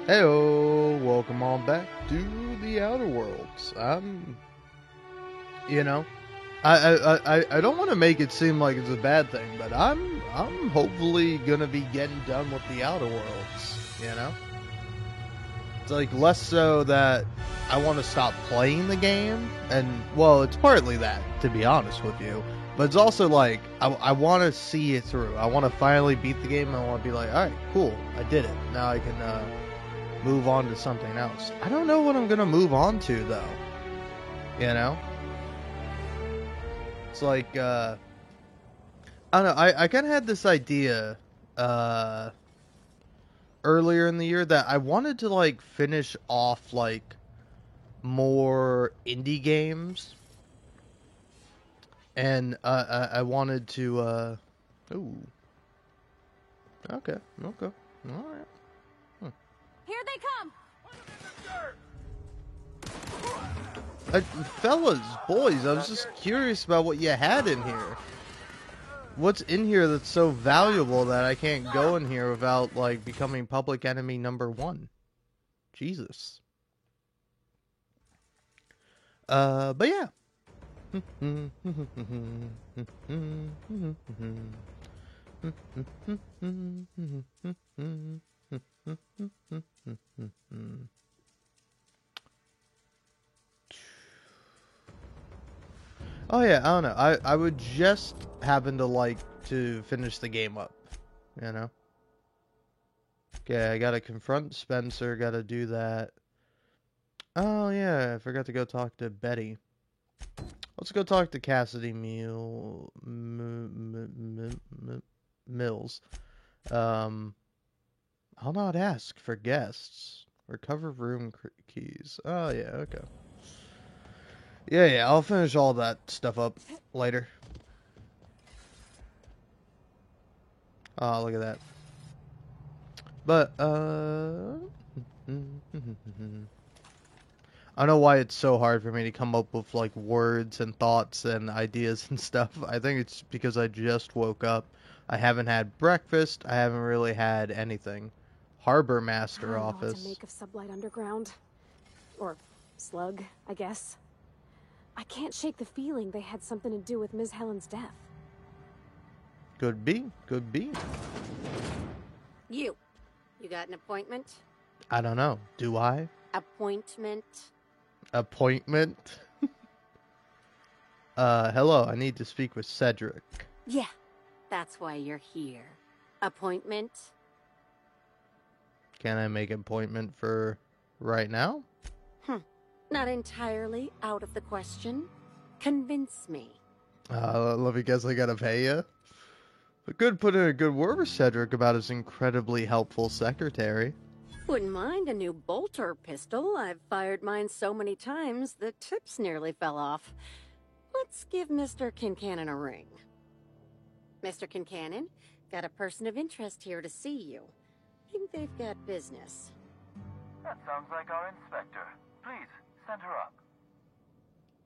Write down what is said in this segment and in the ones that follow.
Heyo, welcome on back to the Outer Worlds. You know, I don't want to make it seem like it's a bad thing, but I'm hopefully gonna be getting done with the Outer Worlds. You know, it's like less so that I want to stop playing the game, and well, it's partly that, to be honest with you, but it's also like I want to see it through. I want to finally beat the game, and I want to be like, all right, cool, I did it. Now I can move on to something else. I don't know what I'm gonna move on to though. You know, it's like I don't know. I kind of had this idea uh, earlier in the year that I wanted to like finish off like more indie games, and I wanted to. Ooh, okay, okay, all right. Here they come! Fellas, boys, I was just curious about what you had in here. What's in here that's so valuable that I can't go in here without, like, becoming public enemy number one? Jesus. But yeah. Oh yeah, I don't know. I would just happen to like to finish the game up, you know? Okay, I gotta confront Spencer, gotta do that. Oh yeah, I forgot to go talk to Betty. Let's go talk to Cassidy Mills. I'll not ask for guests. Recover room keys. Oh yeah, okay. Yeah, I'll finish all that stuff up later. Oh, look at that. But, I don't know why it's so hard for me to come up with, like, words and thoughts and ideas and stuff. I think it's because I just woke up. I haven't had breakfast. I haven't really had anything. Harbor Master I don't know office. what to make of Sublight Underground. Or Slug, I guess. I can't shake the feeling they had something to do with Ms. Helen's death. Could be. Could be. You got an appointment? I don't know. Do I? Appointment? Appointment? Hello. I need to speak with Cedric. Yeah, that's why you're here. Appointment? Can I make an appointment for right now? Not entirely out of the question. Convince me. Let me guess I gotta pay you? I could put in a good word with Cedric about his incredibly helpful secretary. Wouldn't mind a new bolter pistol. I've fired mine so many times the tips nearly fell off. Let's give Mr. Kincannon a ring. Mr. Kincannon, got a person of interest here to see you. Think they've got business. That sounds like our inspector. Please, send her up.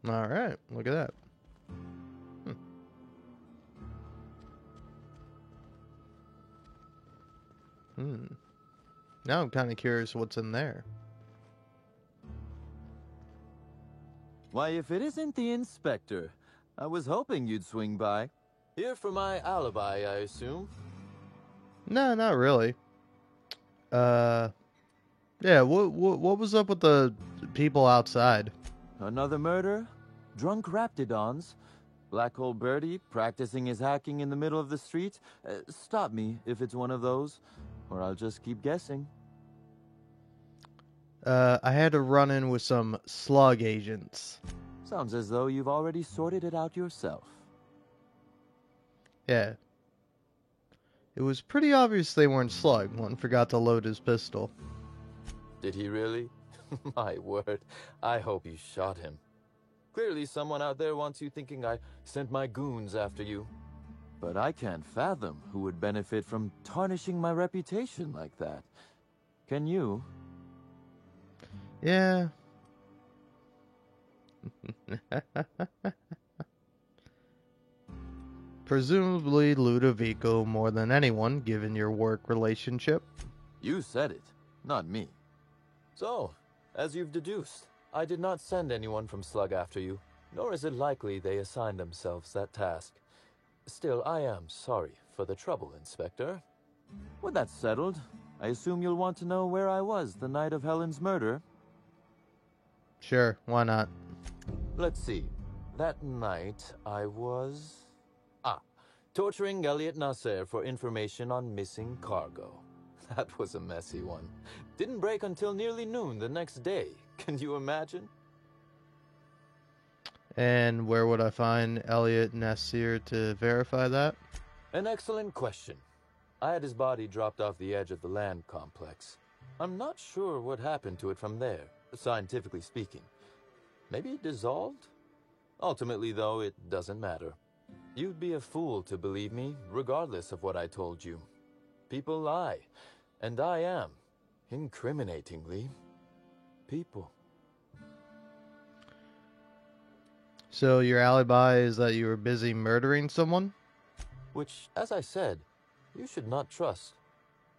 Alright, look at that. Now I'm kind of curious what's in there. Why, if it isn't the inspector, I was hoping you'd swing by. Here for my alibi, I assume? No, not really. Yeah, what was up with the people outside? Another murder? Drunk Raptidons? Black Hole Birdie practicing his hacking in the middle of the street? Stop me if it's one of those, or I'll just keep guessing. I had to run in with some slug agents. Sounds as though you've already sorted it out yourself. Yeah. It was pretty obvious they weren't slug. One forgot to load his pistol. Did he really? My word, I hope you shot him. Clearly someone out there wants you thinking I sent my goons after you. But I can't fathom who would benefit from tarnishing my reputation like that. Can you? Yeah. Presumably Ludovico more than anyone, given your work relationship. You said it, not me. So, as you've deduced, I did not send anyone from Slug after you, nor is it likely they assigned themselves that task. Still, I am sorry for the trouble, Inspector. With that settled, I assume you'll want to know where I was the night of Helen's murder. Sure, why not? Let's see. That night, I was... torturing Elliot Nasser for information on missing cargo. That was a messy one. Didn't break until nearly noon the next day. Can you imagine? And where would I find Elliot Nasir to verify that? An excellent question. I had his body dropped off the edge of the land complex. I'm not sure what happened to it from there, scientifically speaking. Maybe it dissolved? Ultimately, though, it doesn't matter. You'd be a fool to believe me, regardless of what I told you. People lie, and I am, incriminatingly, people. So your alibi is that you were busy murdering someone? Which, as I said, you should not trust.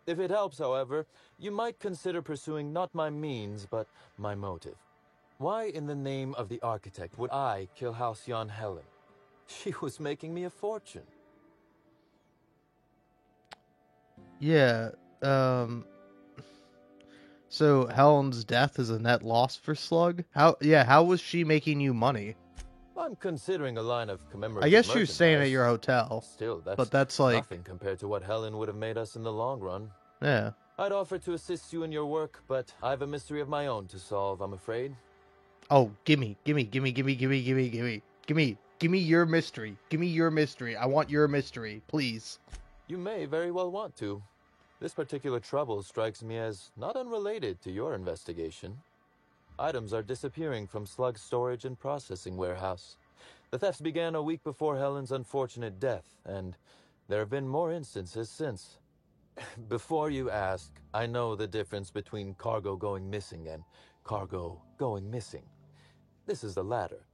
If it helps, however, you might consider pursuing not my means, but my motive. Why in the name of the architect would I kill Halcyon Helen? She was making me a fortune. Yeah, so Helen's death is a net loss for Slug? How was she making you money? I'm considering a line of commemorative I guess she was staying at merchandise. your hotel. Still, But that's like... nothing compared to what Helen would have made us in the long run. Yeah. I'd offer to assist you in your work, but I have a mystery of my own to solve, I'm afraid. Oh, gimme your mystery. Give me your mystery. I want your mystery, please. You may very well want to. This particular trouble strikes me as not unrelated to your investigation. Items are disappearing from Slug's storage and processing warehouse. The thefts began a week before Helen's unfortunate death, and there have been more instances since. Before you ask, I know the difference between cargo going missing and cargo going missing. This is the latter.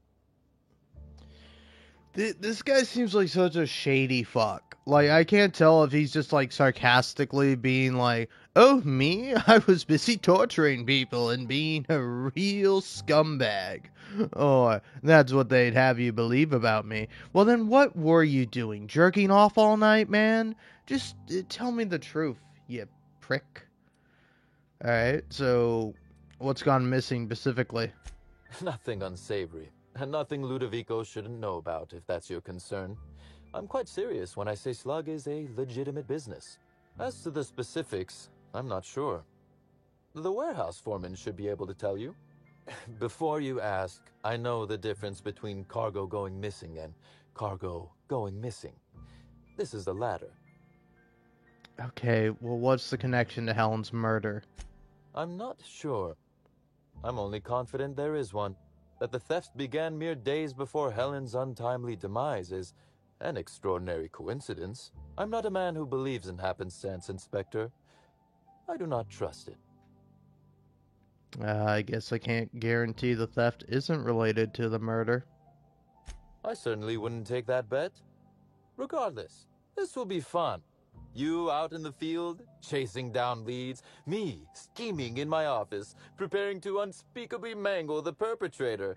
This guy seems like such a shady fuck. Like, I can't tell if he's just, like, sarcastically being like, oh, me? I was busy torturing people and being a real scumbag. Or, that's what they'd have you believe about me. Well, then what were you doing? Jerking off all night, man? Just tell me the truth, you prick. Alright, so what's gone missing specifically? Nothing unsavory. And nothing Ludovico shouldn't know about, if that's your concern. I'm quite serious when I say Slug is a legitimate business. As to the specifics, I'm not sure. The warehouse foreman should be able to tell you. Before you ask, I know the difference between cargo going missing and cargo going missing. This is the latter. Okay, well, what's the connection to Helen's murder? I'm not sure. I'm only confident there is one. That the theft began mere days before Helen's untimely demise is an extraordinary coincidence. I'm not a man who believes in happenstance, Inspector. I do not trust it. I guess I can't guarantee the theft isn't related to the murder. I certainly wouldn't take that bet. Regardless, this will be fun. You out in the field, chasing down leads. Me, scheming in my office, preparing to unspeakably mangle the perpetrator.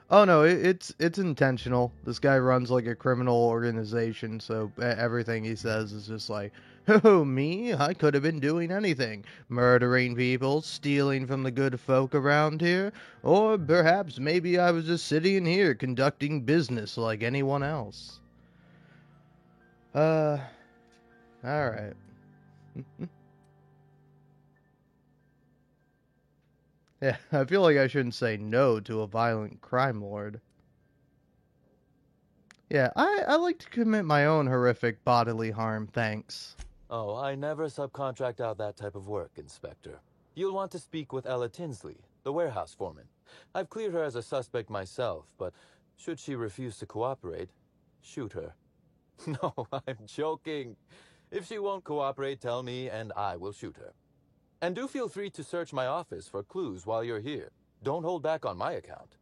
Oh no, it's intentional. This guy runs like a criminal organization, so everything he says is just like, oh, me? I could have been doing anything. Murdering people, stealing from the good folk around here, or perhaps maybe I was just sitting here conducting business like anyone else. Alright. Yeah, I feel like I shouldn't say no to a violent crime lord. Yeah, I like to commit my own horrific bodily harm, thanks. Oh, I never subcontract out that type of work, Inspector. You'll want to speak with Ella Tinsley, the warehouse foreman. I've cleared her as a suspect myself, but should she refuse to cooperate, shoot her. No, I'm joking. If she won't cooperate, tell me and I will shoot her. And do feel free to search my office for clues while you're here. Don't hold back on my account.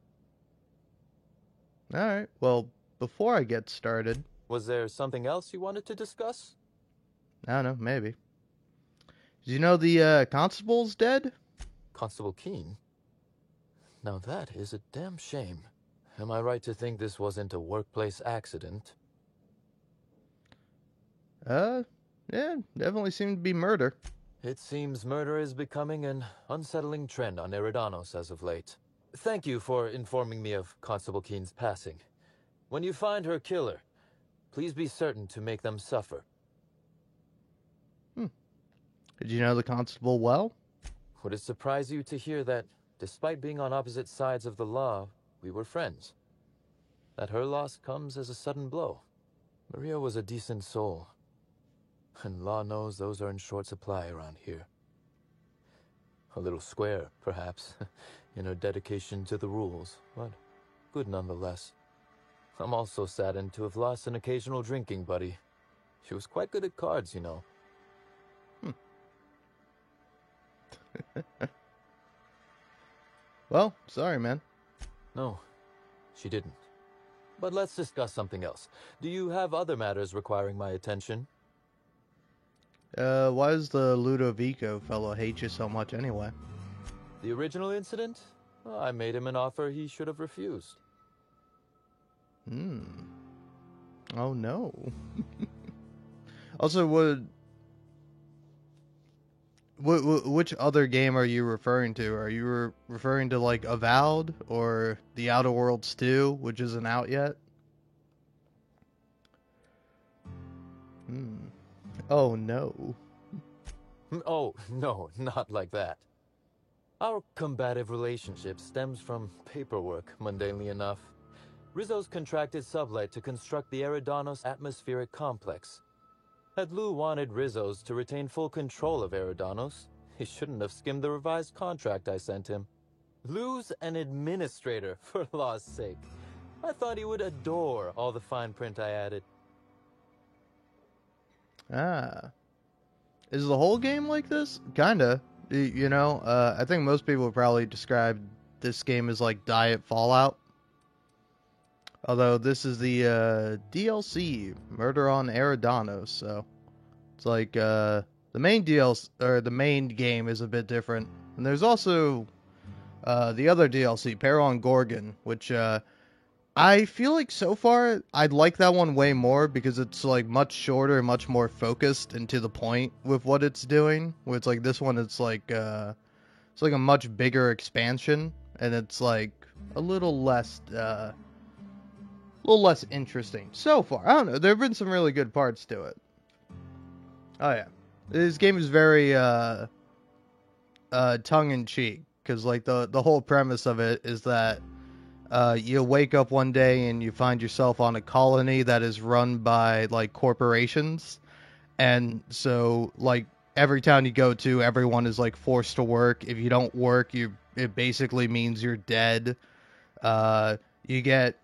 Alright, well, before I get started... Was there something else you wanted to discuss? I don't know, maybe. Did you know the constable's dead? Constable Keene? Now that is a damn shame. Am I right to think this wasn't a workplace accident? Yeah, definitely seemed to be murder. It seems murder is becoming an unsettling trend on Eridanos as of late. Thank you for informing me of Constable Keene's passing. When you find her killer, please be certain to make them suffer. Did you know the constable well? Would it surprise you to hear that, despite being on opposite sides of the law, we were friends? That her loss comes as a sudden blow. Maria was a decent soul, and law knows those are in short supply around here. A little square, perhaps, in her dedication to the rules, but good nonetheless. I'm also saddened to have lost an occasional drinking buddy. She was quite good at cards, you know. Well, sorry, man. No, she didn't. But let's discuss something else. Do you have other matters requiring my attention? Why does the Ludovico fellow hate you so much anyway? The original incident? Well, I made him an offer he should have refused. Oh no. Also, which other game are you referring to? Are you referring to like Avowed or The Outer Worlds 2, which isn't out yet? Oh no. Oh, no, not like that. Our combative relationship stems from paperwork, mundanely enough. Rizzo's contracted Sublight to construct the Eridanos atmospheric complex. Had Lou wanted Rizzo's to retain full control of Eridanos, he shouldn't have skimmed the revised contract I sent him. Lou's an administrator, for law's sake. I thought he would adore all the fine print I added. Is the whole game like this? Kinda. You know, I think most people would probably describe this game as like Diet Fallout. Although this is the DLC, Murder on Eridanos, so it's like the main DLC or the main game is a bit different. And there's also the other DLC, Perron Gorgon, which I feel like so far I'd like that one way more because it's like much shorter and much more focused and to the point with what it's doing. Where it's like this one, it's like a much bigger expansion and it's like a little less interesting so far. I don't know. There have been some really good parts to it. Oh yeah, this game is very tongue in cheek because like the whole premise of it is that you wake up one day and you find yourself on a colony that is run by like corporations, and so like every town you go to, everyone is like forced to work. If you don't work, it basically means you're dead. You get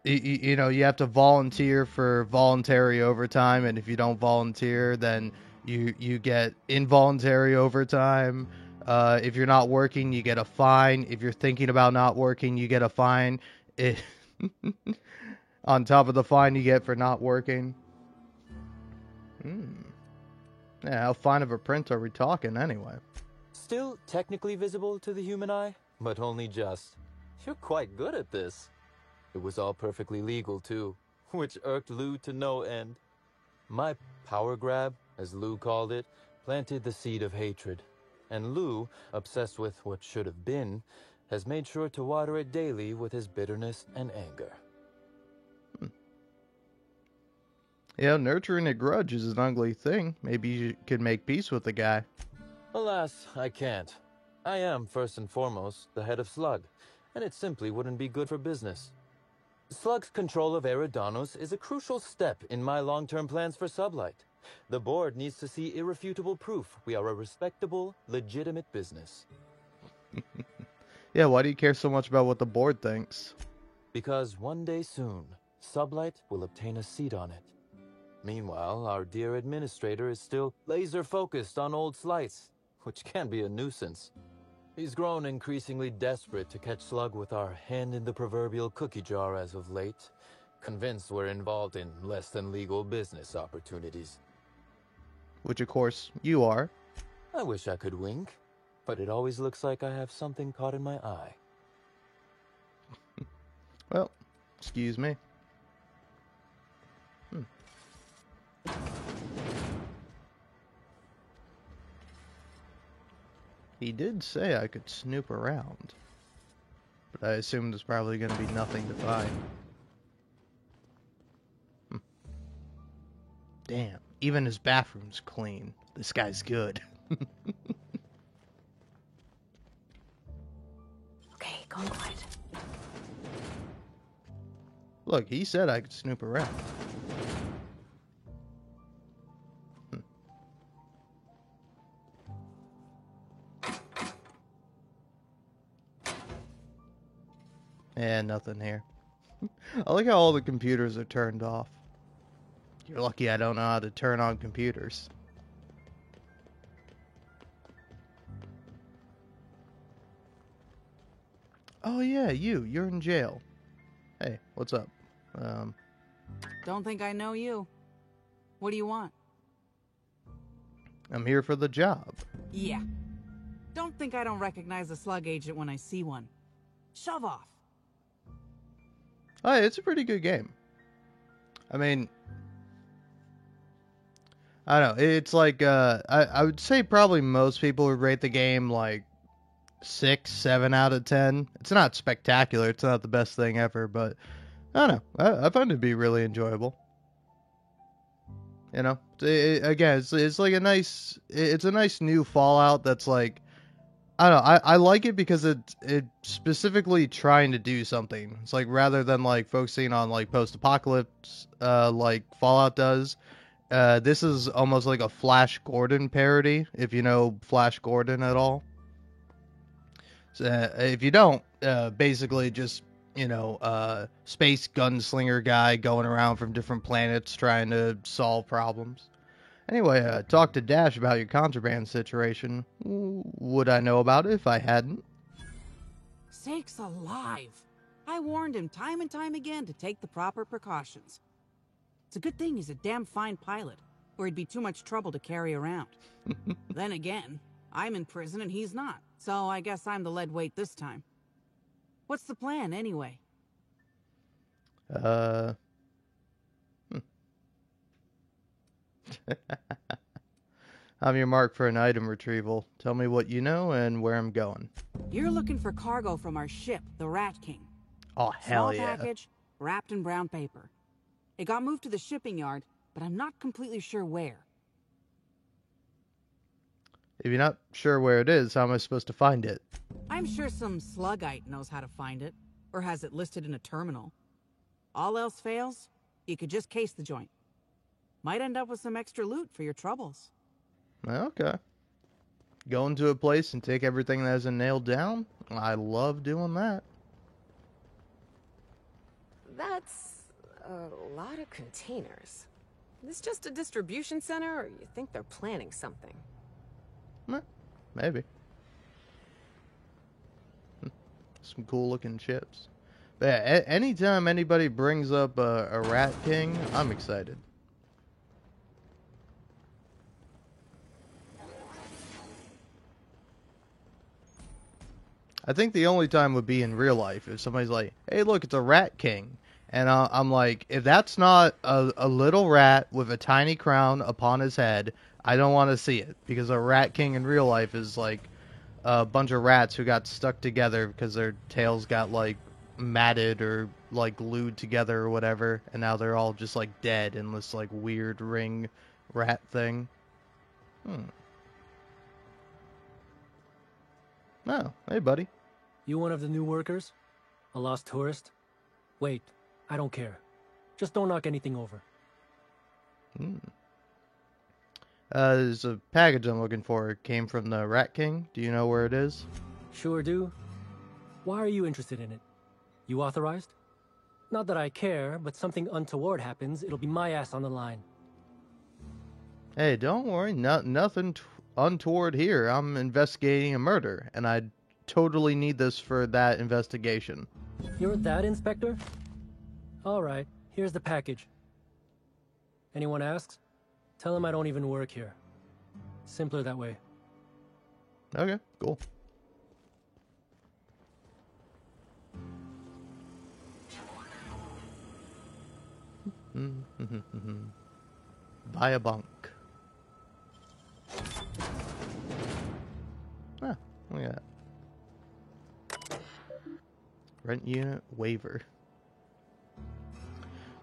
you know, you have to volunteer for voluntary overtime, and if you don't volunteer, then you get involuntary overtime. If you're not working, you get a fine. If you're thinking about not working, you get a fine. On top of the fine you get for not working. Yeah, how fine of a print are we talking anyway? Still technically visible to the human eye, but only just. You're quite good at this. It was all perfectly legal, too, which irked Lou to no end. My power grab, as Lou called it, planted the seed of hatred. And Lou, obsessed with what should have been, has made sure to water it daily with his bitterness and anger. Yeah, nurturing a grudge is an ugly thing. Maybe you could make peace with the guy. Alas, I can't. I am, first and foremost, the head of Slug, and it simply wouldn't be good for business. Slug's control of Eridanos is a crucial step in my long-term plans for Sublight. The board needs to see irrefutable proof we are a respectable, legitimate business. Yeah, why do you care so much about what the board thinks? Because one day soon, Sublight will obtain a seat on it. Meanwhile, our dear administrator is still laser-focused on old Slice, which can be a nuisance. He's grown increasingly desperate to catch Slug with our hand in the proverbial cookie jar as of late, convinced we're involved in less than legal business opportunities. Which, of course, you are. I wish I could wink, but it always looks like I have something caught in my eye. Well, excuse me. He did say I could snoop around, but I assume there's probably going to be nothing to find. Damn, even his bathroom's clean. This guy's good. Okay, go on quiet. Look, he said I could snoop around. And nothing here. I like how all the computers are turned off. You're lucky I don't know how to turn on computers. Oh yeah, you're in jail. Hey, what's up? Don't think I know you. What do you want? I'm here for the job. Yeah. Don't think I don't recognize a slug agent when I see one. Shove off. Oh, yeah, it's a pretty good game. I mean, I don't know. It's like, I would say probably most people would rate the game like 6, 7 out of 10. It's not spectacular. It's not the best thing ever, but I don't know. I find it to be really enjoyable. You know, again, it's like a nice new Fallout that's like, I don't know, I like it because it's specifically trying to do something. It's like rather than like focusing on like post-apocalypse like Fallout does, this is almost like a Flash Gordon parody, if you know Flash Gordon at all. So, if you don't, basically just, you know, space gunslinger guy going around from different planets trying to solve problems. Anyway, talk to Dash about your contraband situation. Would I know about it if I hadn't? Sakes alive. I warned him time and time again to take the proper precautions. It's a good thing he's a damn fine pilot, or he'd be too much trouble to carry around. Then again, I'm in prison and he's not, so I guess I'm the lead weight this time. What's the plan, anyway? I'm your mark for an item retrieval. Tell me what you know and where I'm going. You're looking for cargo from our ship, the Rat King. Oh, hell Small yeah. package, wrapped in brown paper. It got moved to the shipping yard, but I'm not completely sure where. If you're not sure where it is, how am I supposed to find it? I'm sure some slugite knows how to find it, or has it listed in a terminal. All else fails, you could just case the joint. Might end up with some extra loot for your troubles. Okay. Going to a place and take everything that isn't nailed down? I love doing that. That's a lot of containers. This just a distribution center, or you think they're planning something? Maybe. Some cool looking chips. But yeah, anytime anybody brings up a Rat King, I'm excited. I think the only time would be in real life if somebody's like, hey, look, it's a Rat King. And I'm like, if that's not a little rat with a tiny crown upon his head, I don't want to see it. Because a Rat King in real life is like a bunch of rats who got stuck together because their tails got like matted or like glued together or whatever. And now they're all just like dead in this like weird ring rat thing. Oh, hey, buddy. You one of the new workers? A lost tourist? Wait, I don't care. Just don't knock anything over. There's a package I'm looking for. It came from the Rat King. Do you know where it is? Sure do. Why are you interested in it? You authorized? Not that I care, but something untoward happens, it'll be my ass on the line. Hey, don't worry. Nothing untoward here. I'm investigating a murder, and I totally need this for that investigation. You're that inspector? Alright, Here's the package. Anyone asks, tell them I don't even work here. Simpler that way. Okay, cool. Buy a bunk. Ah, look at that. Rent unit waiver.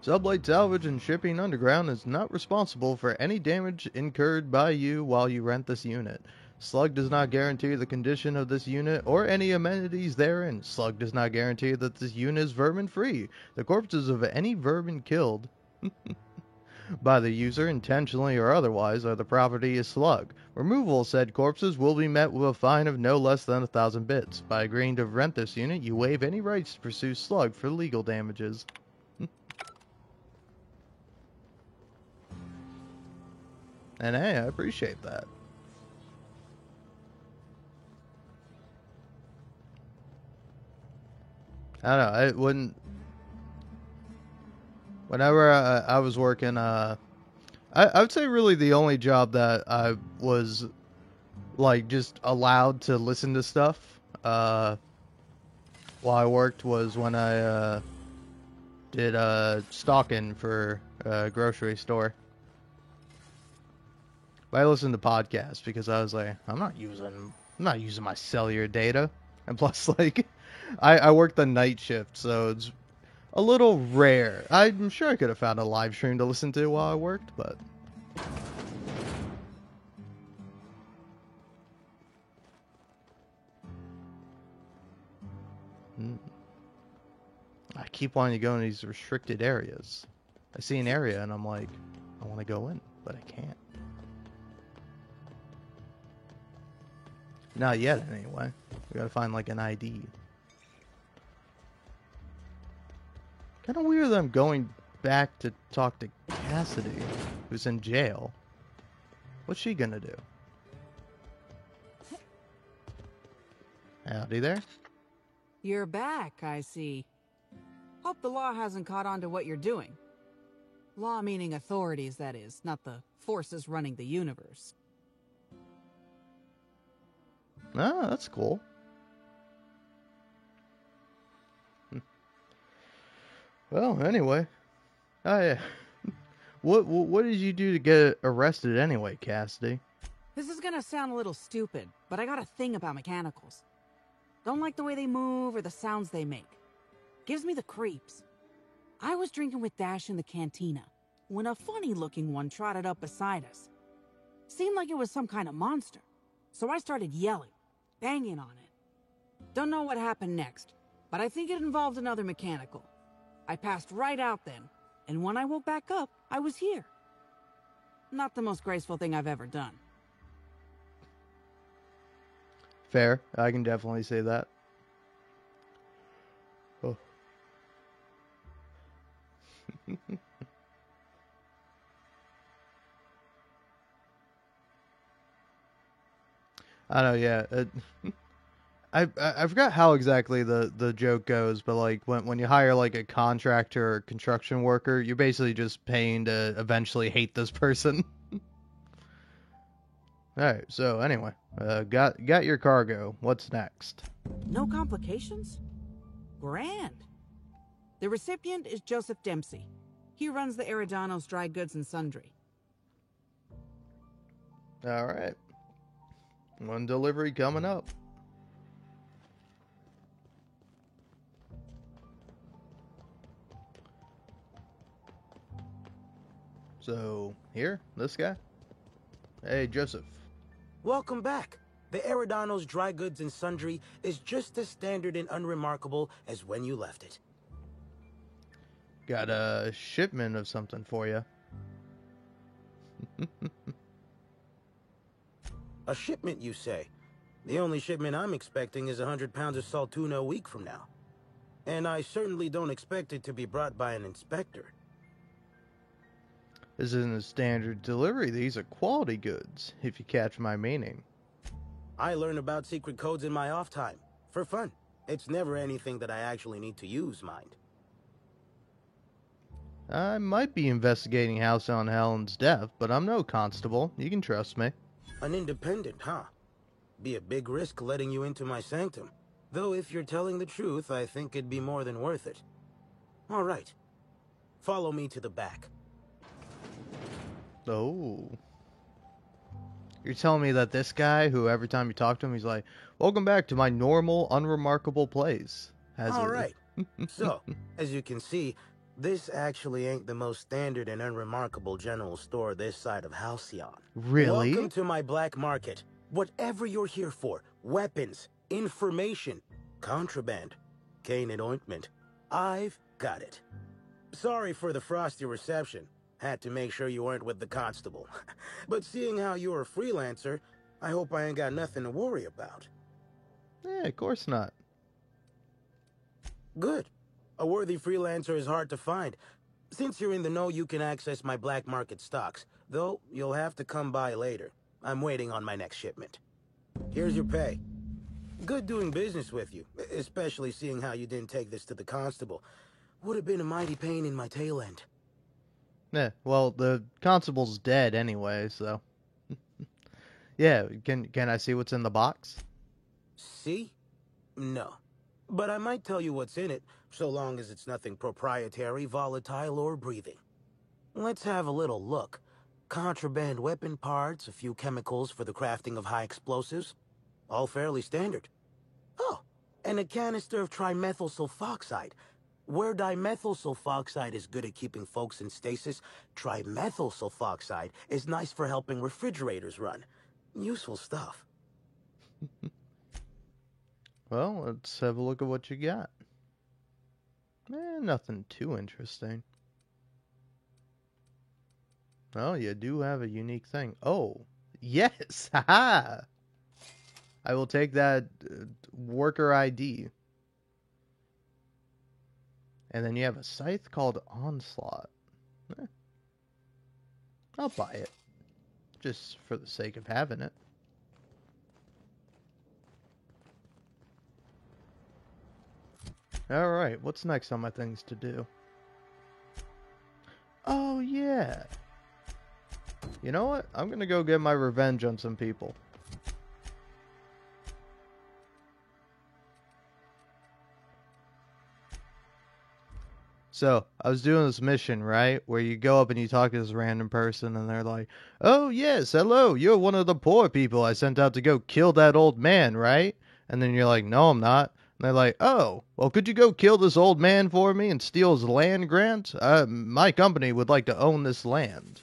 Sublight Salvage and Shipping Underground is not responsible for any damage incurred by you while you rent this unit. Slug does not guarantee the condition of this unit or any amenities therein. Slug does not guarantee that this unit is vermin-free. The corpses of any vermin killed by the user, intentionally or otherwise, are the property of Slug. Removal of said corpses will be met with a fine of no less than 1,000 bits. By agreeing to rent this unit, you waive any rights to pursue Slug for legal damages. And hey, I appreciate that. I don't know, it wouldn't... Whenever I was working, I would say really the only job that I was, like, just allowed to listen to stuff, while I worked was when I, did, stalking for a grocery store. But I listened to podcasts because I was like, I'm not using my cellular data. And plus, like, I worked the night shift, so it's a little rare. I'm sure I could have found a live stream to listen to while I worked, but... I keep wanting to go in these restricted areas. I see an area and I'm like, I want to go in, but I can't. Not yet, anyway. We gotta find, like, an ID. Kind of weird that I'm going back to talk to Cassidy, who's in jail. What's she gonna do? Howdy there. You're back, I see. Hope the law hasn't caught on to what you're doing. Law meaning authorities, that is, not the forces running the universe. Ah, that's cool. Well, anyway. Oh, yeah. What did you do to get arrested anyway, Cassidy? This is gonna sound a little stupid, but I got a thing about mechanicals. Don't like the way they move or the sounds they make. Gives me the creeps. I was drinking with Dash in the cantina when a funny-looking one trotted up beside us. Seemed like it was some kind of monster, so I started yelling, banging on it. Don't know what happened next, but I think it involved another mechanical. I passed right out then, and when I woke back up, I was here. Not the most graceful thing I've ever done. Fair. I can definitely say that. Oh. I know, yeah. I forgot how exactly the joke goes, but like when you hire like a contractor or construction worker, you're basically just paying to eventually hate this person. All right, so anyway, got your cargo. What's next? No complications? Grand. The recipient is Joseph Dempsey. He runs the Eridanos Dry Goods and Sundry. All right. One delivery coming up. So, here, this guy. Hey, Joseph. Welcome back. The Eridanos Dry Goods and Sundry is just as standard and unremarkable as when you left it. Got a shipment of something for you. A shipment, you say? The only shipment I'm expecting is 100 pounds of salt tuna a week from now. And I certainly don't expect it to be brought by an inspector. This isn't a standard delivery. These are quality goods, if you catch my meaning. I learn about secret codes in my off time. For fun. It's never anything that I actually need to use, mind. I might be investigating House on Helen's death, but I'm no constable. You can trust me. An independent, huh? Be a big risk letting you into my sanctum. Though if you're telling the truth, I think it'd be more than worth it. All right. Follow me to the back. Oh. You're telling me that this guy, who every time you talk to him, he's like, welcome back to my normal, unremarkable place. All right. So, as you can see, this actually ain't the most standard and unremarkable general store this side of Halcyon. Really? Welcome to my black market. Whatever you're here for, weapons, information, contraband, cane and ointment, I've got it. Sorry for the frosty reception. Had to make sure you weren't with the constable. But seeing how you're a freelancer, I hope I ain't got nothing to worry about. Yeah, of course not. Good. A worthy freelancer is hard to find. Since you're in the know, you can access my black market stocks. Though, you'll have to come by later. I'm waiting on my next shipment. Here's your pay. Good doing business with you, especially seeing how you didn't take this to the constable. Would have been a mighty pain in my tail end. Yeah, well, the constable's dead anyway, so... Yeah, can I see what's in the box? See? No. But I might tell you what's in it, so long as it's nothing proprietary, volatile, or breathing. Let's have a little look. Contraband weapon parts, a few chemicals for the crafting of high explosives. All fairly standard. Oh, and a canister of trimethyl sulfoxide. Where dimethyl sulfoxide is good at keeping folks in stasis, trimethyl sulfoxide is nice for helping refrigerators run. Useful stuff. Well, let's have a look at what you got. Nothing too interesting. Oh, you do have a unique thing. Oh, yes! Haha! I will take that worker ID. And then you have a scythe called Onslaught. I'll buy it. Just for the sake of having it. Alright, what's next on my things to do? Oh, yeah. You know what? I'm gonna go get my revenge on some people. So, I was doing this mission, right? Where you go up and you talk to this random person and they're like, oh, yes, hello, you're one of the poor people I sent out to go kill that old man, right? And then you're like, no, I'm not. And they're like, oh, well, could you go kill this old man for me and steal his land grant? My company would like to own this land.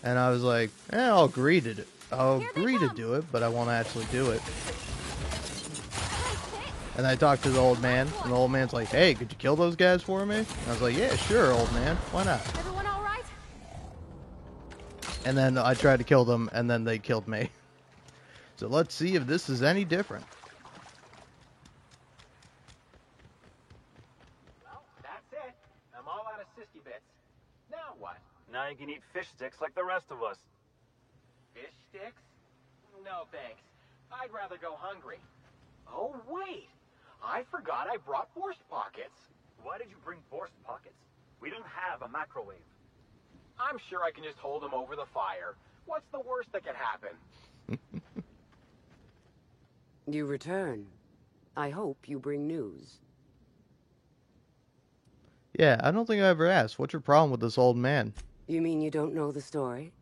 And I was like, I'll agree to it. I'll agree to do it, but I won't actually do it. And I talked to the old man, and the old man's like, hey, could you kill those guys for me? And I was like, yeah, sure, old man. Why not? Everyone all right? And then I tried to kill them, and then they killed me. So let's see if this is any different. Well, that's it. I'm all out of sissy bits. Now what? Now you can eat fish sticks like the rest of us. Fish sticks? No thanks. I'd rather go hungry. Oh, wait. I forgot I brought Force Pockets. Why did you bring Force Pockets? We don't have a microwave. I'm sure I can just hold them over the fire. What's the worst that could happen? You return. I hope you bring news. Yeah, I don't think I ever asked. What's your problem with this old man? You mean you don't know the story?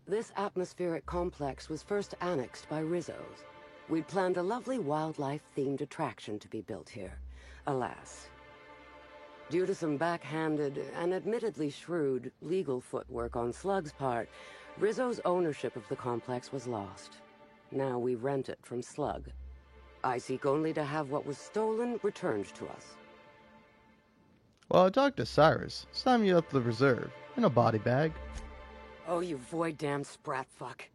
This atmospheric complex was first annexed by Rizzo's. We'd planned a lovely wildlife-themed attraction to be built here. Alas. Due to some backhanded and admittedly shrewd legal footwork on Slug's part, Rizzo's ownership of the complex was lost. Now we rent it from Slug. I seek only to have what was stolen returned to us. Well, I talked to Cyrus. It's time you left the reserve. In a body bag. Oh, you void-damned sprat fuck.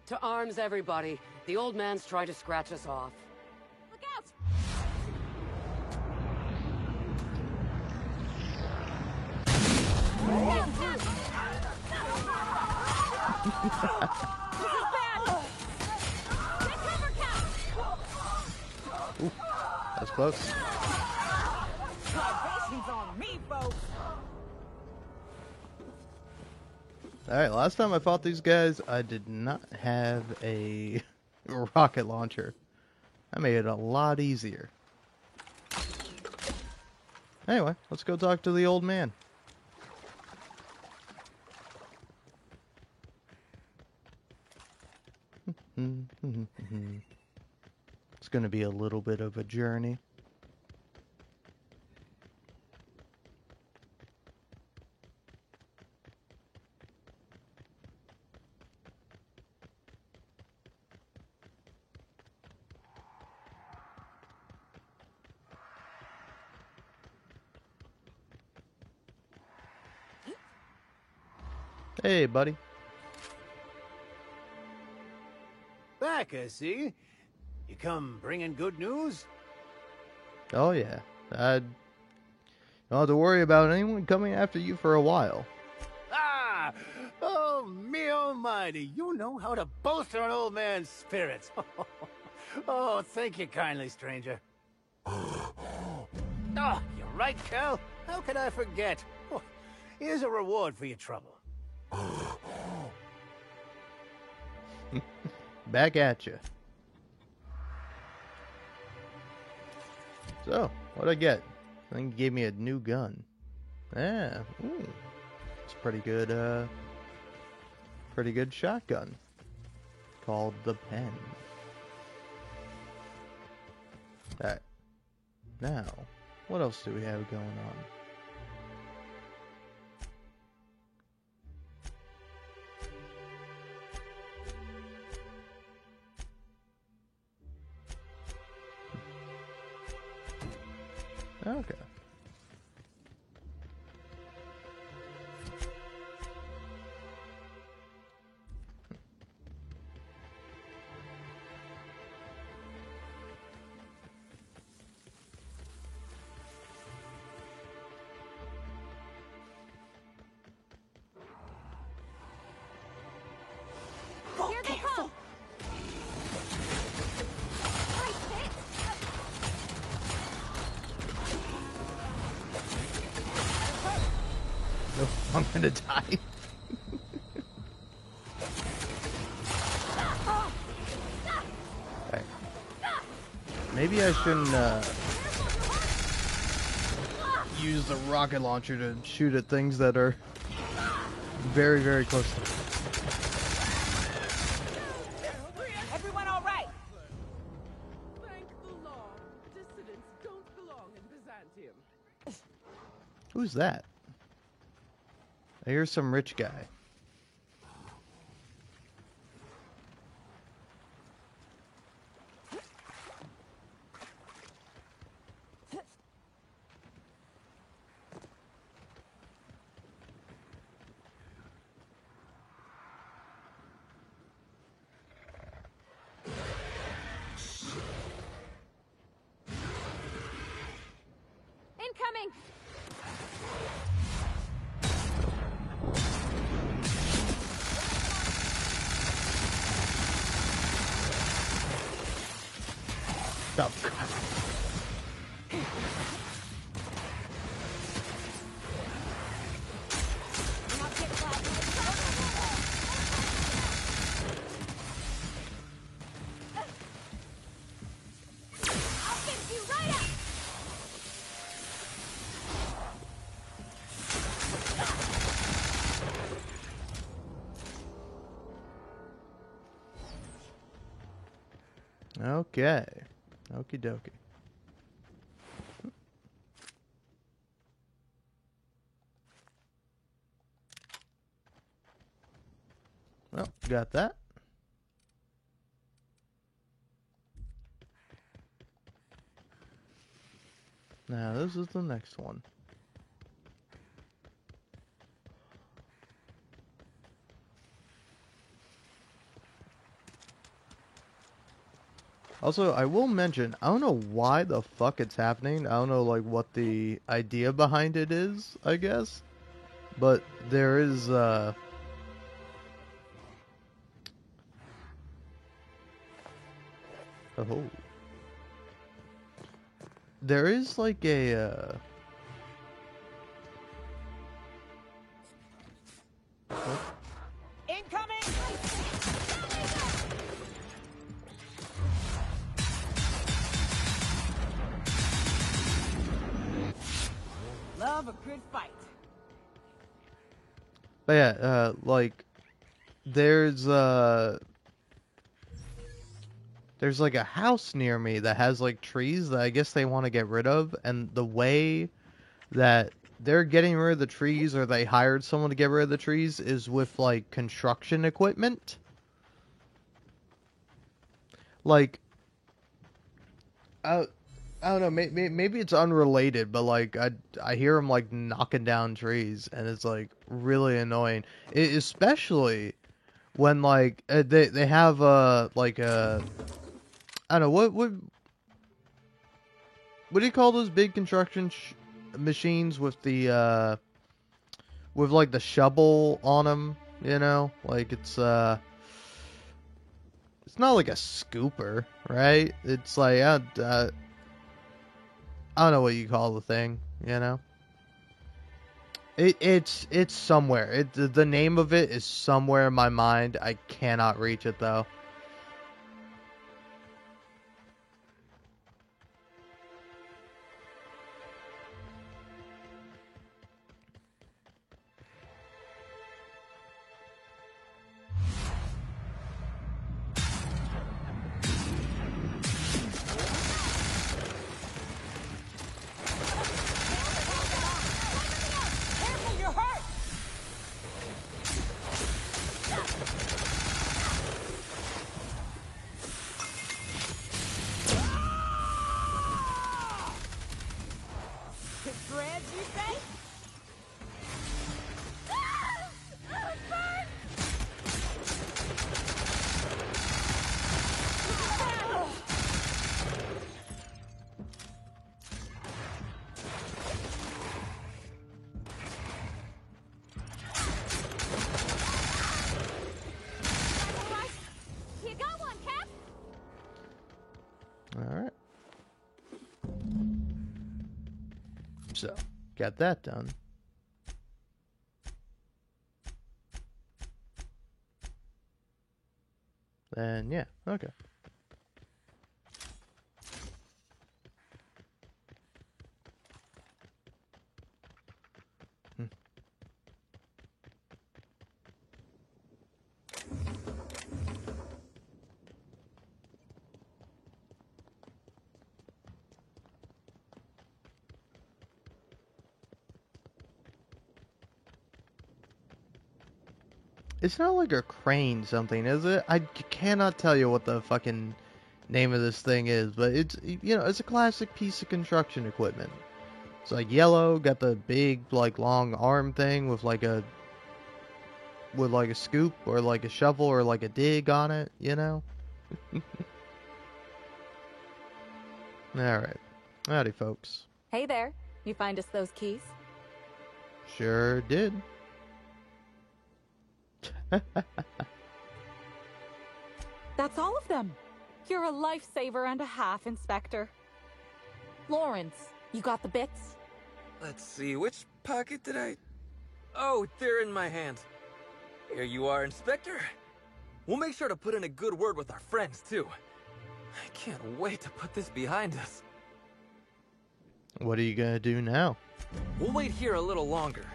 To arms, everybody. The old man's trying to scratch us off. Look out! Ooh, that's close. Patience on me, folks. Alright, last time I fought these guys, I did not have a rocket launcher. That made it a lot easier. Anyway, let's go talk to the old man. It's going to be a little bit of a journey. Hey, buddy. Back, I see. You come bringing good news? Oh, yeah. I don't have to worry about anyone coming after you for a while. Ah! Oh, me almighty. You know how to bolster an old man's spirits. Oh, thank you kindly, stranger. Oh, you're right, Cal. How could I forget? Oh, here's a reward for your trouble. Back at you. So, what'd I get? I think he gave me a new gun. Yeah, ooh. It's pretty good shotgun. Called the Pen. Alright. Now, what else do we have going on? Okay. Here they come! I'm gonna die. Okay. Maybe I shouldn't use the rocket launcher to shoot at things that are very, very close to me. Everyone all right? Thank the Lord. Dissidents don't belong in Byzantium. Who's that? I hear some rich guy. Incoming! Oh, I'll get you right up! Okay. Okie dokie. Well, got that. Now, this is the next one. Also, I will mention, I don't know why the fuck it's happening. I don't know, like, what the idea behind it is, I guess. But there is, oh. There is, like, a, what? good fight. But yeah, like, there's like a house near me that has like trees that I guess they want to get rid of, and the way that they're getting rid of the trees, or they hired someone to get rid of the trees, is with like construction equipment. Like, I don't know, maybe it's unrelated, but like I hear them like knocking down trees, and it's like really annoying, especially when like they have like a, I don't know, what do you call those big construction machines with the with like the shovel on them, you know, like it's not like a scooper, right? It's like I don't know what you call the thing, you know. It's somewhere. The name of it is somewhere in my mind. I cannot reach it though. Dreads, you say? You got one, Cap? Alright. So, got that done. Then, yeah, okay. It's not like a crane something, is it? I cannot tell you what the fucking name of this thing is, but it's, you know, it's a classic piece of construction equipment. It's like yellow, got the big, like, long arm thing with like a scoop or like a shovel or like a dig on it, you know? Alright. Howdy, folks. Hey there. You find us those keys? Sure did. That's all of them. You're a lifesaver and a half, Inspector. Lawrence, you got the bits? Let's see, which pocket did I... Oh, they're in my hand. Here you are, Inspector. We'll make sure to put in a good word with our friends, too. I can't wait to put this behind us. What are you gonna do now? We'll wait here a little longer,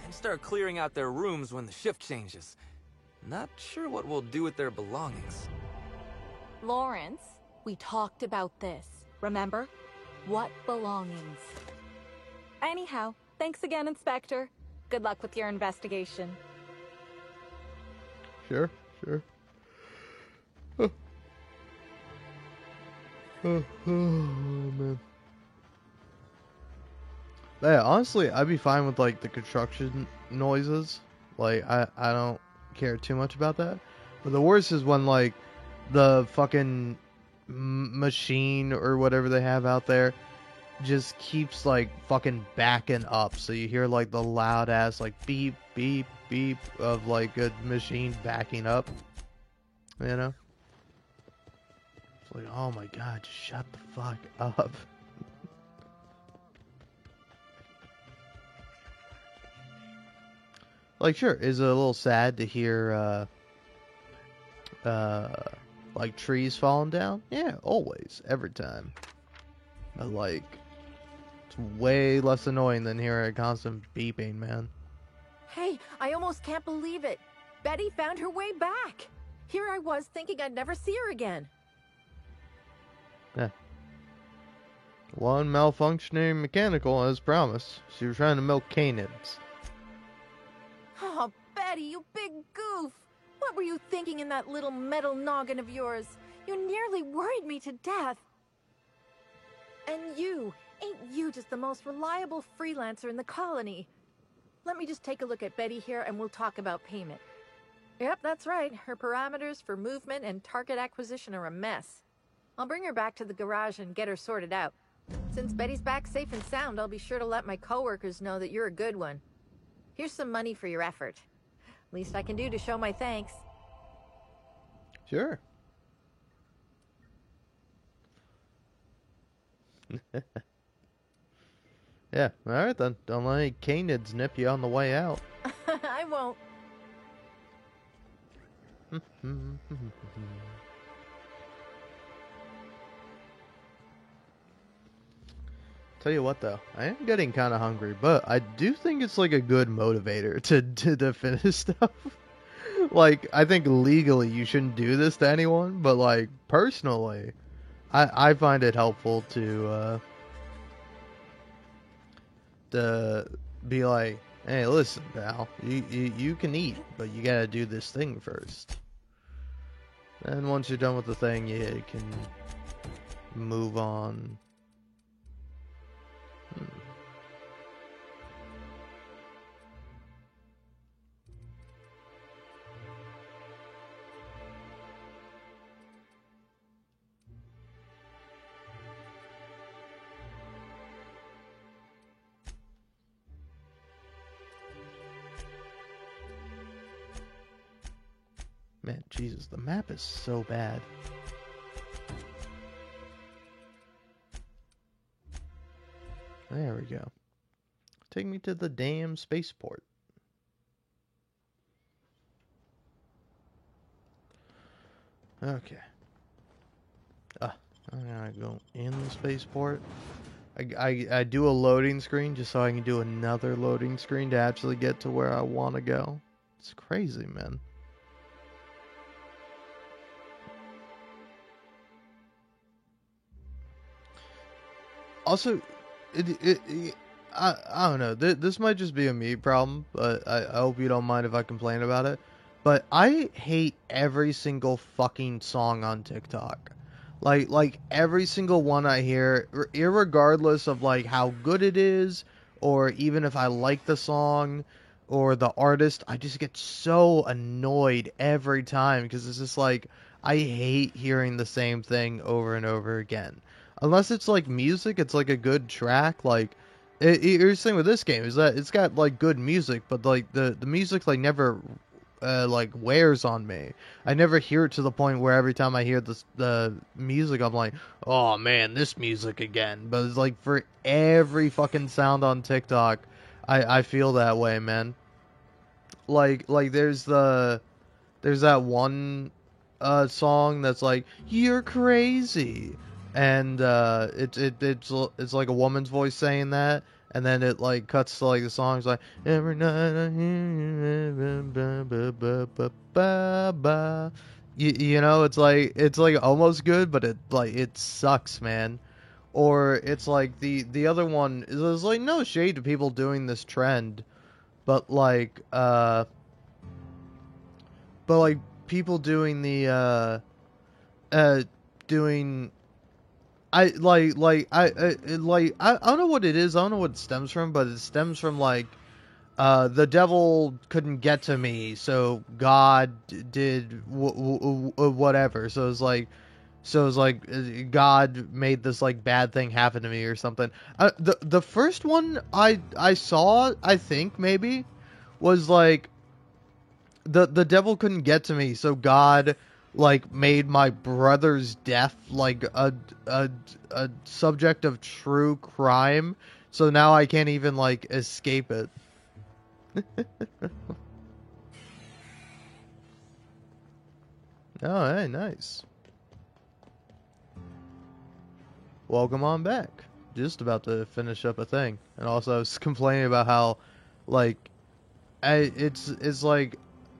and start clearing out their rooms when the shift changes. Not sure what we'll do with their belongings. Lawrence, we talked about this, remember? What belongings? Anyhow, thanks again, Inspector. Good luck with your investigation. Sure. Oh, man. Yeah, honestly, I'd be fine with like the construction noises. Like, I don't care too much about that. But the worst is when like the fucking machine or whatever they have out there just keeps like fucking backing up. So you hear like the loud ass like beep beep beep of like a machine backing up. You know? It's like, oh my god, just shut the fuck up. Like, sure, is it a little sad to hear, like, trees falling down? Yeah, always, every time. But, like, It's way less annoying than hearing a constant beeping, man. Hey, I almost can't believe it. Betty found her way back. Here I was thinking I'd never see her again. Yeah. One malfunctioning mechanical as promised. She was trying to milk canids. Oh, Betty, you big goof. What were you thinking in that little metal noggin of yours? You nearly worried me to death. And ain't you just the most reliable freelancer in the colony? Let me just take a look at Betty here and we'll talk about payment. Yep, that's right. Her parameters for movement and target acquisition are a mess. I'll bring her back to the garage and get her sorted out. Since Betty's back safe and sound, I'll be sure to let my coworkers know that you're a good one. Here's some money for your effort. Least I can do to show my thanks. Sure. Yeah, alright then. Don't let any canids nip you on the way out. I won't. Tell you what though, I am getting kind of hungry, but I do think it's like a good motivator to finish stuff. Like, I think legally you shouldn't do this to anyone, but like personally, I find it helpful to be like, hey, listen, pal, you can eat, but you gotta do this thing first. And once you're done with the thing, you can move on. Man, Jesus, the map is so bad. There we go. Take me to the damn spaceport. Okay. I gotta go in the spaceport. I do a loading screen just so I can do another loading screen to actually get to where I want to go. It's crazy, man. Also, I don't know. This might just be a me problem, but I hope you don't mind if I complain about it. But I hate every single fucking song on TikTok. Like every single one I hear, irregardless of like how good it is, or even if I like the song or the artist, I just get so annoyed every time because it's just like I hate hearing the same thing over and over again. Unless it's like music, it's like a good track. Like here's the thing with this game is that it's got like good music, but like the music like never like wears on me. I never hear it to the point where every time I hear the music, I'm like, oh man, this music again. But it's like for every fucking sound on TikTok, I feel that way, man. Like there's that one song that's like, you're crazy. And it's like a woman's voice saying that, and then it like cuts to like the song's like every night I hear you, you know, it's like almost good, but it sucks, man. Or it's like the other one is like no shade to people doing this trend, but like people doing the doing. I don't know what it is. I don't know what it stems from, but it stems from like the devil couldn't get to me, so God did whatever. So it's like God made this like bad thing happen to me or something. The first one I saw, I think maybe was like the devil couldn't get to me, so God like made my brother's death like a subject of true crime, so now I can't even like escape it. Oh, hey, nice. Welcome on back. just about to finish up a thing, and also I was complaining about how, like, it's like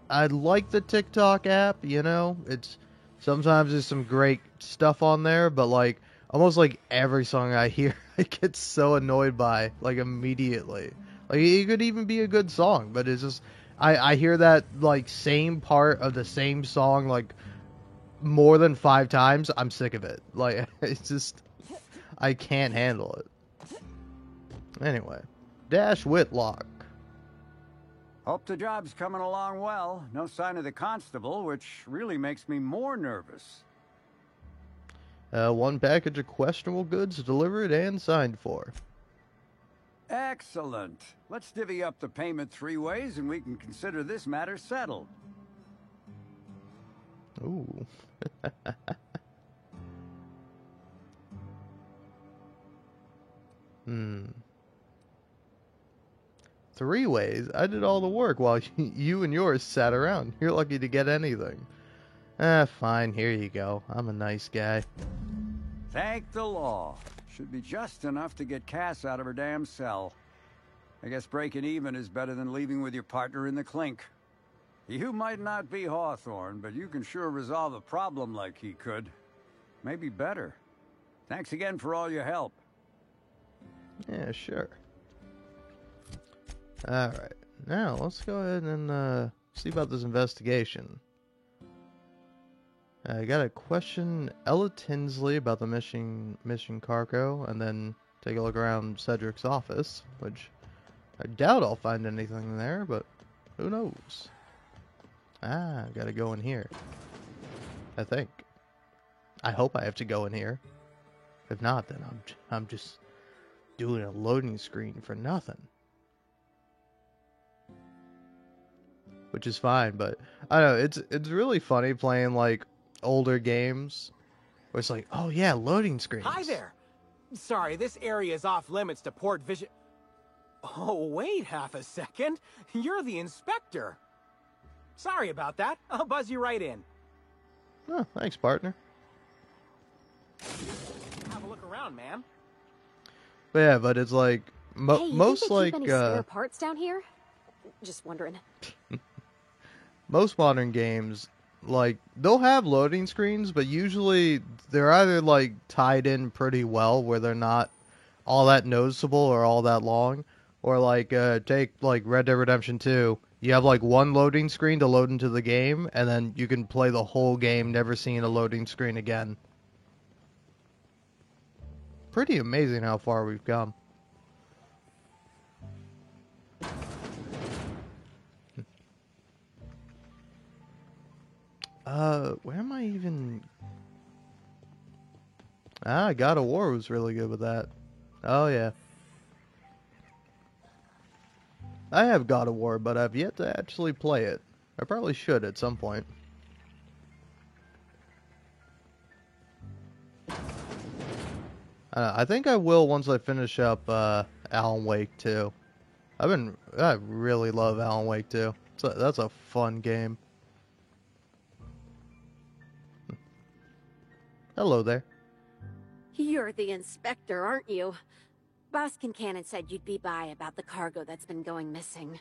I like the TikTok app, you know. It's sometimes there's some great stuff on there, but like almost like every song I hear, I get so annoyed by like immediately. Like it could even be a good song, but it's just I hear that like same part of the same song like more than 5 times. I'm sick of it. Like it's just I can't handle it. Anyway, Dash Whitlock. Hope the job's coming along well. No sign of the constable, which really makes me more nervous. 1 package of questionable goods delivered and signed for. Excellent. Let's divvy up the payment 3 ways and we can consider this matter settled. Ooh. 3 ways? I did all the work while you and yours sat around. You're lucky to get anything. Fine, here you go. I'm a nice guy. Thank the law. Should be just enough to get Cass out of her damn cell. I guess breaking even is better than leaving with your partner in the clink. You might not be Hawthorne, but you can sure resolve a problem like he could. Maybe better. Thanks again for all your help. Yeah, sure. Alright, now let's go ahead and see about this investigation. I gotta question Ella Tinsley about the mission cargo, and then take a look around Cedric's office, which I doubt I'll find anything there, but who knows? I gotta go in here. I think. I hope I have to go in here. If not, then I'm just doing a loading screen for nothing. Which is fine, but I don't know, it's really funny playing like older games where it's like, oh yeah, loading screens. Hi there. Sorry, this area is off limits to port vision. Oh, wait half a second. You're the inspector. Sorry about that. I'll buzz you right in. Oh, thanks, partner. Have a look around, ma'am. But yeah, but it's like Hey, you most think they like keep any spare parts down here? Just wondering. most modern games, like they'll have loading screens, but usually they're either like tied in pretty well where they're not all that noticeable or all that long, or like take like Red Dead Redemption 2. You have like one loading screen to load into the game, and then you can play the whole game never seeing a loading screen again. Pretty amazing how far we've come. Where am I even? God of War was really good with that. Oh yeah. I have God of War, but I've yet to actually play it. I probably should at some point. I think I will once I finish up Alan Wake 2. I really love Alan Wake 2. That's a fun game. Hello there. You're the inspector, aren't you? Boss Kincannon said you'd be by about the cargo that's been going missing.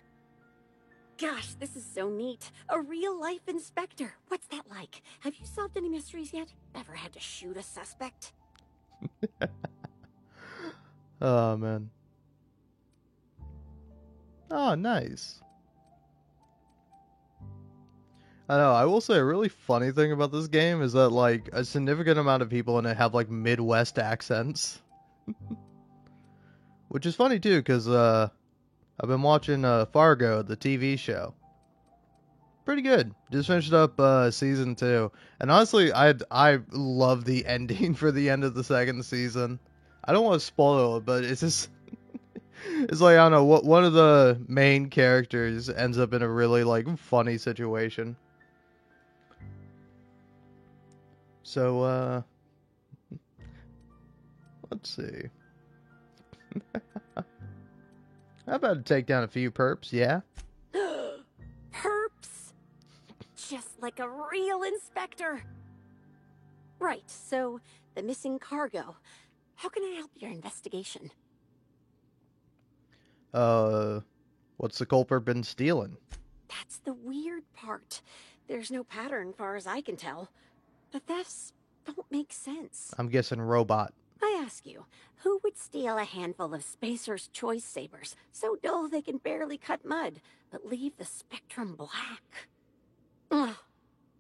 Gosh, this is so neat. A real-life inspector. What's that like? Have you solved any mysteries yet? Ever had to shoot a suspect? Oh, man. Oh, nice. I know, I will say a really funny thing about this game is that, like, a significant amount of people in it have, like, Midwest accents. Which is funny, too, because, I've been watching, Fargo, the TV show. Pretty good. Just finished up, season 2. And honestly, I love the ending for the end of the 2nd season. I don't want to spoil it, but it's just... it's like, I don't know, one of the main characters ends up in a really, like, funny situation. So, let's see. How about to take down a few perps, yeah? Perps! Just like a real inspector. Right, so the missing cargo. How can I help your investigation? What's the culprit been stealing? That's the weird part. There's no pattern, far as I can tell. The thefts don't make sense. I'm guessing robot. I ask you, who would steal a handful of Spacer's Choice Sabers, so dull they can barely cut mud, but leave the spectrum black? Ugh.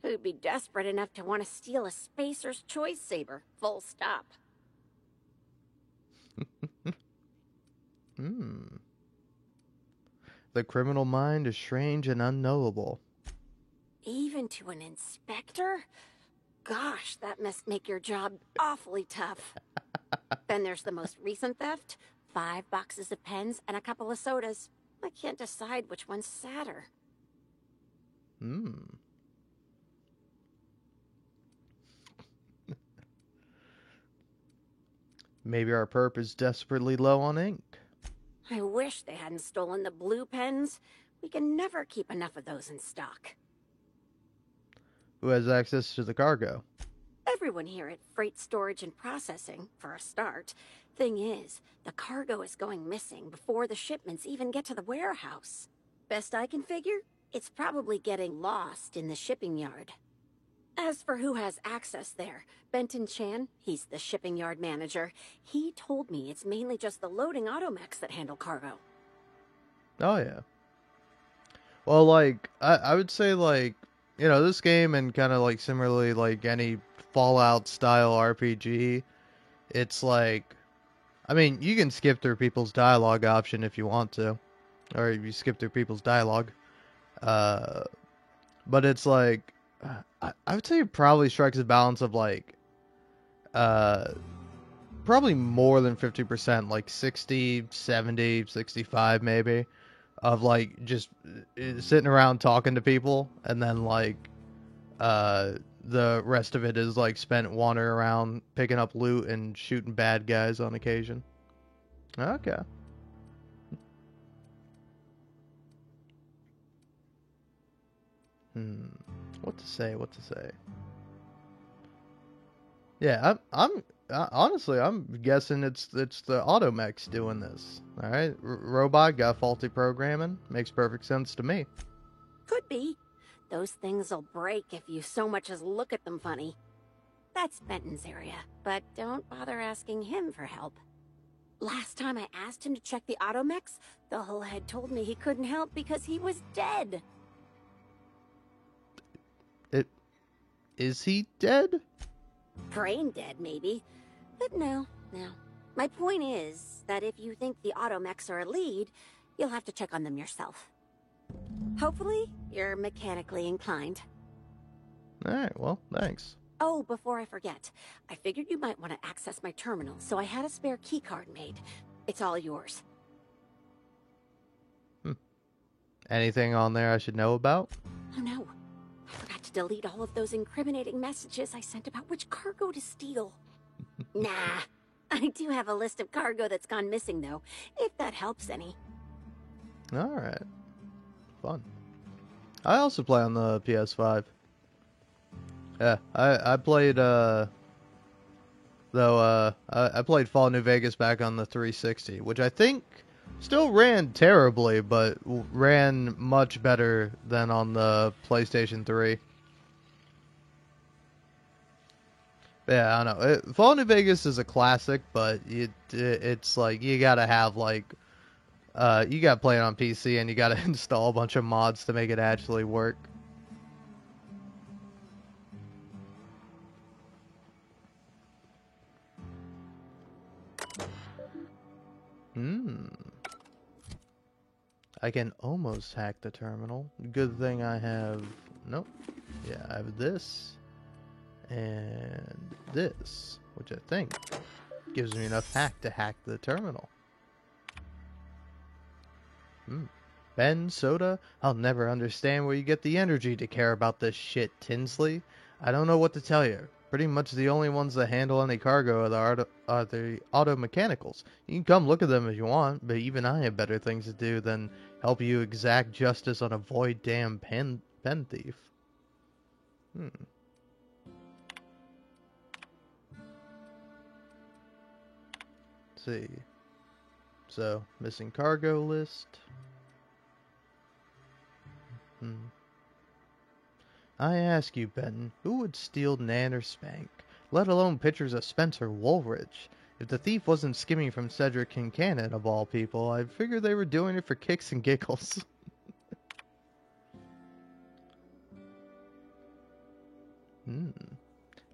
Who'd be desperate enough to want to steal a Spacer's Choice Saber? Full stop. The criminal mind is strange and unknowable. Even to an inspector? Gosh, that must make your job awfully tough. Then there's the most recent theft. 5 boxes of pens and a couple of sodas. I can't decide which one's sadder. Maybe our perp is desperately low on ink. I wish they hadn't stolen the blue pens. We can never keep enough of those in stock. Who has access to the cargo? Everyone here at Freight Storage and Processing, for a start. Thing is, the cargo is going missing before the shipments even get to the warehouse. Best I can figure, it's probably getting lost in the shipping yard. As for who has access there, Benton Chan, he's the shipping yard manager. He told me it's mainly just the loading automechs that handle cargo. Oh, yeah. Well, like, I would say, like, you know, this game and kind of, like, similarly, like, any Fallout-style RPG, it's like, I mean, you can skip through people's dialogue option if you want to. Or you skip through people's dialogue. But it's like, I would say it probably strikes a balance of, like, probably more than 50%, like 60, 70, 65 maybe, of, like, just sitting around talking to people, and then, like, the rest of it is, like, spent wandering around, picking up loot, and shooting bad guys on occasion. Okay. What to say? Yeah, honestly, I'm guessing it's the automechs doing this. All right, robot got faulty programming. Makes perfect sense to me. Could be. Those things'll break if you so much as look at them funny. That's Benton's area, but don't bother asking him for help. Last time I asked him to check the automechs, the whole head told me he couldn't help because he was dead. Is he dead? Brain dead, maybe. But no. My point is that if you think the automechs are a lead, you'll have to check on them yourself. Hopefully, you're mechanically inclined. Alright, well, thanks. Oh, before I forget, I figured you might want to access my terminal, so I had a spare keycard made. It's all yours. Anything on there I should know about? Oh no. I forgot to delete all of those incriminating messages I sent about which cargo to steal. Nah. I do have a list of cargo that's gone missing, though, if that helps any. Alright. Fun. I also play on the PS5. Yeah, I played, I played Fallout New Vegas back on the 360, which I think still ran terribly, but ran much better than on the PlayStation 3. Yeah, I don't know. Fallout New Vegas is a classic, but it's like, you gotta have, like, you gotta play it on PC, and you gotta install a bunch of mods to make it actually work. I can almost hack the terminal. Good thing I have... Nope. Yeah, I have this. And this. Which I think gives me enough hack to hack the terminal. Ben, soda? I'll never understand where you get the energy to care about this shit, Tinsley. I don't know what to tell you. Pretty much the only ones that handle any cargo are the auto mechanicals. You can come look at them if you want, but even I have better things to do than help you exact justice on a void damn pen thief. Let's see. So, missing cargo list. I ask you, Benton, who would steal Nan or Spank, let alone pictures of Spencer Woolridge? If the thief wasn't skimming from Cedric Kincannon, of all people, I'd figure they were doing it for kicks and giggles.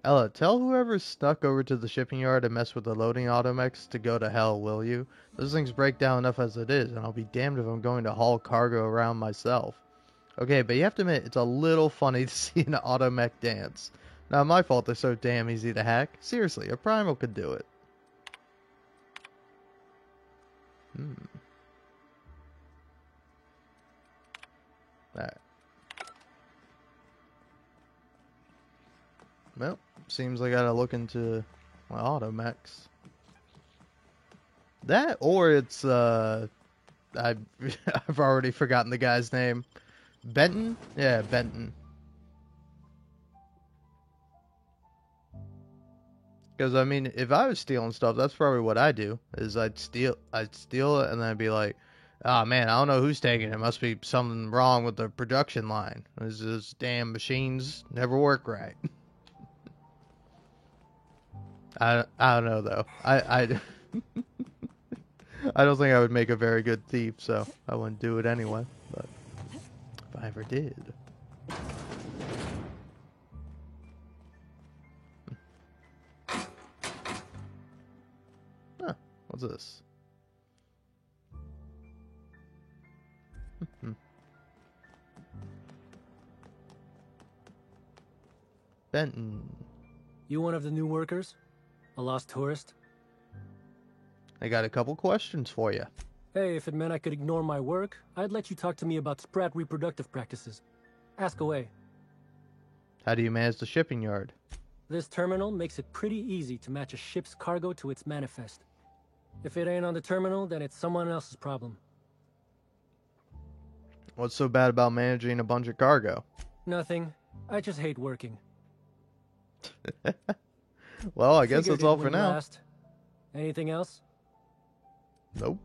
Ella, tell whoever snuck over to the shipping yard and messed with the loading automechs to go to hell, will you? Those things break down enough as it is, and I'll be damned if I'm going to haul cargo around myself. Okay, but you have to admit, it's a little funny to see an automech dance. Not my fault they're so damn easy to hack. Seriously, a Primal could do it. Alright. Well, seems I gotta look into my automechs. That, or it's, I've already forgotten the guy's name. Benton? Yeah, Benton. Because, I mean, if I was stealing stuff, that's probably what I do. Is I'd steal it, and then I'd be like, oh, man, I don't know who's taking it. Must be something wrong with the production line. These damn machines never work right. I don't know, though. I don't think I would make a very good thief, so I wouldn't do it anyway. But if I ever did... What's this? Benton. You one of the new workers? A lost tourist? I got a couple questions for you. Hey, if it meant I could ignore my work, I'd let you talk to me about Sprat reproductive practices. Ask away. How do you manage the shipping yard? This terminal makes it pretty easy to match a ship's cargo to its manifest. If it ain't on the terminal, then it's someone else's problem. What's so bad about managing a bunch of cargo? Nothing. I just hate working. Well, I guess that's all for now. Last. Anything else? Nope.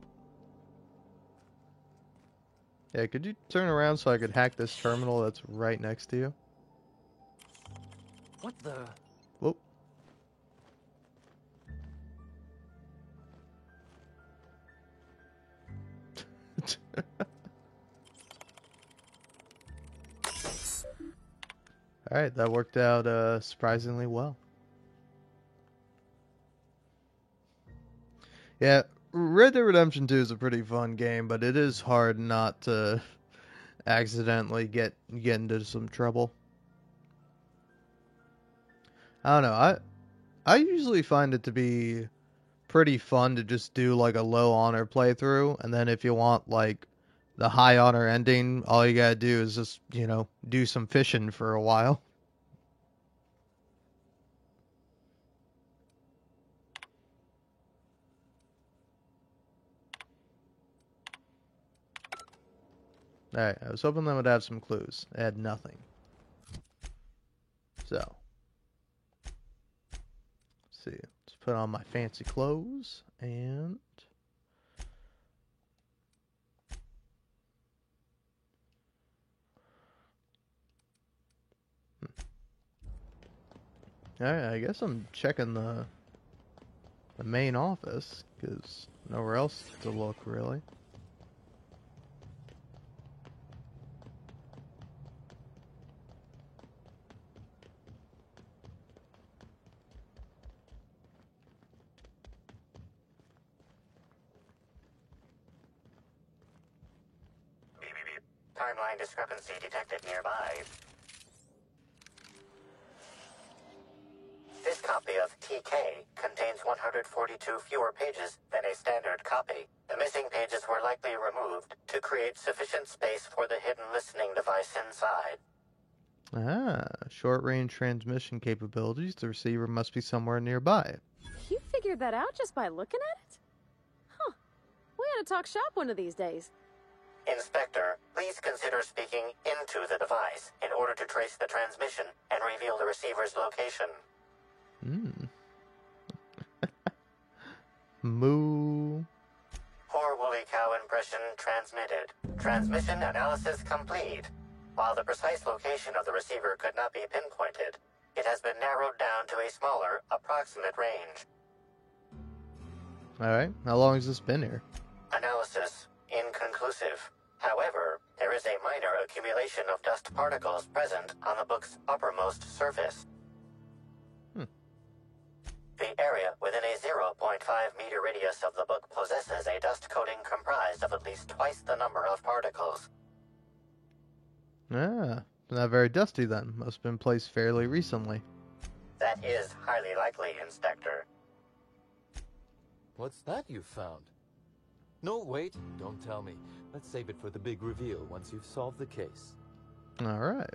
Yeah, could you turn around so I could hack this terminal that's right next to you? What the... Whoop. Alright, that worked out surprisingly well. Yeah, Red Dead Redemption 2 is a pretty fun game, but it is hard not to accidentally get into some trouble. I don't know, I usually find it to be pretty fun to just do like a low honor playthrough, and then if you want like the high honor ending, all you gotta do is just, you know, do some fishing for a while. Alright, I was hoping that would have some clues. It had nothing. So, let's see. Let's put on my fancy clothes and... Alright, I guess I'm checking the main office, because nowhere else to look, really. Timeline discrepancy detected nearby. This copy of TK contains 142 fewer pages than a standard copy. The missing pages were likely removed to create sufficient space for the hidden listening device inside. Ah, short-range transmission capabilities. The receiver must be somewhere nearby. You figured that out just by looking at it? Huh. We ought to talk shop one of these days. Inspector, please consider speaking into the device in order to trace the transmission and reveal the receiver's location. Moo. Poor woolly cow impression transmitted. Transmission analysis complete. While the precise location of the receiver could not be pinpointed, it has been narrowed down to a smaller, approximate range. Alright, how long has this been here? Analysis inconclusive. However, there is a minor accumulation of dust particles present on the book's uppermost surface. The area within a 0.5 meter radius of the book possesses a dust coating comprised of at least twice the number of particles. Ah, not very dusty then. Must have been placed fairly recently. That is highly likely, Inspector. What's that you found? No, wait, don't tell me. Let's save it for the big reveal once you've solved the case. Alright.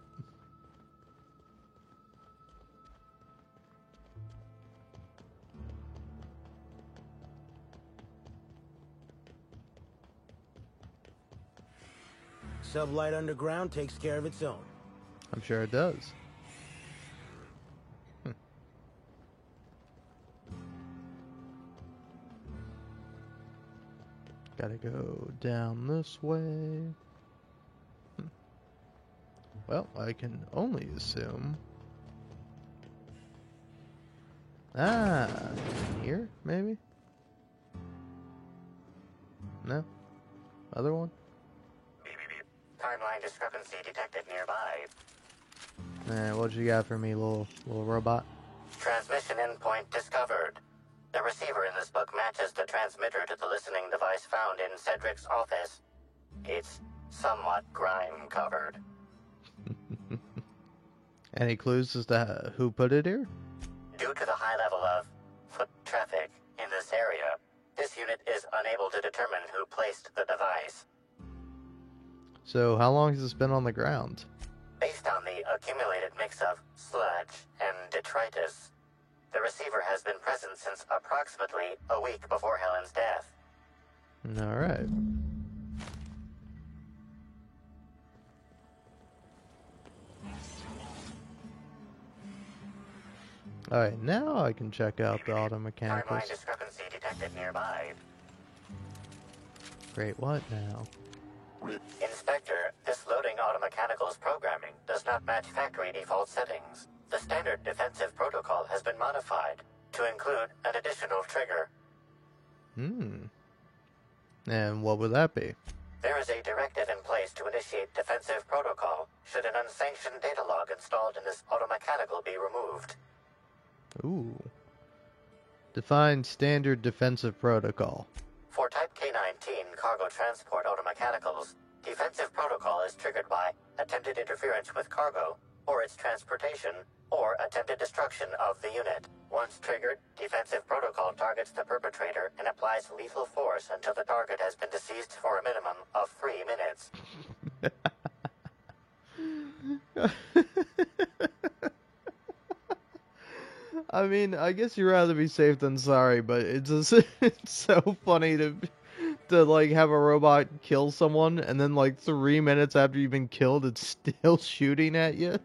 Sublight Underground takes care of its own. I'm sure it does. Gotta go down this way. Well, I can only assume. Ah, here, maybe? No? Other one? Timeline discrepancy detected nearby. What you got for me, little robot? Transmission endpoint discovered. The receiver in this book matches the transmitter to the listening device found in Cedric's office. It's somewhat grime-covered. Any clues as to who put it here? Due to the high level of foot traffic in this area, this unit is unable to determine who placed the device. So, how long has this been on the ground? Based on the accumulated mix of sludge and detritus, the receiver has been present since approximately a week before Helen's death. Alright. Alright, now I can check out the auto mechanicals. Timeline discrepancy detected nearby. Great, what now? Inspector, this loading auto mechanicals programming does not match factory default settings. The standard defensive protocol has been modified to include an additional trigger. And what would that be? There is a directive in place to initiate defensive protocol should an unsanctioned data log installed in this auto mechanical be removed. Ooh. Define standard defensive protocol. For Type K-19 cargo transport auto mechanicals, defensive protocol is triggered by attempted interference with cargo, or its transportation, or attempted destruction of the unit. Once triggered, defensive protocol targets the perpetrator and applies lethal force until the target has been deceased for a minimum of 3 minutes. I mean, I guess you'd rather be safe than sorry, but it's just, it's so funny to like have a robot kill someone and then like 3 minutes after you've been killed, it's still shooting at you.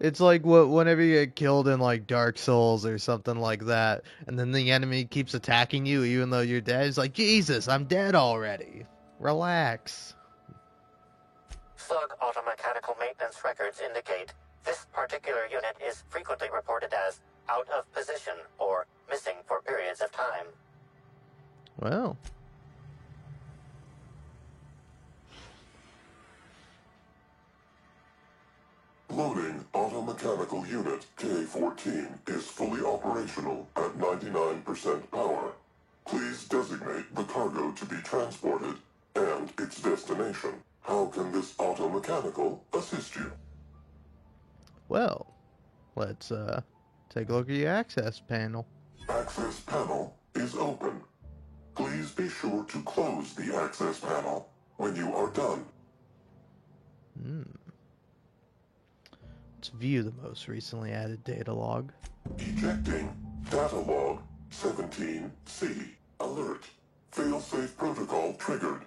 It's like whenever you get killed in like Dark Souls or something like that, and then the enemy keeps attacking you even though you're dead. It's like, Jesus, I'm dead already. Relax. Slug auto-mechanical maintenance records indicate this particular unit is frequently reported as out of position or missing for periods of time. Well. Loading auto-mechanical unit K-14 is fully operational at 99% power. Please designate the cargo to be transported and its destination. How can this auto-mechanical assist you? Well, let's take a look at your access panel. Access panel is open. Please be sure to close the access panel when you are done. Let's view the most recently added data log. Ejecting data log 17C. Alert. Failsafe protocol triggered.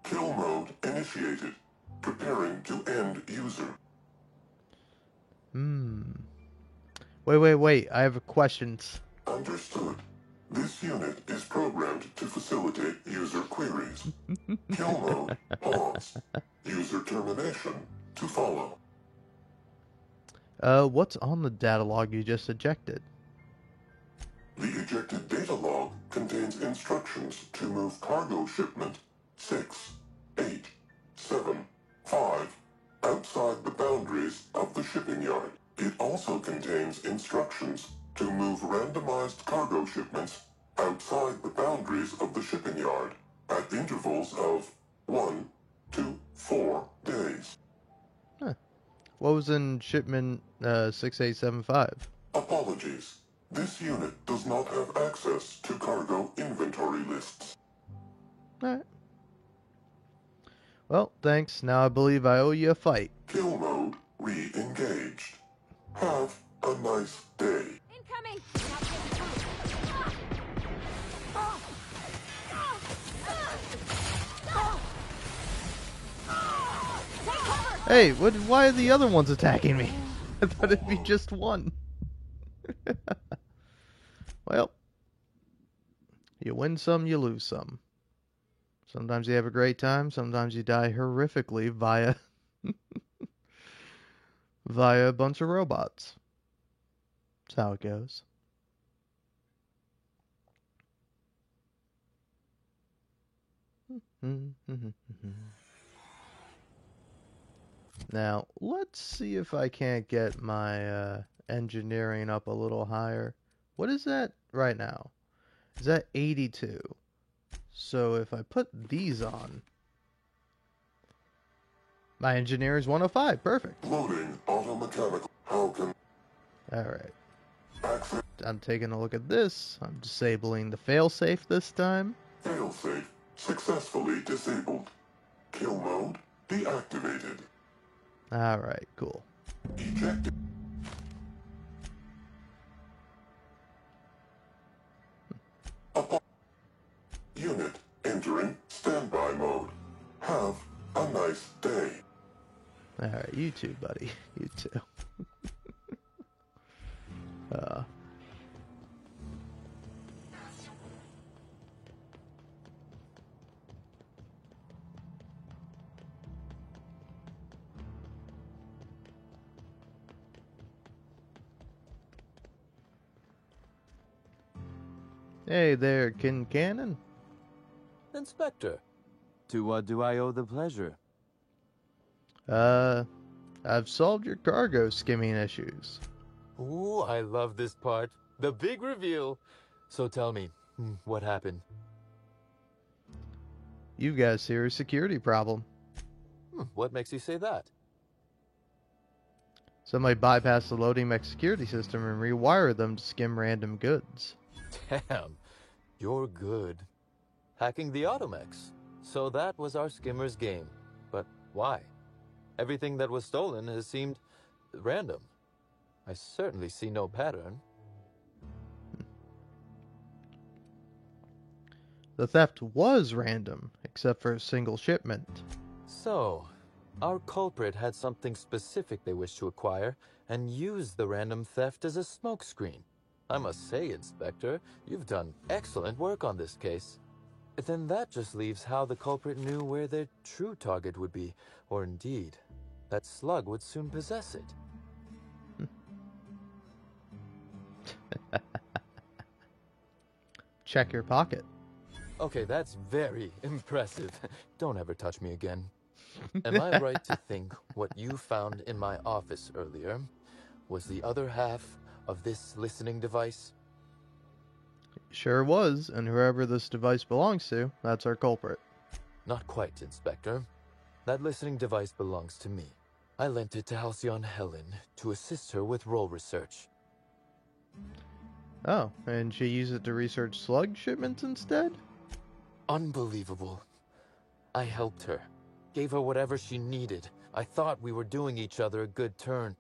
Kill mode initiated. Preparing to end user. Wait. I have questions. Understood. This unit is programmed to facilitate user queries. Kill mode, pause. User termination, to follow. What's on the data log you just ejected? The ejected data log contains instructions to move cargo shipment 6, 8, 7, 5 outside the boundaries of the shipping yard. It also contains instructions to move randomized cargo shipments outside the boundaries of the shipping yard at intervals of 1 to 4 days. Huh. What was in shipment 6875? Apologies. This unit does not have access to cargo inventory lists. Alright. Well, thanks. Now I believe I owe you a fight. Kill mode re-engaged. Have a nice day. Incoming! Hey, why are the other ones attacking me? I thought it'd be just one. Well, you win some, you lose some. Sometimes you have a great time, sometimes you die horrifically via a bunch of robots. That's how it goes. Now, let's see if I can't get my engineering up a little higher. What is that right now? Is that 82? So if I put these on, my engineer is 105. Perfect. Loading automechanical. How can... Alright. I'm taking a look at this. I'm disabling the failsafe this time. Failsafe successfully disabled. Kill mode deactivated. Alright, cool. Ejected. Unit entering standby mode. Have a nice day. Alright, you too, buddy. You too. Hey there, Kincannon. Inspector, to what do I owe the pleasure? I've solved your cargo skimming issues. Ooh, I love this part. The big reveal. So tell me, what happened? You've got a serious security problem. What makes you say that? Somebody bypassed the loading mech security system and rewired them to skim random goods. Damn, you're good. Hacking the Automechs. So that was our skimmer's game. But why? Everything that was stolen has seemed random. I certainly see no pattern. The theft was random, except for a single shipment. So, our culprit had something specific they wished to acquire, and used the random theft as a smokescreen. I must say, Inspector, you've done excellent work on this case. Then that just leaves how the culprit knew where their true target would be, or indeed, that Slug would soon possess it. Check your pocket. Okay, that's very impressive. Don't ever touch me again. Am I right to think what you found in my office earlier was the other half of this listening device? Sure was, and whoever this device belongs to, that's our culprit. Not quite, Inspector. That listening device belongs to me. I lent it to Halcyon Helen to assist her with role research. Oh, and she used it to research slug shipments instead? Unbelievable. I helped her. Gave her whatever she needed. I thought we were doing each other a good turn.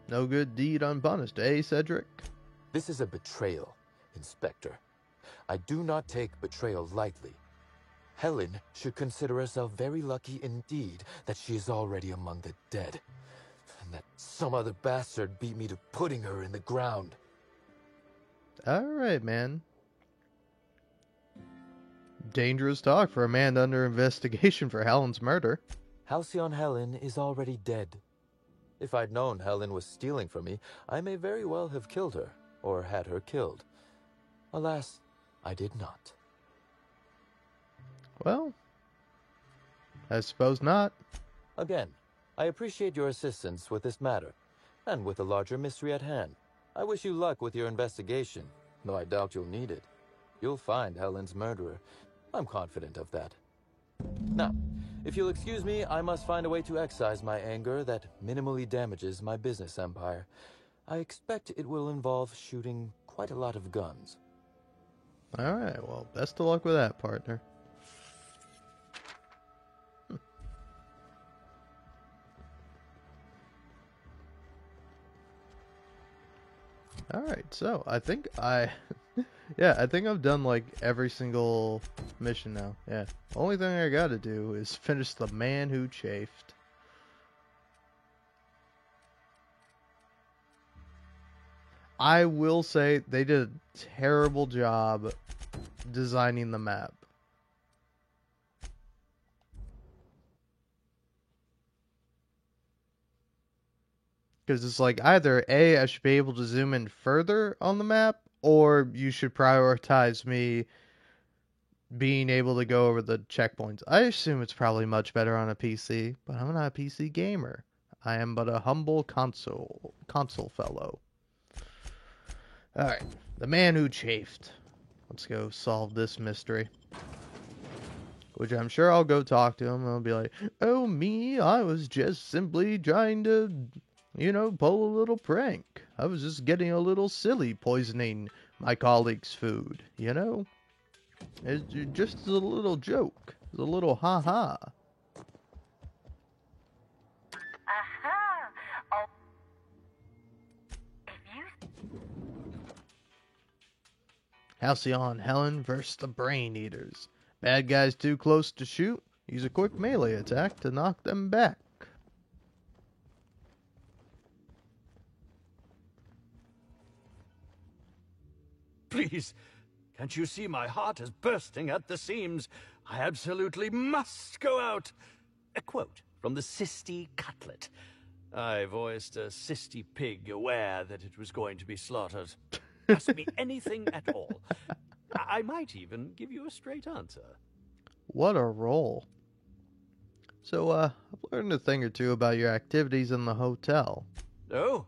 No good deed unpunished, eh, Cedric? This is a betrayal, Inspector. I do not take betrayal lightly. Helen should consider herself very lucky indeed that she is already among the dead. and that some other bastard beat me to putting her in the ground. Alright, man. Dangerous talk for a man under investigation for Helen's murder. Halcyon Helen is already dead. If I'd known Helen was stealing from me, I may very well have killed her, or had her killed. Alas, I did not. Well, I suppose not. Again, I appreciate your assistance with this matter, and with the larger mystery at hand. I wish you luck with your investigation, though I doubt you'll need it. You'll find Helen's murderer. I'm confident of that. Now, if you'll excuse me, I must find a way to excise my anger that minimally damages my business empire. I expect it will involve shooting quite a lot of guns. Alright, well, best of luck with that, partner. Alright, so I think yeah, I think I've done like every single mission now. Yeah. Only thing I gotta do is finish The Man Who Chafed. I will say they did a terrible job designing the map. Because it's like either A, I should be able to zoom in further on the map, or you should prioritize me being able to go over the checkpoints. I assume it's probably much better on a PC, but I'm not a PC gamer. I am but a humble console fellow. Alright, The Man Who Chafed. Let's go solve this mystery. Which I'm sure I'll go talk to him and I'll be like, oh me, I was just simply trying to, you know, pull a little prank. I was just getting a little silly poisoning my colleague's food, you know? It's just a little joke. It's a little ha-ha. Halcyon Helen versus the Brain Eaters. Bad guys too close to shoot. Use a quick melee attack to knock them back. Please, can't you see my heart is bursting at the seams? I absolutely must go out. A quote from the Sisty Cutlet. I voiced a Sisty pig aware that it was going to be slaughtered. Ask me anything at all. I might even give you a straight answer. What a roll. So, I've learned a thing or two about your activities in the hotel. Oh,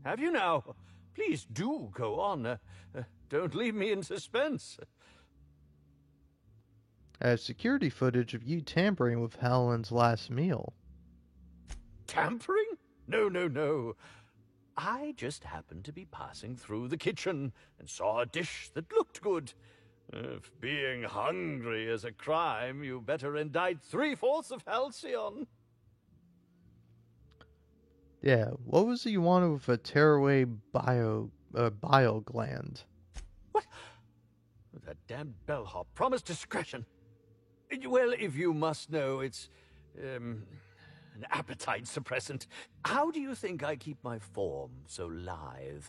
have you now? Please do go on. Don't leave me in suspense. I have security footage of you tampering with Helen's last meal. Tampering? No, no, no. I just happened to be passing through the kitchen and saw a dish that looked good. If being hungry is a crime, you better indict 3/4 of Halcyon. Yeah, what was it you wanted with a tearaway bile gland? What? That damned bellhop promised discretion. Well, if you must know, it's an appetite suppressant. How do you think I keep my form so lithe?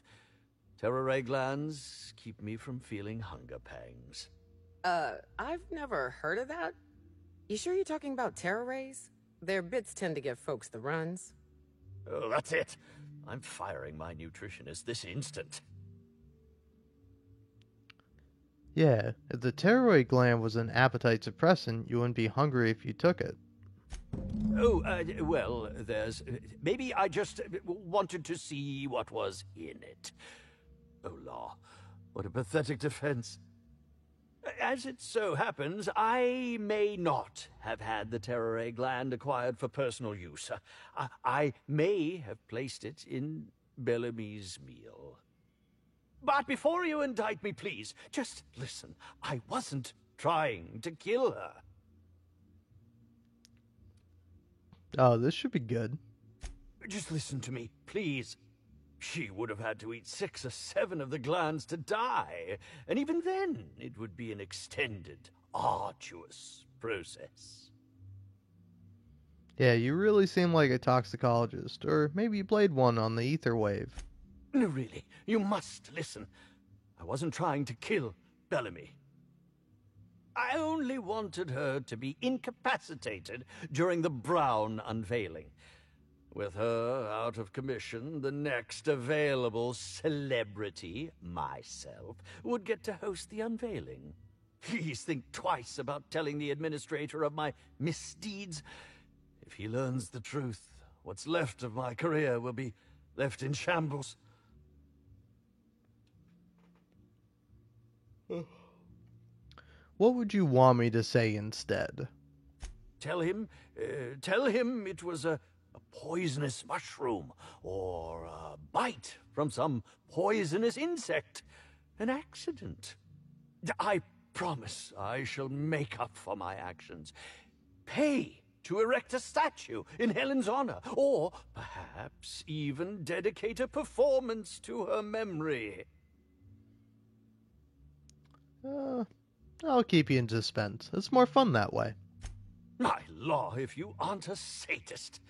Tearaway glands keep me from feeling hunger pangs. I've never heard of that. You sure you're talking about tearaways? Their bits tend to give folks the runs. Oh, that's it. I'm firing my nutritionist this instant. Yeah, if the tearaway gland was an appetite suppressant, you wouldn't be hungry if you took it. Oh, well, there's... maybe I just wanted to see what was in it. Oh, law. What a pathetic defense. As it so happens, I may not have had the tearaway gland acquired for personal use. I may have placed it in Bellamy's meal. But before you indict me, please, just listen. I wasn't trying to kill her. Oh, this should be good. Just listen to me, please. She would have had to eat 6 or 7 of the glands to die, and even then it would be an extended, arduous process. Yeah, you really seem like a toxicologist, or maybe you played one on the ether wave. No, really, you must listen. I wasn't trying to kill Bellamy. I only wanted her to be incapacitated during the Brown unveiling. With her out of commission, the next available celebrity, myself, would get to host the unveiling. Please think twice about telling the administrator of my misdeeds. If he learns the truth, what's left of my career will be left in shambles. What would you want me to say instead? Tell him it was a poisonous mushroom, or a bite from some poisonous insect. An accident. I promise I shall make up for my actions. Pay to erect a statue in Helen's honor, or perhaps even dedicate a performance to her memory. I'll keep you in suspense. It's more fun that way. My law, if you aren't a sadist.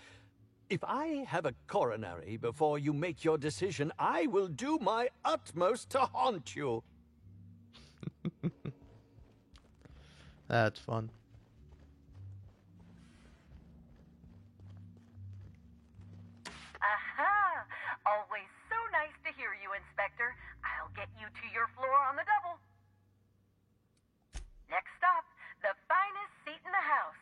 If I have a coronary before you make your decision, I will do my utmost to haunt you. That's fun. Aha! Always so nice to hear you, Inspector. I'll get you to your floor on the double. Next stop, the finest seat in the house.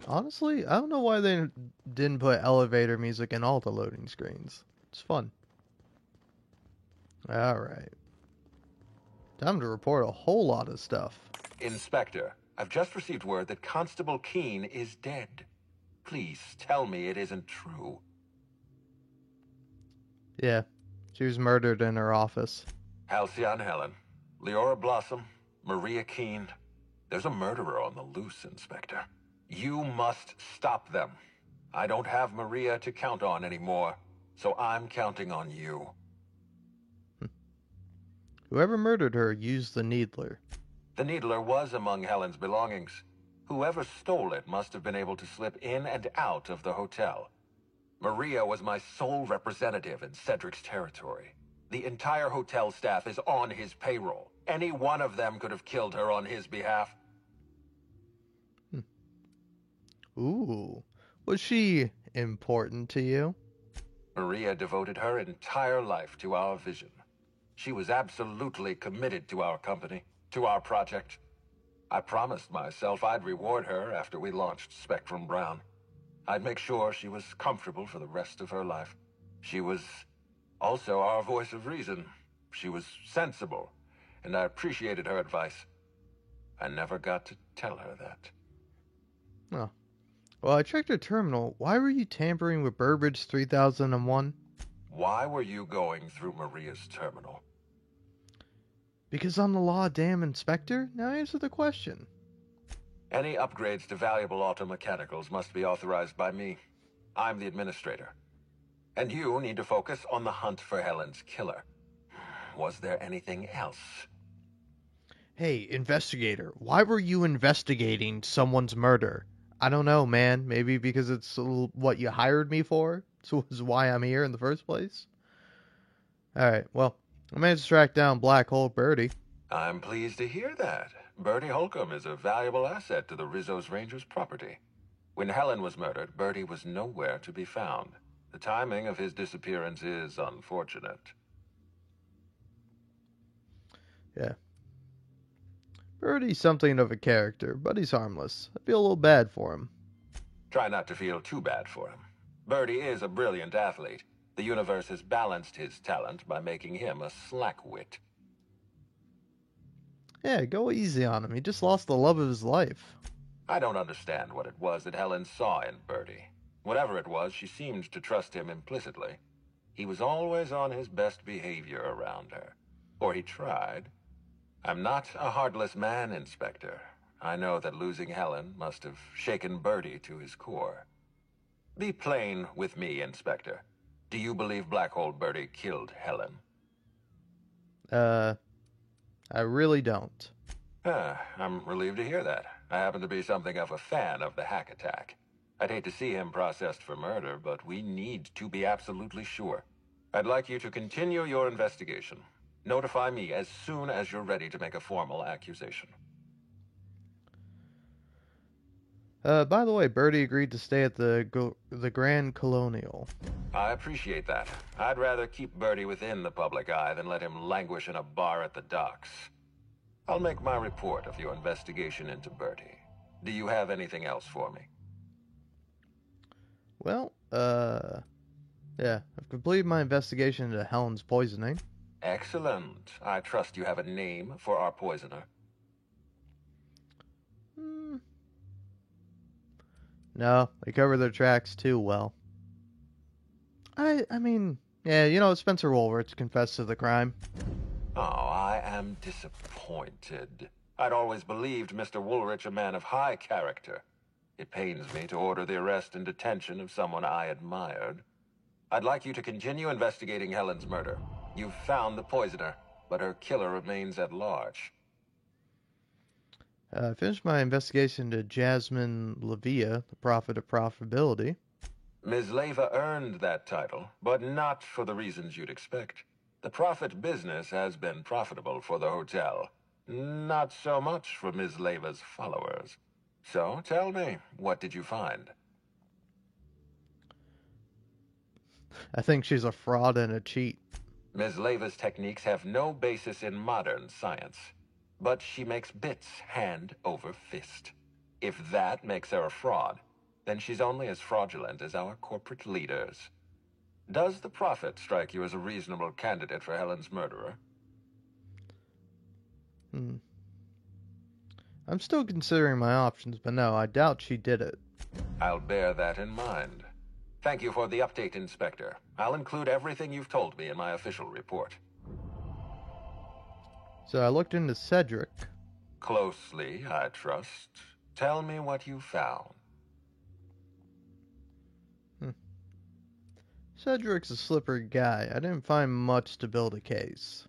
Honestly, I don't know why they didn't put elevator music in all the loading screens. It's fun. Alright. Time to report a whole lot of stuff. Inspector, I've just received word that Constable Keene is dead. Please tell me it isn't true. Yeah, she was murdered in her office. Halcyon Helen, Leora Blossom, Maria Keene. There's a murderer on the loose, Inspector. You must stop them. I don't have Maria to count on anymore, so I'm counting on you. Whoever murdered her used the Needler. The Needler was among Helen's belongings. Whoever stole it must have been able to slip in and out of the hotel. Maria was my sole representative in Cedric's territory. The entire hotel staff is on his payroll. Any one of them could have killed her on his behalf. Ooh. Was she important to you? Maria devoted her entire life to our vision. She was absolutely committed to our company, to our project. I promised myself I'd reward her after we launched Spectrum Brown. I'd make sure she was comfortable for the rest of her life. She was also our voice of reason. She was sensible, and I appreciated her advice. I never got to tell her that. Oh. Well, I checked her terminal. Why were you tampering with Burbage 3001? Why were you going through Maria's terminal? Because I'm the law damn inspector? Now answer the question. Any upgrades to valuable automechanicals must be authorized by me. I'm the administrator. And you need to focus on the hunt for Helen's killer. Was there anything else? Hey, investigator, why were you investigating someone's murder? I don't know, man. Maybe because it's what you hired me for? So is why I'm here in the first place? Alright, well, I managed to track down Black Hole Birdie. I'm pleased to hear that. Birdie Holcomb is a valuable asset to the Rizzo's Rangers property. When Helen was murdered, Birdie was nowhere to be found. The timing of his disappearance is unfortunate. Yeah. Birdie's something of a character, but he's harmless. I feel a little bad for him. Try not to feel too bad for him. Birdie is a brilliant athlete. The universe has balanced his talent by making him a slackwit. Yeah, go easy on him. He just lost the love of his life. I don't understand what it was that Helen saw in Birdie. Whatever it was, she seemed to trust him implicitly. He was always on his best behavior around her. Or he tried. I'm not a heartless man, Inspector. I know that losing Helen must have shaken Birdie to his core. Be plain with me, Inspector. Do you believe Black Hole Birdie killed Helen? I really don't. I'm relieved to hear that. I happen to be something of a fan of the hack attack. I'd hate to see him processed for murder, but we need to be absolutely sure. I'd like you to continue your investigation. Notify me as soon as you're ready to make a formal accusation. By the way, Birdie agreed to stay at the Grand Colonial. I appreciate that. I'd rather keep Birdie within the public eye than let him languish in a bar at the docks. I'll make my report of your investigation into Birdie. Do you have anything else for me? Well, yeah, I've completed my investigation into Helen's poisoning. Excellent. I trust you have a name for our poisoner. No, they cover their tracks too well. I mean, yeah, you know, Spencer Woolrich confessed to the crime. Oh, I am disappointed. I'd always believed Mr. Woolrich a man of high character. It pains me to order the arrest and detention of someone I admired. I'd like you to continue investigating Helen's murder. You've found the poisoner, but her killer remains at large. I finished my investigation into Jasmine Levia, the Prophet of Profitability. Ms. Leva earned that title, but not for the reasons you'd expect. The Prophet business has been profitable for the hotel. Not so much for Ms. Leva's followers. So, tell me, what did you find? I think she's a fraud and a cheat. Ms. Leva's techniques have no basis in modern science. But she makes bits hand over fist. If that makes her a fraud, then she's only as fraudulent as our corporate leaders. Does the Prophet strike you as a reasonable candidate for Helen's murderer? I'm still considering my options, but no, I doubt she did it. I'll bear that in mind. Thank you for the update, Inspector. I'll include everything you've told me in my official report. So I looked into Cedric. Closely, I trust. Tell me what you found. Cedric's a slippery guy. I didn't find much to build a case.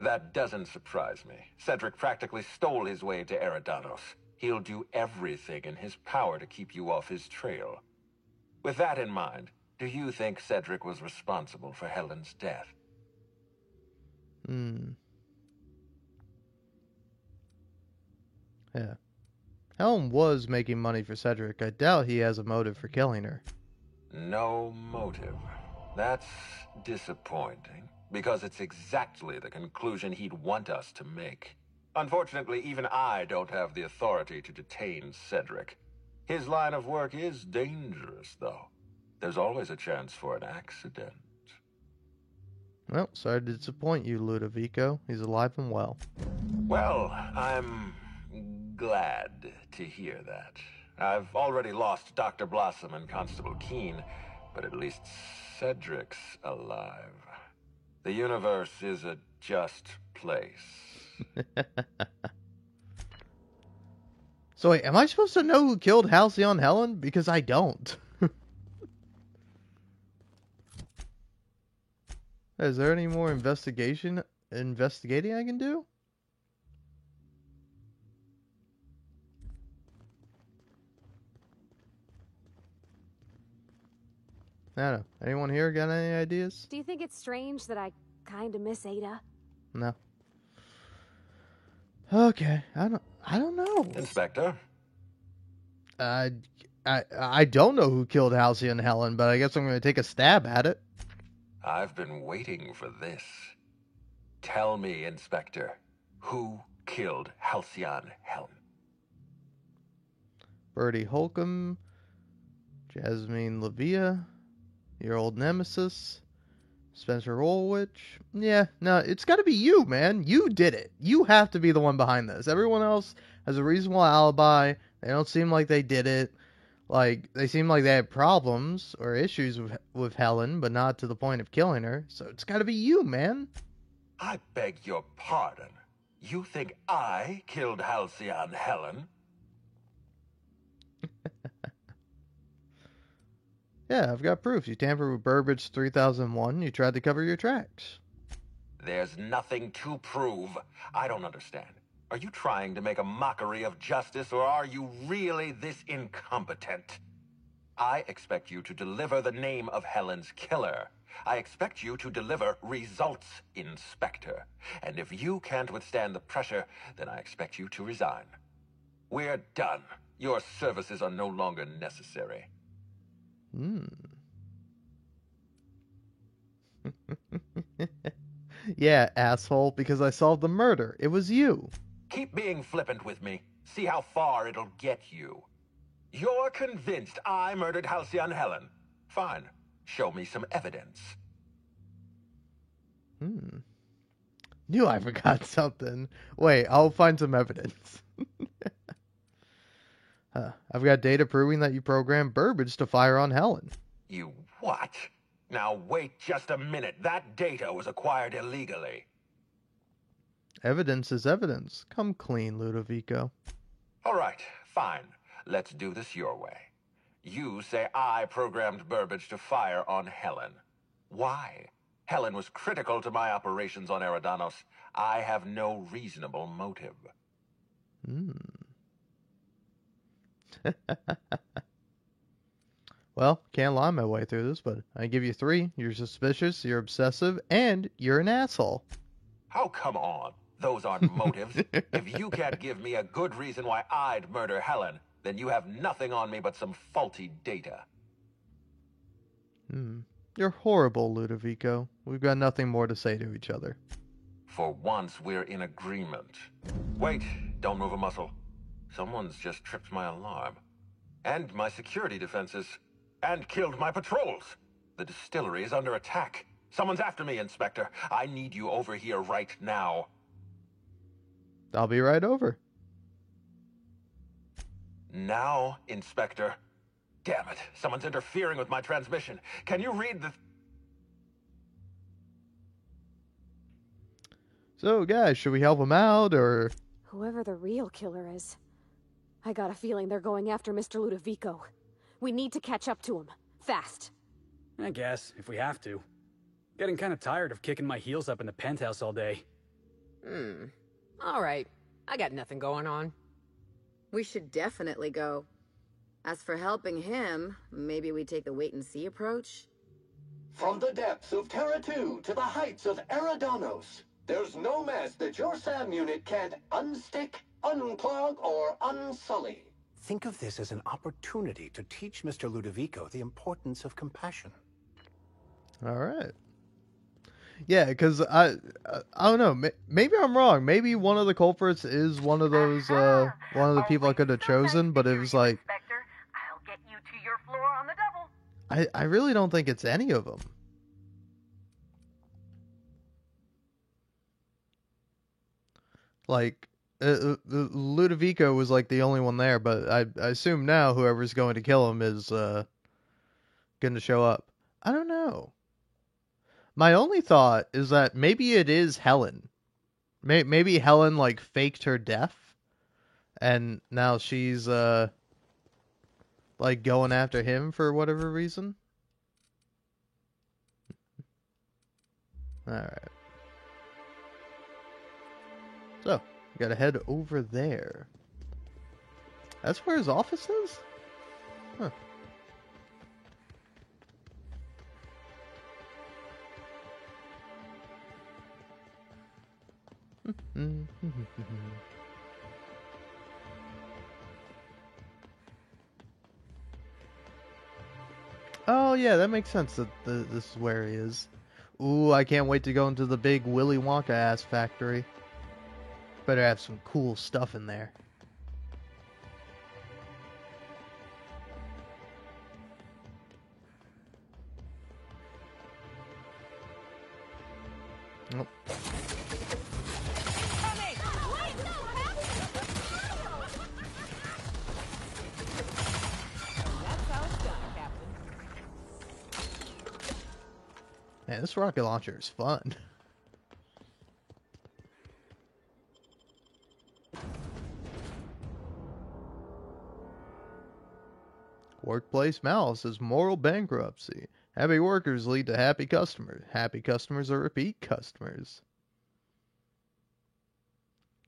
That doesn't surprise me. Cedric practically stole his way to Eridanos. He'll do everything in his power to keep you off his trail. With that in mind, do you think Cedric was responsible for Helen's death? Yeah. Helen was making money for Cedric. I doubt he has a motive for killing her. No motive. That's disappointing, because it's exactly the conclusion he'd want us to make. Unfortunately, even I don't have the authority to detain Cedric. His line of work is dangerous, though. There's always a chance for an accident. Well, sorry to disappoint you, Ludovico. He's alive and well. Well, I'm glad to hear that. I've already lost Dr. Blossom and Constable Keene, but at least Cedric's alive. The universe is a just place. So wait, am I supposed to know who killed Halcyon Helen? Because I don't. Is there any more investigating I can do? I don't know. Anyone here got any ideas? Do you think it's strange that I kinda miss Ada? No. Okay, I don't know. Inspector? I don't know who killed Halcyon Helen, but I guess I'm going to take a stab at it. I've been waiting for this. Tell me, Inspector, who killed Halcyon Helen? Birdie Holcomb, Jasmine Levia, your old nemesis, Spencer Woolrich. Yeah, no, it's got to be you, man. You did it. You have to be the one behind this. Everyone else has a reasonable alibi. They don't seem like they did it. Like, they seem like they had problems or issues with Helen, but not to the point of killing her. So it's got to be you, man. I beg your pardon. You think I killed Halcyon Helen? Yeah, I've got proof. You tampered with Burbage 3001. You tried to cover your tracks. There's nothing to prove. I don't understand. Are you trying to make a mockery of justice, or are you really this incompetent? I expect you to deliver the name of Helen's killer. I expect you to deliver results, Inspector. And if you can't withstand the pressure, then I expect you to resign. We're done. Your services are no longer necessary. Yeah, asshole, because I solved the murder. It was you. Keep being flippant with me. See how far it'll get you. You're convinced I murdered Halcyon Helen. Fine. Show me some evidence. Knew I forgot something. Wait, I'll find some evidence. I've got data proving that you programmed Burbage to fire on Helen. You what? Now wait just a minute. That data was acquired illegally. Evidence is evidence. Come clean, Ludovico. All right, fine. Let's do this your way. You say I programmed Burbage to fire on Helen. Why? Helen was critical to my operations on Eridanos. I have no reasonable motive. Well, can't lie my way through this, but I give you 3. You're suspicious, you're obsessive, and you're an asshole. Oh, come on. Those aren't motives. If you can't give me a good reason why I'd murder Helen, then you have nothing on me but some faulty data. You're horrible, Ludovico. We've got nothing more to say to each other. For once, we're in agreement. Wait, don't move a muscle. Someone's just tripped my alarm. And my security defenses. And killed my patrols. The distillery is under attack. Someone's after me, Inspector. I need you over here right now. I'll be right over. Now, Inspector. Damn it, someone's interfering with my transmission. Can you read the... So, guys, should we help him out, or... Whoever the real killer is, I got a feeling they're going after Mr. Ludovico. We need to catch up to him. Fast. I guess, if we have to. Getting kind of tired of kicking my heels up in the penthouse all day. All right. I got nothing going on. We should definitely go. As for helping him, maybe we take the wait-and-see approach? From the depths of Terra 2 to the heights of Eridanos, there's no mess that your SAM unit can't unstick, unclog, or unsully. Think of this as an opportunity to teach Mr. Ludovico the importance of compassion. All right. Yeah, because I don't know. Maybe I'm wrong. Maybe one of the culprits is one of those, one of the people I could have chosen, but it was like... I'll get you to your floor on the double. I really don't think it's any of them. Like, Ludovico was like the only one there, but I assume now whoever's going to kill him is going to show up. I don't know. My only thought is that maybe it is Helen. Maybe Helen like faked her death, and now she's like going after him for whatever reason. All right. So, we gotta head over there. That's where his office is? Huh. Oh yeah, that makes sense that this is where he is. Ooh, I can't wait to go into the big Willy Wonka ass factory. Better have some cool stuff in there. Nope. Man, this rocket launcher is fun. Workplace malice is moral bankruptcy. Happy workers lead to happy customers. Happy customers are repeat customers.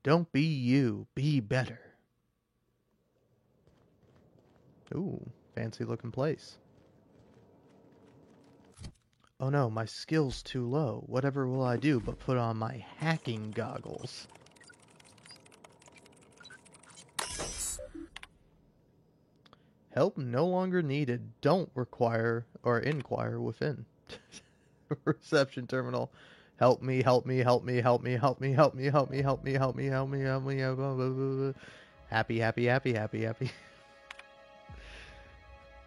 Don't be you. Be better. Ooh, fancy looking place. Oh no, my skill's too low. Whatever will I do but put on my hacking goggles? Help no longer needed. Don't require or inquire within. Reception terminal. Help me, help me, help me, help me, help me, help me, help me, help me, help me, help me, help me, help me. Happy, happy, happy, happy, happy.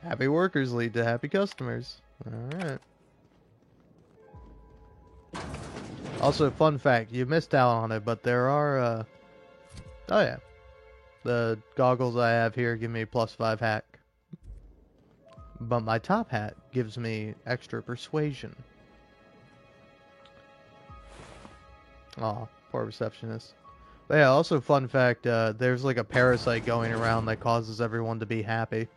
Happy workers lead to happy customers. Alright. Also, fun fact, you missed out on it, but there are, oh yeah. The goggles I have here give me +5 hack. But my top hat gives me extra persuasion. Aw, poor receptionist. But yeah, also fun fact, there's like a parasite going around that causes everyone to be happy.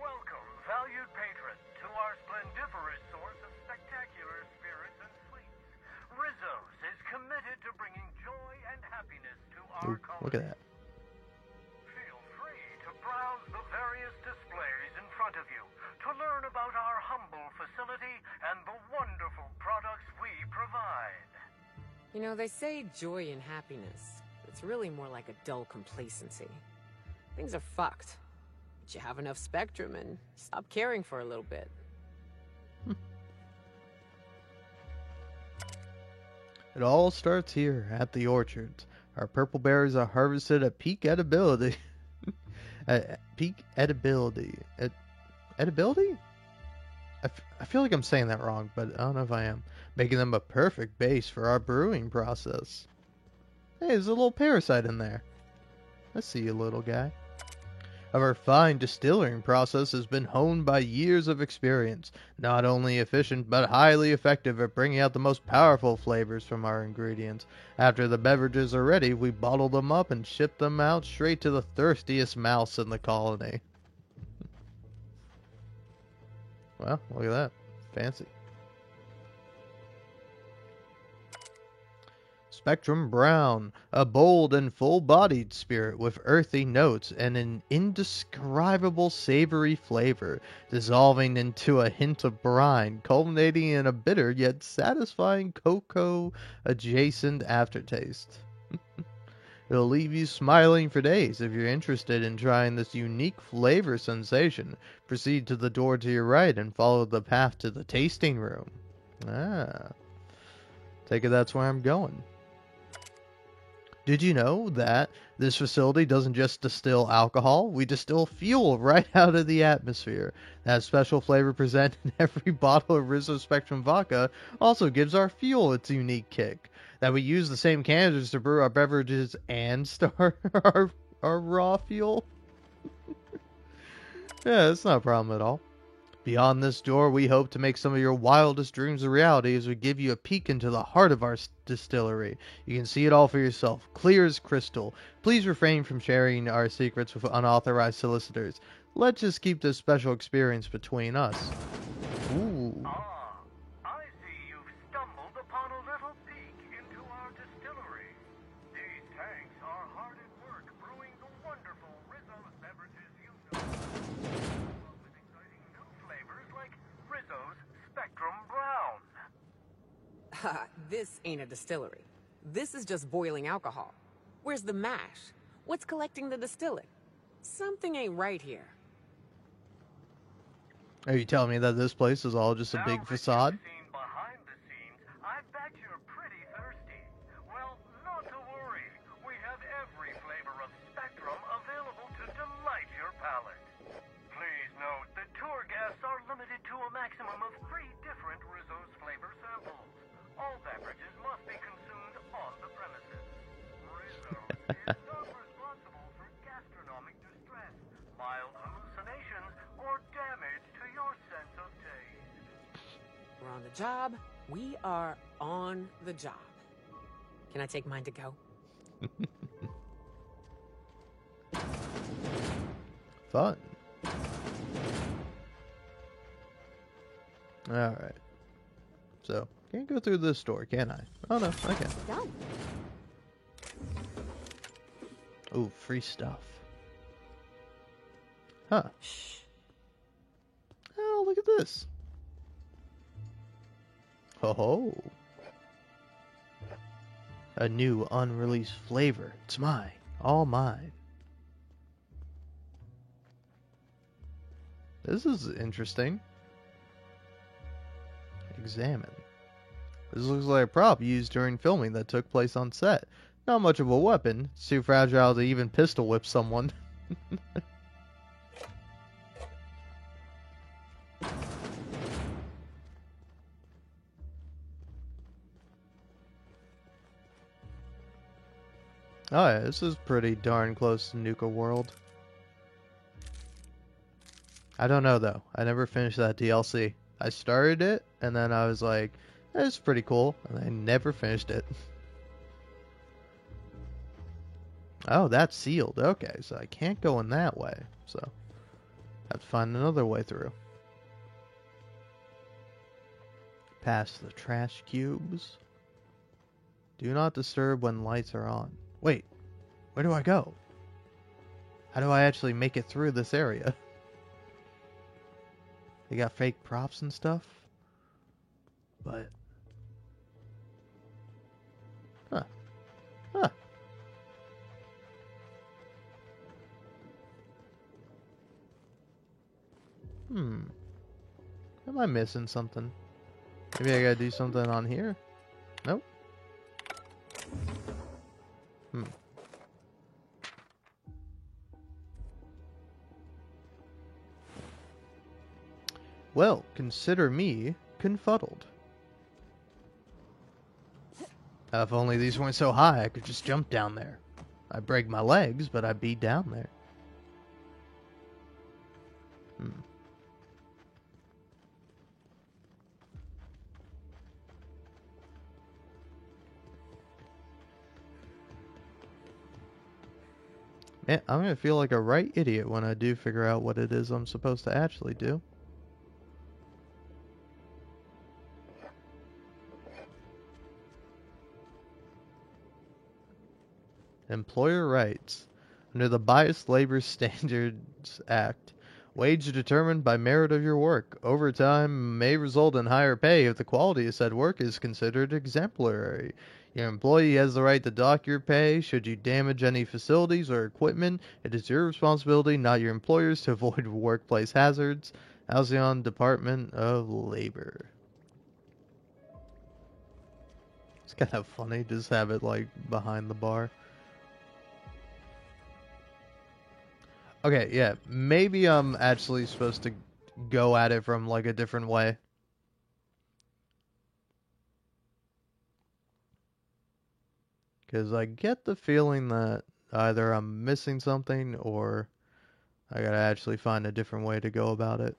Welcome, valued patron, to our splendiferous source of spectacular spirits and sweets. Rizzo's is committed to bringing joy and happiness to our Ooh, look at that. Feel free to browse the various displays in front of you to learn about our humble facility and the wonderful products we provide. You know, they say joy and happiness. It's really more like a dull complacency. Things are fucked. But you have enough spectrum and stop caring for a little bit. It all starts here at the orchards. Our purple berries are harvested at peak edibility. At peak edibility. Edibility? I feel like I'm saying that wrong, but I don't know if I am. Making them a perfect base for our brewing process. Hey, there's a little parasite in there. I see you, little guy. Our fine distilling process has been honed by years of experience. Not only efficient, but highly effective at bringing out the most powerful flavors from our ingredients. After the beverages are ready, we bottle them up and ship them out straight to the thirstiest mouse in the colony. Well, look at that. Fancy. Spectrum Brown, a bold and full-bodied spirit with earthy notes and an indescribable savory flavor, dissolving into a hint of brine, culminating in a bitter yet satisfying cocoa-adjacent aftertaste. It'll leave you smiling for days. If you're interested in trying this unique flavor sensation, proceed to the door to your right and follow the path to the tasting room. Ah. Take it that's where I'm going. Did you know that this facility doesn't just distill alcohol? We distill fuel right out of the atmosphere. That special flavor presented in every bottle of Rizzo Spectrum vodka also gives our fuel its unique kick. That we use the same canisters to brew our beverages and start our raw fuel? Yeah, it's not a problem at all. Beyond this door, we hope to make some of your wildest dreams a reality as we give you a peek into the heart of our distillery. You can see it all for yourself, clear as crystal. Please refrain from sharing our secrets with unauthorized solicitors. Let's just keep this special experience between us. Ooh. I see you've stumbled upon a little peek into our distillery. These tanks are hard at work brewing the wonderful Rizzo's beverages you know. With exciting new flavors like Rizzo's Spectrum Brown. This ain't a distillery. This is just boiling alcohol. Where's the mash? What's collecting the distillate? Something ain't right here. Are you telling me that this place is all just a big facade? Behind the scenes, I bet you're pretty thirsty. Well, not to worry. We have every flavor of Spectrum available to delight your palate. Please note that tour guests are limited to a maximum of 3 different Rizzo's flavor samples. All beverages must be consumed on the premises. Rizzo's is not responsible for gastronomic distress, mild hallucinations, or damage to your sense of taste. We're on the job. We are on the job. Can I take mine to go? Fun. Alright. So, can't go through this door, can I? Oh no, I can. Done. Ooh, free stuff. Huh. Oh, look at this. Oh. A new unreleased flavor. It's mine. All mine. This is interesting. Examine. This looks like a prop used during filming that took place on set. Not much of a weapon. It's too fragile to even pistol whip someone. Oh yeah, this is pretty darn close to Nuka World. I don't know though. I never finished that DLC. I started it, and then I was like, it's pretty cool, and I never finished it. Oh, that's sealed. Okay, so I can't go in that way. So, I have to find another way through. Past the trash cubes. Do not disturb when lights are on. Wait, where do I go? How do I actually make it through this area? They got fake props and stuff. But... Huh. Huh. Am I missing something? Maybe I gotta do something on here? Nope. Well, consider me confuddled. If only these weren't so high, I could just jump down there. I'd break my legs, but I'd be down there. Man, I'm gonna feel like a right idiot when I do figure out what it is I'm supposed to actually do. Employer rights. Under the Biased Labor Standards Act, wage determined by merit of your work. Overtime may result in higher pay if the quality of said work is considered exemplary. Your employee has the right to dock your pay. Should you damage any facilities or equipment, it is your responsibility, not your employer's, to avoid workplace hazards. Halcyon Department of Labor. It's kind of funny, just have it like behind the bar. Okay, yeah, maybe I'm actually supposed to go at it from like a different way. Because I get the feeling that either I'm missing something or I gotta actually find a different way to go about it.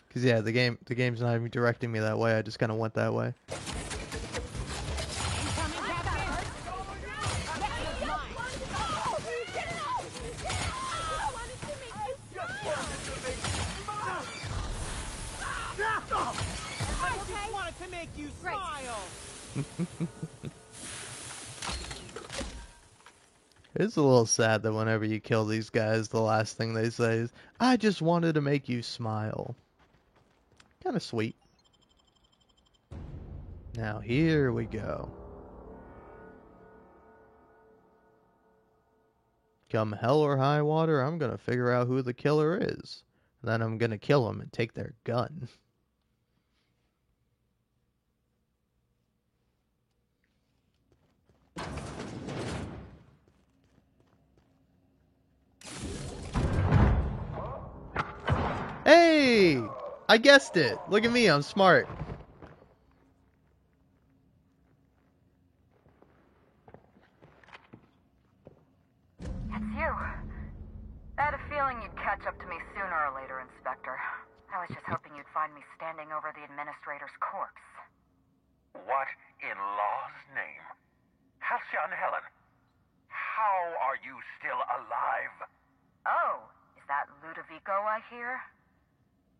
Because yeah, the game's not even directing me that way, I just kind of went that way. It's a little sad that whenever you kill these guys, the last thing they say is, I just wanted to make you smile. Kind of sweet. Now here we go. Come hell or high water, I'm gonna figure out who the killer is. Then I'm gonna kill him and take their gun. Hey! I guessed it! Look at me, I'm smart. It's you. I had a feeling you'd catch up to me sooner or later, Inspector. I was just hoping you'd find me standing over the Administrator's corpse. What in law's name? Halcyon Helen, how are you still alive? Oh, is that Ludovico I hear?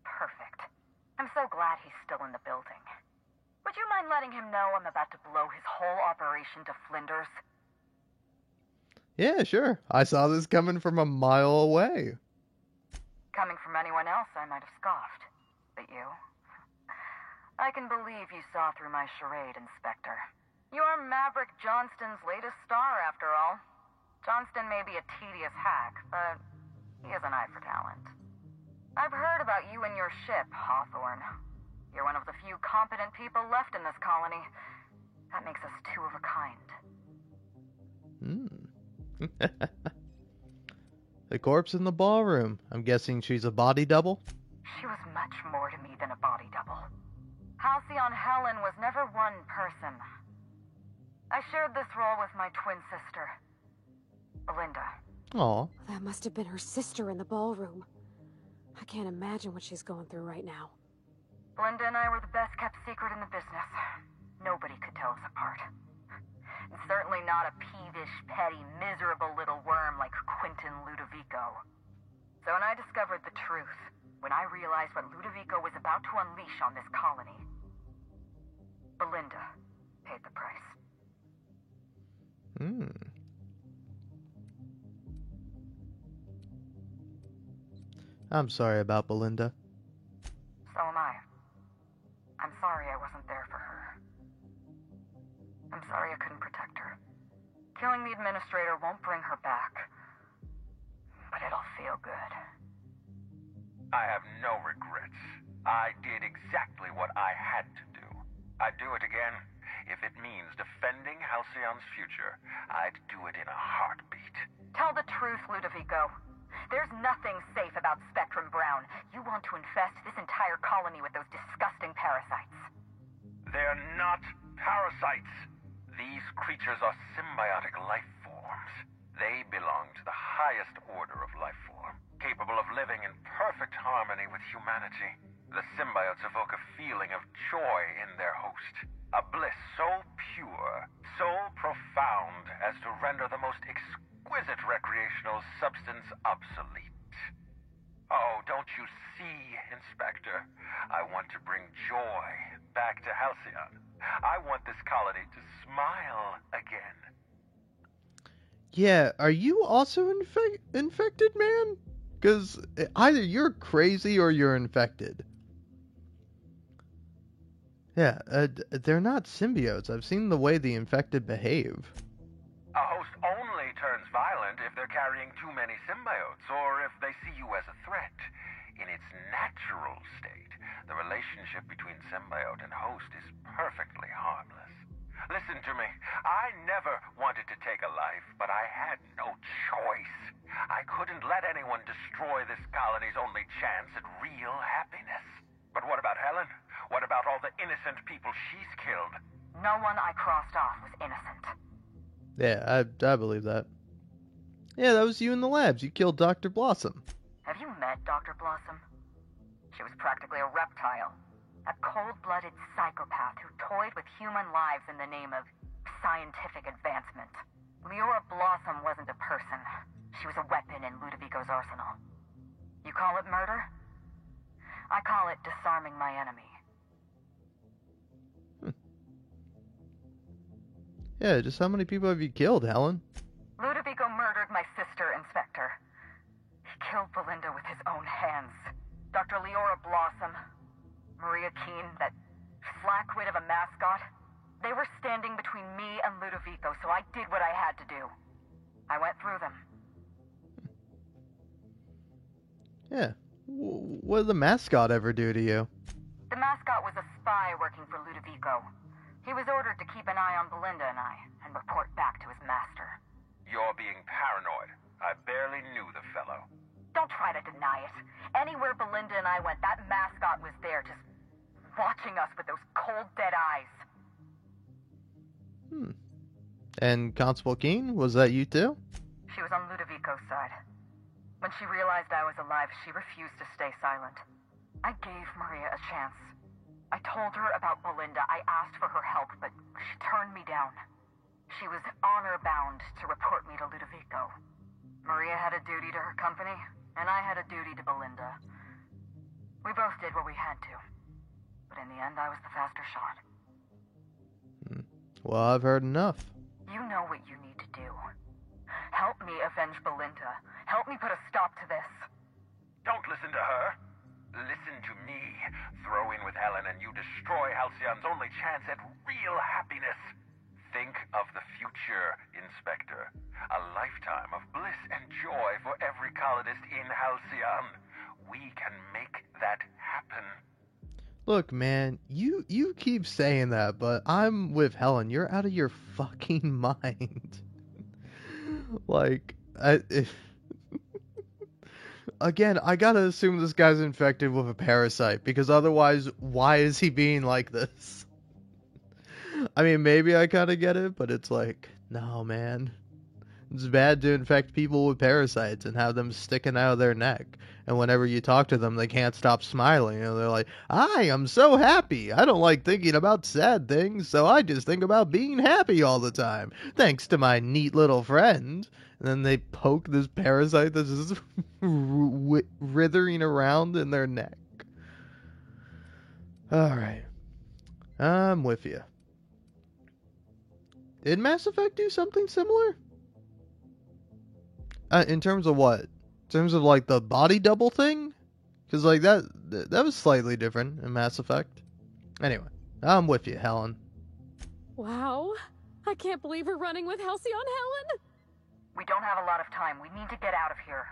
Perfect. I'm so glad he's still in the building. Would you mind letting him know I'm about to blow his whole operation to flinders? Yeah, sure. I saw this coming from a mile away. Coming from anyone else, I might have scoffed. But you? I can believe you saw through my charade, Inspector. You're Maverick Johnston's latest star, after all. Johnston may be a tedious hack, but he has an eye for talent. I've heard about you and your ship, Hawthorne. You're one of the few competent people left in this colony. That makes us two of a kind. The corpse in the ballroom. I'm guessing she's a body double? She was much more to me than a body double. Halcyon Helen was never one person. I shared this role with my twin sister, Belinda. Aw. That must have been her sister in the ballroom. I can't imagine what she's going through right now. Belinda and I were the best kept secret in the business. Nobody could tell us apart. And certainly not a peevish, petty, miserable little worm like Quentin Ludovico. So when I discovered the truth, when I realized what Ludovico was about to unleash on this colony, Belinda paid the price. I'm sorry about Belinda. So am I. I'm sorry I wasn't there for her. I'm sorry I couldn't protect her. Killing the administrator won't bring her back. But it'll feel good. I have no regrets. I did exactly what I had to do. I'd do it again. If it means defending Halcyon's future, I'd do it in a heartbeat. Tell the truth, Ludovico. There's nothing safe about Spectrum Brown. You want to infest this entire colony with those disgusting parasites. They're not parasites. These creatures are symbiotic life forms. They belong to the highest order of life form, capable of living in perfect harmony with humanity. The symbiotes evoke a feeling of joy in their host, a bliss so pure, so profound as to render the most exquisite recreational substance obsolete. Oh, don't you see, Inspector? I want to bring joy back to Halcyon. I want this colony to smile again. Yeah, are you also infected, man? Because either you're crazy or you're infected. Yeah, they're not symbiotes. I've seen the way the infected behave. A host only turns violent if they're carrying too many symbiotes, or if they see you as a threat. In its natural state, the relationship between symbiote and host is perfectly harmless. Listen to me. I never wanted to take a life, but I had no choice. I couldn't let anyone destroy this colony's only chance at real happiness. But what about Helen? What about all the innocent people she's killed? No one I crossed off was innocent. Yeah, I believe that. Yeah, that was you in the labs. You killed Dr. Blossom. Have you met Dr. Blossom? She was practically a reptile. A cold-blooded psychopath who toyed with human lives in the name of scientific advancement. Leora Blossom wasn't a person. She was a weapon in Ludovico's arsenal. You call it murder? I call it disarming my enemy. Yeah, just how many people have you killed, Helen? Ludovico murdered my sister, Inspector. He killed Belinda with his own hands. Dr. Leora Blossom, Maria Keene, that flackwit of a mascot, they were standing between me and Ludovico, so I did what I had to do. I went through them. Yeah. What did the mascot ever do to you? The mascot was a spy working for Ludovico. He was ordered to keep an eye on Belinda and I, and report back to his master. You're being paranoid. I barely knew the fellow. Don't try to deny it. Anywhere Belinda and I went, that mascot was there, just watching us with those cold, dead eyes. And Constable Keene, was that you too? She was on Ludovico's side. When she realized I was alive, she refused to stay silent. I gave Maria a chance. I told her about Belinda. I asked for her help, but she turned me down. She was honor-bound to report me to Ludovico. Maria had a duty to her company, and I had a duty to Belinda. We both did what we had to. But in the end, I was the faster shot. Well, I've heard enough. You know what you need to do. Help me avenge Belinda. Help me put a stop to this. Don't listen to her. Listen to me. Throw in with Helen and you destroy Halcyon's only chance at real happiness. Think of the future, Inspector. A lifetime of bliss and joy for every colonist in Halcyon. We can make that happen. Look, man, you keep saying that, but I'm with Helen. You're out of your fucking mind. Like, again, I gotta assume this guy's infected with a parasite, because otherwise, why is he being like this? I mean, maybe I kind of get it, but it's like, no, man. It's bad to infect people with parasites and have them sticking out of their neck. And whenever you talk to them, they can't stop smiling. You know, they're like, I am so happy. I don't like thinking about sad things, so I just think about being happy all the time. Thanks to my neat little friend. And then they poke this parasite that's just writhing around in their neck. Alright. I'm with you. Did Mass Effect do something similar? In terms of what? In terms of like the body double thing? Because like that was slightly different in Mass Effect. Anyway, I'm with you, Helen. Wow. I can't believe we're running with Halcyon, Helen. We don't have a lot of time. We need to get out of here.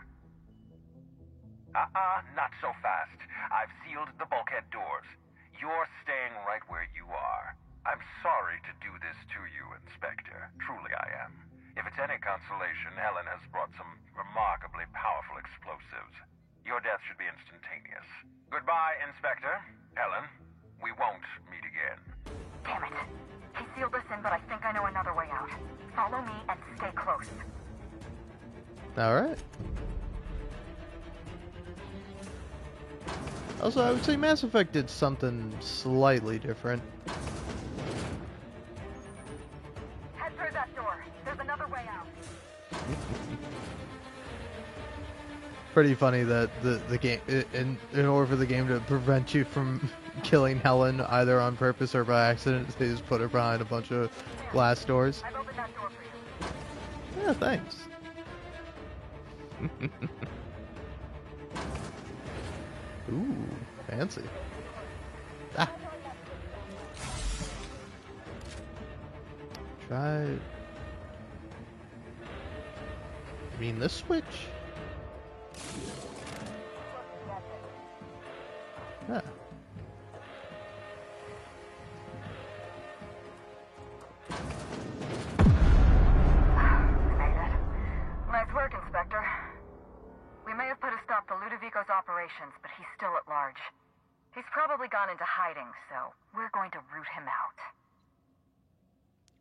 Not so fast. I've sealed the bulkhead doors. You're staying right where you are. I'm sorry to do this to you, Inspector. Truly I am. If it's any consolation, Helen has brought some remarkably powerful explosives. Your death should be instantaneous. Goodbye, Inspector. Helen, we won't meet again. Damn it. He sealed us in, but I think I know another way out. Follow me and stay close. Alright. Also, I would say Mass Effect did something slightly different. Head through that door. There's another way out. Pretty funny that the game, in order for the game to prevent you from killing Helen either on purpose or by accident, they just put her behind a bunch of glass doors. I've opened that door for you. Yeah, thanks. Ooh, fancy. Ah. Try. I mean, this switch. Yeah. Nice work, Inspector. We may have put a stop to Ludovico's operations, but he's still at large. He's probably gone into hiding, so we're going to root him out.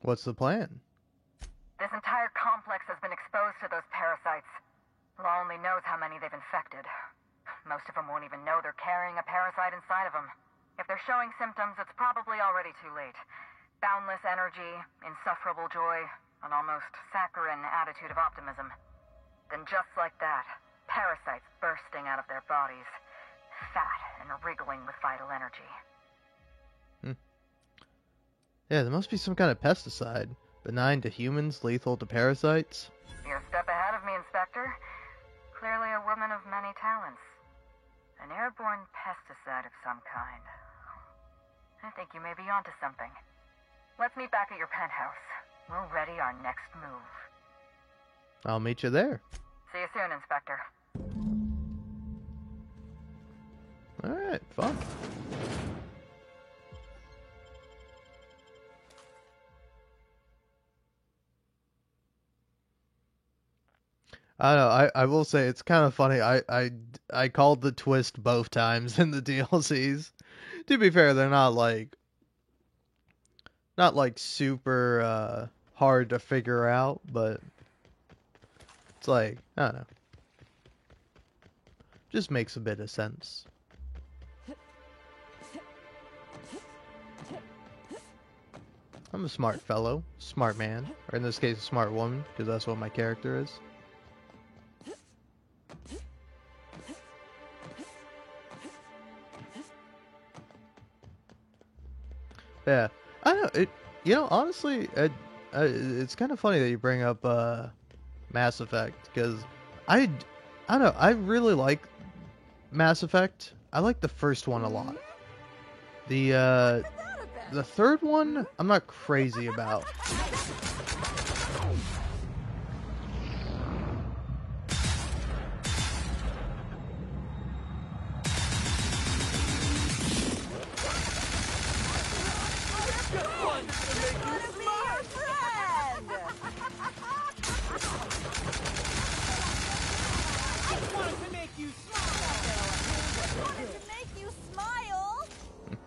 What's the plan? This entire complex has been exposed to those parasites. Law only knows how many they've infected. Most of them won't even know they're carrying a parasite inside of them. If they're showing symptoms, it's probably already too late. Boundless energy, insufferable joy, an almost saccharine attitude of optimism. Then just like that, parasites bursting out of their bodies, fat and wriggling with vital energy. Yeah, there must be some kind of pesticide. Benign to humans, lethal to parasites. You're a step ahead of me, Inspector. Clearly a woman of many talents. An airborne pesticide of some kind. I think you may be onto something. Let's meet back at your penthouse. We'll ready our next move. I'll meet you there. See you soon, Inspector. Alright, fun. I don't know, I will say it's kind of funny. I called the twist both times in the DLCs. To be fair, they're not like super hard to figure out, but it's like, I don't know. Just makes a bit of sense. I'm a smart fellow, smart man, or in this case a smart woman, because that's what my character is. Yeah, I know it. You know, honestly, it's kind of funny that you bring up Mass Effect, because I don't know, I really like Mass Effect. I like the first one a lot. The third one, I'm not crazy about.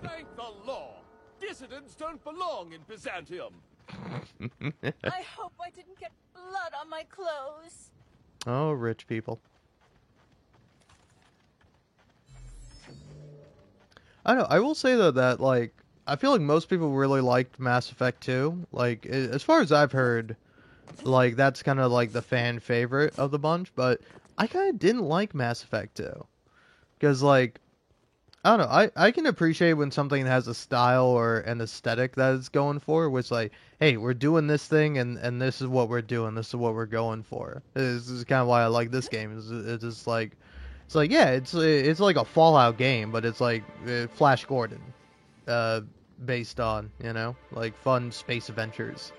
Thank the law. Dissidents don't belong in Byzantium. I hope I didn't get blood on my clothes. Oh, rich people. I know. I will say though that like I feel like most people really liked Mass Effect 2. Like as far as I've heard, like that's kind of like the fan favorite of the bunch. But I kind of didn't like Mass Effect 2 because like I don't know. I can appreciate when something has a style or an aesthetic that it's going for. Which like, hey, we're doing this thing and this is what we're doing. This is what we're going for. This is kind of why I like this game. It's just like. It's like, yeah, it's like a Fallout game, but it's like Flash Gordon, based on, you know, like fun space adventures.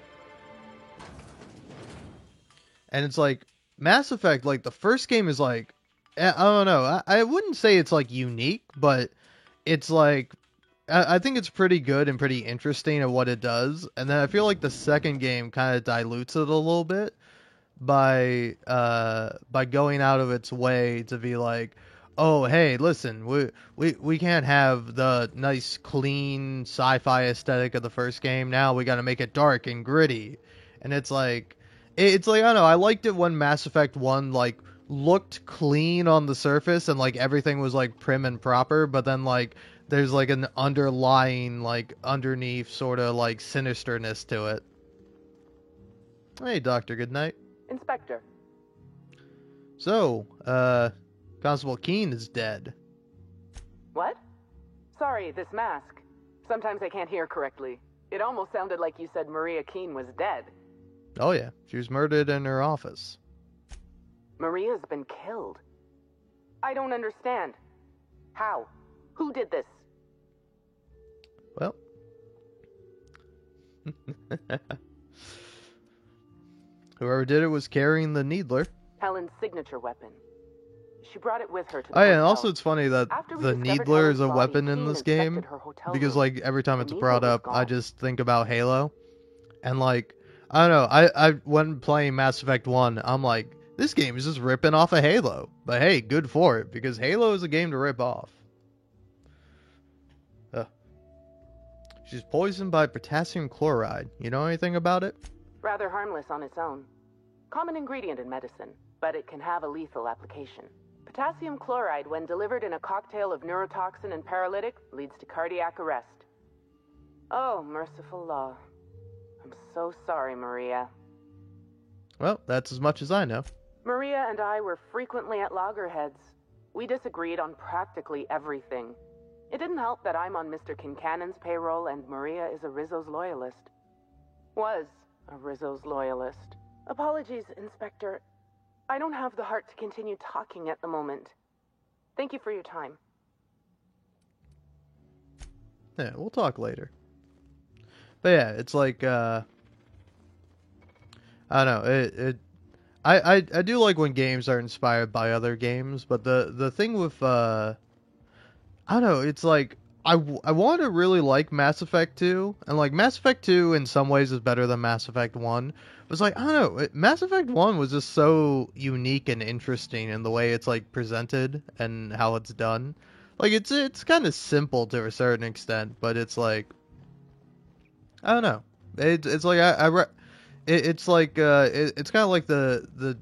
And it's like Mass Effect, like the first game is like, I don't know, I wouldn't say it's like unique, but it's like, I think it's pretty good and pretty interesting at what it does. And then I feel like the second game kind of dilutes it a little bit. By going out of its way to be like, oh hey, listen, we can't have the nice clean sci-fi aesthetic of the first game. Now we got to make it dark and gritty. And it's like I don't know, I liked it when Mass Effect 1 like looked clean on the surface and like everything was like prim and proper, but then like there's like an underlying like underneath sort of like sinisterness to it. Hey, Dr. Goodnight. Inspector. So, Constable Keen is dead. What? Sorry, this mask. Sometimes I can't hear correctly. It almost sounded like you said Maria Keen was dead. Oh yeah, she was murdered in her office. Maria's been killed. I don't understand. How? Who did this? Well... Whoever did it was carrying the Needler. Helen's signature weapon. She brought it with her to the Oh yeah, and hotel. also it's funny that the Needler is a weapon in this game, because like every time it's brought up, I just think about Halo. And like, I don't know, I when playing Mass Effect 1, I'm like, this game is just ripping off of Halo. But hey, good for it, because Halo is a game to rip off. She's poisoned by potassium chloride. You know anything about it? Rather harmless on its own. Common ingredient in medicine, but it can have a lethal application. Potassium chloride, when delivered in a cocktail of neurotoxin and paralytic, leads to cardiac arrest. Oh, merciful law. I'm so sorry, Maria. Well, that's as much as I know. Maria and I were frequently at loggerheads. We disagreed on practically everything. It didn't help that I'm on Mr. Kincanon's payroll and Maria is a Rizzo's loyalist. Was a Rizzo's loyalist. Apologies, Inspector. I don't have the heart to continue talking at the moment. Thank you for your time. Yeah, we'll talk later. But yeah, it's like, I don't know, I do like when games are inspired by other games, but the thing with, I don't know, it's like, I want to really like Mass Effect 2, and like Mass Effect 2 in some ways is better than Mass Effect 1. But it's like, I don't know, Mass Effect 1 was just so unique and interesting in the way it's like presented and how it's done. Like it's kind of simple to a certain extent, but it's like, I don't know. It's like it's like it's kind of like the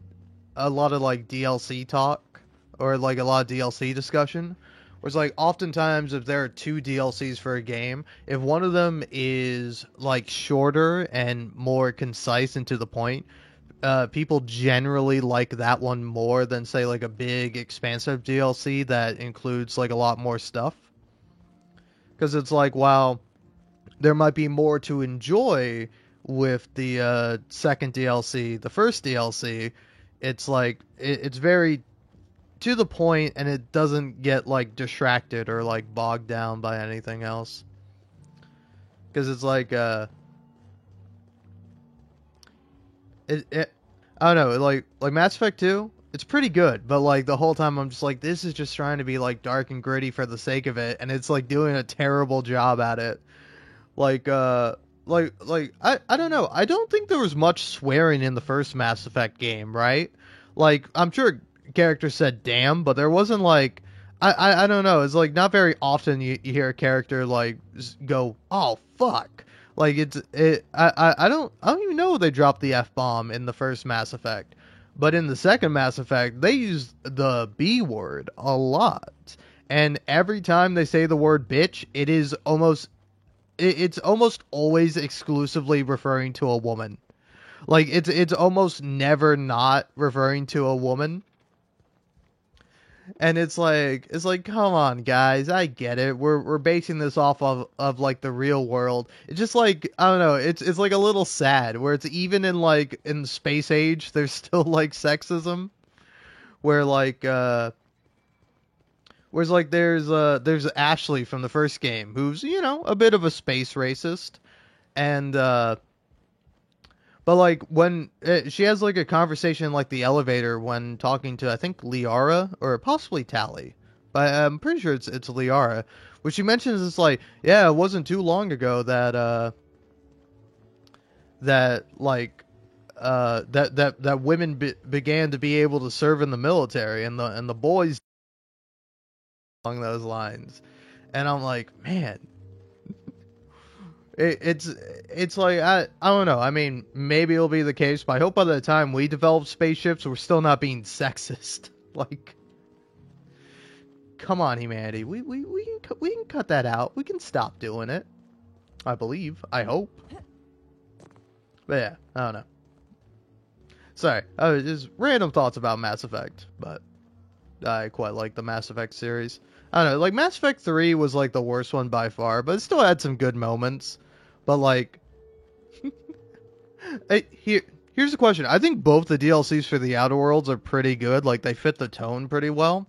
a lot of like DLC talk or like a lot of DLC discussion. Where it's like oftentimes if there are 2 DLCs for a game, if one of them is like shorter and more concise and to the point, people generally like that one more than say like a big expansive DLC that includes like a lot more stuff. Because it's like, while there might be more to enjoy with the second DLC, the first DLC, It's like it's very to the point, and it doesn't get like distracted or like bogged down by anything else. Because it's like I don't know, like Mass Effect 2, it's pretty good, but like the whole time I'm just like, this is just trying to be like dark and gritty for the sake of it, and it's like doing a terrible job at it. Like I don't know. I don't think there was much swearing in the first Mass Effect game, right? Like I'm sure characters said damn, but there wasn't like I don't know. It's like not very often you hear a character like go, oh fuck. Like I don't even know if they dropped the F-bomb in the first Mass Effect. But in the second Mass Effect, they use the B word a lot. And every time they say the word bitch, it's almost always exclusively referring to a woman. Like it's almost never not referring to a woman. And it's like come on guys, I get it. We're basing this off of like the real world. It's just like I don't know, it's like a little sad where it's even in like in the space age there's still like sexism where like whereas like there's Ashley from the first game who's, you know, a bit of a space racist, and but like when she has like a conversation in like the elevator when talking to I think Liara or possibly Tali, but I'm pretty sure it's Liara, where she mentions it's like, yeah, it wasn't too long ago that that women began to be able to serve in the military and the boys along those lines, and I'm like, man. It's like I don't know. I mean, maybe it'll be the case, but I hope by the time we develop spaceships, we're still not being sexist. Like, come on, humanity. We can cut that out. We can stop doing it. I believe. I hope. But yeah, I don't know. Sorry, just random thoughts about Mass Effect, but I quite like the Mass Effect series. I don't know, like Mass Effect 3 was like the worst one by far, but it still had some good moments. But like, here's the question. I think both the DLCs for the Outer Worlds are pretty good. Like they fit the tone pretty well.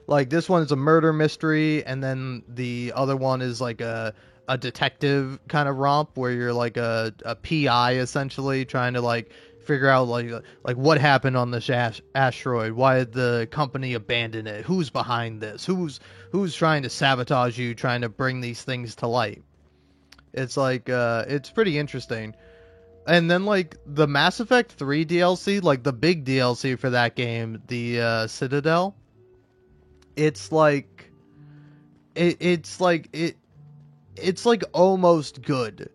Like this one is a murder mystery, and then the other one is like a detective kind of romp where you're like a PI essentially trying to like figure out like what happened on this asteroid. Why did the company abandon it? Who's behind this? Who's trying to sabotage you? Trying to bring these things to light. It's like it's pretty interesting. And then like the Mass Effect 3 DLC, like the big DLC for that game, the Citadel. It's like it's like almost good.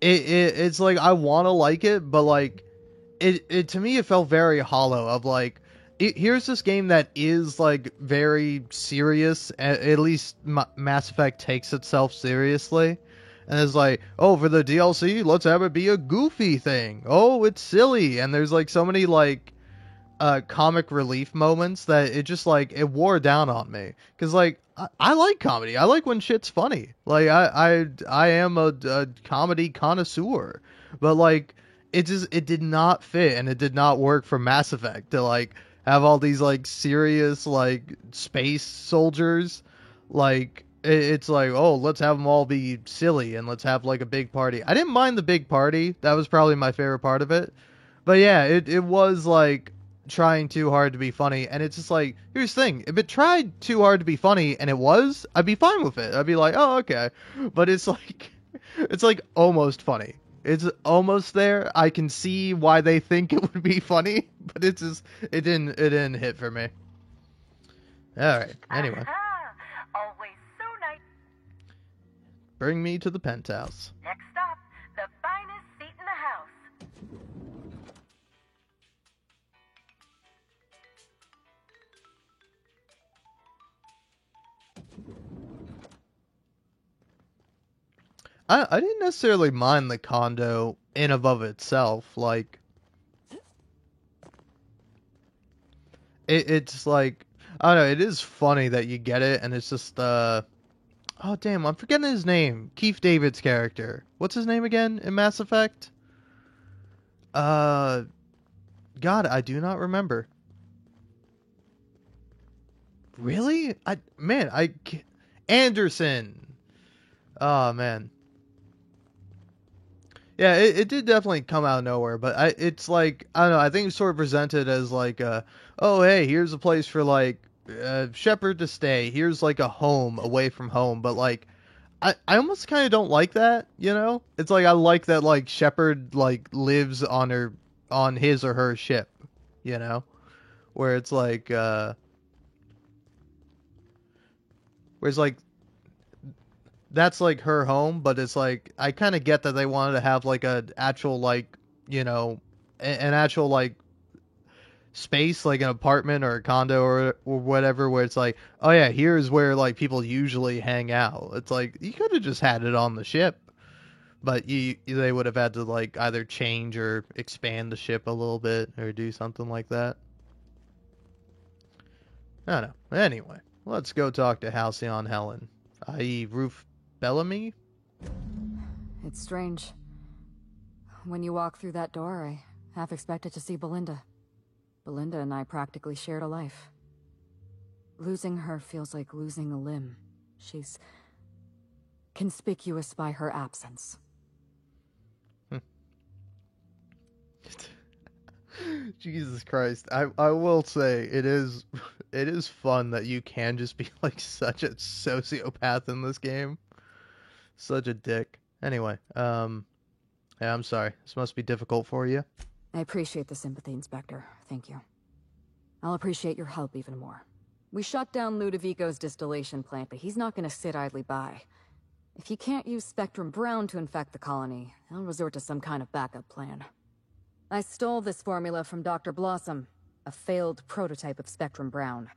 It's like I want to like it, but like it to me it felt very hollow. Of like here's this game that is like very serious. At least Mass Effect takes itself seriously. And it's like, oh, for the DLC, let's have it be a goofy thing. Oh, it's silly. And there's like so many like comic relief moments that it just like it wore down on me. Because like I like comedy. I like when shit's funny. Like I am a comedy connoisseur. But like it did not fit, and it did not work for Mass Effect to like have all these like serious like space soldiers. Like it's like, oh, let's have them all be silly and let's have like a big party. I didn't mind the big party. That was probably my favorite part of it. But yeah, it was like trying too hard to be funny, and it's just like, here's the thing, if it tried too hard to be funny and it was, I'd be fine with it. I'd be like, oh, okay. But it's like almost funny. It's almost there. I can see why they think it would be funny, but it didn't hit for me. All right. Anyway. Always so nice. Bring me to the penthouse. Next stop, the finest seat in the house. I didn't necessarily mind the condo in and of itself. Like, it's like, I don't know, it is funny that you get it, and it's just, oh damn, I'm forgetting his name. Keith David's character. What's his name again in Mass Effect? God, I do not remember. Really? Anderson. Oh man. Yeah, it did definitely come out of nowhere, but it's like, I don't know, I think it's sort of presented as like, oh hey, here's a place for like Shepard to stay. Here's like a home away from home, but like, I almost kind of don't like that, you know? It's like I like that like Shepard like lives on his or her ship, you know? Where it's like whereas like that's like her home, but it's like I kind of get that they wanted to have like a actual like, you know, an actual like space, like an apartment or a condo or whatever, where it's like, oh yeah, here's where like people usually hang out. It's like you could have just had it on the ship, but they would have had to like either change or expand the ship a little bit or do something like that. I don't know. Anyway, let's go talk to Halcyon Helen, i.e. Ruth Bellamy. It's strange. When you walk through that door, I half expected to see Belinda. Belinda and I practically shared a life. Losing her feels like losing a limb. She's conspicuous by her absence. Jesus Christ. I will say it is fun that you can just be like such a sociopath in this game. Such a dick. Anyway, yeah, I'm sorry. This must be difficult for you. I appreciate the sympathy, Inspector. Thank you. I'll appreciate your help even more. We shut down Ludovico's distillation plant, but he's not going to sit idly by. If he can't use Spectrum Brown to infect the colony, he'll resort to some kind of backup plan. I stole this formula from Dr. Blossom, a failed prototype of Spectrum Brown.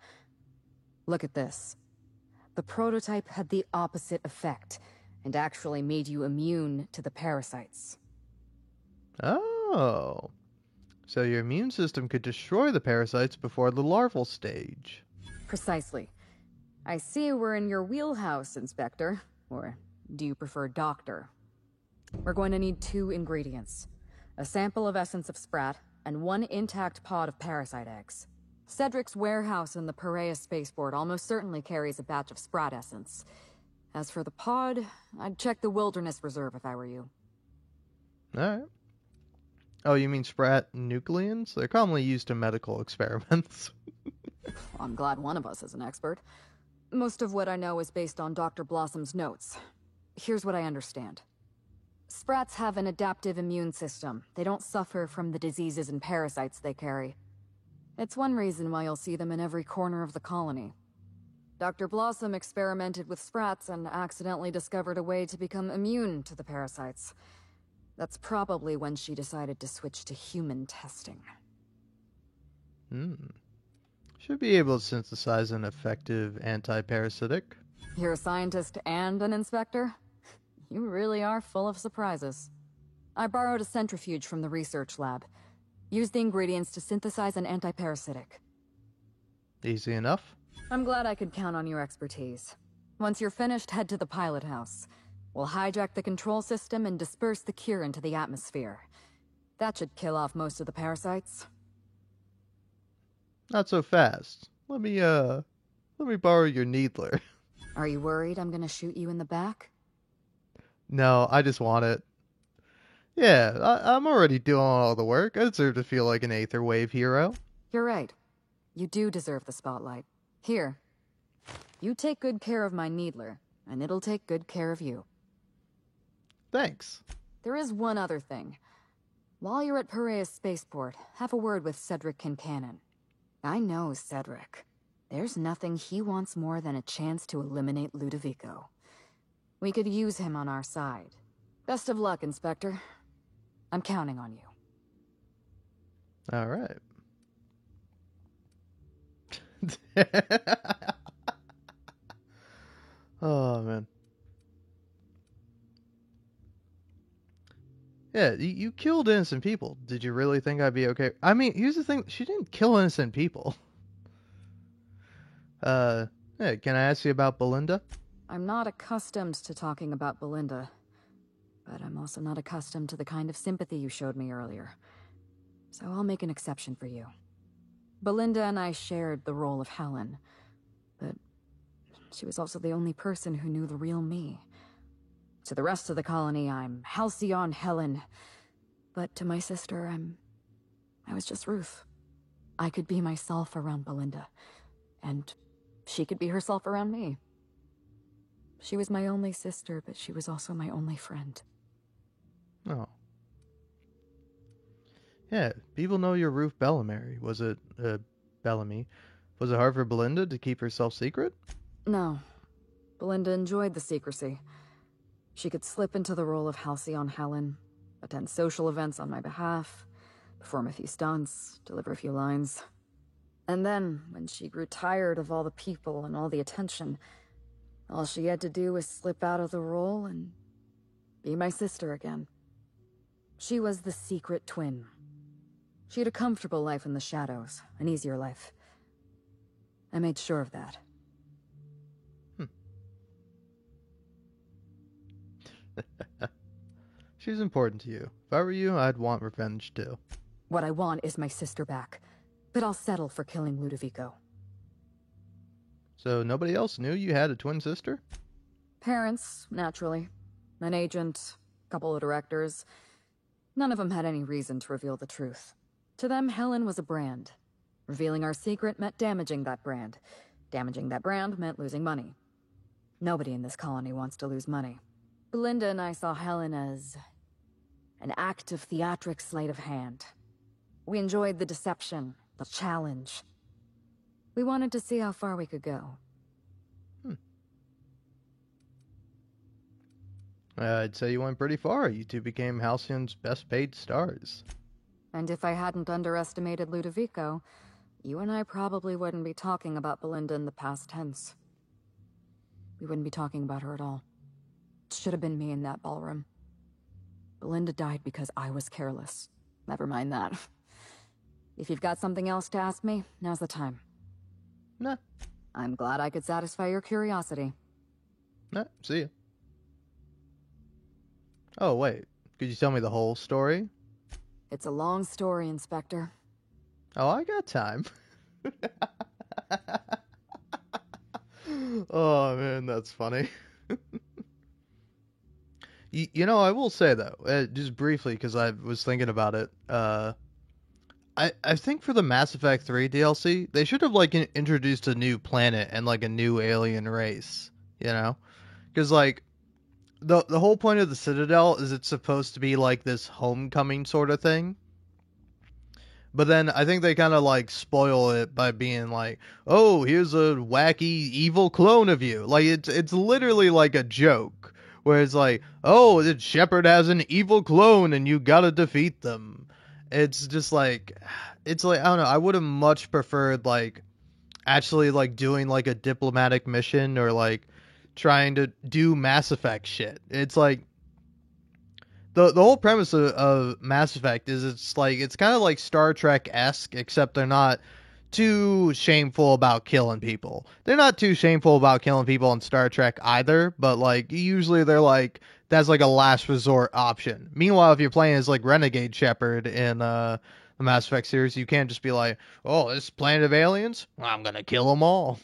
Look at this. The prototype had the opposite effect, and actually made you immune to the parasites. Oh. So your immune system could destroy the parasites before the larval stage. Precisely. I see we're in your wheelhouse, Inspector. Or do you prefer Doctor? We're going to need 2 ingredients. A sample of essence of Sprat, and 1 intact pod of parasite eggs. Cedric's warehouse in the Piraeus spaceport almost certainly carries a batch of Sprat essence. As for the pod, I'd check the Wilderness Reserve if I were you. Alright. Oh, you mean Sprat nucleons? They're commonly used in medical experiments. I'm glad one of us is an expert. Most of what I know is based on Dr. Blossom's notes. Here's what I understand. Sprats have an adaptive immune system. They don't suffer from the diseases and parasites they carry. It's one reason why you'll see them in every corner of the colony. Dr. Blossom experimented with Sprats and accidentally discovered a way to become immune to the parasites. That's probably when she decided to switch to human testing. Should be able to synthesize an effective anti-parasitic. You're a scientist and an inspector? You really are full of surprises. I borrowed a centrifuge from the research lab. Used the ingredients to synthesize an anti-parasitic. Easy enough. I'm glad I could count on your expertise. Once you're finished, head to the pilot house. We'll hijack the control system and disperse the cure into the atmosphere. That should kill off most of the parasites. Not so fast. Let me borrow your needler. Are you worried I'm gonna shoot you in the back? No, I just want it. Yeah, I'm already doing all the work. I deserve to feel like an Aether Wave hero. You're right. You do deserve the spotlight. Here. You take good care of my needler, and it'll take good care of you. Thanks. There is one other thing. While you're at Piraeus Spaceport, have a word with Cedric Kincannon. I know Cedric. There's nothing he wants more than a chance to eliminate Ludovico. We could use him on our side. Best of luck, Inspector. I'm counting on you. All right. Oh, man. Yeah, you killed innocent people. Did you really think I'd be okay? I mean, here's the thing. She didn't kill innocent people. Yeah, can I ask you about Belinda? I'm not accustomed to talking about Belinda. But I'm also not accustomed to the kind of sympathy you showed me earlier. So I'll make an exception for you. Belinda and I shared the role of Helen, but she was also the only person who knew the real me. To the rest of the colony, I'm Halcyon Helen, but to my sister, I was just Ruth. I could be myself around Belinda, and she could be herself around me. She was my only sister, but she was also my only friend. Oh. Yeah, people know you're Ruth Bellamy. Was it, Bellamy? Was it hard for Belinda to keep herself secret? No. Belinda enjoyed the secrecy. She could slip into the role of Halcyon Helen, attend social events on my behalf, perform a few stunts, deliver a few lines. And then, when she grew tired of all the people and all the attention, all she had to do was slip out of the role and be my sister again. She was the secret twin. She had a comfortable life in the shadows, an easier life. I made sure of that. She's important to you. If I were you, I'd want revenge too. What I want is my sister back, but I'll settle for killing Ludovico. So nobody else knew you had a twin sister? Parents, naturally. An agent, a couple of directors. None of them had any reason to reveal the truth. To them, Helen was a brand. Revealing our secret meant damaging that brand. Damaging that brand meant losing money. Nobody in this colony wants to lose money. Belinda and I saw Helen as an act of theatric sleight of hand. We enjoyed the deception, the challenge. We wanted to see how far we could go. I'd say you went pretty far. You two became Halcyon's best paid stars. And if I hadn't underestimated Ludovico, you and I probably wouldn't be talking about Belinda in the past tense. We wouldn't be talking about her at all. It should have been me in that ballroom. Belinda died because I was careless. Never mind that. If you've got something else to ask me, now's the time. Nah. I'm glad I could satisfy your curiosity. Nah, see ya. Oh, wait. Could you tell me the whole story? It's a long story, Inspector. Oh, I got time. Oh, man, that's funny. You know, I will say, though, just briefly, because I was thinking about it, I think for the Mass Effect 3 DLC, they should have, like, introduced a new planet and, like, a new alien race, you know? Because, like, the whole point of the Citadel is it's supposed to be, like, this homecoming sort of thing. But then I think they kind of, like, spoil it by being like, oh, here's a wacky evil clone of you. Like, it's literally like a joke. Where it's like, oh, the Shepard has an evil clone and you gotta defeat them. It's just like, I don't know, I would have much preferred, like, actually, like, doing, like, a diplomatic mission or, like, trying to do Mass Effect shit. It's like, the whole premise of Mass Effect is it's kind of like Star Trek-esque, except they're not too shameful about killing people. They're not too shameful about killing people in Star Trek either, but like usually they're like that's like a last resort option. Meanwhile, if you're playing as like Renegade Shepard in the Mass Effect series, you can't just be like, oh, this planet of aliens, I'm gonna kill them all.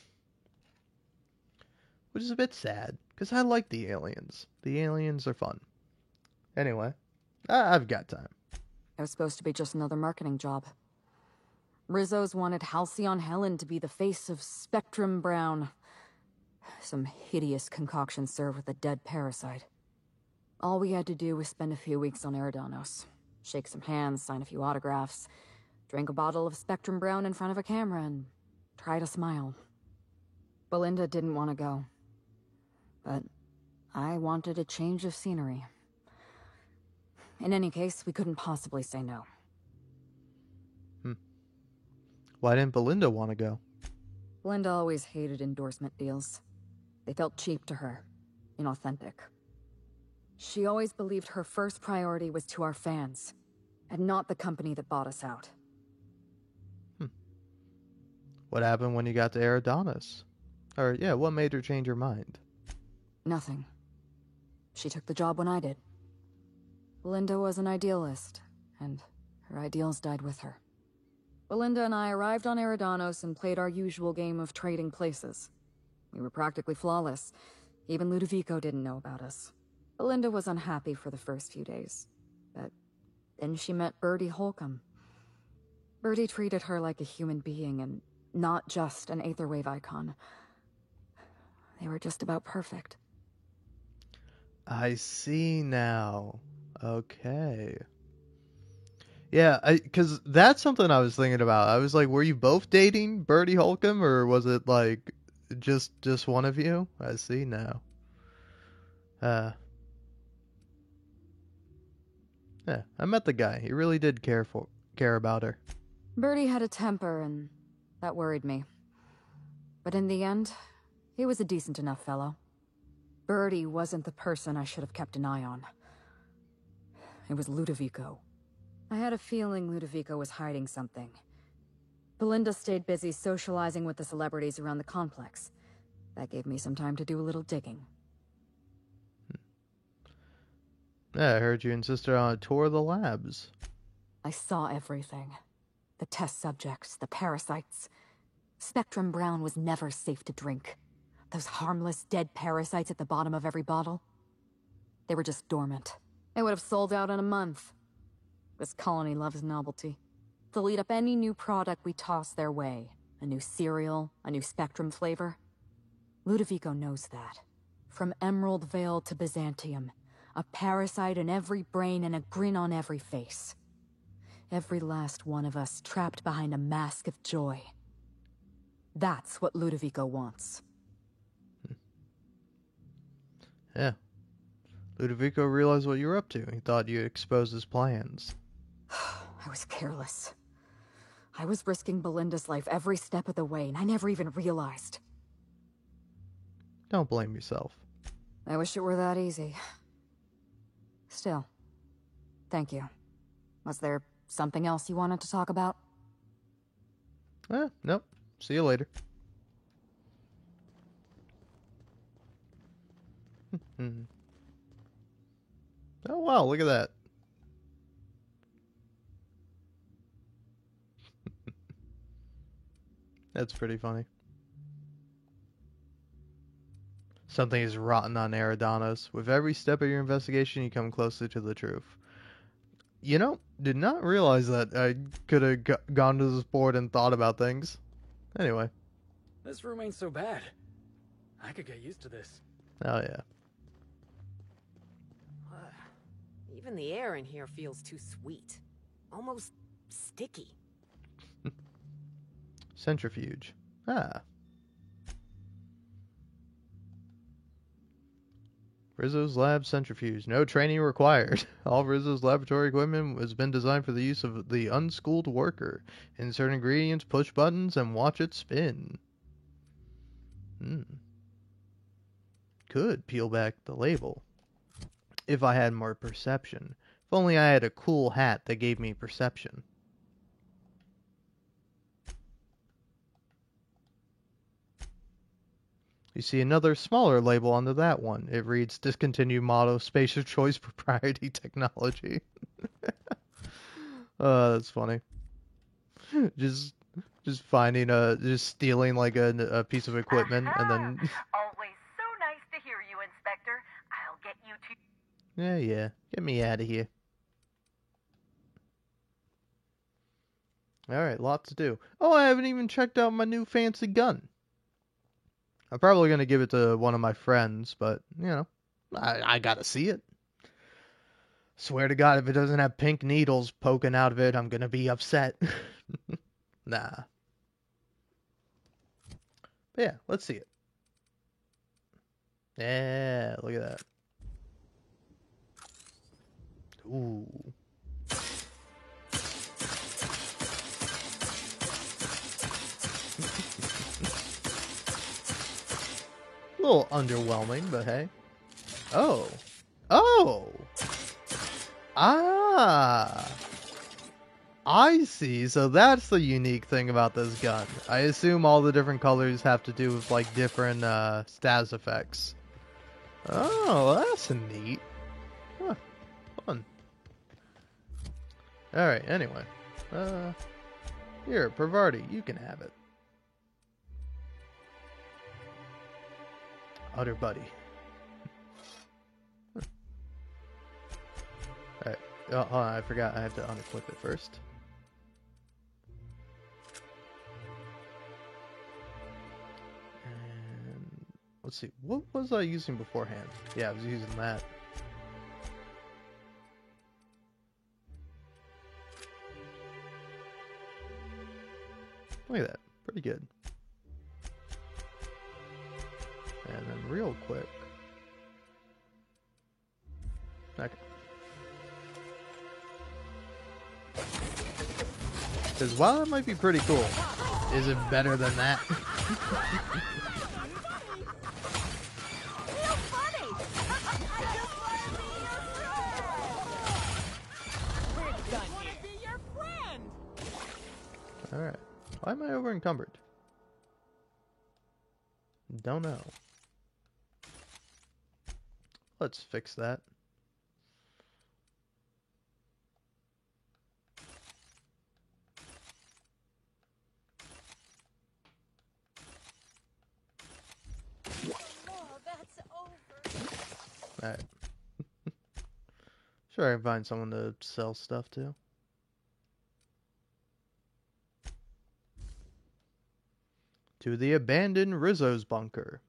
Which is a bit sad, because I like the aliens. The aliens are fun. Anyway, I've got time. It was supposed to be just another marketing job. Rizzo's wanted Halcyon Helen to be the face of Spectrum Brown. Some hideous concoction served with a dead parasite. All we had to do was spend a few weeks on Eridanos, shake some hands, sign a few autographs, drink a bottle of Spectrum Brown in front of a camera, and try to smile. Belinda didn't want to go, but I wanted a change of scenery. In any case, we couldn't possibly say no. Why didn't Belinda want to go? Belinda always hated endorsement deals. They felt cheap to her, inauthentic. She always believed her first priority was to our fans, and not the company that bought us out. What happened when you got to Eridanos? Or, yeah, what made her change her mind? Nothing. She took the job when I did. Belinda was an idealist, and Her ideals died with her. Belinda and I arrived on Eridanos and played our usual game of trading places. We were practically flawless. Even Ludovico didn't know about us. Belinda was unhappy for the first few days, but then she met Bertie Holcomb. Bertie treated her like a human being and not just an Aetherwave icon. They were just about perfect. I see now. Okay. Yeah, because that's something I was thinking about. I was like, were you both dating Bertie Holcomb, or was it like just one of you? I see now. Yeah, I met the guy. He really did care about her. Bertie had a temper, and that worried me. But in the end, he was a decent enough fellow. Bertie wasn't the person I should have kept an eye on. It was Ludovico. I had a feeling Ludovico was hiding something. Belinda stayed busy socializing with the celebrities around the complex. That gave me some time to do a little digging. Yeah, I heard you insisted on a tour of the labs. I saw everything. The test subjects, the parasites. Spectrum Brown was never safe to drink. Those harmless, dead parasites at the bottom of every bottle. They were just dormant. They would have sold out in a month. This colony loves novelty. They'll eat up any new product we toss their way. A new cereal, a new Spectrum flavor. Ludovico knows that. From Emerald Vale to Byzantium. A parasite in every brain and a grin on every face. Every last one of us trapped behind a mask of joy. That's what Ludovico wants. Yeah. Ludovico realized what you were up to. He thought you exposed his plans. I was careless. I was risking Belinda's life every step of the way, and I never even realized. Don't blame yourself. I wish it were that easy. Still, thank you. Was there something else you wanted to talk about? Nope. See you later. Oh wow, look at that. That's pretty funny. Something is rotten on Eridanos. With every step of your investigation, you come closer to the truth. You know, did not realize that I could have gone to this board and thought about things. Anyway. This room ain't so bad. I could get used to this. Oh, yeah. Even the air in here feels too sweet. Almost sticky. Centrifuge. Ah. Rizzo's Lab Centrifuge. No training required. All Rizzo's laboratory equipment has been designed for the use of the unschooled worker. Insert ingredients, push buttons, and watch it spin. Could peel back the label. If I had more perception. If only I had a cool hat that gave me perception. You see another smaller label under that one. It reads, Discontinued Model Spatial Choice Proprietary Technology. That's funny. Just finding just stealing like a piece of equipment and then... Always so nice to hear you, Inspector. I'll get you to... Yeah. Get me out of here. Alright, lots to do. Oh, I haven't even checked out my new fancy gun. I'm probably going to give it to one of my friends, but, you know, I gotta see it. Swear to God, if it doesn't have pink needles poking out of it, I'm going to be upset. Nah. But yeah, let's see it. Yeah, look at that. Ooh. A little underwhelming, but hey. Oh. Ah. I see. So that's the unique thing about this gun. I assume all the different colors have to do with like different status effects. Oh, that's neat. Huh. Fun. Alright, anyway. Here, Pravarti, you can have it. Utter buddy. Alright. Oh, hold on, I forgot. I have to unequip it first. And let's see. What was I using beforehand? Yeah, I was using that. Look at that. Pretty good. And then real quick. Okay. Because while it might be pretty cool, is it better than that? Alright. Why am I over encumbered? Don't know. Let's fix that. Alright. Sure, I can find someone to sell stuff to. To the abandoned Rizzo's bunker.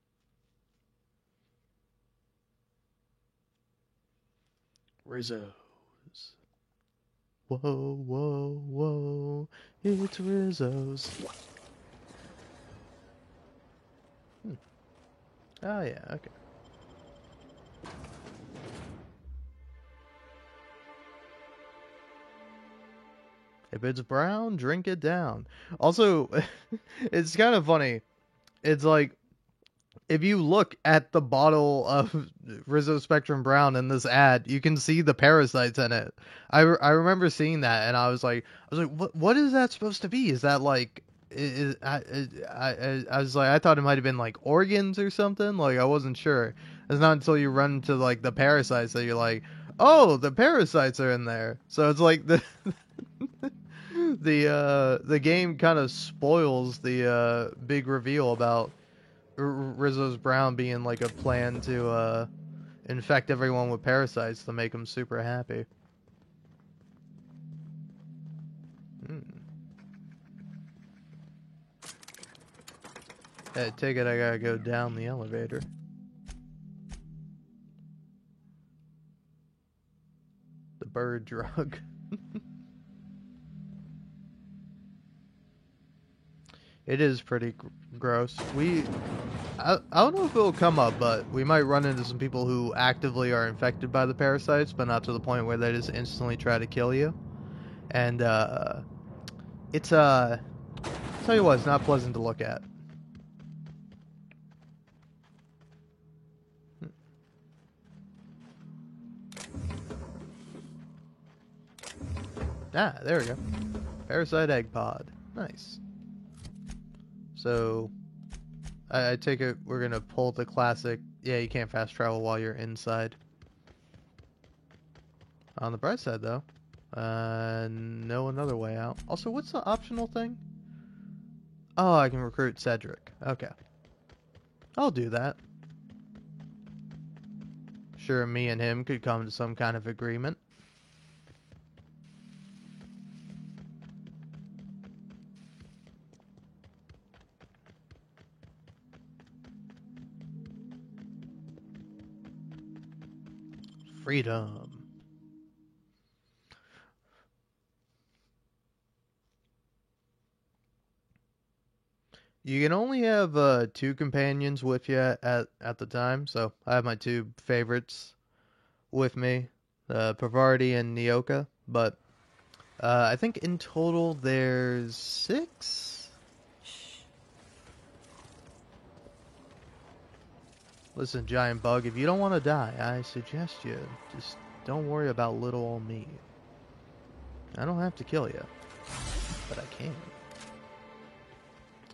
Rizzo's. Whoa, whoa, whoa. It's Rizzo's. Oh, yeah, okay. If it's brown, drink it down. Also, it's kind of funny. It's like, if you look at the bottle of Rizzo Spectrum Brown in this ad, you can see the parasites in it. I remember seeing that, and I was like, what is that supposed to be? Is that like, I was like, I thought it might have been like organs or something. Like, I wasn't sure. It's not until you run into like the parasites that you're like, oh, the parasites are in there. So it's like the game kind of spoils the big reveal about Rizzo's Brown being like a plan to infect everyone with parasites to make them super happy. I take it I gotta go down the elevator. The bird drug. It is pretty gross. I don't know if it'll come up, but we might run into some people who actively are infected by the parasites, but not to the point where they just instantly try to kill you. And it's tell you what, it's not pleasant to look at. Ah, there we go. Parasite egg pod. Nice. So, I take it we're gonna pull the classic, yeah, you can't fast travel while you're inside. On the bright side, though, no another way out. Also, what's the optional thing? Oh, I can recruit Cedric. Okay. I'll do that. Sure, me and him could come to some kind of agreement. Freedom. You can only have 2 companions with you at the time, so I have my 2 favorites with me, Pravarti and Nyoka, but I think in total there's 6? Listen, Giant Bug, if you don't want to die, I suggest you just don't worry about little old me. I don't have to kill you, but I can.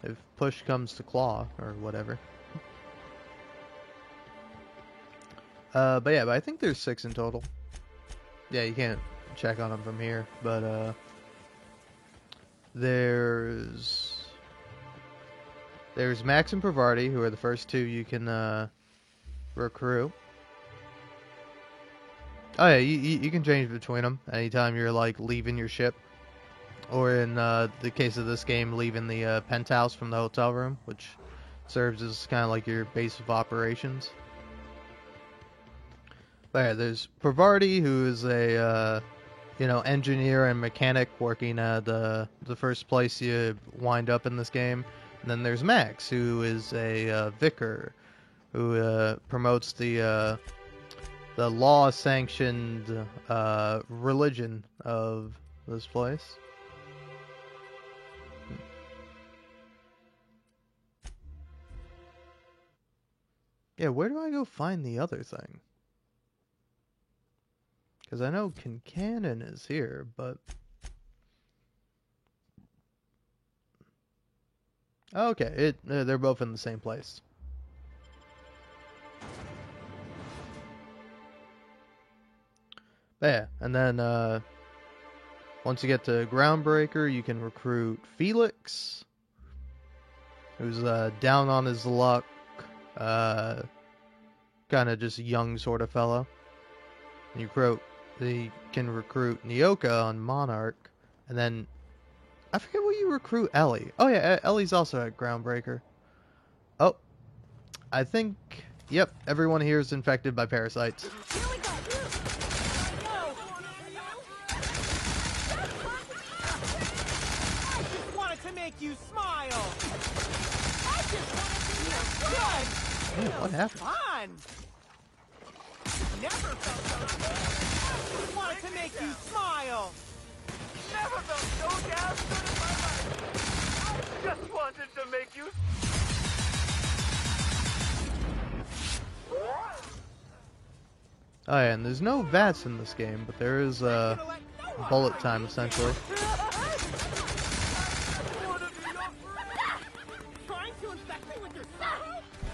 If push comes to claw, or whatever. But yeah, but I think there's 6 in total. Yeah, you can't check on them from here, but there's Max and Pravarti, who are the first two you can recruit. Oh yeah, you can change between them anytime you're like leaving your ship, or in the case of this game, leaving the penthouse from the hotel room, which serves as kind of like your base of operations. But yeah, there's Pravarti, who is a engineer and mechanic working at the first place you wind up in this game. And then there's Max, who is a vicar, who promotes the law-sanctioned religion of this place. Yeah, where do I go find the other thing? Because I know Kincannon is here, but... Okay, they're both in the same place. Yeah, and then once you get to Groundbreaker, you can recruit Felix, who's down on his luck, kind of just a young sort of fellow. And you can recruit Nyoka on Monarch, and then I forget what you recruit Ellie. Oh yeah, Ellie's also at Groundbreaker. Oh, I think, yep, everyone here is infected by parasites. You smile. I just wanted to be What happened? Fun. Never felt so good. I just wanted to make you smile. Never felt so damn good in my life. I just wanted to make you. Oh yeah, and there's no VATS in this game, but there is bullet time essentially.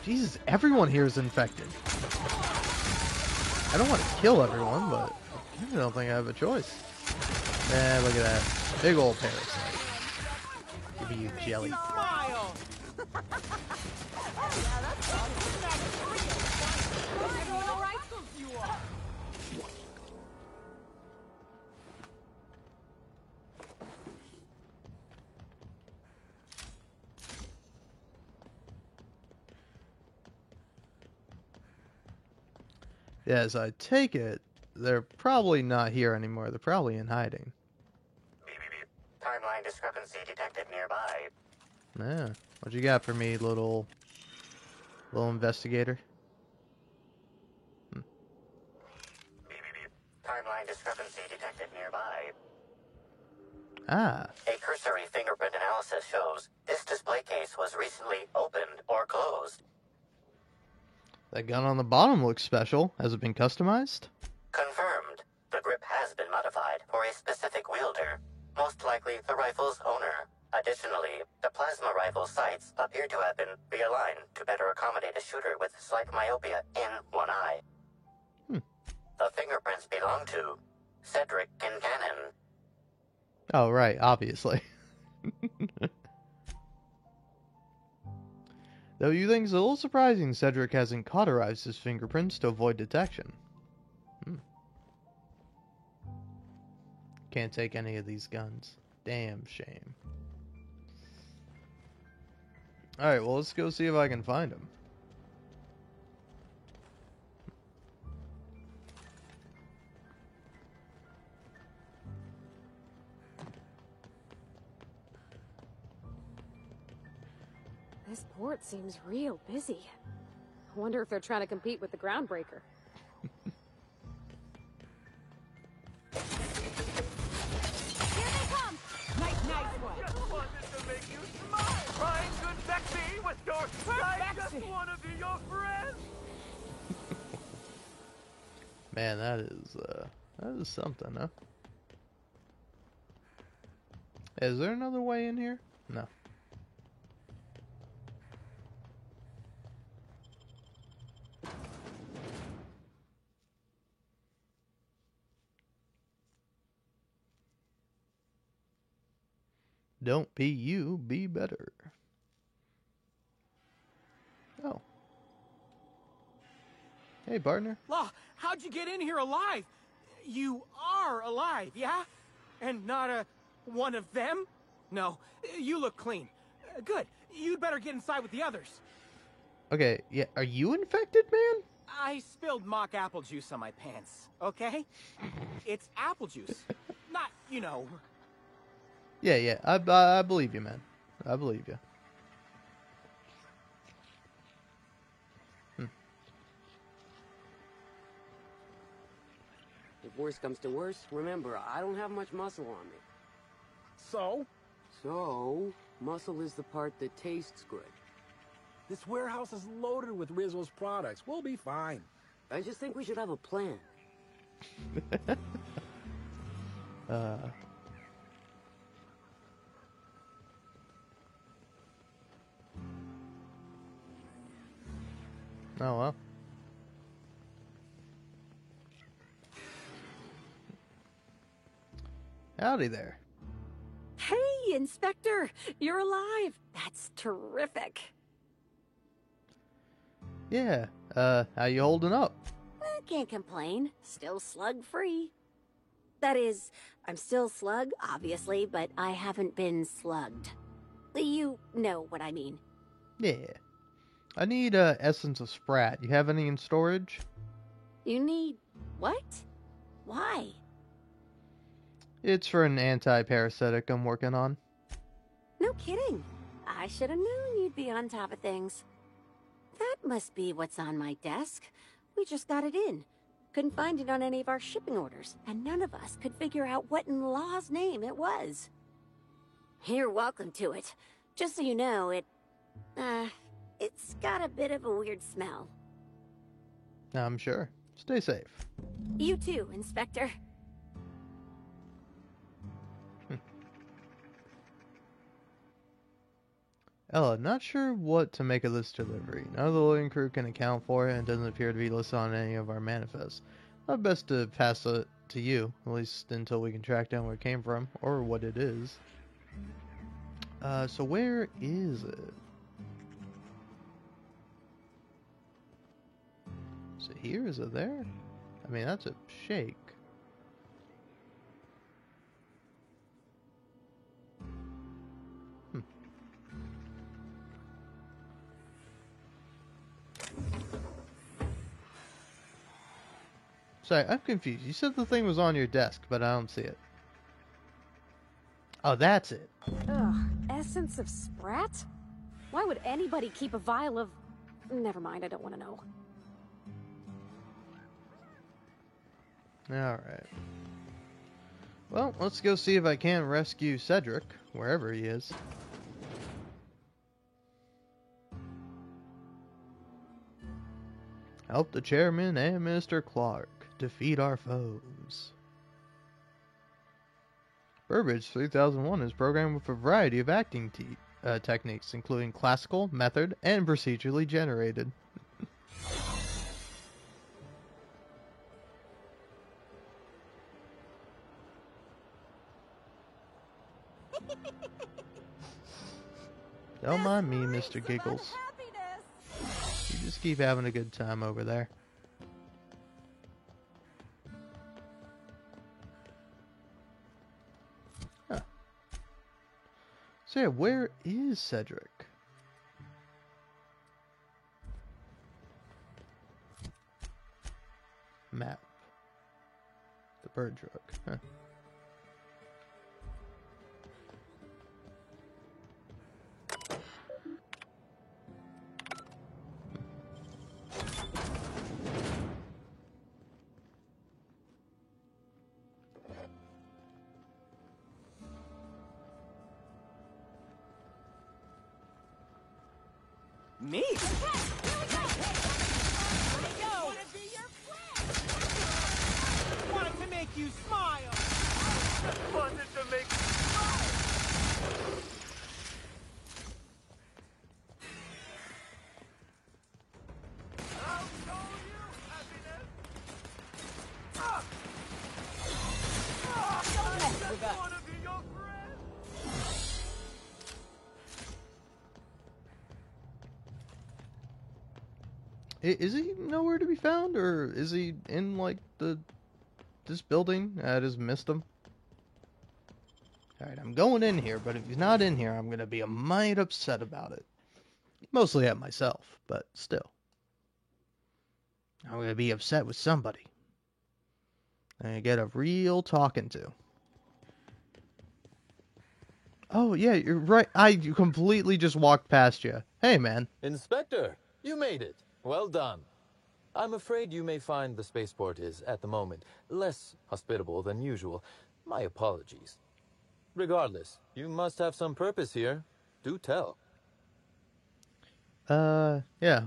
Jesus, everyone here is infected. I don't want to kill everyone, but I don't think I have a choice. Yeah, look at that. Big old parasite. Give me you jelly. Yes, I take it they're probably not here anymore. They're probably in hiding. Timeline discrepancy detected nearby. Yeah. What you got for me, little investigator? Timeline discrepancy detected nearby. Ah. A cursory fingerprint analysis shows this display case was recently opened or closed. That gun on the bottom looks special. Has it been customized? Confirmed. The grip has been modified for a specific wielder, most likely the rifle's owner. Additionally, the plasma rifle sights appear to have been realigned to better accommodate a shooter with slight myopia in one eye. The fingerprints belong to Cedric Kincannon. Oh, right, obviously. Though you think it's a little surprising Cedric hasn't cauterized his fingerprints to avoid detection. Can't take any of these guns. Damn shame. Alright, well, let's go see if I can find him. This port seems real busy. I wonder if they're trying to compete with the Groundbreaker. Just wanted to make you smile. Trying to infect me with your... I just want to be your friend. Man, that is something, huh? Is there another way in here? No. Don't be you, be better. Oh. Hey, partner. Law, how'd you get in here alive? You are alive, yeah? And not one of them? No, you look clean. Good. You'd better get inside with the others. Okay, yeah, are you infected, man? I spilled mock apple juice on my pants, okay? It's apple juice, not, you know... Yeah, I believe you, man. I believe you. If worse comes to worse, remember, I don't have much muscle on me. So? So, muscle is the part that tastes good. This warehouse is loaded with Rizzo's products. We'll be fine. I just think we should have a plan. Oh, well. Howdy there. Hey, Inspector! You're alive! That's terrific. Yeah, how you holding up? Can't complain. Still slug-free. That is, I'm still slug, obviously, but I haven't been slugged. You know what I mean. Yeah. I need, Essence of Sprat. You have any in storage? You need... what? Why? It's for an anti-parasitic I'm working on. No kidding. I should have known you'd be on top of things. That must be what's on my desk. We just got it in. Couldn't find it on any of our shipping orders, and none of us could figure out what in law's name it was. You're welcome to it. Just so you know, it's got a bit of a weird smell. I'm sure. Stay safe. You too, Inspector. Ella, not sure what to make of this delivery. None of the loading crew can account for it, and it doesn't appear to be listed on any of our manifests. I'd best to pass it to you, at least until we can track down where it came from, or what it is. So where is it? Is it here? Is it there? I mean, that's a shake. Sorry, I'm confused. You said the thing was on your desk, but I don't see it. Oh, that's it. Ugh, Essence of Sprat? Why would anybody keep a vial of... Never mind, I don't want to know. Alright. Well, let's go see if I can rescue Cedric, wherever he is. Help the chairman and Minister Clark defeat our foes. Burbage 3001 is programmed with a variety of acting techniques, including classical, method, and procedurally generated. Don't mind me, Mr. Giggles. You just keep having a good time over there. Huh. So yeah, where is Cedric? Map. The bird truck. Huh. Me? Wanted to make you smile. Wanted to make you smile. I'll show you happiness. Don't mess with us. Want to be your friend? Is he nowhere to be found, or is he in, like, this building? I just missed him. Alright, I'm going in here, but if he's not in here, I'm gonna be a mite upset about it. Mostly at myself, but still. I'm gonna be upset with somebody. And I get a real talking to. Oh, yeah, you're right. I completely just walked past you. Hey, man. Inspector, you made it. Well done. I'm afraid you may find the spaceport is, at the moment, less hospitable than usual. My apologies. Regardless, you must have some purpose here. Do tell. Yeah,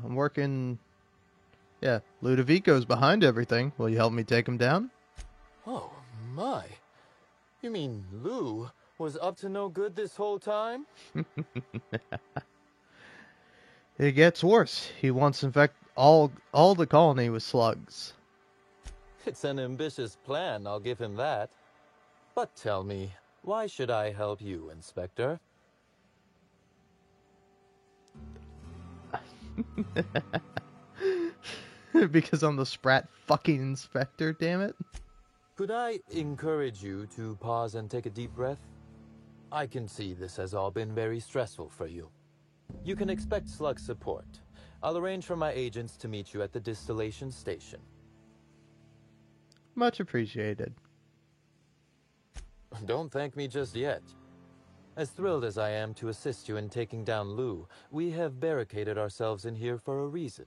I'm working... Yeah, Ludovico's behind everything. Will you help me take him down? Oh, my. You mean Lou was up to no good this whole time? It gets worse. He wants to infect all the colony with slugs. It's an ambitious plan, I'll give him that. But tell me, why should I help you, Inspector? Because I'm the Sprat fucking inspector, damn it. Could I encourage you to pause and take a deep breath? I can see this has all been very stressful for you. You can expect slug support. I'll arrange for my agents to meet you at the distillation station. Much appreciated. Don't thank me just yet. As thrilled as I am to assist you in taking down Lou, we have barricaded ourselves in here for a reason.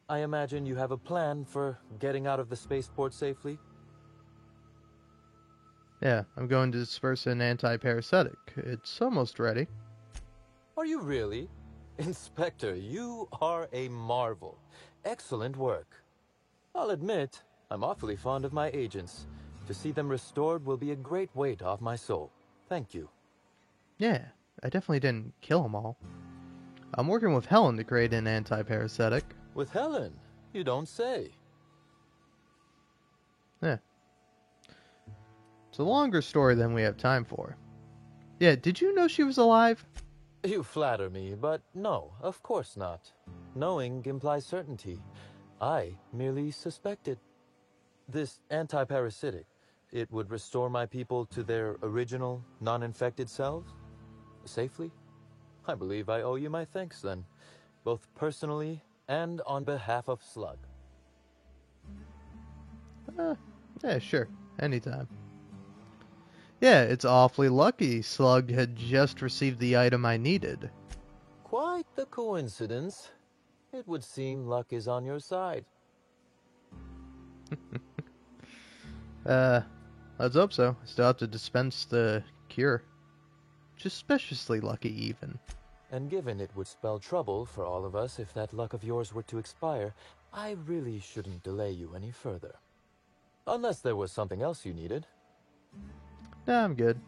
I imagine you have a plan for getting out of the spaceport safely? Yeah, I'm going to disperse an anti-parasitic. It's almost ready. Are you really? Inspector, you are a marvel. Excellent work. I'll admit, I'm awfully fond of my agents. To see them restored will be a great weight off my soul. Thank you. Yeah, I definitely didn't kill them all. I'm working with Helen to create an anti-parasitic. With Helen? You don't say. Yeah. It's a longer story than we have time for. Yeah, did you know she was alive? You flatter me, but no, of course not. Knowing implies certainty. I merely suspected. This anti-parasitic, it would restore my people to their original, non-infected selves? Safely? I believe I owe you my thanks then, both personally and on behalf of Slug. Yeah, sure. Anytime. Yeah, it's awfully lucky Slug had just received the item I needed. Quite the coincidence. It would seem luck is on your side. Let's hope so. I still have to dispense the cure. Suspiciously lucky, even. And given it would spell trouble for all of us if that luck of yours were to expire, I really shouldn't delay you any further. Unless there was something else you needed. Nah, I'm good.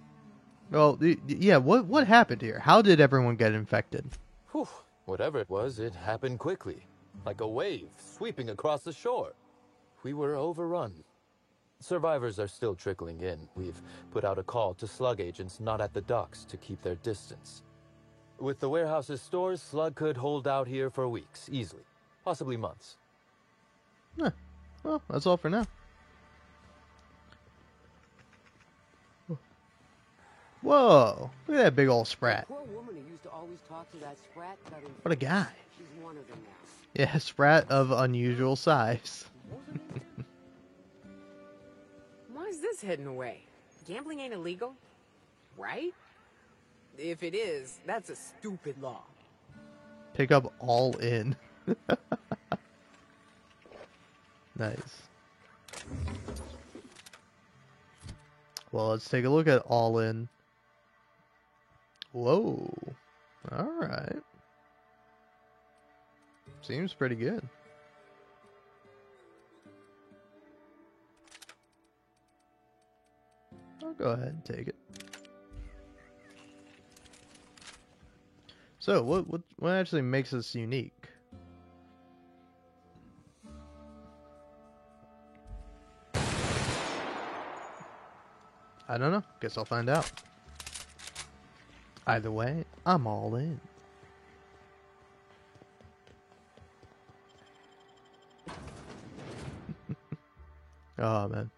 Well, yeah, what happened here? How did everyone get infected? Whew, whatever it was, it happened quickly. Like a wave sweeping across the shore. We were overrun. Survivors are still trickling in. We've put out a call to Slug agents not at the docks to keep their distance. With the warehouse's stores, Slug could hold out here for weeks, easily. Possibly months. Huh. Well, that's all for now. Whoa! Look at that big old Sprat. Poor woman who used to always talk to that Sprat got infected. What a guy. She's one of them now. Yeah, Sprat of unusual size. Why is this hidden away? Gambling ain't illegal, right? If it is, that's a stupid law. Pick up all in. Nice. Well, let's take a look at all in. Whoa. Alright. Seems pretty good. I'll go ahead and take it. So, what actually makes us unique? I don't know. Guess I'll find out. Either way, I'm all in. Oh, man.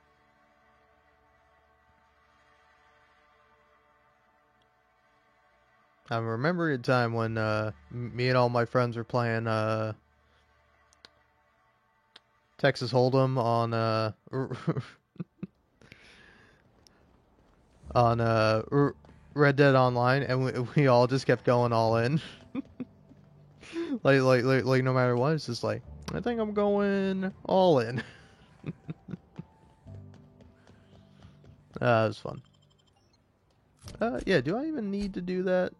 I remember a time when me and all my friends were playing Texas Hold'em on on Red Dead Online, and we all just kept going all in. like no matter what, it's just like, I think I'm going all in. It was fun. Yeah, do I even need to do that?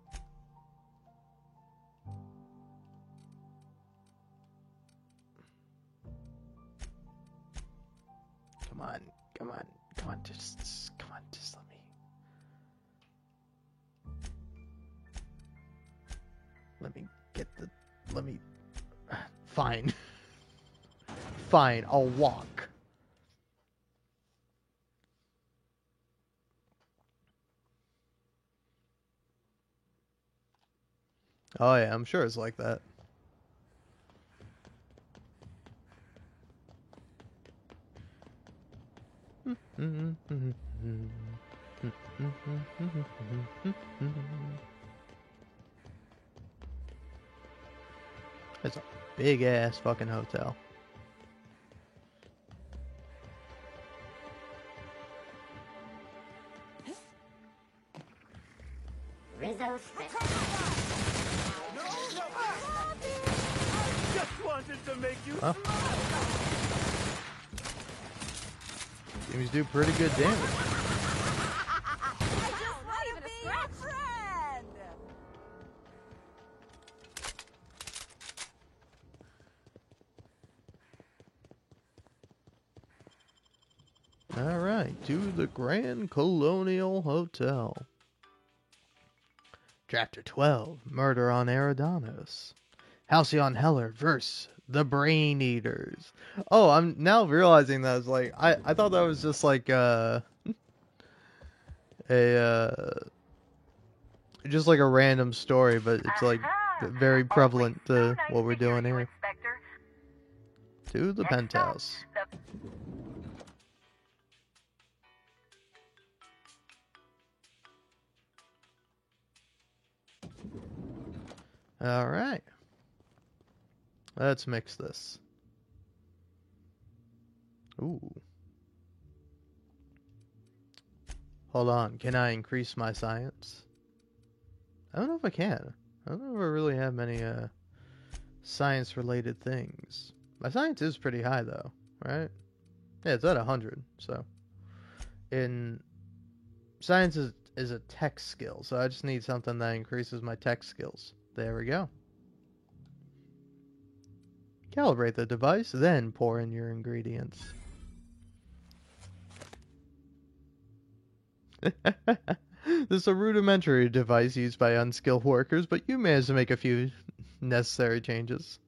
Come on, come on, come on, just let me get the, fine. Fine, I'll walk. Oh yeah, I'm sure it's like that. It's a big ass fucking hotel. Rizzo's just wanted to make you Huh? Seems to do pretty good damage. Alright, to the Grand Colonial Hotel. Chapter 12, Murder on Eridanos. Halcyon Heller vs. the Brain Eaters. Oh, I'm now realizing that it's like, I thought that was just like just like a random story, but it's like very prevalent to what we're doing here. To the penthouse. Alright. Let's mix this. Ooh. Hold on, can I increase my science? I don't know if I can. I don't know if I really have many science-related things. My science is pretty high though, right? Yeah, it's at 100, so. Science is a tech skill, so I just need something that increases my tech skills. There we go. Calibrate the device, then pour in your ingredients. This is a rudimentary device used by unskilled workers, but you managed to make a few necessary changes.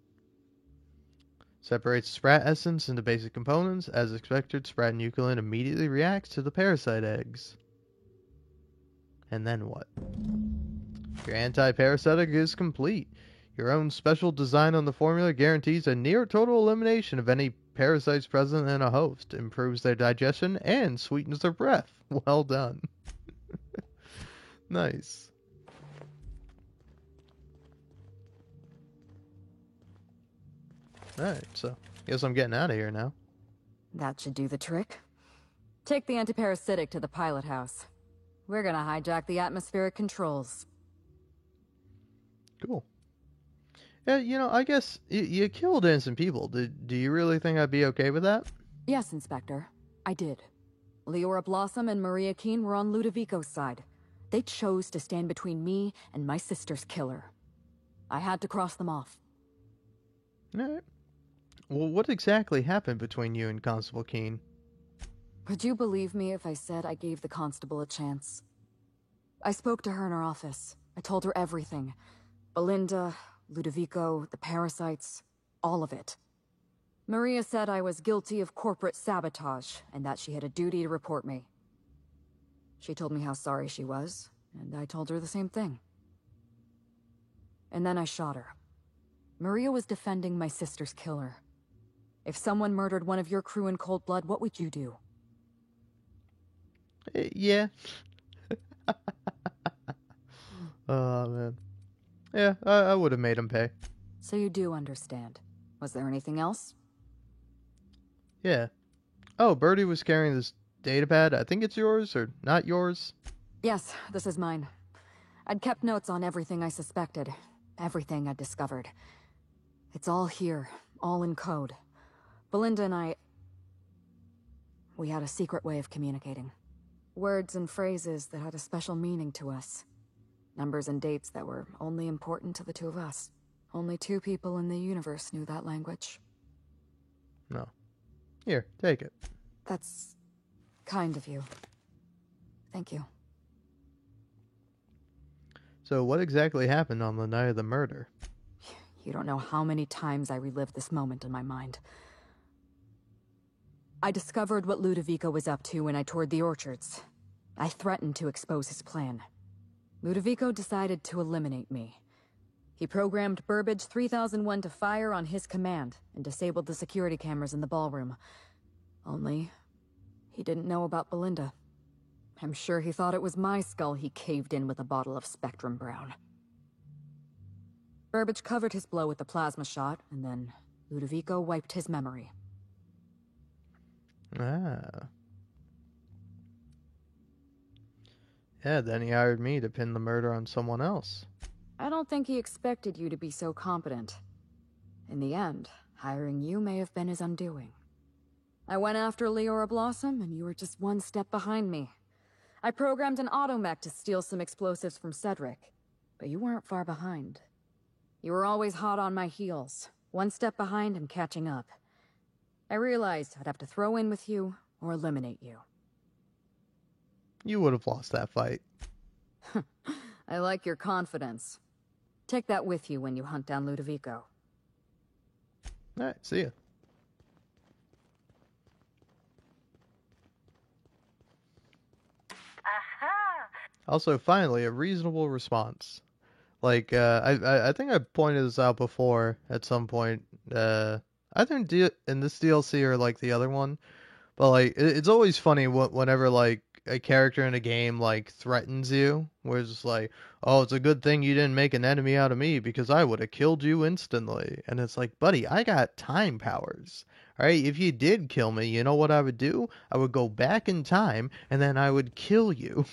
Separates Sprat essence into basic components. As expected, Sprat nuclein immediately reacts to the parasite eggs. And then what? Your anti-parasitic is complete. Your own special design on the formula guarantees a near total elimination of any parasites present in a host, improves their digestion, and sweetens their breath. Well done. Nice. Alright, so guess I'm getting out of here now. That should do the trick. Take the antiparasitic to the pilot house. We're gonna hijack the atmospheric controls. Cool. Yeah, you know, I guess you killed innocent people. Do you really think I'd be okay with that? Yes, Inspector. I did. Leora Blossom and Maria Keene were on Ludovico's side. They chose to stand between me and my sister's killer. I had to cross them off. Alright. Well, what exactly happened between you and Constable Keene? Would you believe me if I said I gave the constable a chance? I spoke to her in her office. I told her everything. Belinda, Ludovico, the parasites, all of it. Maria said I was guilty of corporate sabotage, and that she had a duty to report me. She told me how sorry she was, and I told her the same thing. And then I shot her. Maria was defending my sister's killer. If someone murdered one of your crew in cold blood, what would you do? Yeah. Oh, man. Yeah, I would have made him pay. So you do understand. Was there anything else? Yeah. Oh, Birdie was carrying this datapad. I think it's yours, or not yours. Yes, this is mine. I'd kept notes on everything I suspected. Everything I'd discovered. It's all here. All in code. Belinda and I... we had a secret way of communicating. Words and phrases that had a special meaning to us. Numbers and dates that were only important to the two of us. Only 2 people in the universe knew that language. No. Here, take it. That's kind of you. Thank you. So what exactly happened on the night of the murder? You don't know how many times I relived this moment in my mind. I discovered what Ludovico was up to when I toured the orchards. I threatened to expose his plan. Ludovico decided to eliminate me. He programmed Burbage 3001 to fire on his command and disabled the security cameras in the ballroom. Only, he didn't know about Belinda. I'm sure he thought it was my skull he caved in with a bottle of Spectrum Brown. Burbage covered his blow with a plasma shot, and then Ludovico wiped his memory. Ah. Yeah, then he hired me to pin the murder on someone else. I don't think he expected you to be so competent. In the end, hiring you may have been his undoing. I went after Leora Blossom, and you were just 1 step behind me. I programmed an automech to steal some explosives from Cedric, but you weren't far behind. You were always hot on my heels, 1 step behind and catching up. I realized I'd have to throw in with you or eliminate you. You would have lost that fight. I like your confidence. Take that with you when you hunt down Ludovico. Alright, see ya. Also, finally, a reasonable response. Like, I think I pointed this out before at some point. I think in this DLC or like the other one, but like it's always funny whenever like a character in a game like threatens you, where it's just like, oh, it's a good thing you didn't make an enemy out of me because I would have killed you instantly. And it's like, buddy, I got time powers. All right, if you did kill me, you know what I would do? I would go back in time and then I would kill you.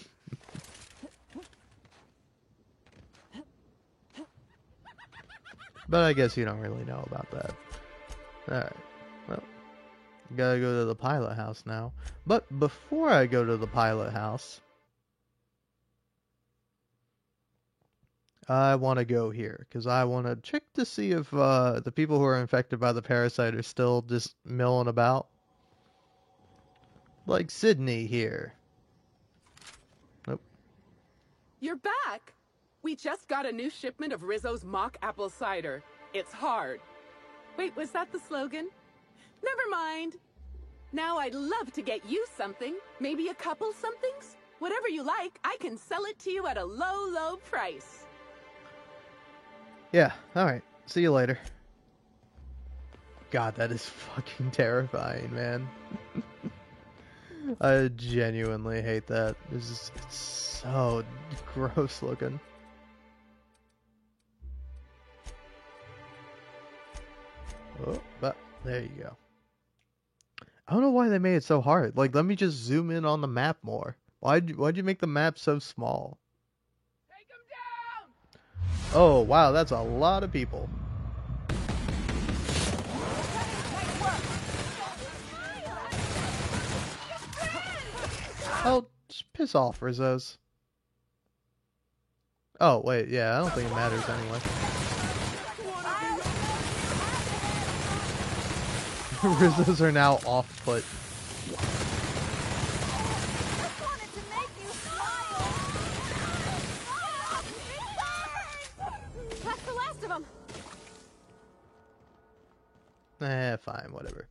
But I guess you don't really know about that. Alright, well, gotta go to the pilot house now. But before I go to the pilot house, I want to go here, because I want to check to see if the people who are infected by the parasite are still just milling about. Like Sydney here. Nope. You're back! We just got a new shipment of Rizzo's mock apple cider. It's hard. Wait, was that the slogan? Never mind. Now I'd love to get you something. Maybe a couple somethings? Whatever you like, I can sell it to you at a low, low price. Yeah, alright. See you later. God, that is fucking terrifying, man. I genuinely hate that. It's so gross looking. Oh, but there you go. I don't know why they made it so hard. Like, let me just zoom in on the map more. Why'd you make the map so small? Take him down! Oh, wow, that's a lot of people. Oh, just piss off, Rizzos. Oh, wait, yeah, I don't think it matters anyway. Rizzos are now off-put. That's the last of them. Fine, whatever.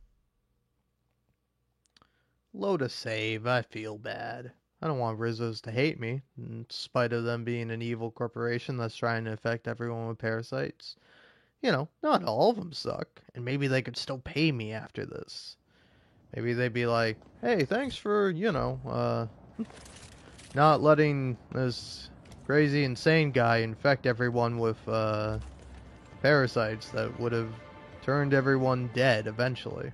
Load a save, I feel bad. I don't want Rizzos to hate me, in spite of them being an evil corporation that's trying to infect everyone with parasites. you know, not all of them suck, and maybe they could still pay me after this. Maybe they'd be like, hey, thanks for, you know, not letting this crazy, insane guy infect everyone with, parasites that would have turned everyone dead eventually.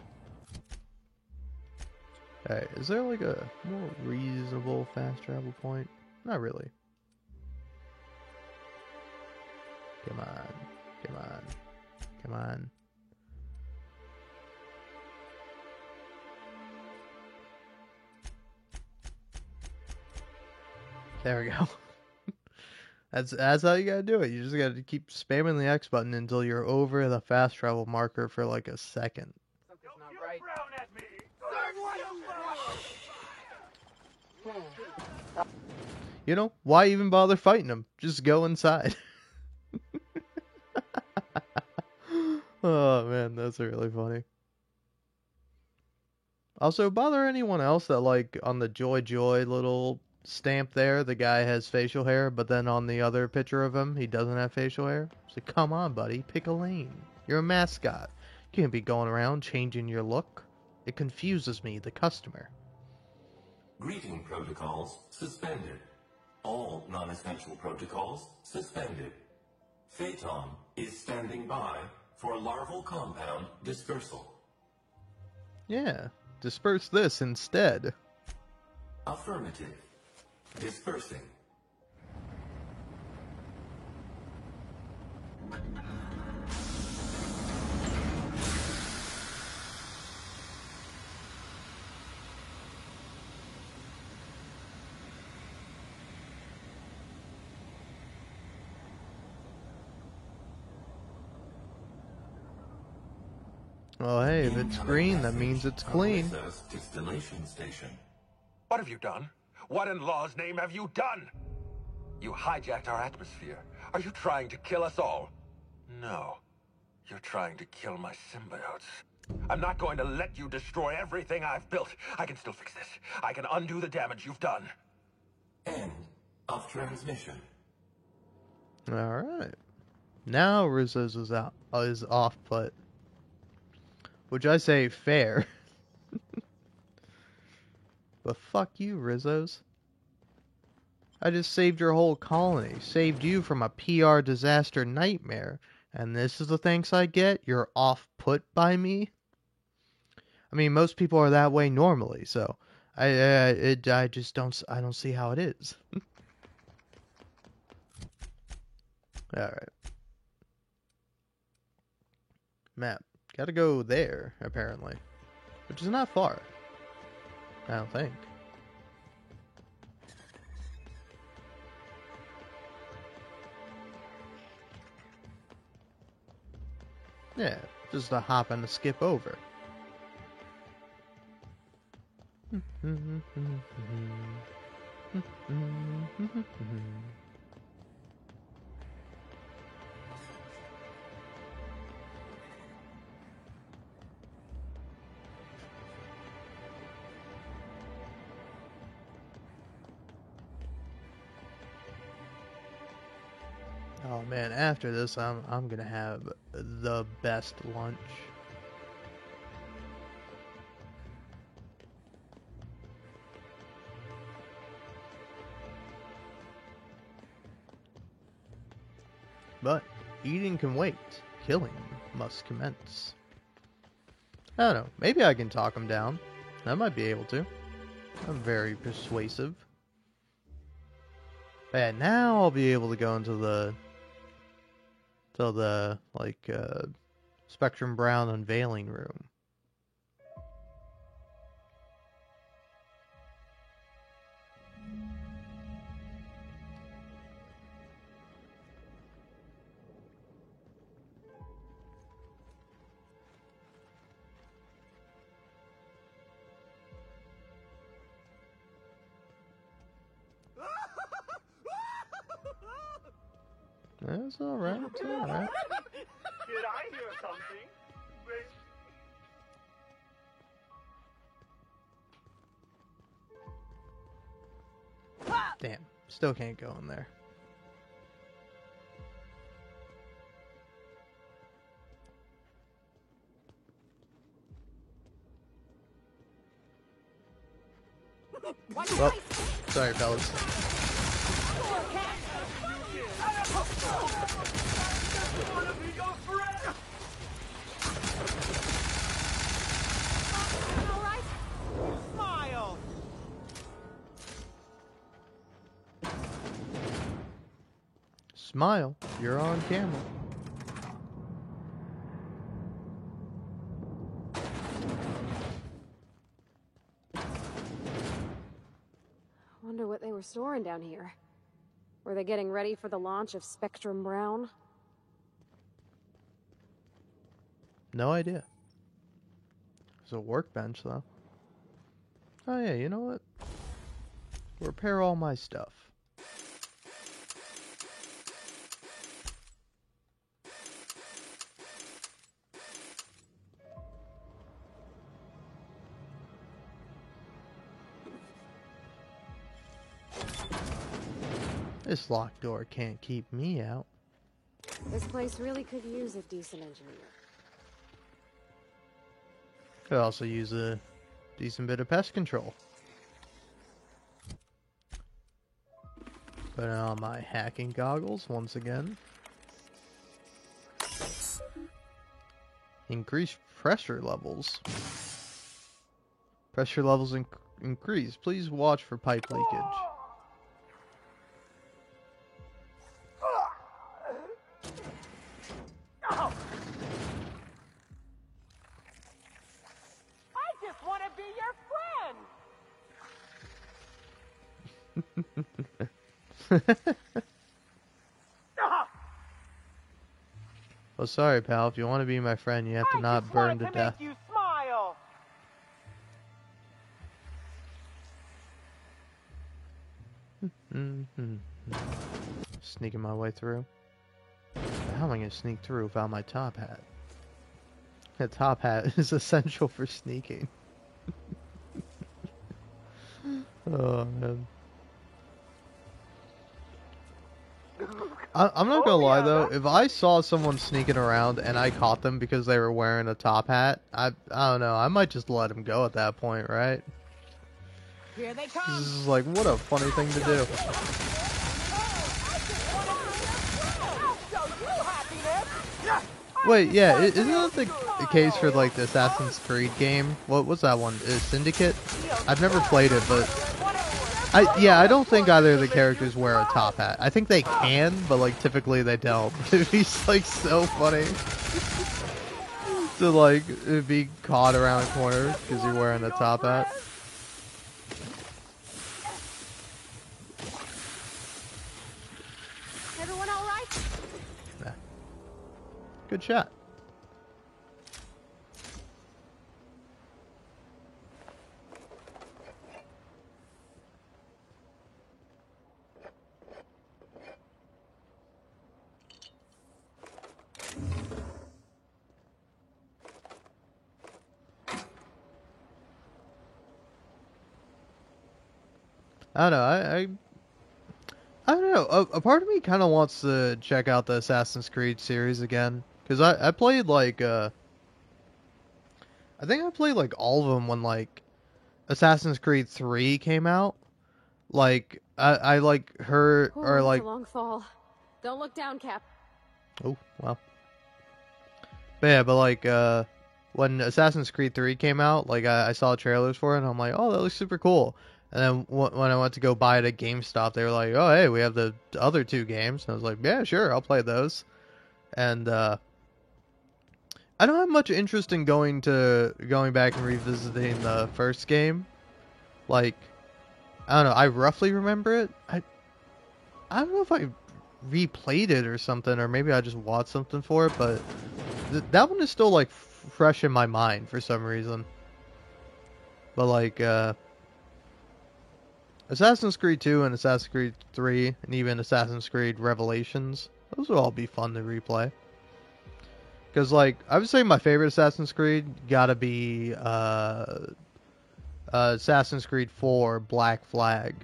Hey, is there like a more reasonable fast travel point? Not really. Come on. Come on. Come on. There we go. That's how you gotta do it. You just gotta keep spamming the X button until you're over the fast travel marker for like a second. Something's not right. You know, why even bother fighting them? Just go inside. Oh man, that's really funny. Also, bother anyone else that like on the Joy little stamp there, the guy has facial hair, but then on the other picture of him, he doesn't have facial hair? It's like, come on, buddy, pick a lane. You're a mascot. You can't be going around changing your look. It confuses me, the customer. Greeting protocols suspended. All non-essential protocols suspended. Phaeton is standing by for larval compound dispersal. Yeah, disperse this instead. Affirmative. Dispersing. Well, hey, if it's green, that means it's clean. Distillation station. What have you done? What in law's name have you done? You hijacked our atmosphere. Are you trying to kill us all? No. You're trying to kill my symbiotes. I'm not going to let you destroy everything I've built. I can still fix this. I can undo the damage you've done. End of transmission. Alright. Now Rizzo's is off put. Which I say fair. But fuck you, Rizzo's. I just saved your whole colony. Saved you from a PR disaster nightmare. And this is the thanks I get? You're off put by me? I mean, most people are that way normally, so I just don't see how it is. Alright. Map. Gotta go there, apparently. Which is not far. I don't think. Yeah, just a hop and a skip over. Oh man, after this I'm gonna have the best lunch. But eating can wait. Killing must commence. I don't know, maybe I can talk him down. I might be able to. I'm very persuasive. But now I'll be able to go into the Spectrum Brown unveiling room. That's alright, it's alright. Did I hear something? Damn, still can't go in there. Well, sorry, fellas. Smile. Smile. You're on camera. Wonder what they were storing down here. Were they getting ready for the launch of Spectrum Brown? No idea. There's a workbench, though. Oh yeah, you know what? Repair all my stuff. This locked door can't keep me out. This place really could use a decent engineer. Could also use a decent bit of pest control. Put on my hacking goggles once again. Increase pressure levels. Pressure levels increase. Please watch for pipe leakage. I just want to be your friend. Well, sorry, pal. If you want to be my friend, you have to not burn to death. Make you smile. Sneaking my way through. How am I going to sneak through without my top hat? The top hat is essential for sneaking. Oh, man. I'm not gonna lie though, if I saw someone sneaking around and I caught them because they were wearing a top hat, I don't know, I might just let them go at that point, right? Here they come. This is like, what a funny thing to do. Wait, yeah, isn't that the case for like the Assassin's Creed game? What's that one? Is Syndicate? I've never played it, but I don't think either of the characters wear a top hat. I think they can, but like typically they don't. It'd be like so funny to like be caught around a corner because you're wearing a top hat. Everyone all right? Nah. Good shot. I don't know. I don't know. A part of me kind of wants to check out the Assassin's Creed series again, because I played like I think I played like all of them when like Assassin's Creed 3 came out. Like I like heard or It's like a long fall. Don't look down, Cap. oh well. But yeah, but like when Assassin's Creed 3 came out, like I saw trailers for it and I'm like, oh, that looks super cool. And then when I went to go buy it at GameStop, they were like, oh, hey, we have the other two games. And I was like, yeah, sure, I'll play those. And I don't have much interest in going back and revisiting the first game. Like, I don't know, I roughly remember it. I don't know if I replayed it or something, or maybe I just watched something for it, but that one is still, like, fresh in my mind for some reason. But, like, Assassin's Creed 2 and Assassin's Creed 3 and even Assassin's Creed Revelations, those would all be fun to replay. Because, like, I would say my favorite Assassin's Creed gotta be Assassin's Creed 4 Black Flag.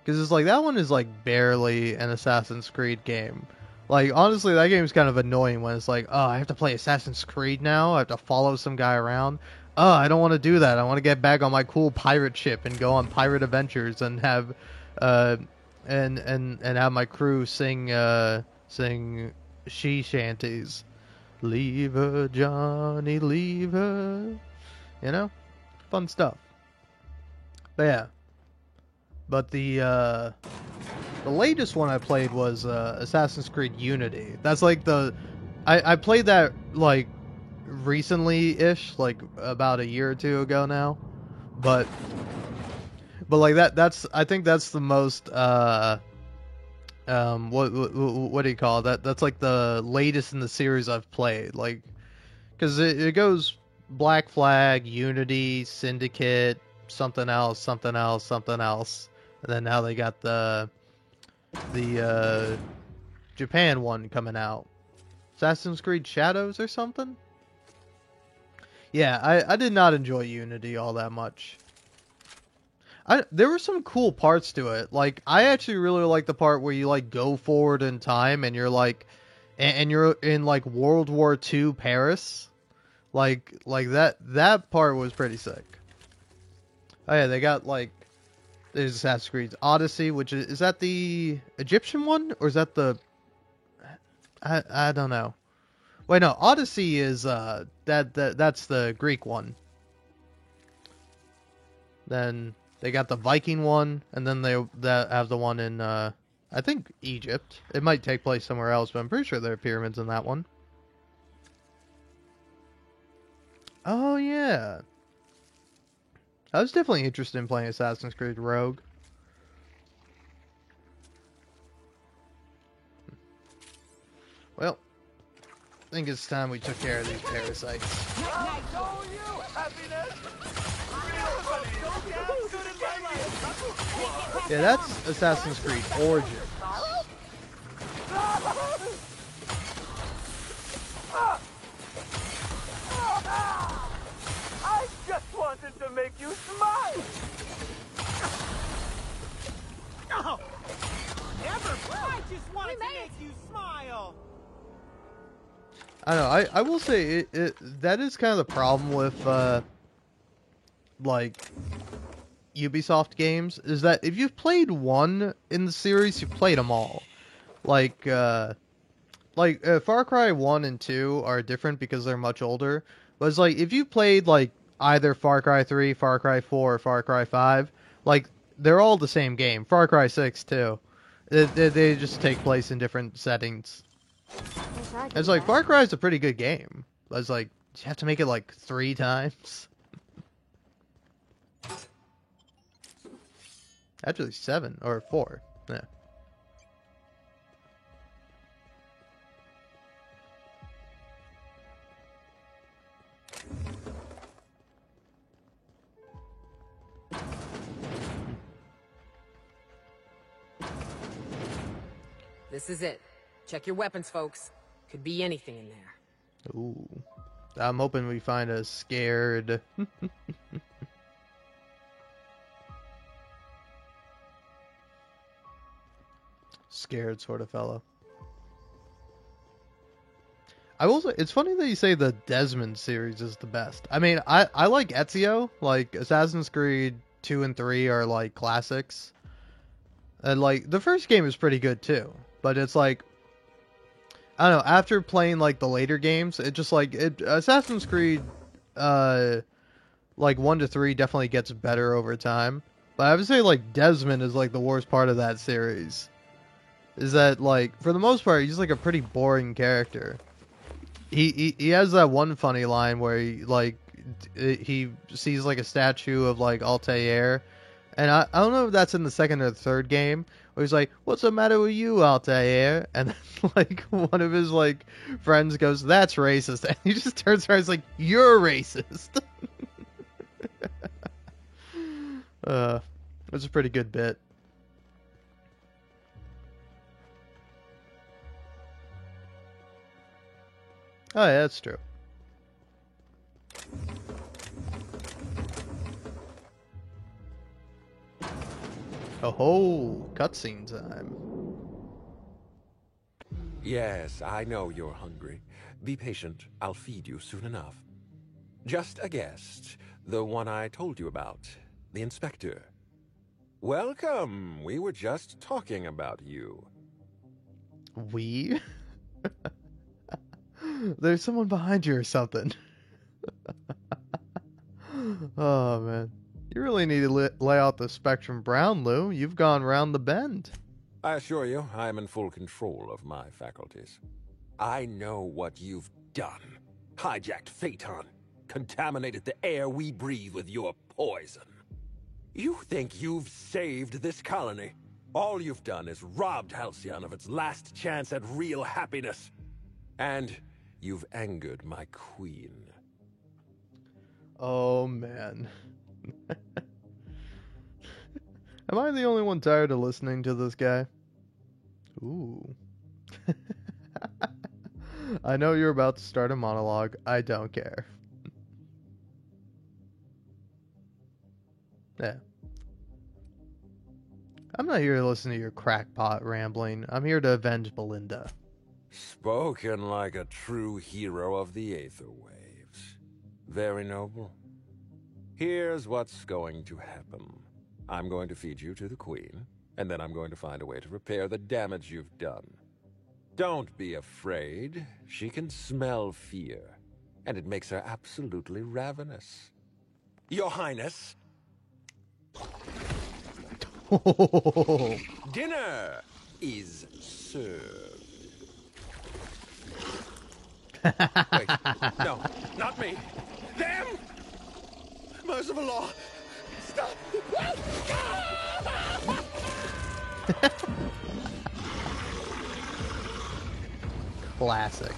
Because it's like, that one is like barely an Assassin's Creed game. Like, honestly, that game's kind of annoying when it's like, oh, I have to play Assassin's Creed now? I have to follow some guy around? oh, I don't want to do that. I want to get back on my cool pirate ship and go on pirate adventures and have, and have my crew sing sea shanties. Leave her, Johnny, leave her. You know, fun stuff. But yeah. But the latest one I played was Assassin's Creed Unity. That's like I played that like recently-ish, like about a year or two ago now. But like that's I think that's the most what do you call it? That's like the latest in the series I've played. Like, because it goes Black Flag, Unity, Syndicate, something else, something else, something else. And then now they got the Japan one coming out. Assassin's Creed Shadows or something? Yeah, I did not enjoy Unity all that much. There were some cool parts to it. Like, I actually really like the part where you, like, go forward in time and you're, like... And you're in, like, World War II Paris. Like that part was pretty sick. Oh yeah, they got, like... There's Assassin's Creed Odyssey, which is that the Egyptian one? Or is that the... I don't know. Wait, no, Odyssey is, that's the Greek one. Then they got the Viking one, and then they have the one in, I think, Egypt. It might take place somewhere else, but I'm pretty sure there are pyramids in that one. Oh, yeah. I was definitely interested in playing Assassin's Creed Rogue. Well, I think it's time we took care of these parasites. Yeah, that's Assassin's Creed Origins. I just wanted to make you smile! Oh, never! I just wanted to make you smile! I don't know, I will say, that is kind of the problem with, like, Ubisoft games, is that if you've played one in the series, you've played them all. Like Far Cry 1 and 2 are different because they're much older, but it's like, if you played, like, either Far Cry 3, Far Cry 4, or Far Cry 5, like, they're all the same game. Far Cry 6, too. They just take place in different settings. It's like, Far Cry is a pretty good game. It's like, you have to make it like 3 times. Actually 7 or 4. Yeah. This is it. Check your weapons, folks. Could be anything in there. Ooh. I'm hoping we find a scared... scared sort of fellow. I will say, it's funny that you say the Desmond series is the best. I mean, I like Ezio. Like, Assassin's Creed 2 and 3 are, like, classics. And, like, the first game is pretty good, too. But it's like... I don't know, after playing, like, the later games, it just, like... Assassin's Creed, like, 1 to 3 definitely gets better over time. But I would say, like, Desmond is, like, the worst part of that series. Is that, like, for the most part, he's, like, a pretty boring character. He has that one funny line where he, like, he sees, like, a statue of, like, Altair. And I don't know if that's in the second or third game, where he's like, "What's the matter with you, Altair?" And then, like, one of his, like, friends goes, "That's racist." And he just turns around and is like, "You're racist." It's a pretty good bit. Oh, yeah, that's true. Oh, cutscene time. Yes, I know you're hungry. Be patient. I'll feed you soon enough. Just a guest. The one I told you about. The inspector. Welcome. We were just talking about you. We? There's someone behind you or something. Oh, man. You really need to lay out the Spectrum Brown, Lou. You've gone round the bend. I assure you, I am in full control of my faculties. I know what you've done. Hijacked Phaeton. Contaminated the air we breathe with your poison. You think you've saved this colony? All you've done is robbed Halcyon of its last chance at real happiness. And you've angered my queen. Oh, man. Am I the only one tired of listening to this guy? Ooh. I know you're about to start a monologue. I don't care. Yeah. I'm not here to listen to your crackpot rambling. I'm here to avenge Belinda. Spoken like a true hero of the Aether Waves. Very noble. Here's what's going to happen. I'm going to feed you to the Queen, and then I'm going to find a way to repair the damage you've done. Don't be afraid. She can smell fear, and it makes her absolutely ravenous. Your Highness. Dinner is served. Wait, no, not me. Them! Merciful law! Stop! Classic.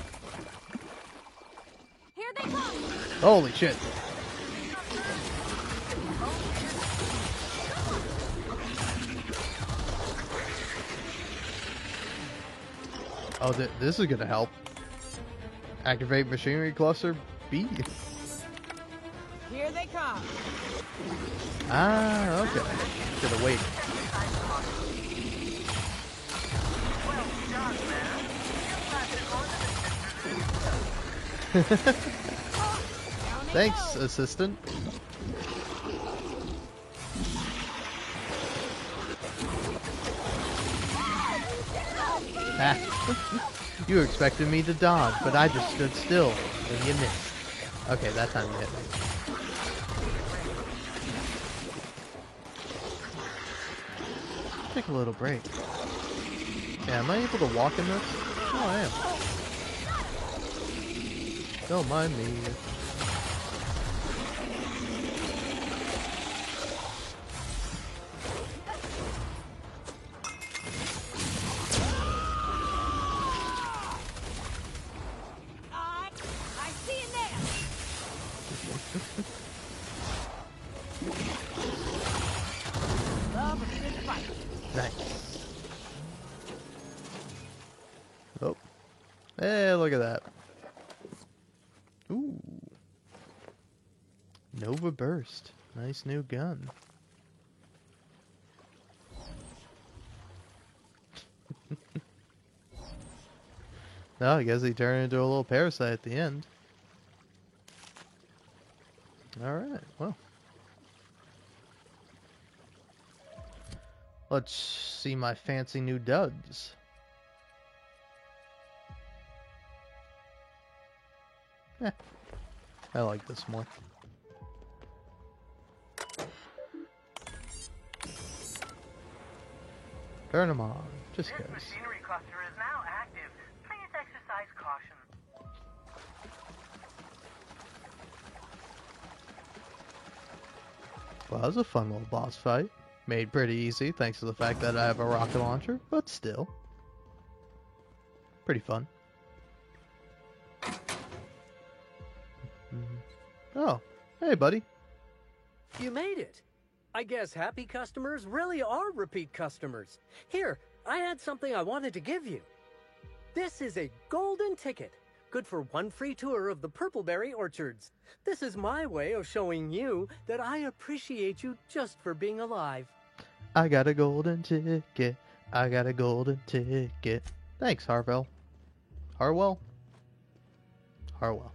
Here they come. Holy shit. Oh, this is gonna help. Activate machinery cluster B. Here they come. Ah, okay. Should've waited. Thanks, assistant. You expected me to dodge, but I just stood still, and you missed. Okay, that time you hit me. Take a little break. Yeah, am I able to walk in this? Oh, I am. Don't mind me. Nice. Oh. Hey, look at that. Ooh. Nova Burst. Nice new gun. No, I guess he turned into a little parasite at the end. Alright, well. Let's see my fancy new duds. I like this more. Turn them on, just This cause. machinery cluster is now active. Please exercise caution. Well, that was a fun little boss fight. Made pretty easy thanks to the fact that I have a rocket launcher, but still. Pretty fun. Oh, hey buddy. You made it. I guess happy customers really are repeat customers. Here, I had something I wanted to give you. This is a golden ticket. Good for one free tour of the Purpleberry Orchards. This is my way of showing you that I appreciate you just for being alive. I got a golden ticket. I got a golden ticket. Thanks, Harwell. Harwell? Harwell.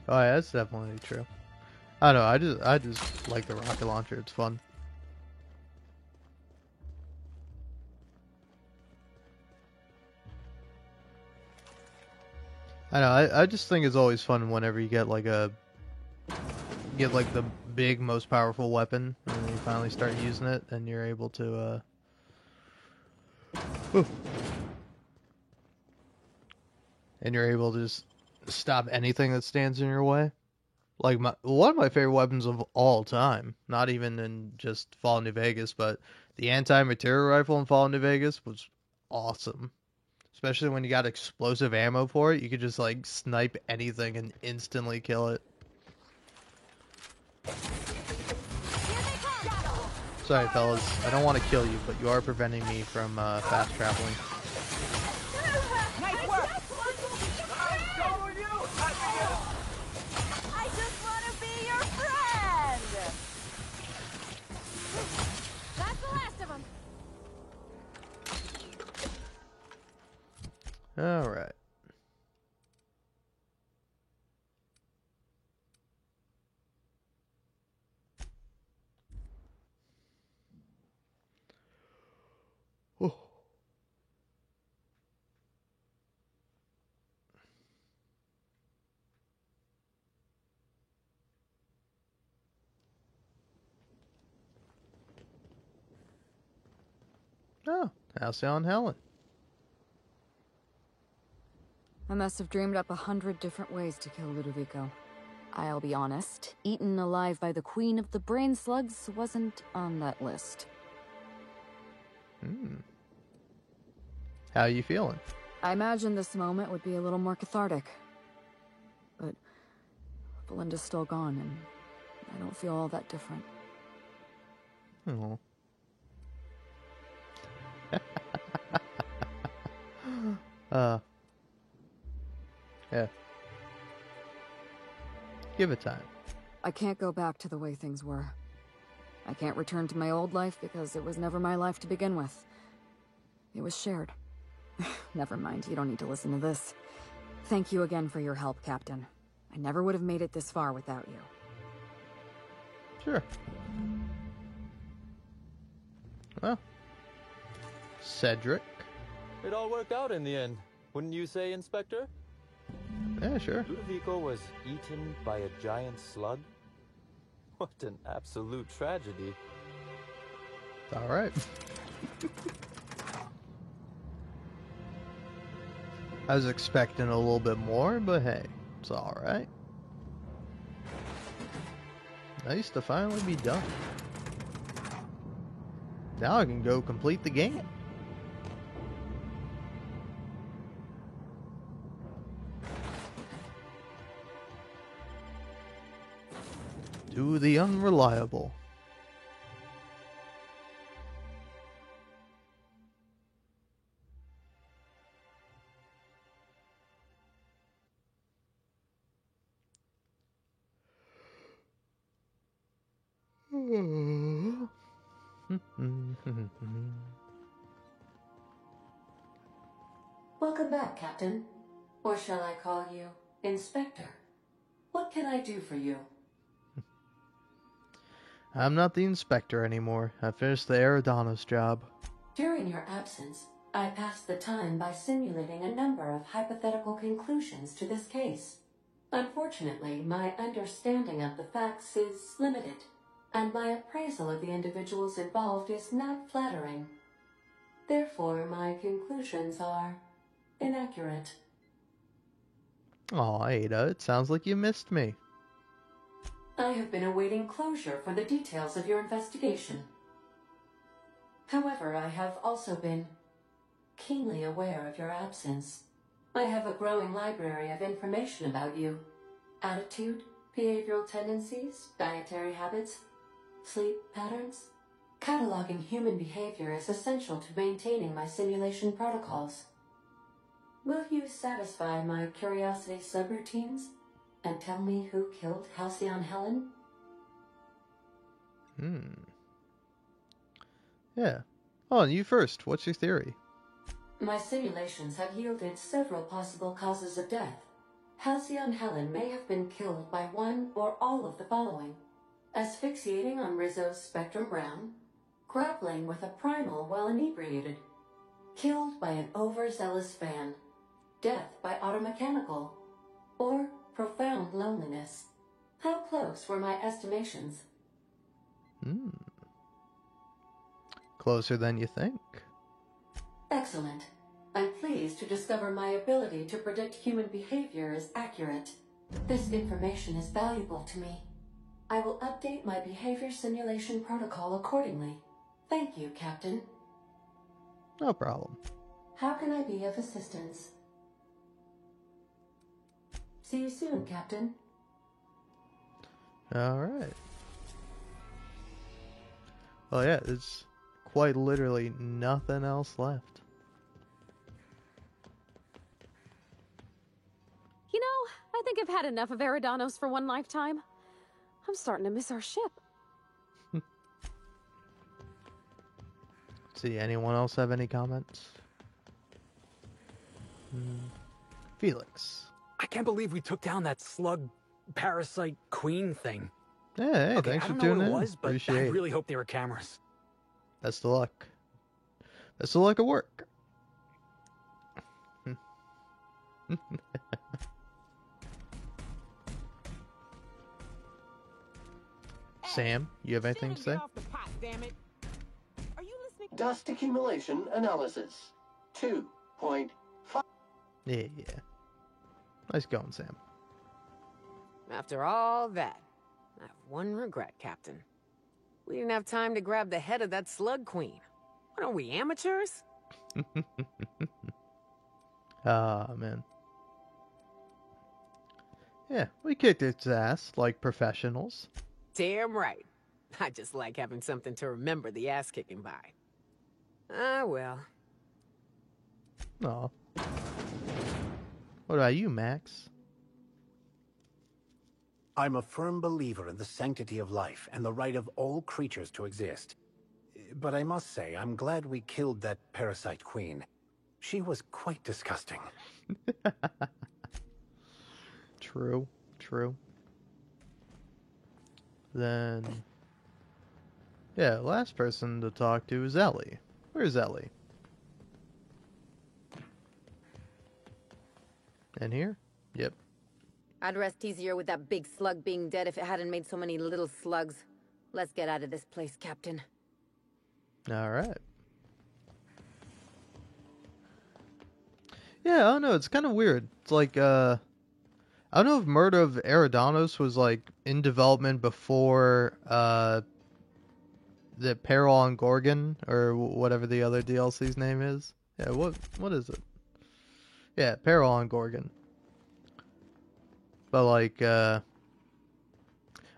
Oh yeah, that's definitely true. I don't know, I just like the rocket launcher. It's fun. I know. I just think it's always fun whenever you get like the big, most powerful weapon, and then you finally start using it, and you're able to and you're able to just stop anything that stands in your way. Like one of my favorite weapons of all time, not even in just Fallout New Vegas, but the anti-material rifle in Fallout New Vegas was awesome. Especially when you got explosive ammo for it, you could just like snipe anything and instantly kill it. Sorry fellas, I don't want to kill you, but you are preventing me from fast traveling. Nice work! I just want to be your friend! That's the last of them. All right. Oh. Oh, Halcyon Helen. I must have dreamed up 100 different ways to kill Ludovico. I'll be honest, eaten alive by the Queen of the Brain Slugs wasn't on that list. How you feeling? I imagine this moment would be a little more cathartic. But Belinda's still gone, and I don't feel all that different. Oh. Yeah. Give it time. I can't go back to the way things were. I can't return to my old life because it was never my life to begin with. It was shared. Never mind, you don't need to listen to this. Thank you again for your help, Captain. I never would have made it this far without you. Sure. Well, Cedric. It all worked out in the end, wouldn't you say, Inspector? Yeah, sure. Ludovico was eaten by a giant slug? What an absolute tragedy. All right. I was expecting a little bit more, but hey, it's all right. Nice to finally be done. Now I can go complete the game. Do the unreliable. Welcome back, Captain. Or shall I call you Inspector? What can I do for you? I'm not the inspector anymore. I finished the Eridanos job. During your absence, I passed the time by simulating a number of hypothetical conclusions to this case. Unfortunately, my understanding of the facts is limited, and my appraisal of the individuals involved is not flattering. Therefore, my conclusions are inaccurate. Aw, Ada, it sounds like you missed me. I have been awaiting closure for the details of your investigation. However, I have also been keenly aware of your absence. I have a growing library of information about you. Attitude, behavioral tendencies, dietary habits, sleep patterns. Cataloging human behavior is essential to maintaining my simulation protocols. Will you satisfy my curiosity subroutines and tell me who killed Halcyon Helen? Yeah. Oh, and you first. What's your theory? My simulations have yielded several possible causes of death. Halcyon Helen may have been killed by one or all of the following: asphyxiating on Rizzo's Spectrum Brown, grappling with a primal while inebriated, killed by an overzealous fan, death by automechanical, or profound loneliness. How close were my estimations? Closer than you think. Excellent. I'm pleased to discover my ability to predict human behavior is accurate. This information is valuable to me. I will update my behavior simulation protocol accordingly. Thank you, Captain. No problem. How can I be of assistance? See you soon, Captain. Alright. Well, yeah, there's quite literally nothing else left. You know, I think I've had enough of Eridanos for one lifetime. I'm starting to miss our ship. See, anyone else have any comments? Felix. I can't believe we took down that slug parasite queen thing. Yeah, hey, Okay, thanks I for don't know tuning what it in. was, but I Appreciate it. really hope they were cameras. Best of luck. Best of luck at work. Sam, you have anything to say? Dust accumulation analysis. 2.5. Yeah. Nice going, Sam. After all that, I have one regret, Captain. We didn't have time to grab the head of that slug queen. What are we, amateurs? Ah, man. Yeah, we kicked its ass like professionals. Damn right. I just like having something to remember the ass kicking by. Ah, well. Aw. What about you, Max? I'm a firm believer in the sanctity of life and the right of all creatures to exist. But I must say, I'm glad we killed that parasite queen. She was quite disgusting. True. Then... yeah, last person to talk to is Ellie. Where's Ellie? In here? Yep. I'd rest easier with that big slug being dead if it hadn't made so many little slugs. Let's get out of this place, Captain. Alright. Yeah, I don't know, it's kind of weird. It's like, I don't know if Murder of Eridanos was, like, in development before, the Peril on Gorgon, or whatever the other DLC's name is. Yeah, what is it? Yeah, Peril on Gorgon. But, like, I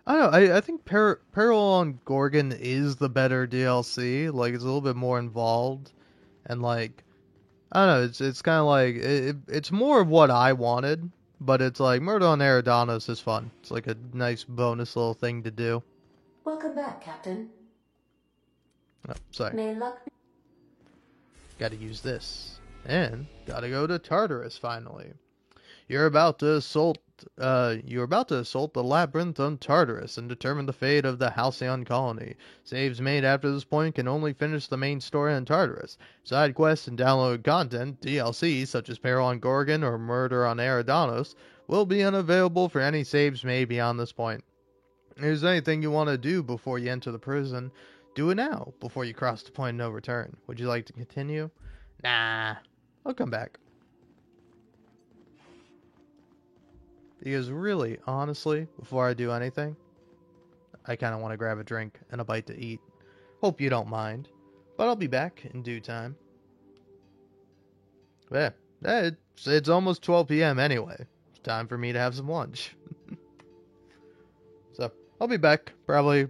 don't know, I think Peril on Gorgon is the better DLC. Like, it's a little bit more involved. And, like, I don't know, it's kind of like, it's more of what I wanted. But it's like, Murder on Eridanos is fun. It's like a nice bonus little thing to do. Welcome back, Captain. Oh, sorry. May luck be... Gotta use this. And gotta go to Tartarus finally. You're about to assault the labyrinth on Tartarus and determine the fate of the Halcyon colony. Saves made after this point can only finish the main story on Tartarus. Side quests and download content, DLC, such as Peril on Gorgon or Murder on Eridanos, will be unavailable for any saves made beyond this point. If there's anything you want to do before you enter the prison, do it now, before you cross the point of no return. Would you like to continue? Nah, I'll come back. Because really, honestly, before I do anything, I kind of want to grab a drink and a bite to eat. Hope you don't mind, but I'll be back in due time. Yeah, it's almost 12 p.m. anyway. It's time for me to have some lunch. So, I'll be back, probably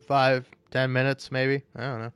5-10 minutes, maybe. I don't know.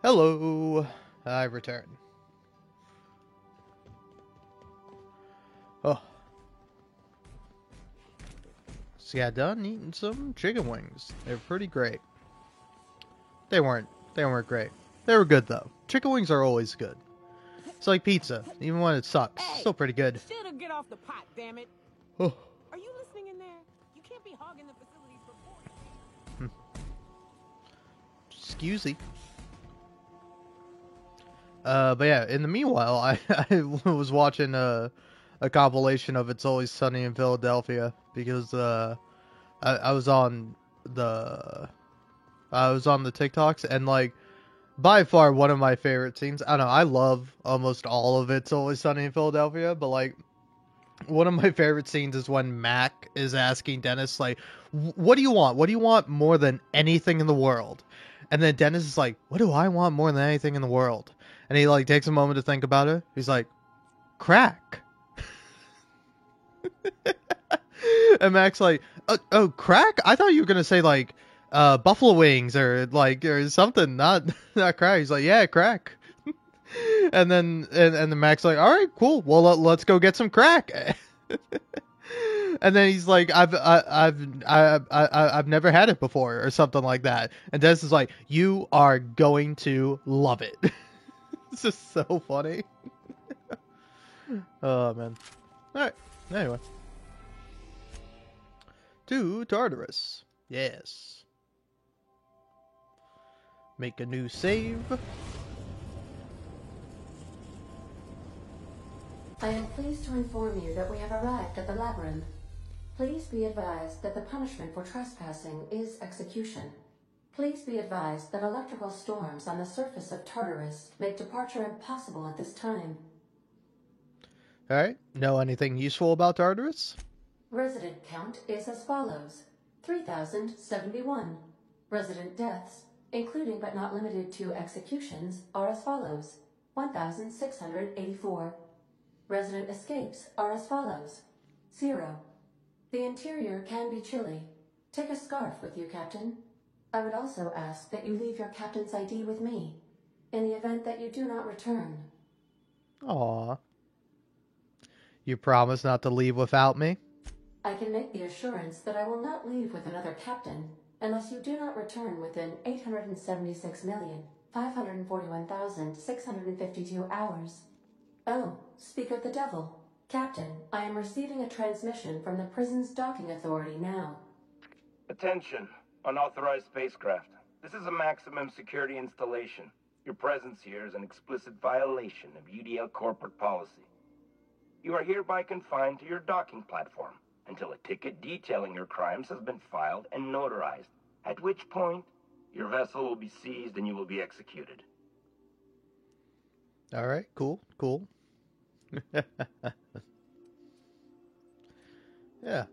Hello, I return. Oh, just got done eating some chicken wings. They're pretty great. They weren't great. They were good though. Chicken wings are always good. It's like pizza, even when it sucks. It's still pretty good. Should've get off the pot, damn it. Oh. Are you listening in there? You can't be hogging the facilities for Excusey. But yeah, in the meanwhile, I was watching a compilation of It's Always Sunny in Philadelphia because I was on the TikToks, and like by far one of my favorite scenes. I don't know, I love almost all of It's Always Sunny in Philadelphia, but like one of my favorite scenes is when Mac is asking Dennis like, "What do you want? What do you want more than anything in the world?" And then Dennis is like, "What do I want more than anything in the world?" And he like takes a moment to think about it. He's like, "Crack." And Mac's like, "Oh, crack? I thought you were gonna say like buffalo wings or something, not crack." He's like, "Yeah, crack." And then and the Mac's like, "All right, cool. Well, let's go get some crack." And then he's like, I've never had it before," or something like that. And Dennis is like, "You are going to love it." It's just so funny. Oh man. All right. Anyway, to Tartarus. Yes. Make a new save. I am pleased to inform you that we have arrived at the labyrinth. Please be advised that the punishment for trespassing is execution. Please be advised that electrical storms on the surface of Tartarus make departure impossible at this time. Alright, know anything useful about Tartarus? Resident count is as follows: 3,071. Resident deaths, including but not limited to executions, are as follows: 1,684. Resident escapes are as follows: 0. The interior can be chilly. Take a scarf with you, Captain. I would also ask that you leave your captain's ID with me, in the event that you do not return. Aww. You promise not to leave without me? I can make the assurance that I will not leave with another captain, unless you do not return within 876,541,652 hours. Oh, speak of the devil. Captain, I am receiving a transmission from the prison's docking authority now. Attention, unauthorized spacecraft. This is a maximum security installation. Your presence here is an explicit violation of UDL corporate policy. You are hereby confined to your docking platform until a ticket detailing your crimes has been filed and notarized, at which point your vessel will be seized and you will be executed. Alright, cool. Yeah.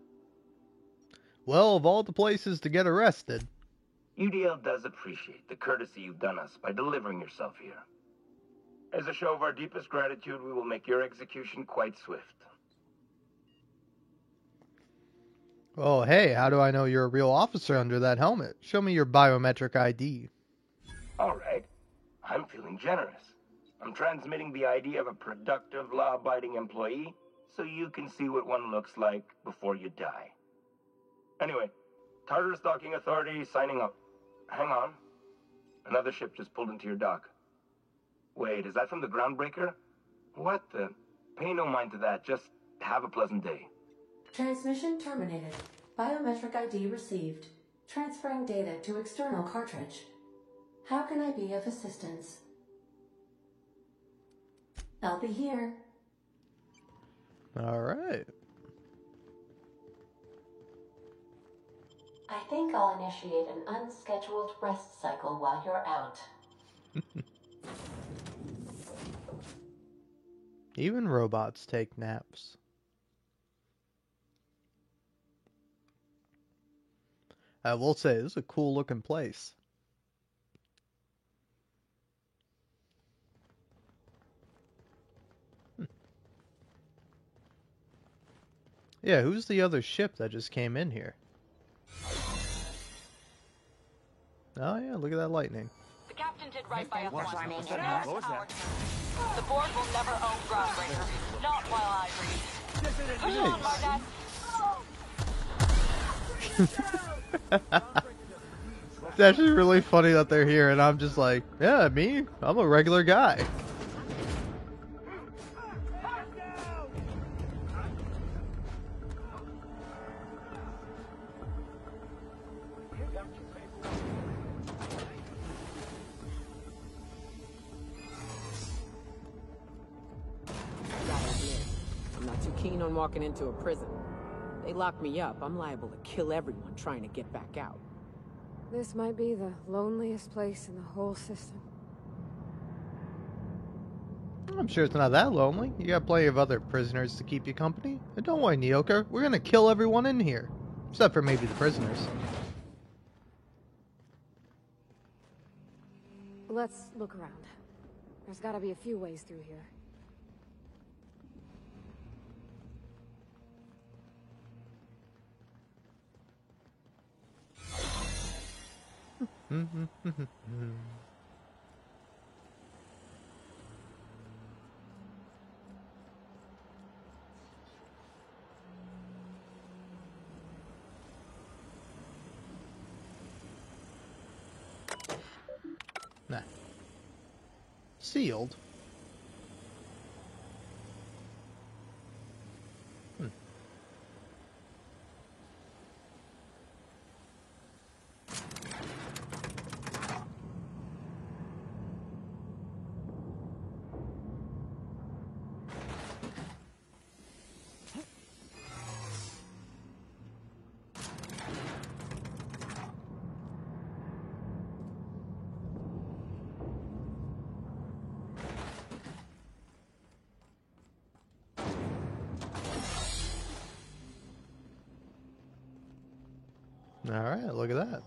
Well, of all the places to get arrested. UDL does appreciate the courtesy you've done us by delivering yourself here. As a show of our deepest gratitude, we will make your execution quite swift. Oh, hey, how do I know you're a real officer under that helmet? Show me your biometric ID. Alright. I'm feeling generous. I'm transmitting the ID of a productive, law-abiding employee so you can see what one looks like before you die. Anyway, Tartarus Docking Authority signing up. Hang on. Another ship just pulled into your dock. Wait, is that from the Groundbreaker? What the? Pay no mind to that. Just have a pleasant day. Transmission terminated. Biometric ID received. Transferring data to external cartridge. How can I be of assistance? I'll be here. Alright. I think I'll initiate an unscheduled rest cycle while you're out. Even robots take naps. I will say, this is a cool looking place. Yeah, who's the other ship that just came in here? Oh yeah, look at that lightning. The captain patented right by us once. The board will never own Groundbreaker. Not while I read. Come on, Marquez. It's actually really funny that they're here, and I'm just like, yeah, me? I'm a regular guy. I'm not too keen on walking into a prison. They lock me up, I'm liable to kill everyone trying to get back out. This might be the loneliest place in the whole system. I'm sure it's not that lonely. You got plenty of other prisoners to keep you company. And don't worry, Nyoka, we're gonna kill everyone in here. Except for maybe the prisoners. Let's look around. There's gotta be a few ways through here. Nah. Sealed? Alright, look at that.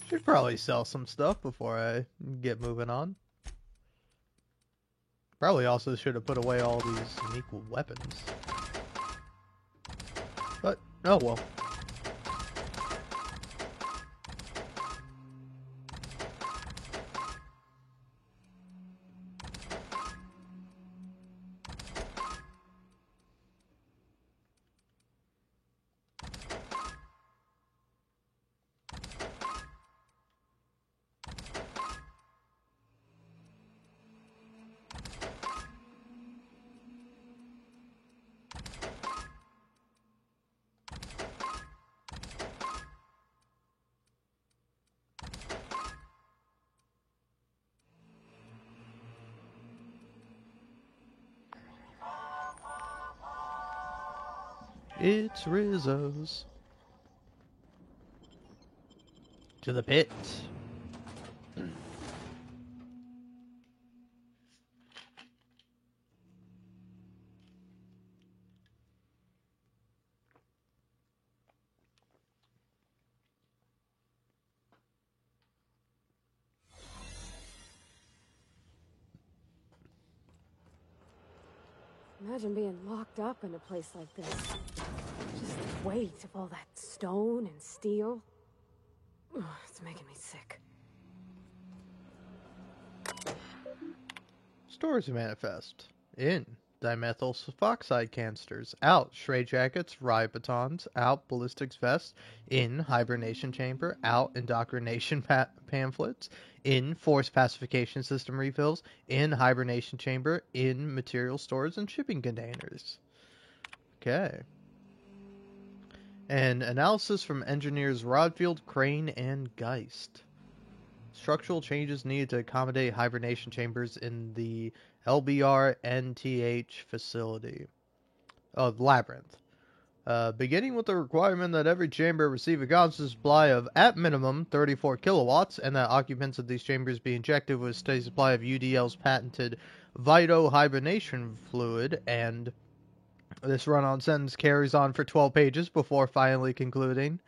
Should probably sell some stuff before I get moving on. Probably also should have put away all these unique weapons. But, oh well. It's Rizzo's. To the pit. Imagine being locked up in a place like this. Just the weight of all that stone and steel. Ugh, it's making me sick. Stores manifest. In. Dimethyl sulfoxide canisters. Out. Straitjackets, riot batons. Out. Ballistics vests. In. Hibernation chamber. Out. Indoctrination pamphlets. In. Forced pacification system refills. In. Hibernation chamber. In. Material stores and shipping containers. Okay. And analysis from engineers Rodfield, Crane, and Geist. Structural changes needed to accommodate hibernation chambers in the LBR-NTH facility. Oh, the Labyrinth. Beginning with the requirement that every chamber receive a constant supply of, at minimum, 34 kilowatts, and that occupants of these chambers be injected with a steady supply of UDL's patented Vito hibernation fluid, and this run-on sentence carries on for 12 pages before finally concluding.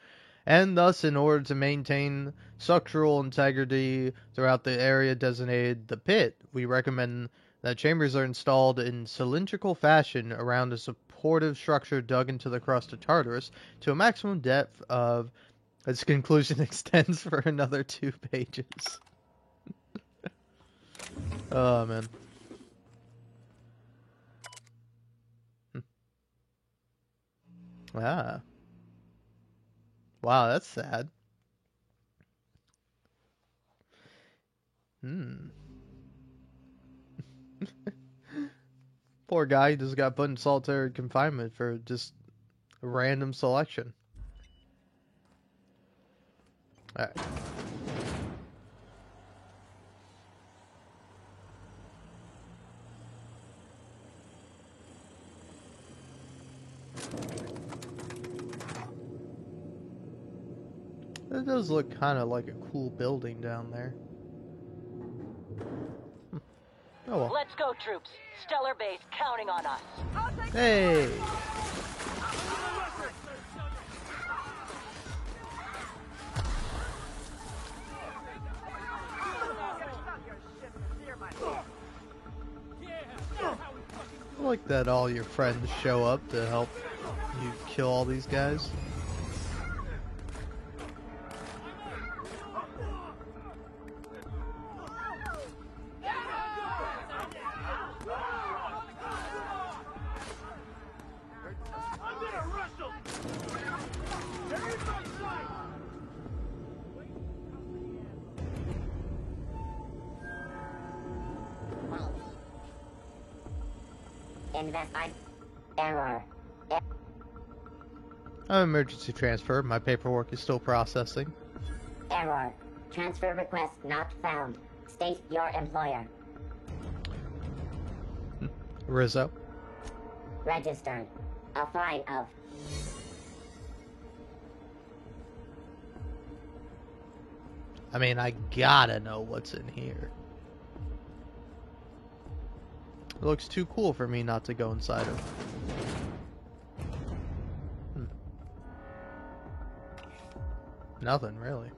And thus, in order to maintain structural integrity throughout the area designated the pit, we recommend that chambers are installed in cylindrical fashion around a supportive structure dug into the crust of Tartarus to a maximum depth of... Its conclusion extends for another 2 pages. Oh, man. Ah. Wow, that's sad. Poor guy, he just got put in solitary confinement for just a random selection. Alright. It does look kind of like a cool building down there. Oh well. Let's go, troops. Stellar Base counting on us. Hey! I like that all your friends show up to help you kill all these guys. Investment error. Emergency transfer. My paperwork is still processing. Error. Transfer request not found. State your employer. Rizzo. Registered. A fine of. I mean, I gotta know what's in here. It looks too cool for me not to go inside of. Nothing, really.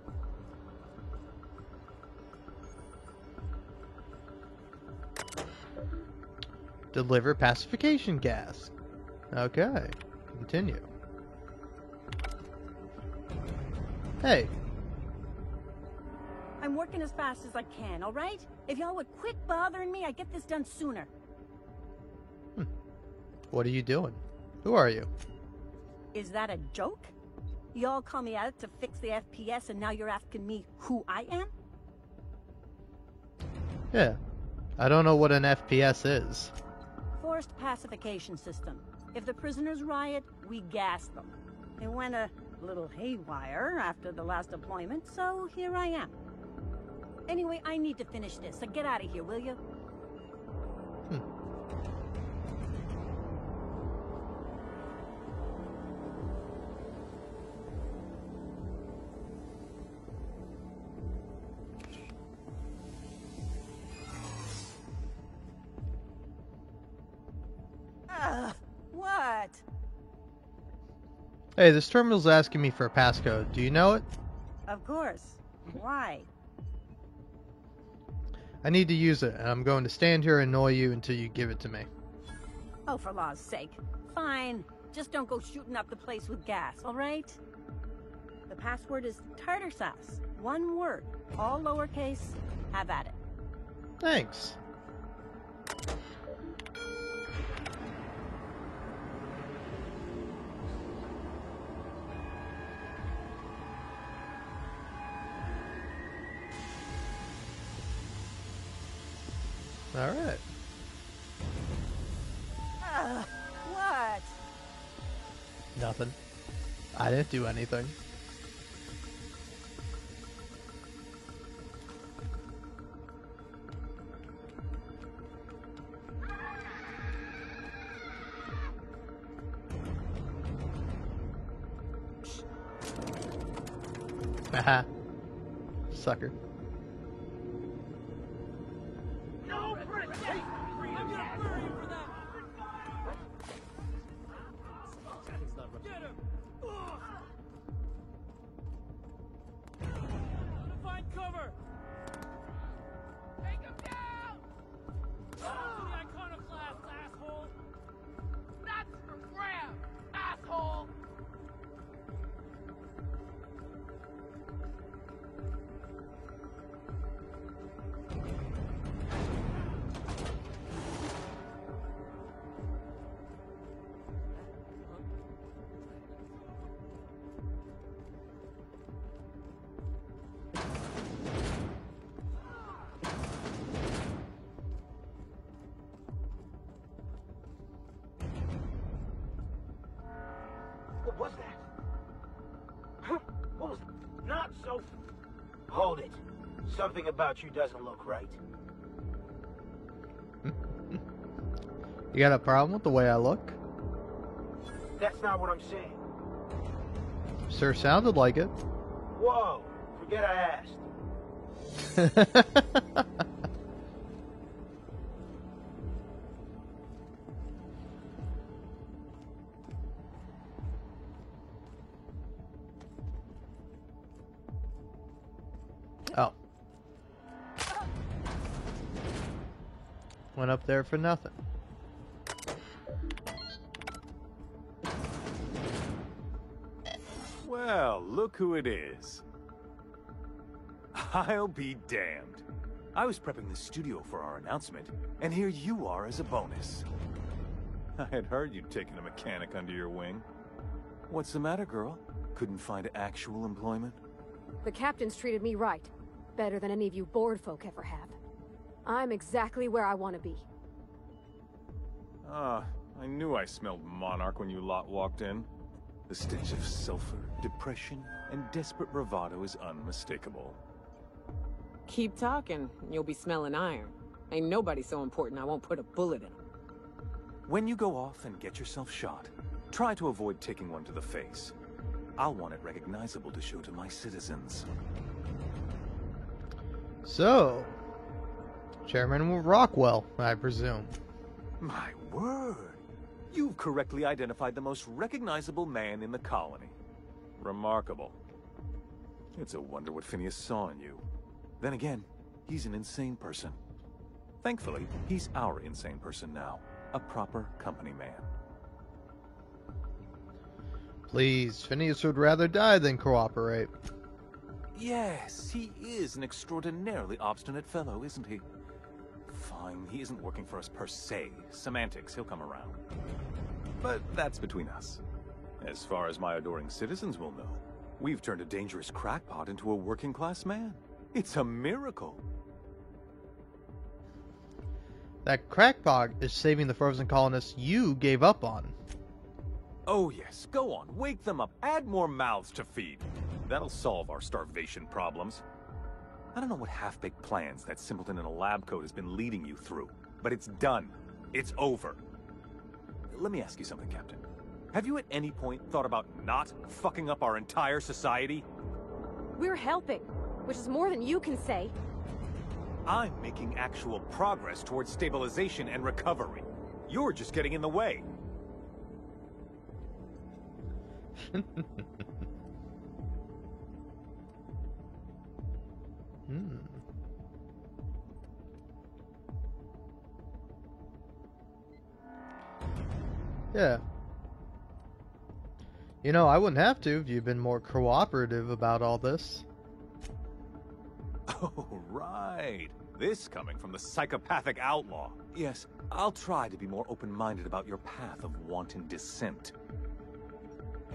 Deliver pacification gas. Okay. Continue. Hey. I'm working as fast as I can, alright? If y'all would quit bothering me, I'd get this done sooner. What are you doing? Who are you? Is that a joke? Y'all call me out to fix the FPS and now you're asking me who I am? Yeah. I don't know what an FPS is. Forced pacification system. If the prisoners riot, we gas them. It went a little haywire after the last deployment, so here I am. Anyway, I need to finish this, so get out of here, will you? What? Hey, this terminal's asking me for a passcode. Do you know it? Of course. Why? I need to use it, and I'm going to stand here and annoy you until you give it to me. Oh, for law's sake. Fine. Just don't go shooting up the place with gas, alright? The password is tartar sauce. One word. All lowercase. Have at it. Thanks. All right. What? Nothing. I didn't do anything. Haha. Sucker. Find cover! Take him down! To the iconoclast, asshole! That's for grab, asshole! was that? Huh? What was... Not so... Hold it. Something about you doesn't look right. You got a problem with the way I look? That's not what I'm saying. Sure sounded like it. Whoa, forget I asked. Oh. Went up there for nothing. Well, look who it is. I'll be damned. I was prepping the studio for our announcement, and here you are as a bonus. I had heard you'd taken a mechanic under your wing. What's the matter, girl? Couldn't find actual employment? The captain's treated me right. Better than any of you bored folk ever have. I'm exactly where I want to be. Ah, I knew I smelled Monarch when you lot walked in. The stench of sulfur, depression, and desperate bravado is unmistakable. Keep talking, you'll be smelling iron. Ain't nobody so important I won't put a bullet in him. When you go off and get yourself shot, try to avoid taking one to the face. I'll want it recognizable to show to my citizens. So, Chairman Rockwell, I presume. My word! You've correctly identified the most recognizable man in the colony. Remarkable. It's a wonder what Phineas saw in you. Then again, he's an insane person. Thankfully, he's our insane person now. A proper company man. Please, Phineas would rather die than cooperate. Yes, he is an extraordinarily obstinate fellow, isn't he? Fine, he isn't working for us per se. Semantics, he'll come around. But that's between us. As far as my adoring citizens will know, we've turned a dangerous crackpot into a working-class man. It's a miracle. That crackpot is saving the frozen colonists you gave up on. Oh yes, go on, wake them up, add more mouths to feed. That'll solve our starvation problems. I don't know what half-baked plans that simpleton in a lab coat has been leading you through, but it's done. It's over. Let me ask you something, Captain. Have you at any point thought about not fucking up our entire society? We're helping, which is more than you can say. I'm making actual progress towards stabilization and recovery. You're just getting in the way. Yeah. You know, I wouldn't have to if you'd been more cooperative about all this. Oh, right. This coming from the psychopathic outlaw. Yes, I'll try to be more open-minded about your path of wanton dissent.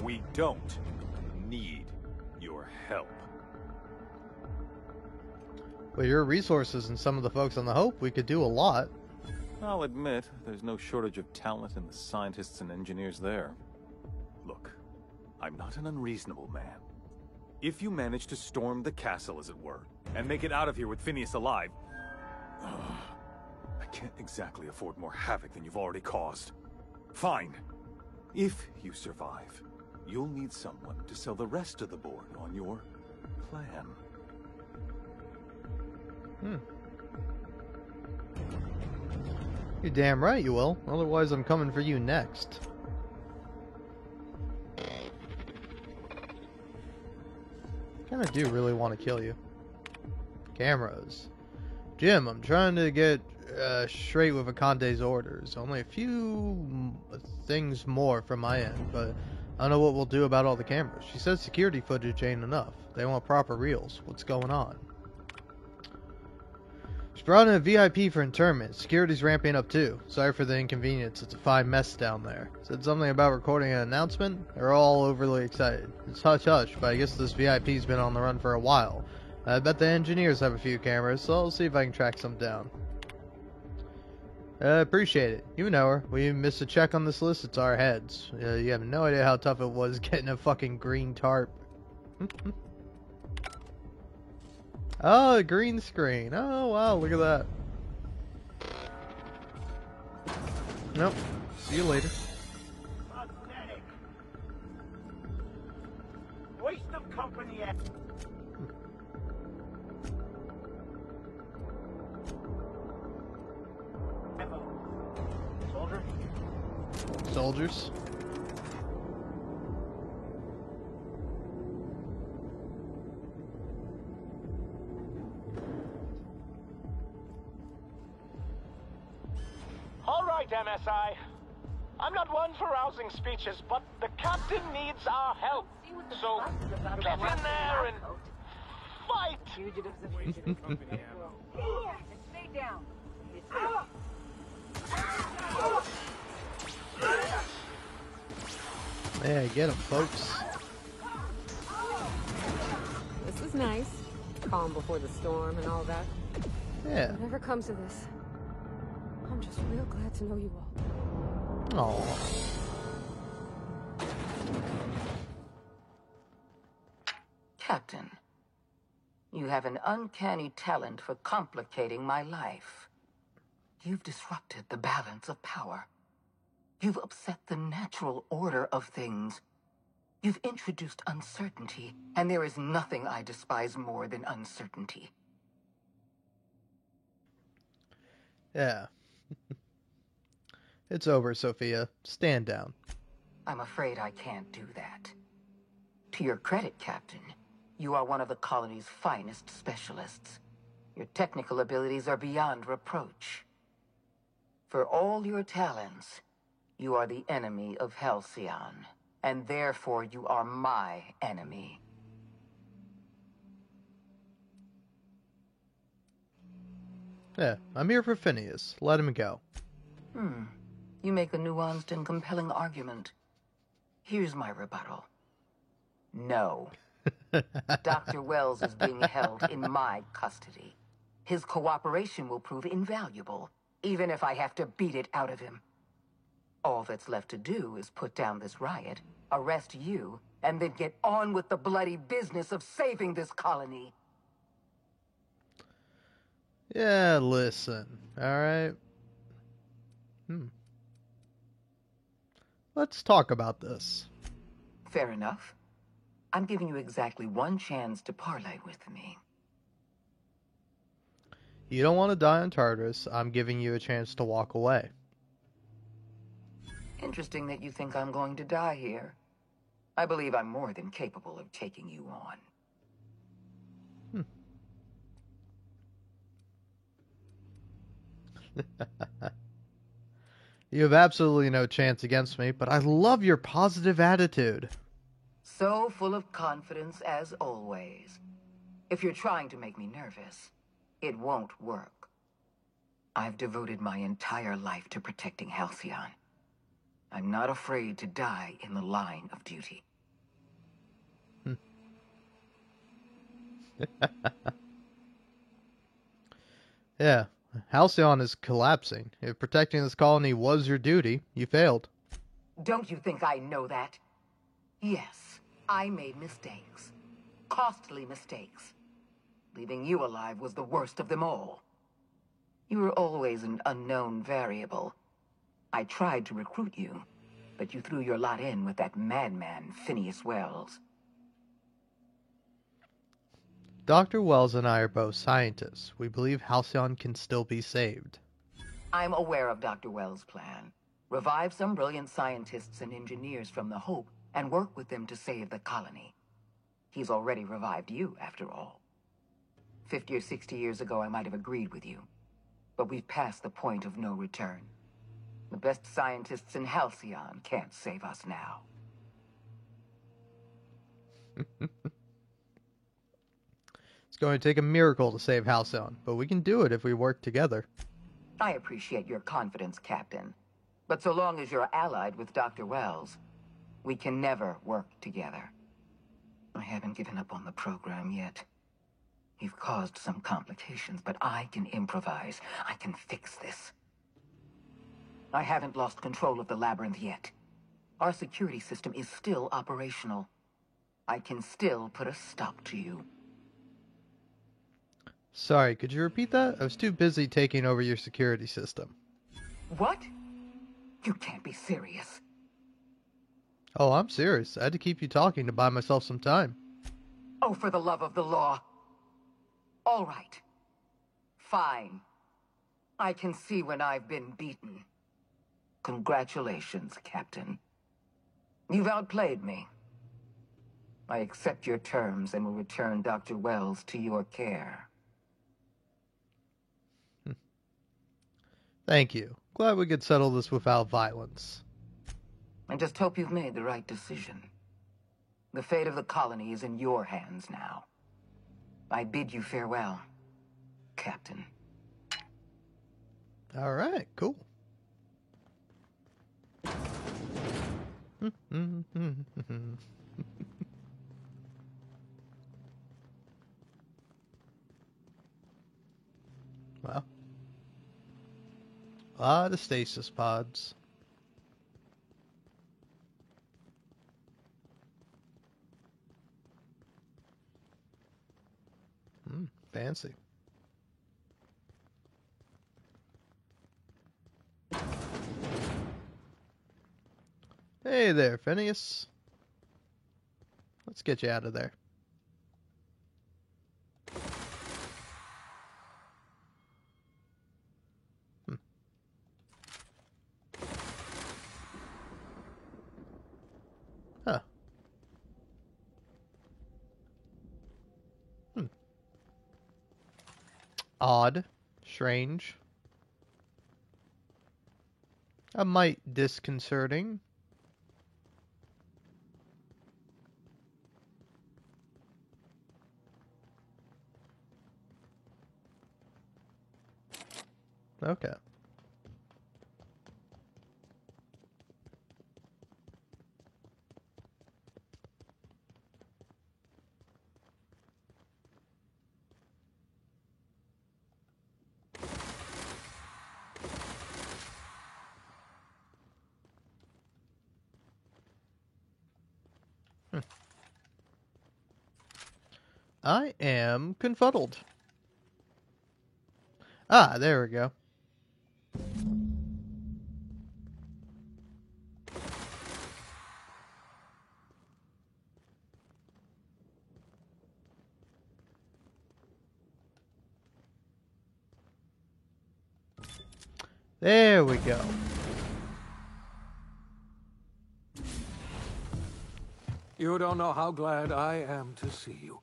We don't need your help. With your resources and some of the folks on the Hope, we could do a lot. I'll admit, there's no shortage of talent in the scientists and engineers there. Look, I'm not an unreasonable man. If you manage to storm the castle, as it were, and make it out of here with Phineas alive, I can't exactly afford more havoc than you've already caused. Fine. If you survive, you'll need someone to sell the rest of the board on your plan. You're damn right you will. Otherwise, I'm coming for you next. Kinda do really want to kill you. Cameras. Jim, I'm trying to get straight with Akante's orders. Only a few things more from my end, but I don't know what we'll do about all the cameras. She says security footage ain't enough. They want proper reels. What's going on? She's brought in a VIP for internment. Security's ramping up too. Sorry for the inconvenience. It's a fine mess down there. Said something about recording an announcement. They're all overly excited. It's hush-hush, but I guess this VIP's been on the run for a while. I bet the engineers have a few cameras, so I'll see if I can track some down. Appreciate it. You know her. We miss a check on this list, it's our heads. You have no idea how tough it was getting a fucking green tarp. Oh, a green screen. Oh, wow, look at that. Nope. See you later. Pathetic. Waste of company. Soldier? Soldiers. All right, MSI. I'm not one for rousing speeches, but the captain needs our help. So get in there and fight. Stay down. Yeah, get him, folks. This is nice. Calm before the storm and all that. Yeah. Whatever comes of this, I'm just real glad to know you all. Aww. Captain, you have an uncanny talent for complicating my life. You've disrupted the balance of power. You've upset the natural order of things. You've introduced uncertainty, and there is nothing I despise more than uncertainty. Yeah. It's over, Sophia. Stand down. I'm afraid I can't do that. To your credit, Captain, you are one of the colony's finest specialists. Your technical abilities are beyond reproach. For all your talents, you are the enemy of Halcyon, and therefore you are my enemy. Yeah, I'm here for Phineas. Let him go. You make a nuanced and compelling argument. Here's my rebuttal. No. Dr. Wells is being held in my custody. His cooperation will prove invaluable, even if I have to beat it out of him. All that's left to do is put down this riot, arrest you, and then get on with the bloody business of saving this colony. Yeah, listen. Alright? Let's talk about this. Fair enough. I'm giving you exactly one chance to parley with me. You don't want to die on Tartarus. I'm giving you a chance to walk away. Interesting that you think I'm going to die here. I believe I'm more than capable of taking you on. You have absolutely no chance against me, but I love your positive attitude. So full of confidence as always. If you're trying to make me nervous, it won't work. I've devoted my entire life to protecting Halcyon. I'm not afraid to die in the line of duty. Yeah, Halcyon is collapsing. If protecting this colony was your duty, you failed. Don't you think I know that? Yes, I made mistakes. Costly mistakes. Leaving you alive was the worst of them all. You were always an unknown variable. I tried to recruit you, but you threw your lot in with that madman, Phineas Wells. Dr. Wells and I are both scientists. We believe Halcyon can still be saved. I'm aware of Dr. Wells' plan. Revive some brilliant scientists and engineers from the Hope and work with them to save the colony. He's already revived you, after all. 50 or 60 years ago, I might have agreed with you. But we've passed the point of no return. The best scientists in Halcyon can't save us now. It's going to take a miracle to save Halcyon, but we can do it if we work together. I appreciate your confidence, Captain. But so long as you're allied with Dr. Wells, we can never work together. I haven't given up on the program yet. You've caused some complications, but I can improvise. I can fix this. I haven't lost control of the labyrinth yet. Our security system is still operational. I can still put a stop to you. Sorry, could you repeat that? I was too busy taking over your security system. What? You can't be serious. Oh, I'm serious. I had to keep you talking to buy myself some time. Oh, for the love of the law. All right. Fine. I can see when I've been beaten. Congratulations, Captain. You've outplayed me. I accept your terms and will return Dr. Wells to your care. Thank you. Glad we could settle this without violence. I just hope you've made the right decision. The fate of the colony is in your hands now. I bid you farewell, Captain. All right, cool. Well, a lot of stasis pods. Fancy. Hey there, Phineas. Let's get you out of there. Huh. Odd. Strange. A mite disconcerting. Okay. I am confuddled. Ah, there we go. There we go. You don't know how glad I am to see you.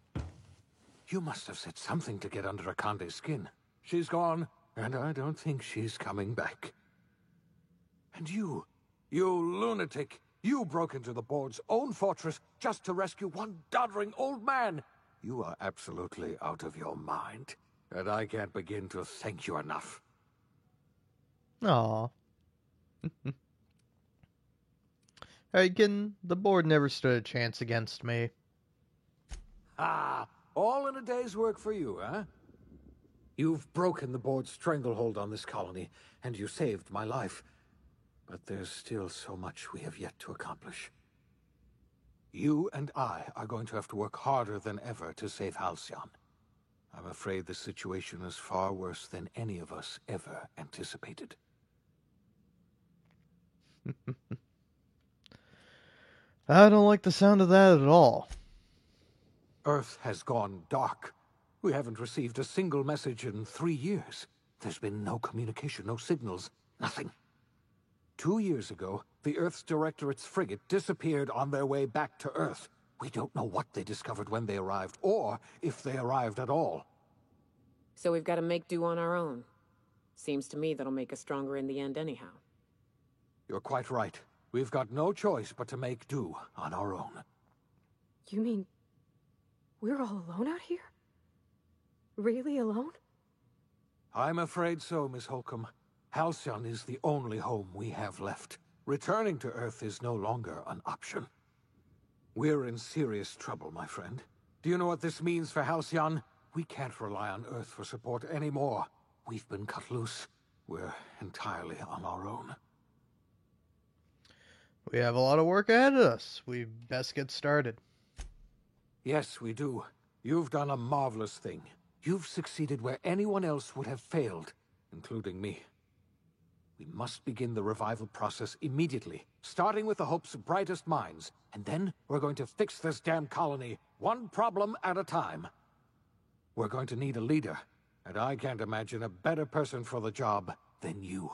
You must have said something to get under Akande's skin. She's gone, and I don't think she's coming back. And you lunatic, you broke into the board's own fortress just to rescue one doddering old man. You are absolutely out of your mind, and I can't begin to thank you enough. Aww. Again, the board never stood a chance against me. Ah, all in a day's work for you, huh? You've broken the board's stranglehold on this colony, and you saved my life. But there's still so much we have yet to accomplish. You and I are going to have to work harder than ever to save Halcyon. I'm afraid the situation is far worse than any of us ever anticipated. I don't like the sound of that at all. Earth has gone dark. We haven't received a single message in 3 years. There's been no communication, no signals, nothing. 2 years ago, the Earth's Directorate's frigate disappeared on their way back to Earth. We don't know what they discovered when they arrived, or if they arrived at all. So we've got to make do on our own. Seems to me that'll make us stronger in the end anyhow. You're quite right. We've got no choice but to make do on our own. You mean we're all alone out here? Really alone? I'm afraid so, Miss Holcomb. Halcyon is the only home we have left. Returning to Earth is no longer an option. We're in serious trouble, my friend. Do you know what this means for Halcyon? We can't rely on Earth for support anymore. We've been cut loose. We're entirely on our own. We have a lot of work ahead of us. We best get started. Yes, we do. You've done a marvelous thing. You've succeeded where anyone else would have failed, including me. We must begin the revival process immediately, starting with the Hope's brightest minds, and then we're going to fix this damn colony, one problem at a time. We're going to need a leader, and I can't imagine a better person for the job than you.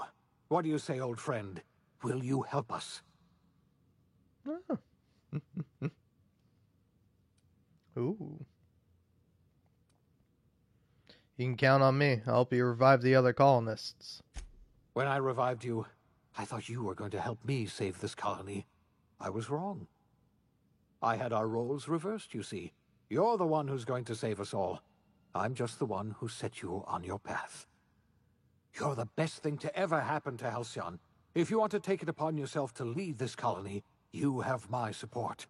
What do you say, old friend? Will you help us? Oh. Ooh. You can count on me. I'll help you revive the other colonists. When I revived you, I thought you were going to help me save this colony. I was wrong. I had our roles reversed, you see. You're the one who's going to save us all. I'm just the one who set you on your path. You're the best thing to ever happen to Halcyon. If you want to take it upon yourself to lead this colony, you have my support.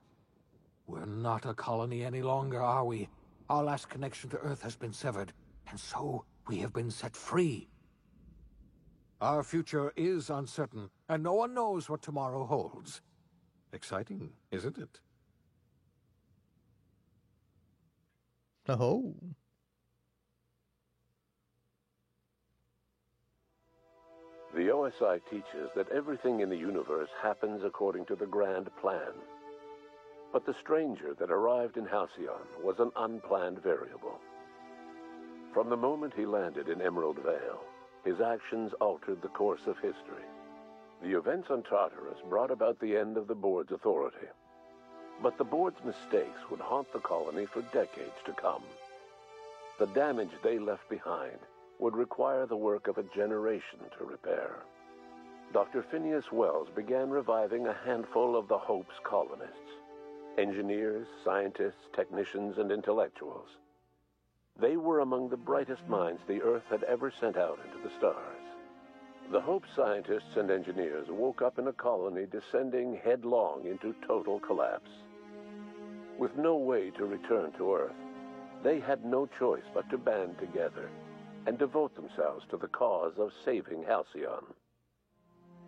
We're not a colony any longer, are we? Our last connection to Earth has been severed, and so we have been set free. Our future is uncertain, and no one knows what tomorrow holds. Exciting, isn't it? Oh. The OSI teaches that everything in the universe happens according to the grand plan. But the stranger that arrived in Halcyon was an unplanned variable. From the moment he landed in Emerald Vale, his actions altered the course of history. The events on Tartarus brought about the end of the Board's authority. But the Board's mistakes would haunt the colony for decades to come. The damage they left behind would require the work of a generation to repair. Dr. Phineas Wells began reviving a handful of the Hope's colonists. Engineers, scientists, technicians, and intellectuals. They were among the brightest minds the Earth had ever sent out into the stars. The Hope scientists and engineers woke up in a colony descending headlong into total collapse. With no way to return to Earth, they had no choice but to band together and devote themselves to the cause of saving Halcyon.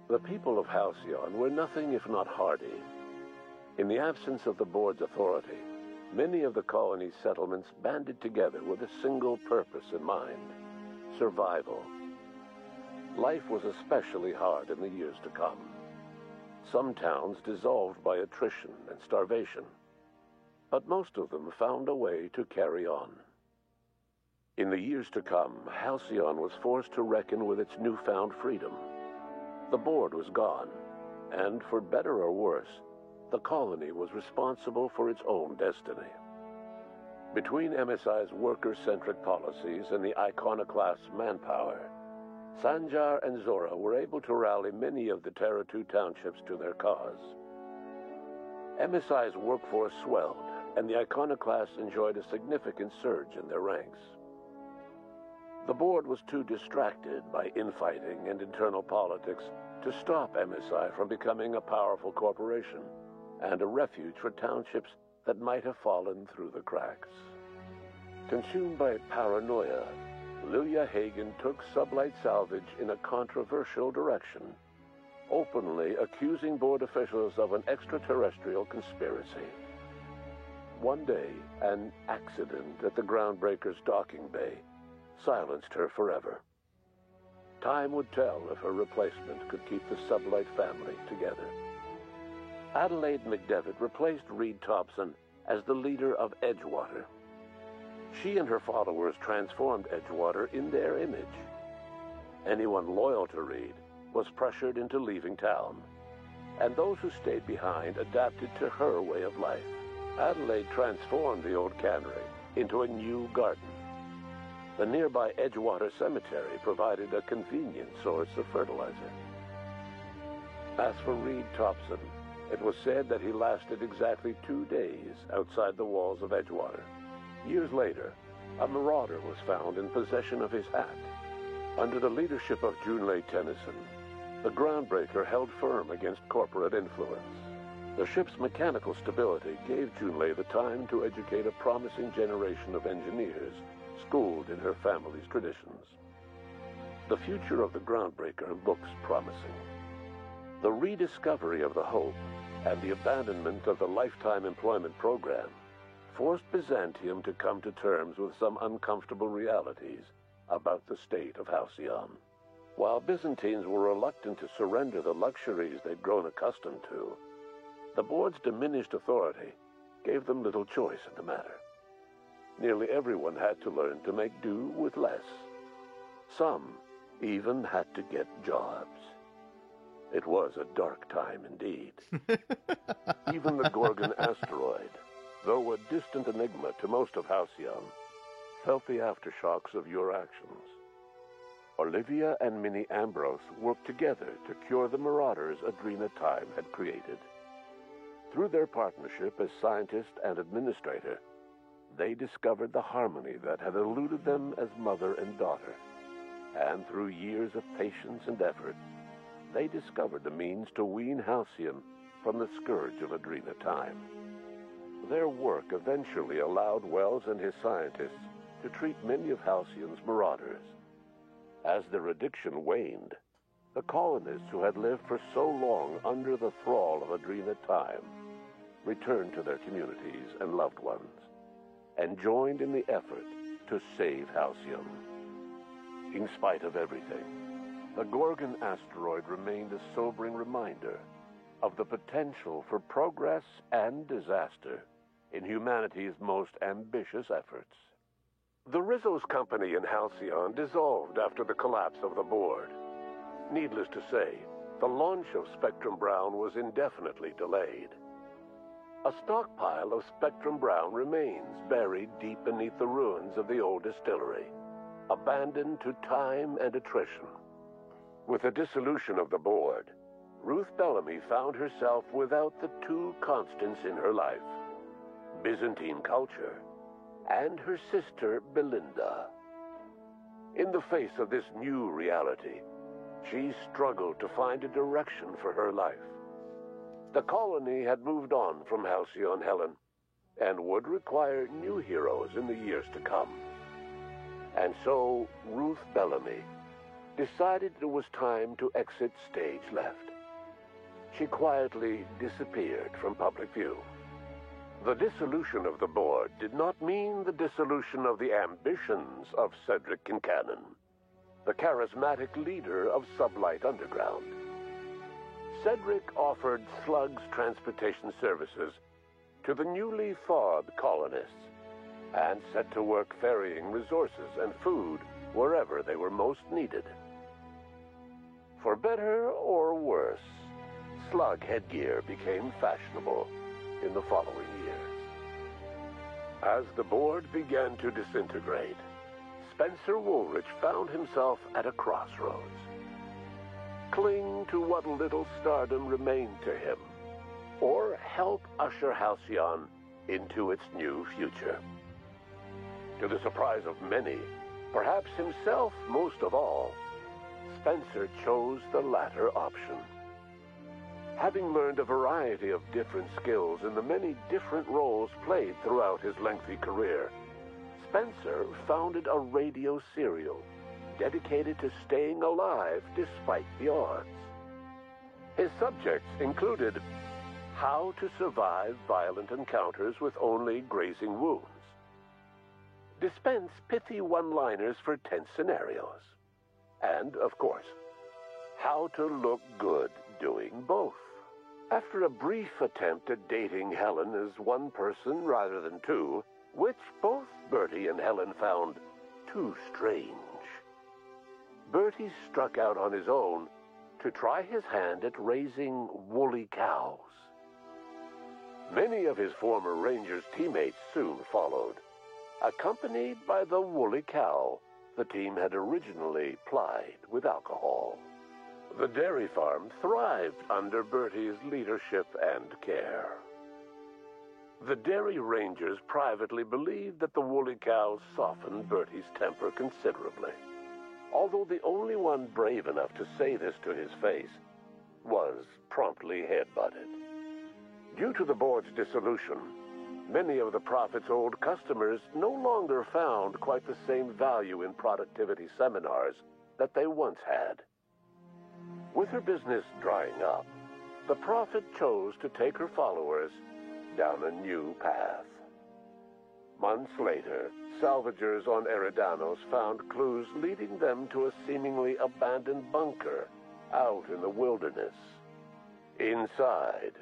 The people of Halcyon were nothing if not hardy. In the absence of the Board's authority, many of the colony's settlements banded together with a single purpose in mind: survival. Life was especially hard in the years to come. Some towns dissolved by attrition and starvation, but most of them found a way to carry on. In the years to come, Halcyon was forced to reckon with its newfound freedom. The Board was gone, and for better or worse, the colony was responsible for its own destiny. Between MSI's worker-centric policies and the iconoclast's manpower, Sanjar and Zora were able to rally many of the Terra 2 townships to their cause. MSI's workforce swelled, and the iconoclasts enjoyed a significant surge in their ranks. The Board was too distracted by infighting and internal politics to stop MSI from becoming a powerful corporation and a refuge for townships that might have fallen through the cracks. Consumed by paranoia, Lilia Hagen took Sublight Salvage in a controversial direction, openly accusing Board officials of an extraterrestrial conspiracy. One day, an accident at the Groundbreaker's docking bay silenced her forever. Time would tell if her replacement could keep the Sublight family together. Adelaide McDevitt replaced Reed Thompson as the leader of Edgewater. She and her followers transformed Edgewater in their image. Anyone loyal to Reed was pressured into leaving town, and those who stayed behind adapted to her way of life. Adelaide transformed the old cannery into a new garden. The nearby Edgewater Cemetery provided a convenient source of fertilizer. As for Reed Thompson, it was said that he lasted exactly 2 days outside the walls of Edgewater. Years later, a marauder was found in possession of his hat. Under the leadership of Junlei Tennyson, the Groundbreaker held firm against corporate influence. The ship's mechanical stability gave Junlei the time to educate a promising generation of engineers schooled in her family's traditions. The future of the Groundbreaker looks promising. The rediscovery of the Hope and the abandonment of the lifetime employment program forced Byzantium to come to terms with some uncomfortable realities about the state of Halcyon. While Byzantines were reluctant to surrender the luxuries they'd grown accustomed to, the board's diminished authority gave them little choice in the matter. Nearly everyone had to learn to make do with less. Some even had to get jobs. It was a dark time indeed. Even the Gorgon asteroid, though a distant enigma to most of Halcyon, felt the aftershocks of your actions. Olivia and Minnie Ambrose worked together to cure the marauders Adrena Time had created. Through their partnership as scientist and administrator, they discovered the harmony that had eluded them as mother and daughter. And through years of patience and effort, they discovered the means to wean Halcyon from the scourge of Adrena Time. Their work eventually allowed Wells and his scientists to treat many of Halcyon's marauders. As their addiction waned, the colonists who had lived for so long under the thrall of Adrena Time returned to their communities and loved ones, and joined in the effort to save Halcyon. In spite of everything, the Gorgon asteroid remained a sobering reminder of the potential for progress and disaster in humanity's most ambitious efforts. The Rizzo's company in Halcyon dissolved after the collapse of the board. Needless to say, the launch of Spectrum Brown was indefinitely delayed. A stockpile of Spectrum Brown remains buried deep beneath the ruins of the old distillery, abandoned to time and attrition. With the dissolution of the board, Ruth Bellamy found herself without the two constants in her life, Byzantine culture and her sister Belinda. In the face of this new reality, she struggled to find a direction for her life. The colony had moved on from Halcyon Helen and would require new heroes in the years to come. And so Ruth Bellamy decided it was time to exit stage left. She quietly disappeared from public view. The dissolution of the board did not mean the dissolution of the ambitions of Cedric Kincannon, the charismatic leader of Sublight Underground. Cedric offered Slugs transportation services to the newly thawed colonists and set to work ferrying resources and food wherever they were most needed. For better or worse, slug headgear became fashionable in the following years. As the board began to disintegrate, Spencer Woolrich found himself at a crossroads. Cling to what little stardom remained to him, or help usher Halcyon into its new future. To the surprise of many, perhaps himself most of all, Spencer chose the latter option. Having learned a variety of different skills in the many different roles played throughout his lengthy career, Spencer founded a radio serial dedicated to staying alive despite the odds. His subjects included how to survive violent encounters with only grazing wounds, dispense pithy one-liners for tense scenarios, and, of course, how to look good doing both. After a brief attempt at dating Helen as one person rather than two, which both Bertie and Helen found too strange, Bertie struck out on his own to try his hand at raising woolly cows. Many of his former Rangers teammates soon followed, accompanied by the woolly cow the team had originally plied with alcohol. The dairy farm thrived under Bertie's leadership and care. The Dairy Rangers privately believed that the woolly cows softened Bertie's temper considerably, although the only one brave enough to say this to his face was promptly headbutted. Due to the board's dissolution, many of the Prophet's old customers no longer found quite the same value in productivity seminars that they once had. With her business drying up, the Prophet chose to take her followers down a new path. Months later, salvagers on Eridanos found clues leading them to a seemingly abandoned bunker out in the wilderness. Inside,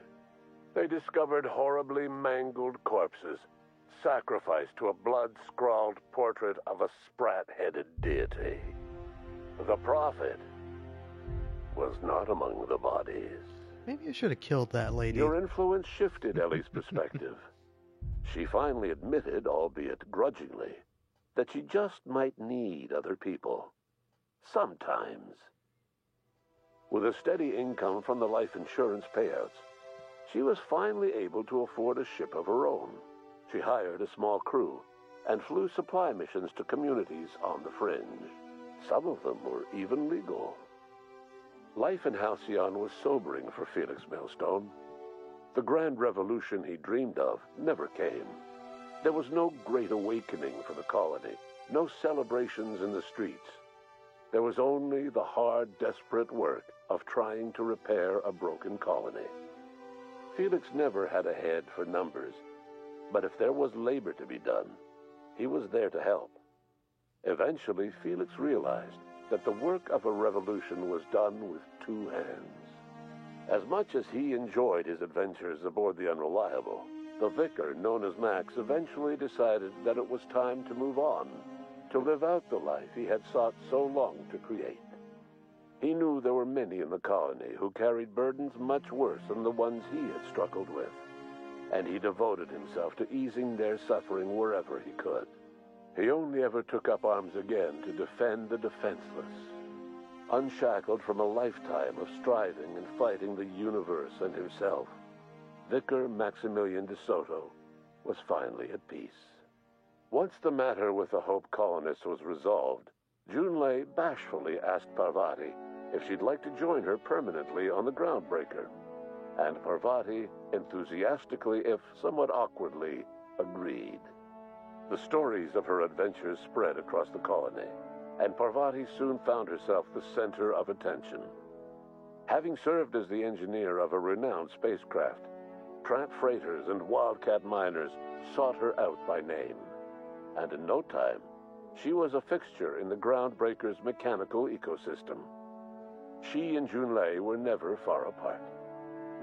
they discovered horribly mangled corpses, sacrificed to a blood-scrawled portrait of a sprat-headed deity. The Prophet was not among the bodies. Maybe I should have killed that lady. Your influence shifted Ellie's perspective. She finally admitted, albeit grudgingly, that she just might need other people. Sometimes. With a steady income from the life insurance payouts, she was finally able to afford a ship of her own. She hired a small crew and flew supply missions to communities on the fringe. Some of them were even legal. Life in Halcyon was sobering for Felix Millstone. The grand revolution he dreamed of never came. There was no great awakening for the colony, no celebrations in the streets. There was only the hard, desperate work of trying to repair a broken colony. Felix never had a head for numbers, but if there was labor to be done, he was there to help. Eventually, Felix realized that the work of a revolution was done with two hands. As much as he enjoyed his adventures aboard the Unreliable, the vicar, known as Max, eventually decided that it was time to move on, to live out the life he had sought so long to create. He knew there were many in the colony who carried burdens much worse than the ones he had struggled with, and he devoted himself to easing their suffering wherever he could. He only ever took up arms again to defend the defenseless. Unshackled from a lifetime of striving and fighting the universe and himself, Vicar Maximilian de Soto was finally at peace. Once the matter with the Hope colonists was resolved, Junlei bashfully asked Parvati if she'd like to join her permanently on the Groundbreaker, and Parvati enthusiastically, if somewhat awkwardly, agreed. The stories of her adventures spread across the colony, and Parvati soon found herself the center of attention. Having served as the engineer of a renowned spacecraft, tramp freighters and wildcat miners sought her out by name, and in no time, she was a fixture in the Groundbreaker's mechanical ecosystem. She and Junlei were never far apart.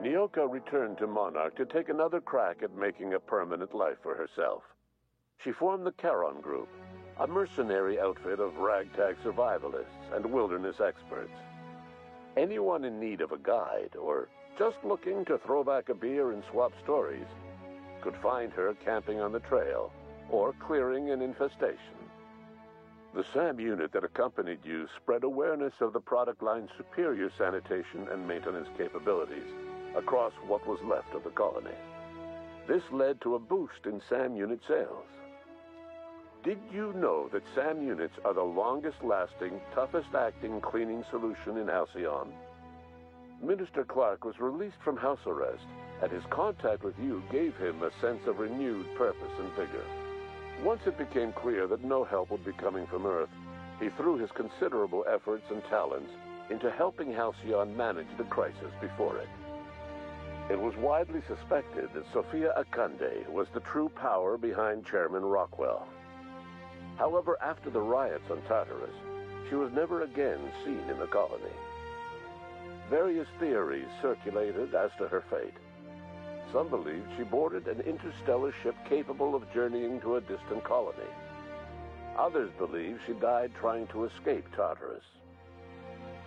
Nyoka returned to Monarch to take another crack at making a permanent life for herself. She formed the Charon Group, a mercenary outfit of ragtag survivalists and wilderness experts. Anyone in need of a guide, or just looking to throw back a beer and swap stories, could find her camping on the trail or clearing an infestation. The SAM unit that accompanied you spread awareness of the product line's superior sanitation and maintenance capabilities across what was left of the colony. This led to a boost in SAM unit sales. Did you know that SAM units are the longest-lasting, toughest-acting cleaning solution in Halcyon? Minister Clark was released from house arrest, and his contact with you gave him a sense of renewed purpose and vigor. Once it became clear that no help would be coming from Earth, he threw his considerable efforts and talents into helping Halcyon manage the crisis before it. It was widely suspected that Sophia Akande was the true power behind Chairman Rockwell. However, after the riots on Tartarus, she was never again seen in the colony. Various theories circulated as to her fate. Some believed she boarded an interstellar ship capable of journeying to a distant colony. Others believe she died trying to escape Tartarus.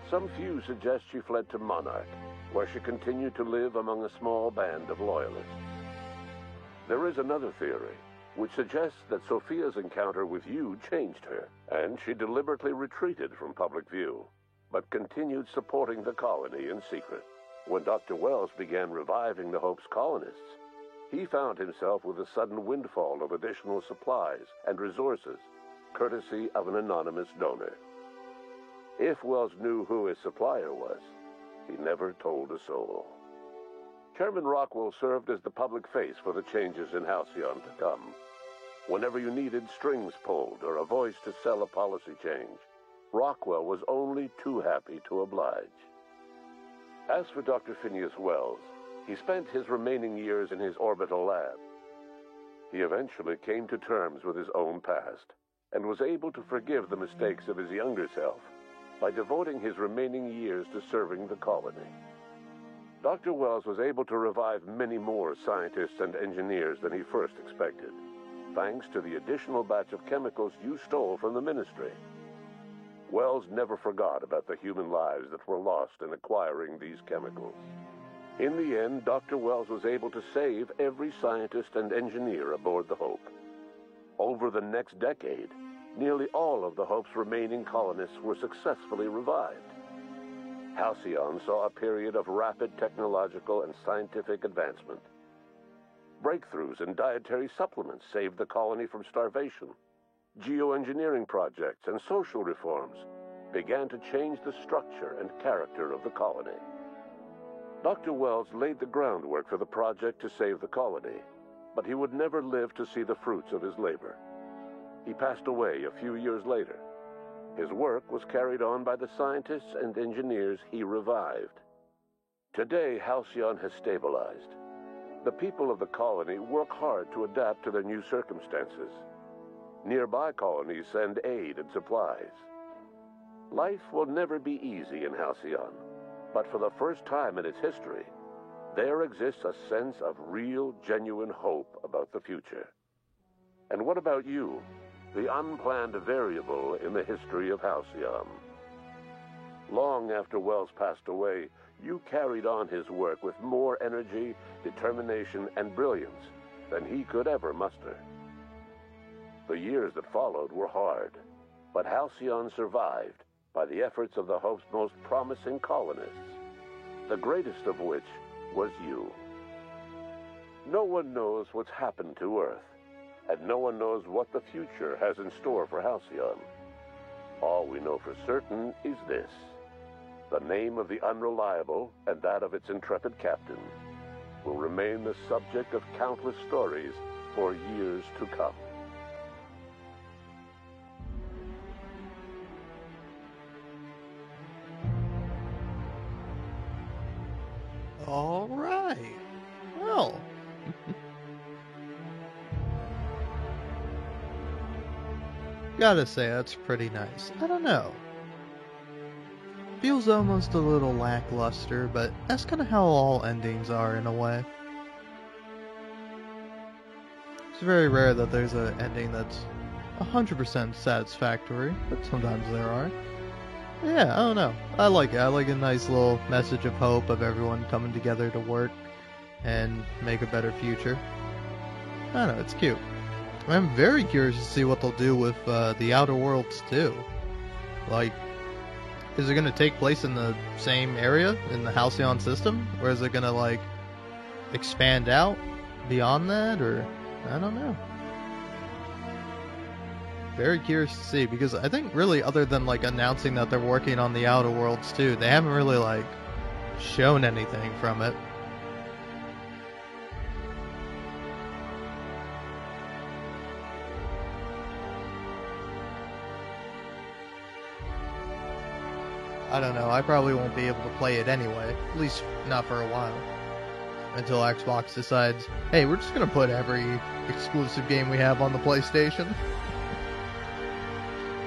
Some few suggest she fled to Monarch, where she continued to live among a small band of loyalists. There is another theory, which suggests that Sophia's encounter with you changed her, and she deliberately retreated from public view, but continued supporting the colony in secret. When Dr. Wells began reviving the Hope's colonists, he found himself with a sudden windfall of additional supplies and resources, courtesy of an anonymous donor. If Wells knew who his supplier was, he never told a soul. Chairman Rockwell served as the public face for the changes in Halcyon to come. Whenever you needed strings pulled or a voice to sell a policy change, Rockwell was only too happy to oblige. As for Dr. Phineas Wells, he spent his remaining years in his orbital lab. He eventually came to terms with his own past and was able to forgive the mistakes of his younger self by devoting his remaining years to serving the colony. Dr. Wells was able to revive many more scientists and engineers than he first expected, thanks to the additional batch of chemicals you stole from the Ministry. Wells never forgot about the human lives that were lost in acquiring these chemicals. In the end, Dr. Wells was able to save every scientist and engineer aboard the Hope. Over the next decade, nearly all of the Hope's remaining colonists were successfully revived. Halcyon saw a period of rapid technological and scientific advancement. Breakthroughs in dietary supplements saved the colony from starvation. Geoengineering projects and social reforms began to change the structure and character of the colony. Dr. Wells laid the groundwork for the project to save the colony, but he would never live to see the fruits of his labor. He passed away a few years later. His work was carried on by the scientists and engineers he revived. Today, Halcyon has stabilized. The people of the colony work hard to adapt to their new circumstances. Nearby colonies send aid and supplies. Life will never be easy in Halcyon, but for the first time in its history, there exists a sense of real, genuine hope about the future. And what about you? The unplanned variable in the history of Halcyon. Long after Wells passed away, you carried on his work with more energy, determination, and brilliance than he could ever muster. The years that followed were hard, but Halcyon survived by the efforts of the Hope's most promising colonists, the greatest of which was you. No one knows what's happened to Earth, and no one knows what the future has in store for Halcyon. All we know for certain is this: the name of the Unreliable and that of its intrepid captain will remain the subject of countless stories for years to come. All right. Well. Gotta say, that's pretty nice. I don't know. Feels almost a little lackluster, but that's kind of how all endings are in a way. It's very rare that there's an ending that's 100% satisfactory, but sometimes there are. Yeah, I don't know. I like it. I like a nice little message of hope of everyone coming together to work and make a better future. I don't know, it's cute. I'm very curious to see what they'll do with the Outer Worlds too. Like, is it going to take place in the same area in the Halcyon system? Or is it going to, like, expand out beyond that? Or, I don't know. Very curious to see, because I think really other than, like, announcing that they're working on the Outer Worlds too, they haven't really, like, shown anything from it. I don't know, I probably won't be able to play it anyway, at least not for a while. Until Xbox decides, hey, we're just gonna put every exclusive game we have on the PlayStation.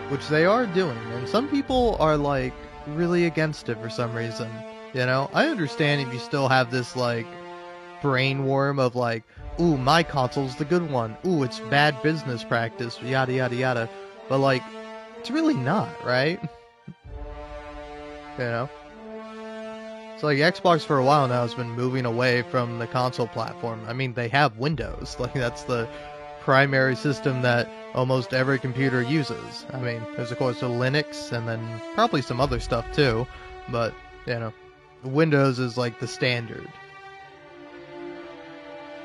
Which they are doing, and some people are, like, really against it for some reason. You know, I understand if you still have this, like, brain worm of, like, ooh, my console's the good one, ooh, it's bad business practice, yada yada yada. But, like, it's really not, right? You know? So, like, Xbox for a while now has been moving away from the console platform. I mean, they have Windows. Like, that's the primary system that almost every computer uses. I mean, there's, of course, a Linux, and then probably some other stuff, too. But, you know, Windows is, like, the standard.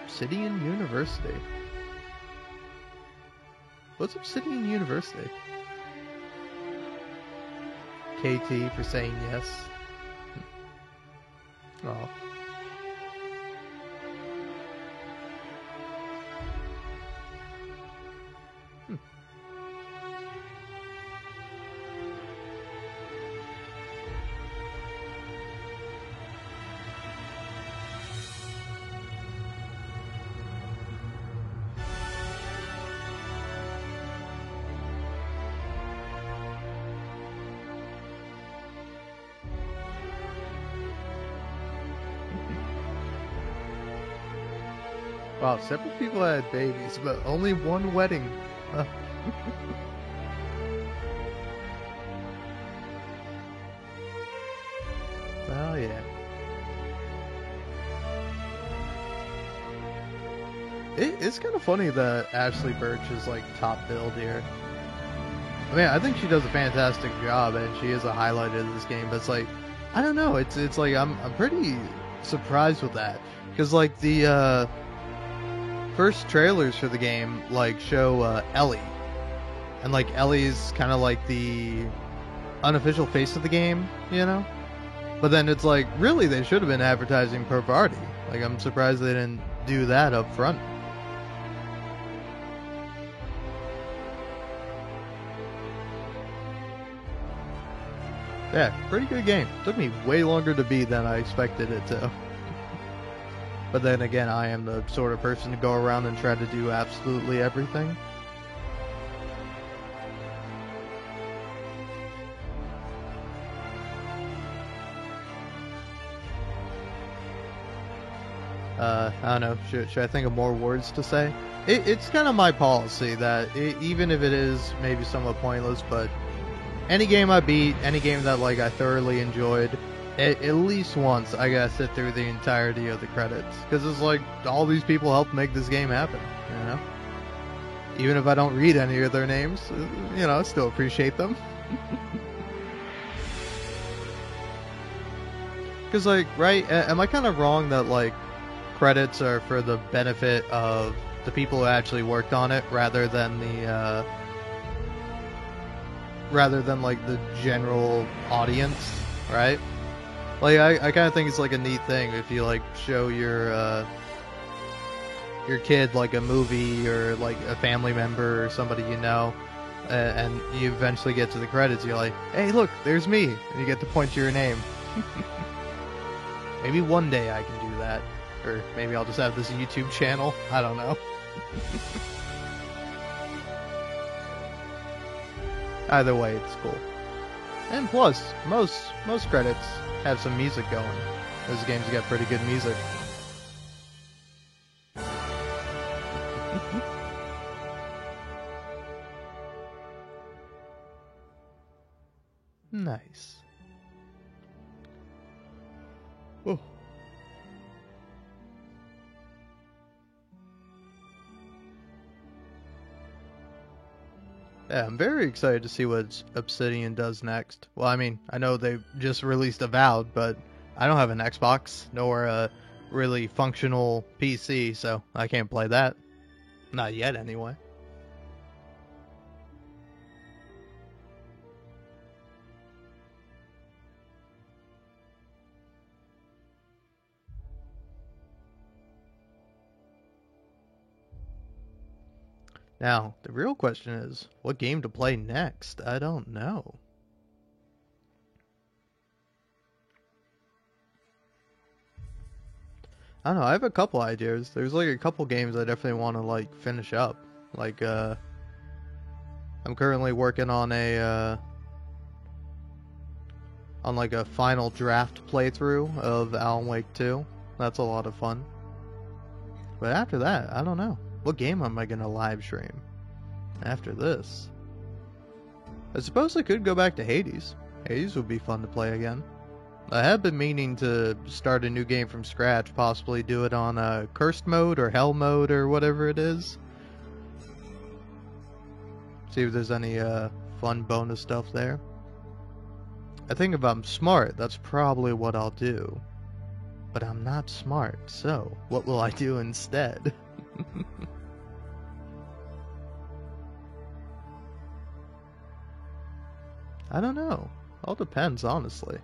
Obsidian University. What's Obsidian University? KT for saying yes. Oh. Wow, several people had babies, but only one wedding. Oh yeah. It's kind of funny that Ashley Birch is like top billed here. I mean, I think she does a fantastic job, and she is a highlight of this game. But it's like, I don't know. It's like I'm pretty surprised with that, because like the first trailers for the game like show Ellie, and like Ellie's kind of like the unofficial face of the game, you know. But then it's like, really, they should have been advertising Parvati. Like, I'm surprised they didn't do that up front. Yeah, pretty good game. Took me way longer to beat than I expected it to. But then again, I am the sort of person to go around and try to do absolutely everything. I don't know, should I think of more words to say? It's kind of my policy that even if it is maybe somewhat pointless, but any game I beat, any game that like I thoroughly enjoyed, at least once I gotta sit through the entirety of the credits, because it's like all these people helped make this game happen, you know? Even if I don't read any of their names, you know, I still appreciate them. Because like, right, am I kind of wrong that like credits are for the benefit of the people who actually worked on it rather than the like the general audience, right? Like I kind of think it's like a neat thing if you like show your kid like a movie or like a family member or somebody you know, and you eventually get to the credits, you're like, hey look, there's me, and you get to point to your name. Maybe one day I can do that. Or maybe I'll just have this YouTube channel. I don't know. Either way, it's cool. And plus, most credits have some music going. Those games got pretty good music. Nice. Oh. Yeah, I'm very excited to see what Obsidian does next. Well, I mean, I know they just released Avowed, but I don't have an Xbox, nor a really functional PC, so I can't play that. Not yet, anyway. Now, the real question is, what game to play next? I don't know. I don't know, I have a couple ideas. There's like a couple games I definitely want to like finish up. Like, I'm currently working on a final draft playthrough of Alan Wake 2. That's a lot of fun. But after that, I don't know. What game am I going to live stream after this? I suppose I could go back to Hades. Hades would be fun to play again. I have been meaning to start a new game from scratch, possibly do it on Cursed mode or Hell mode or whatever it is. See if there's any fun bonus stuff there. I think if I'm smart, that's probably what I'll do. But I'm not smart, so what will I do instead? I don't know. All depends, honestly.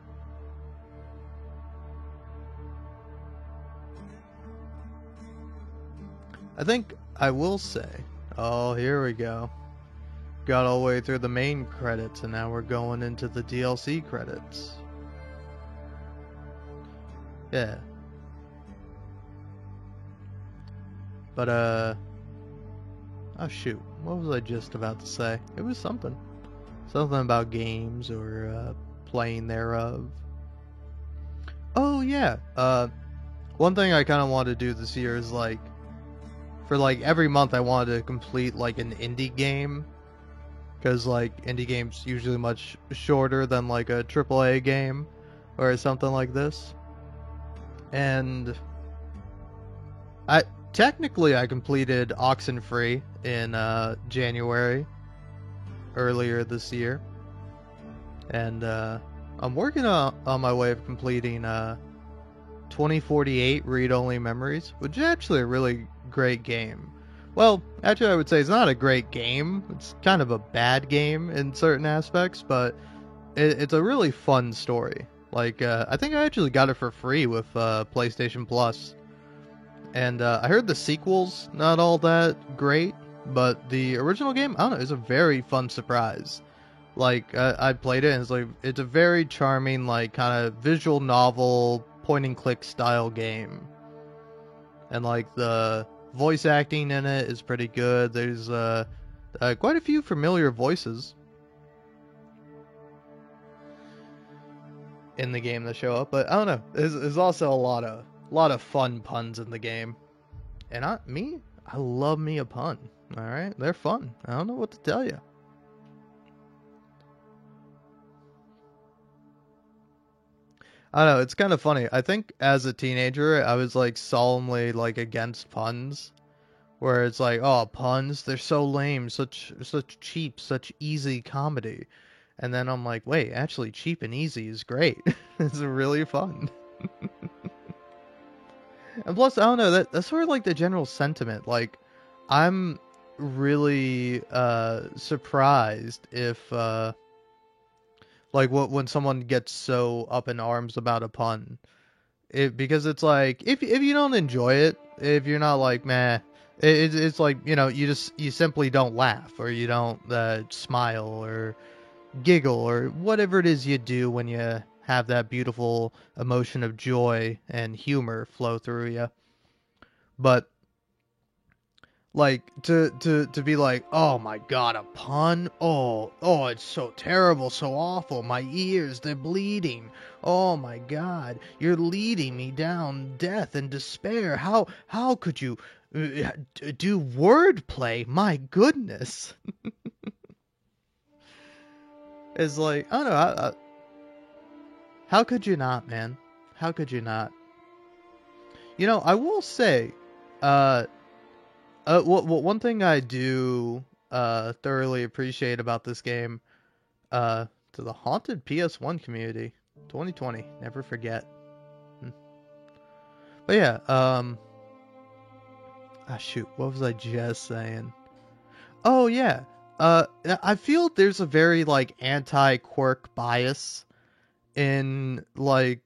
I think I will say, oh, here we go. Got all the way through the main credits, and now we're going into the DLC credits. Yeah. But, oh shoot, what was I just about to say? It was something. Something about games or, playing thereof. Oh yeah, one thing I kind of want to do this year is, like, for like every month I wanted to complete like an indie game, because like indie games usually much shorter than like a AAA game or something like this. And I completed Oxenfree in January earlier this year, and I'm working on my way of completing 2048 Read-Only Memories, which is actually a really great game. Well, actually I would say it's not a great game, it's kind of a bad game in certain aspects, but it's a really fun story. Like, I think I actually got it for free with PlayStation Plus. And I heard the sequel's not all that great, but the original game, I don't know, is a very fun surprise. Like, I played it, and it's a very charming, like, kind of visual novel, point-and-click style game. And, like, the voice acting in it is pretty good. There's quite a few familiar voices in the game that show up, but I don't know. There's also a lot of fun puns in the game, and I love me a pun. All right, they're fun. I don't know what to tell you. I don't know, it's kind of funny. I think as a teenager, I was like solemnly like against puns, where it's like, oh, puns, they're so lame, such cheap, such easy comedy. And then I'm like, wait, actually cheap and easy is great. It's really fun. And plus, I don't know, that's sort of like the general sentiment. Like, I'm really surprised if like when someone gets so up in arms about a pun. Because it's like, if you don't enjoy it, if you're not like, meh, it's like, you know, you simply don't laugh, or you don't smile or giggle or whatever it is you do when you have that beautiful emotion of joy and humor flow through you. But like to be like, oh my god, a pun, oh it's so terrible, so awful, my ears, they're bleeding, oh my god, you're leading me down death and despair, how could you do wordplay, my goodness. It's like, I don't know, how could you not, man? How could you not? You know, I will say, one thing I do thoroughly appreciate about this game, to the haunted PS1 community, 2020, never forget. But yeah, shoot, what was I just saying? Oh yeah, I feel there's a very like anti-quirk bias in sort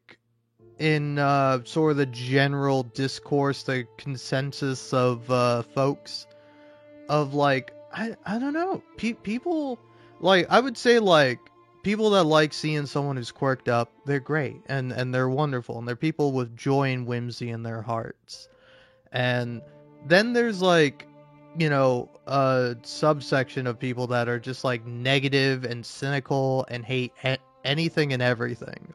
of the general discourse, the consensus of folks, of like, I don't know, people, like, I would say, like, people that like seeing someone who's quirked up, they're great, and they're wonderful, and they're people with joy and whimsy in their hearts. And then there's like, you know, a subsection of people that are just like negative and cynical and hate anything and everything.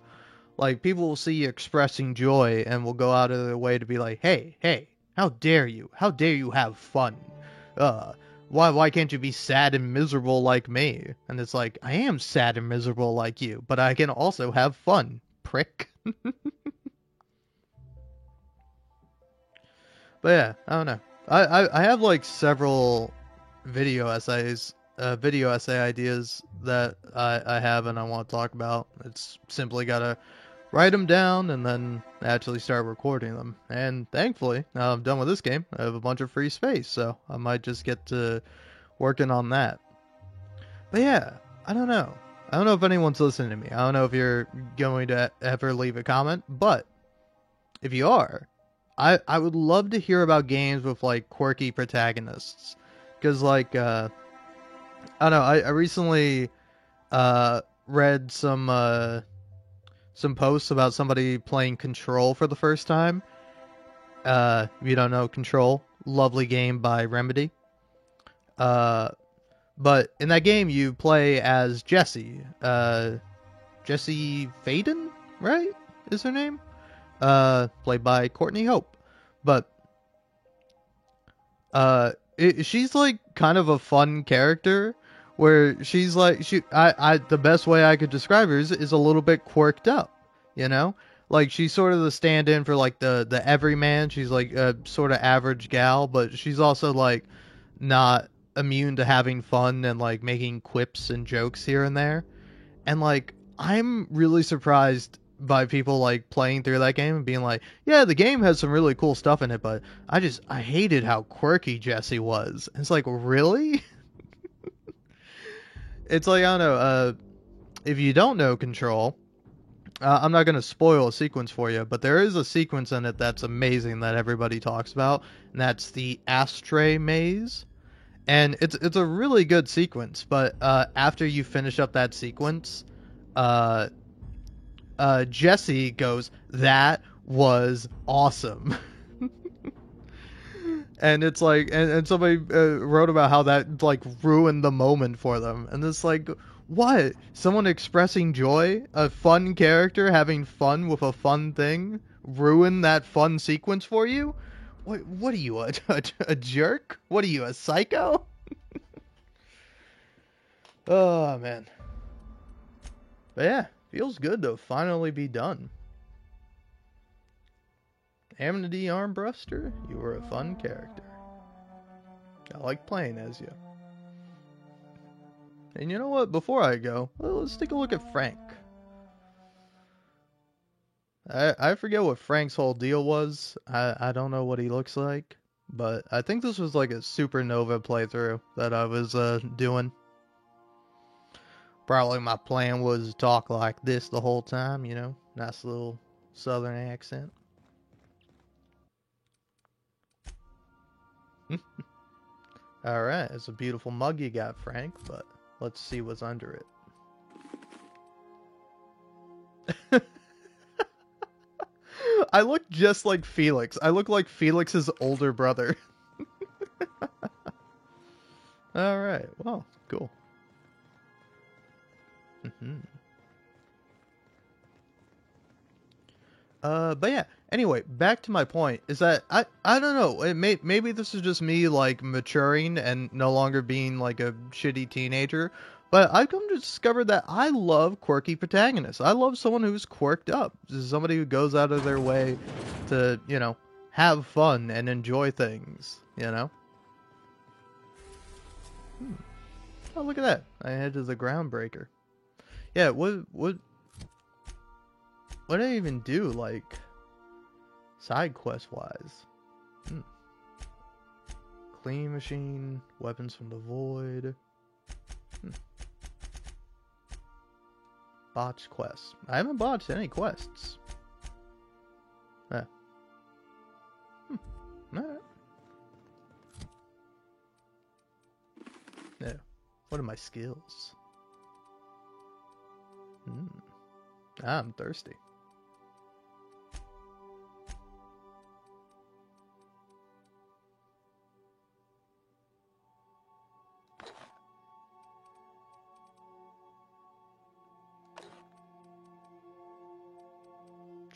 Like, people will see you expressing joy and will go out of their way to be like, hey, how dare you? How dare you have fun? Why can't you be sad and miserable like me? And it's like, I am sad and miserable like you, but I can also have fun, prick. But yeah, I don't know. I have like several video essay ideas that I have and I want to talk about. It's simply gotta write them down and then actually start recording them. And thankfully, now I'm done with this game, I have a bunch of free space, so I might just get to working on that. But yeah, I don't know. I don't know if anyone's listening to me. I don't know if you're going to ever leave a comment, but if you are, I would love to hear about games with like quirky protagonists. Because like, I don't know, I recently read some posts about somebody playing Control for the first time. If you don't know Control, lovely game by Remedy. But in that game you play as Jessie. Jessie Faden, right? Is her name? Played by Courtney Hope. But she's like kind of a fun character where she's like the best way I could describe her is a little bit quirked up, you know? Like she's sort of the stand-in for like the everyman. She's like a sort of average gal, but she's also like not immune to having fun and like making quips and jokes here and there. And like I'm really surprised by people like playing through that game and being like, yeah, the game has some really cool stuff in it, but I hated how quirky Jessie was. And it's like, really? It's like, I don't know, if you don't know Control, I'm not going to spoil a sequence for you, but there is a sequence in it that's amazing that everybody talks about, and that's the ashtray maze. And it's a really good sequence, but after you finish up that sequence, Jessie goes, "That was awesome." And it's like, and somebody wrote about how that like ruined the moment for them, and it's like, what? Someone expressing joy, a fun character having fun with a fun thing, ruin that fun sequence for you? What are you, a jerk? What are you, a psycho? Oh man. But yeah, feels good to finally be done. Amity Armbruster, you were a fun character. I like playing as you. And you know what? Before I go, let's take a look at Frank. I forget what Frank's whole deal was. I don't know what he looks like. But I think this was like a Supernova playthrough that I was doing. Probably my plan was to talk like this the whole time, you know? Nice little southern accent. Alright, it's a beautiful mug you got, Frank, but let's see what's under it. I look just like Felix. I look like Felix's older brother. Alright, well, cool. But yeah, anyway, back to my point, is that I don't know, maybe this is just me, like, maturing and no longer being, like, a shitty teenager, but I've come to discover that I love quirky protagonists. I love someone who's quirked up. Somebody who goes out of their way to, you know, have fun and enjoy things, you know? Oh, look at that. I headed the Groundbreaker. Yeah, what did I even do, like, side quest wise? Clean machine, weapons from the void. Botch quests. I haven't botched any quests. Yeah. Alright. Yeah. What are my skills? I'm thirsty.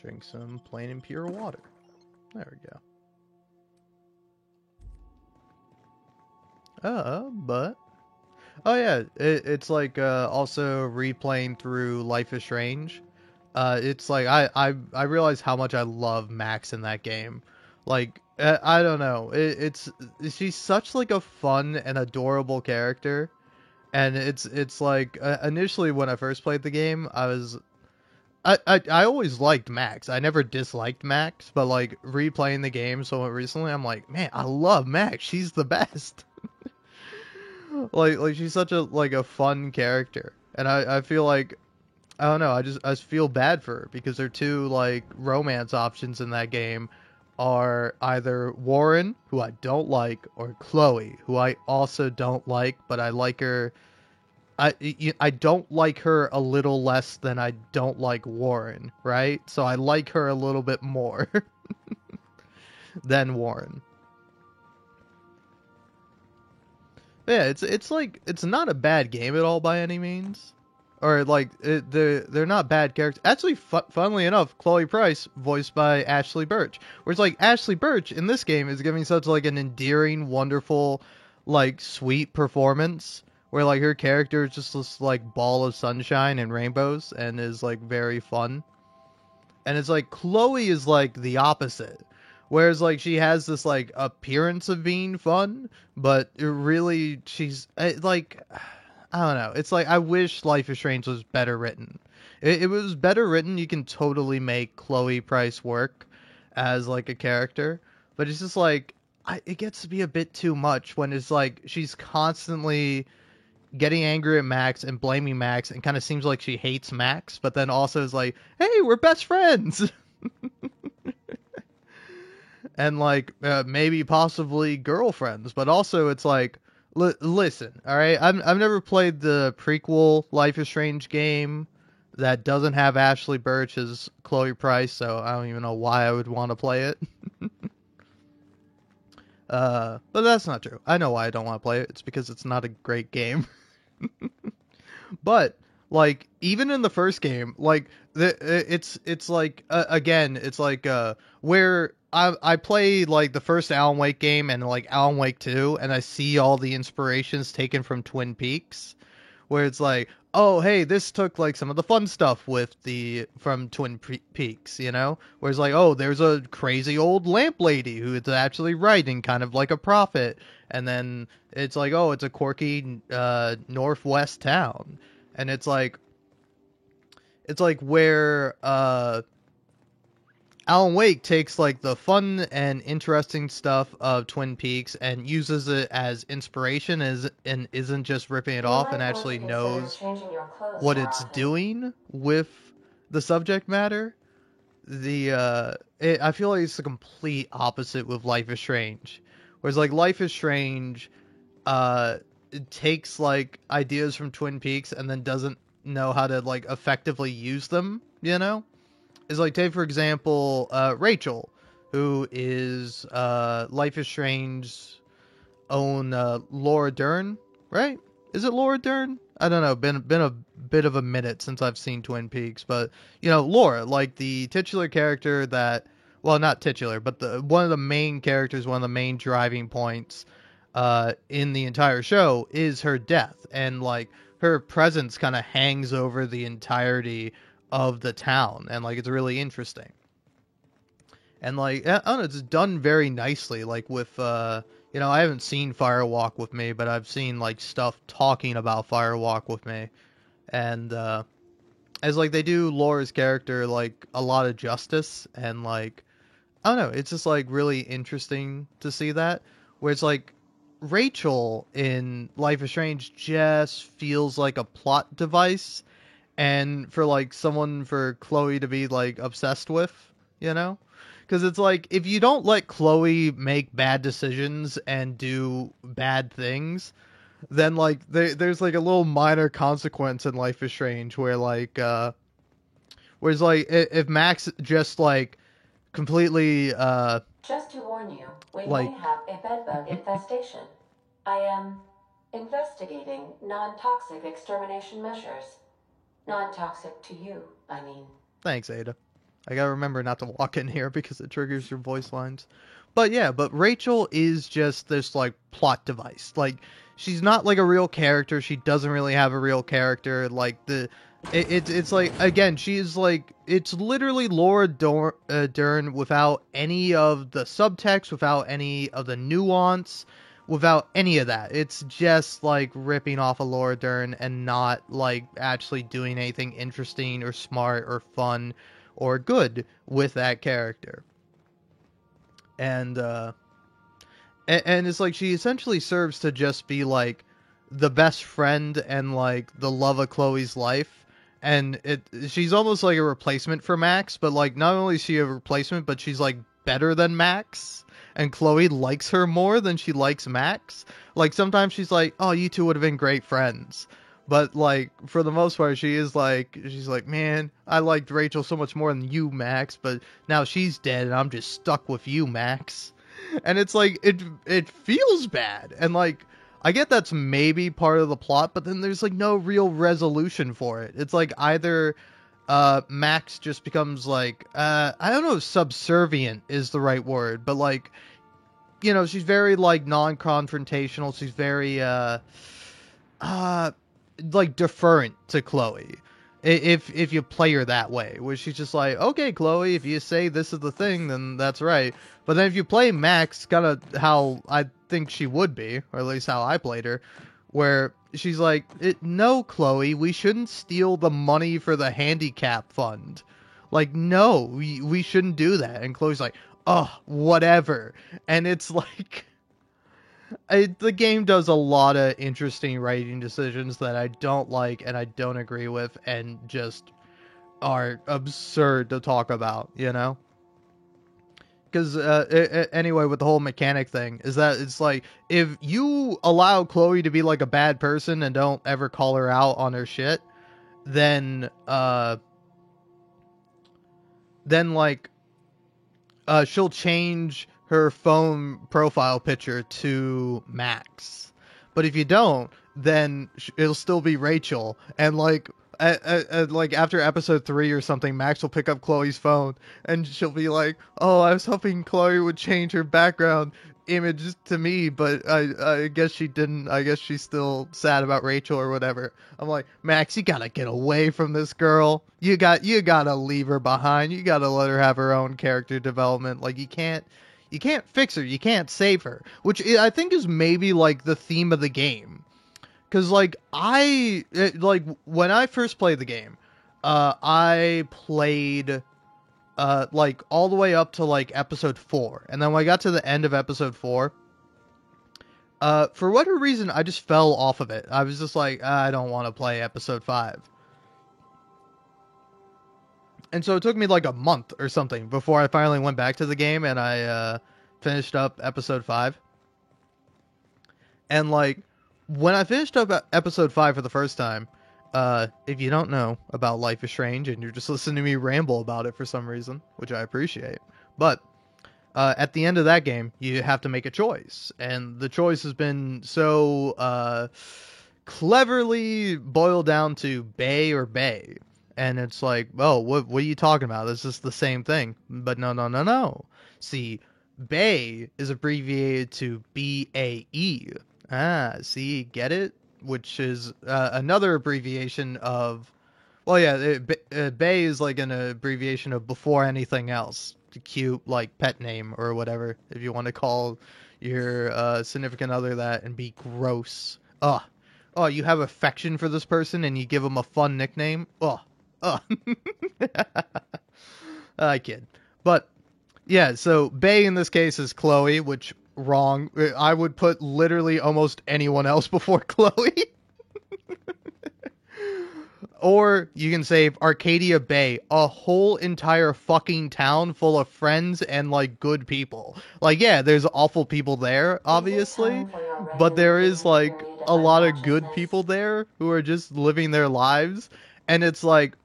Drink some plain and pure water. There we go. But... Oh yeah, it's like also replaying through Life is Strange. It's like I realize how much I love Max in that game. Like I don't know, she's such like a fun and adorable character, and it's like initially when I first played the game, I always liked Max. I never disliked Max, but like replaying the game somewhat recently, I'm like, man, I love Max. She's the best. like she's such a fun character, and I feel like, I don't know, I just feel bad for her because her two like romance options in that game are either Warren, who I don't like, or Chloe, who I also don't like, but I like her. I don't like her a little less than I don't like Warren, right? So I like her a little bit more than Warren. Yeah, it's like, it's not a bad game at all by any means. or like they're not bad characters. Actually, funnily enough, Chloe Price voiced by Ashley Birch, whereas like Ashley Birch in this game is giving such like an endearing, wonderful, like sweet performance, where like her character is just this like ball of sunshine and rainbows and is like very fun. And it's like Chloe is like the opposite. Whereas like she has this like appearance of being fun, but really she's like, I don't know. It's like I wish Life is Strange was better written. If it was better written, you can totally make Chloe Price work as like a character. But it's just like it gets to be a bit too much when it's like she's constantly getting angry at Max and blaming Max, and kind of seems like she hates Max, but then also is like, hey, we're best friends. And like maybe possibly girlfriends, but also it's like, listen, all right, I've never played the prequel Life is Strange game that doesn't have Ashley Birch as Chloe Price, so I don't even know why I would want to play it. But that's not true. I know why I don't want to play it. It's because it's not a great game. But like even in the first game, like it's like again, it's like where I play like the first Alan Wake game and like Alan Wake 2, and I see all the inspirations taken from Twin Peaks, where it's like, oh hey, this took like some of the fun stuff from Twin Peaks, you know, where it's like, oh, there's a crazy old lamp lady who is actually writing kind of like a prophet, and then it's like, oh, it's a quirky northwest town, and it's like where Alan Wake takes like the fun and interesting stuff of Twin Peaks and uses it as inspiration and isn't just ripping it off, and actually knows what it's doing with the subject matter. I feel like it's the complete opposite with Life is Strange. Whereas like Life is Strange it takes like ideas from Twin Peaks and then doesn't know how to like effectively use them, you know? Is like, take for example, Rachel, who is Life is Strange's own Laura Dern, right? Is it Laura Dern? I don't know. Been a bit of a minute since I've seen Twin Peaks, but you know, Laura, like the titular character that, well, not titular, but one of the main characters, one of the main driving points in the entire show is her death, and like her presence kind of hangs over the entirety of the town, and like it's really interesting, and like I don't know, it's done very nicely. Like with you know, I haven't seen Firewalk with Me, but I've seen like stuff talking about Firewalk with Me, and as like they do Laura's character like a lot of justice, and like I don't know, it's just like really interesting to see that, where it's like Rachel in Life is Strange just feels like a plot device. And for like for Chloe to be like obsessed with, you know, because it's like if you don't let Chloe make bad decisions and do bad things, then like there's like a little minor consequence in Life is Strange where like whereas like if Max just like completely just to warn you, we like, may have a bedbug infestation. I am investigating non-toxic extermination measures. Non-toxic to you, I mean. Thanks, Ada. I gotta remember not to walk in here because it triggers your voice lines. But yeah, but Rachel is just this like plot device. Like she's not like a real character. She doesn't really have a real character. Like it's like, again, she's like, it's literally Laura Dern without any of the subtext, without any of the nuance, without any of that. It's just like ripping off a Laura Dern and not like actually doing anything interesting or smart or fun or good with that character. And it's like she essentially serves to just be like the best friend and like the love of Chloe's life. And she's almost like a replacement for Max, but like not only is she a replacement, but she's like better than Max. And Chloe likes her more than she likes Max. Like, sometimes she's like, oh, you two would have been great friends. But, like, for the most part, she's like, man, I liked Rachel so much more than you, Max. But now she's dead, and I'm just stuck with you, Max. And it's like, it feels bad. And, like, I get that's maybe part of the plot, but then there's like no real resolution for it. It's like either Max just becomes like, I don't know if subservient is the right word, but like, you know, she's very like non-confrontational. She's very like deferent to Chloe. If you play her that way, where she's just like, okay, Chloe, if you say this is the thing, then that's right. But then if you play Max, kind of how I think she would be, or at least how I played her, where she's like, no, Chloe, we shouldn't steal the money for the handicap fund. Like, no, we shouldn't do that. And Chloe's like, oh, whatever. And it's like, the game does a lot of interesting writing decisions that I don't like and I don't agree with and just are absurd to talk about, you know? Because anyway, with the whole mechanic thing, is that it's like, if you allow Chloe to be like a bad person and don't ever call her out on her shit, then like, she'll change her phone profile picture to Max. But if you don't, then it'll still be Rachel. And like, like after episode 3 or something, Max will pick up Chloe's phone and she'll be like, oh, I was hoping Chloe would change her background image to me, but I guess she didn't. I guess she's still sad about Rachel or whatever. I'm like, Max, you gotta get away from this girl. You gotta leave her behind. You gotta let her have her own character development. Like, you can't fix her. You can't save her, which I think is maybe like the theme of the game. Cause like when I first played the game, I played like all the way up to like episode 4, and then when I got to the end of episode 4, for whatever reason, I just fell off of it. I was just like, I don't want to play episode 5. And so it took me like a month or something before I finally went back to the game and I finished up episode 5. And like, when I finished up episode 5 for the first time, if you don't know about Life is Strange and you're just listening to me ramble about it for some reason, which I appreciate, but at the end of that game, you have to make a choice. And the choice has been so cleverly boiled down to Bay or Bay. And it's like, oh, what are you talking about? This is the same thing. But no. See, Bay is abbreviated to BAE. Ah, see, get it? Which is another abbreviation of, well, yeah, Bay is like an abbreviation of before anything else. The cute, like, pet name or whatever, if you want to call your significant other that and be gross. Oh, you have affection for this person and you give them a fun nickname? I kid. But, yeah, so Bay in this case is Chloe, which, wrong. I would put literally almost anyone else before Chloe. Or you can save Arcadia Bay, a whole entire fucking town full of friends and, like, good people. Like, yeah, there's awful people there, obviously, but there is, like, a lot of good people there who are just living their lives, and it's like,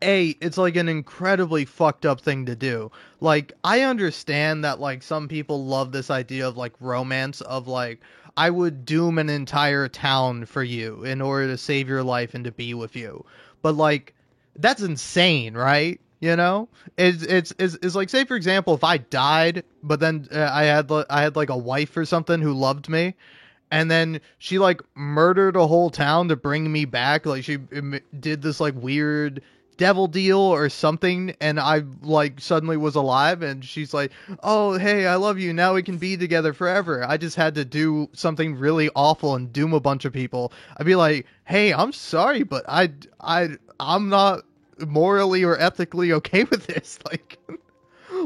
it's like an incredibly fucked up thing to do. Like, I understand that, like, some people love this idea of, like, romance, of, like, I would doom an entire town for you in order to save your life and to be with you. But, like, that's insane, right? You know? It's like, say, for example, if I died, but then I had, like, a wife or something who loved me, and then she, like, murdered a whole town to bring me back. Like, she did this, like, weird devil deal or something, and I, like, suddenly was alive, and she's like, oh, hey, I love you, now we can be together forever. I just had to do something really awful and doom a bunch of people. I'd be like, hey, I'm sorry, but I'm not morally or ethically okay with this. Like,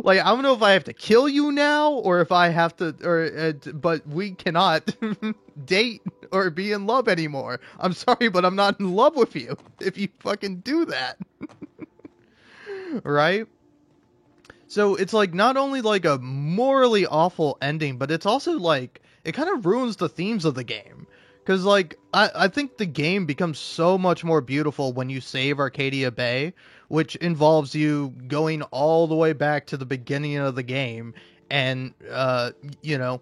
I don't know if I have to kill you now, or if I have to, but we cannot date or be in love anymore. I'm sorry, but I'm not in love with you if you fucking do that. Right? So it's like not only like a morally awful ending, but it's also like, it kind of ruins the themes of the game. Because, like, I think the game becomes so much more beautiful when you save Arcadia Bay, which involves you going all the way back to the beginning of the game and, you know,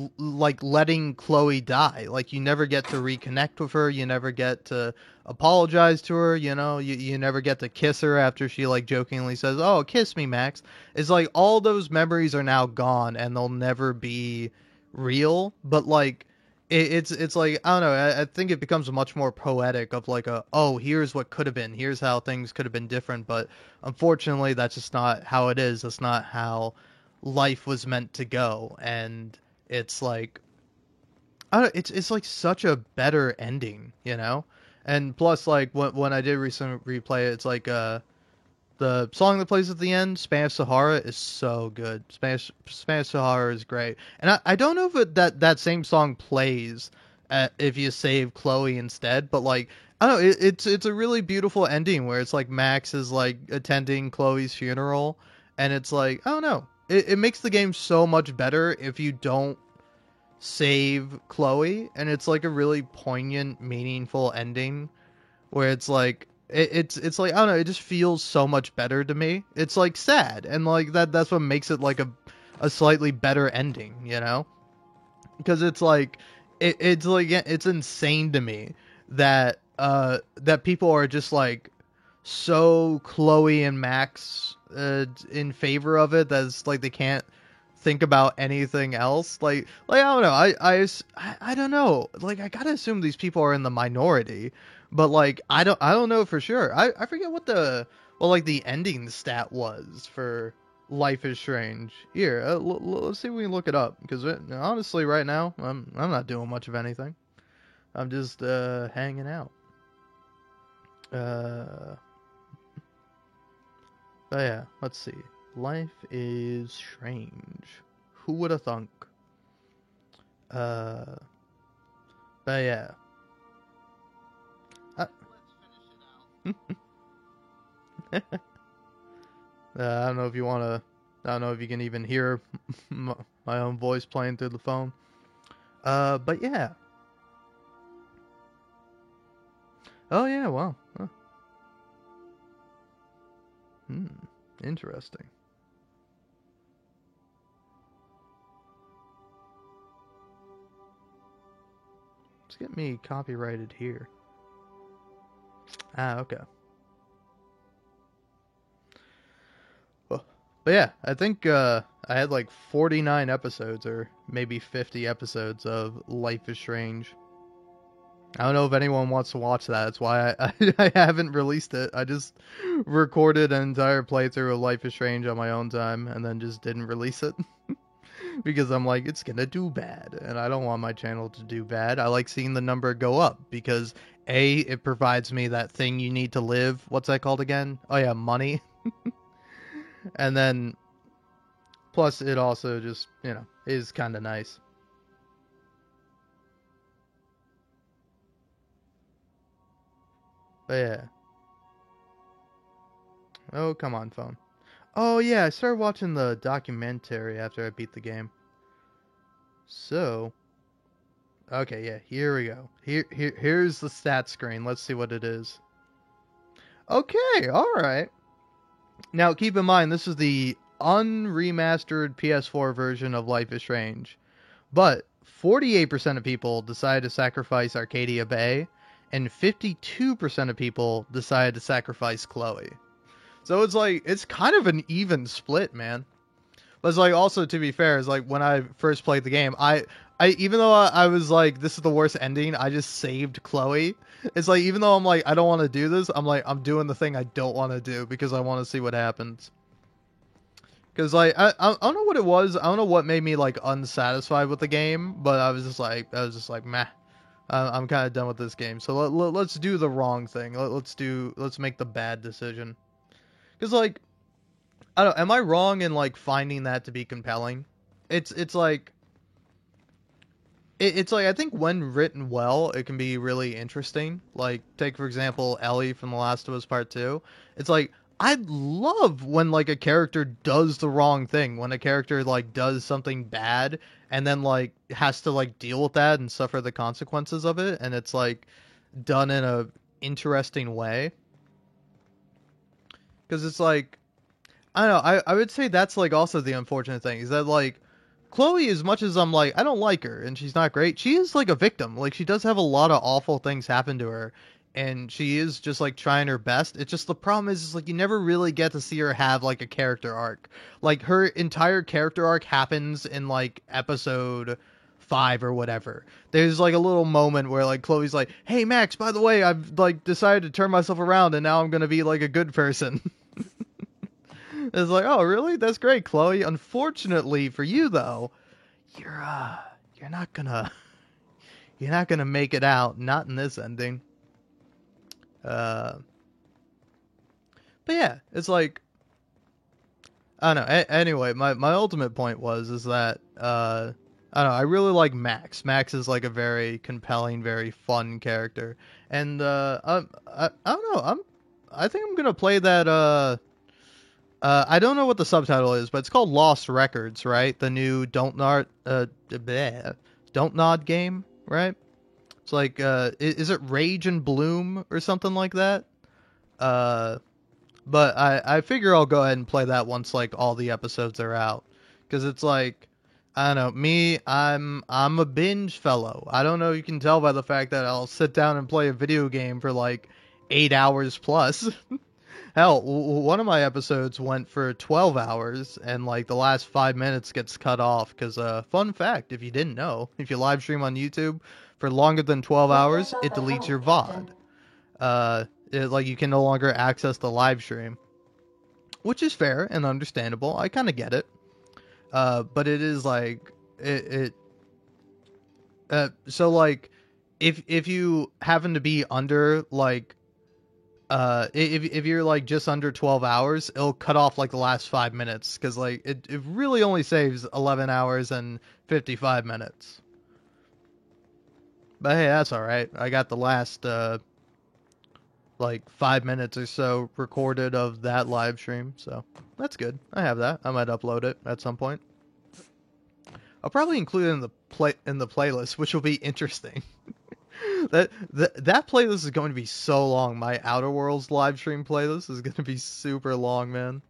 like letting Chloe die. Like you never get to reconnect with her, you never get to apologize to her, you know, you never get to kiss her after she like jokingly says, "Oh, kiss me, Max." It's like all those memories are now gone and they'll never be real, but like it's like I don't know, I think it becomes much more poetic of like oh, here's what could have been, here's how things could have been different, but unfortunately that's just not how it is. That's not how life was meant to go, and it's like I don't, it's like such a better ending, you know. And plus, like when I did recently replay it, it's like the song that plays at the end, Spanish Sahara, is so good. Spanish Sahara is great, and I don't know if that same song plays if you save Chloe instead, but like I don't know, it's a really beautiful ending where it's like Max is like attending Chloe's funeral, and it's like I don't know. It makes the game so much better if you don't save Chloe, and it's like a really poignant, meaningful ending where it's like it's like I don't know, it just feels so much better to me. It's like sad, and like that's what makes it like a slightly better ending, you know? Because it's like it's like it's insane to me that that people are just like so Chloe and Max in favor of it that's like they can't think about anything else. Like I don't know. I don't know. Like I gotta assume these people are in the minority, but like I don't know for sure. I forget what the ending stat was for Life is Strange. Here, let's see if we can look it up, because honestly right now I'm not doing much of anything. I'm just hanging out. Oh yeah, let's see. Life is Strange. Who would have thunk? But yeah. I don't know if you want to. I don't know if you can even hear my own voice playing through the phone. But yeah. Oh yeah, wow. Huh. Interesting. Let's get me copyrighted here. Ah, okay. Well, but yeah, I think I had like 49 episodes, or maybe 50 episodes of Life is Strange. I don't know if anyone wants to watch that. That's why I haven't released it. I just recorded an entire playthrough of Life is Strange on my own time and then just didn't release it. Because I'm like, it's gonna do bad, and I don't want my channel to do bad. I like seeing the number go up because A, it provides me that thing you need to live. What's that called again? Oh yeah, money. And then plus it also just, you know, is kind of nice. But yeah. Oh, come on, phone. Oh yeah, I started watching the documentary after I beat the game. So, okay, yeah, here we go. Here's the stat screen. Let's see what it is. Okay, alright. Now, keep in mind, this is the unremastered PS4 version of Life is Strange. But 48% of people decided to sacrifice Arcadia Bay, and 52% of people decided to sacrifice Chloe. So it's like, it's kind of an even split, man. But it's like, also, to be fair, it's like when I first played the game, I even though I was like, this is the worst ending, I just saved Chloe. It's like, even though I'm like, I don't want to do this, I'm like, I'm doing the thing I don't want to do because I want to see what happens. Because like, I don't know what it was. I don't know what made me like unsatisfied with the game, but I was just like, meh. I'm kind of done with this game. So let's do the wrong thing. Let's make the bad decision. Because like, I don't know, am I wrong in like finding that to be compelling? It's like I think when written well, it can be really interesting. Like, take for example Ellie from The Last of Us Part 2. It's like, I love when like a character does the wrong thing, when a character like does something bad and then like has to like deal with that and suffer the consequences of it, and it's like done in a interesting way. Because it's like, I don't know, I would say that's like also the unfortunate thing is that like Chloe, as much as I'm like I don't like her and she's not great, she is like a victim. Like she does have a lot of awful things happen to her, and she is just like trying her best. It's just the problem is like you never really get to see her have like a character arc. Like her entire character arc happens in like episode 5 or whatever. There's like a little moment where like Chloe's like, "Hey Max, by the way, I've like decided to turn myself around and now I'm gonna be like a good person." It's like, oh really? That's great, Chloe. Unfortunately for you though, you're not gonna make it out. Not in this ending. But yeah, it's like I don't know. Anyway, my ultimate point is that I don't know. I really like Max. Max is like a very compelling, very fun character, and I don't know. I think I'm gonna play that. I don't know what the subtitle is, but it's called Lost Records, right? The new Don't Nod game, right? It's like, is it Rage and Bloom or something like that? But I figure I'll go ahead and play that once like all the episodes are out, because it's like, I don't know, me, I'm a binge fellow. I don't know, you can tell by the fact that I'll sit down and play a video game for like 8 hours plus. Hell, one of my episodes went for 12 hours, and like the last 5 minutes gets cut off because, fun fact, if you didn't know, if you live stream on YouTube for longer than 12 hours, it deletes your VOD. Like you can no longer access the live stream, which is fair and understandable. I kind of get it. But it is like so like if you happen to be under like if you're like just under 12 hours, it'll cut off like the last 5 minutes, because like it really only saves 11 hours and 55 minutes. But hey, that's all right. I got the last like 5 minutes or so recorded of that live stream, so that's good. I have that. I might upload it at some point. I'll probably include it in the playlist, which will be interesting. That playlist is going to be so long. My Outer Worlds live stream playlist is going to be super long, man.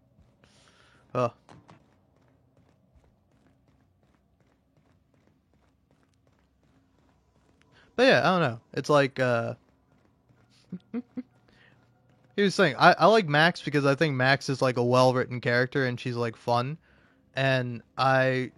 But yeah, I don't know. It's like here's the thing. I like Max because I think Max is like a well-written character and she's like fun. And I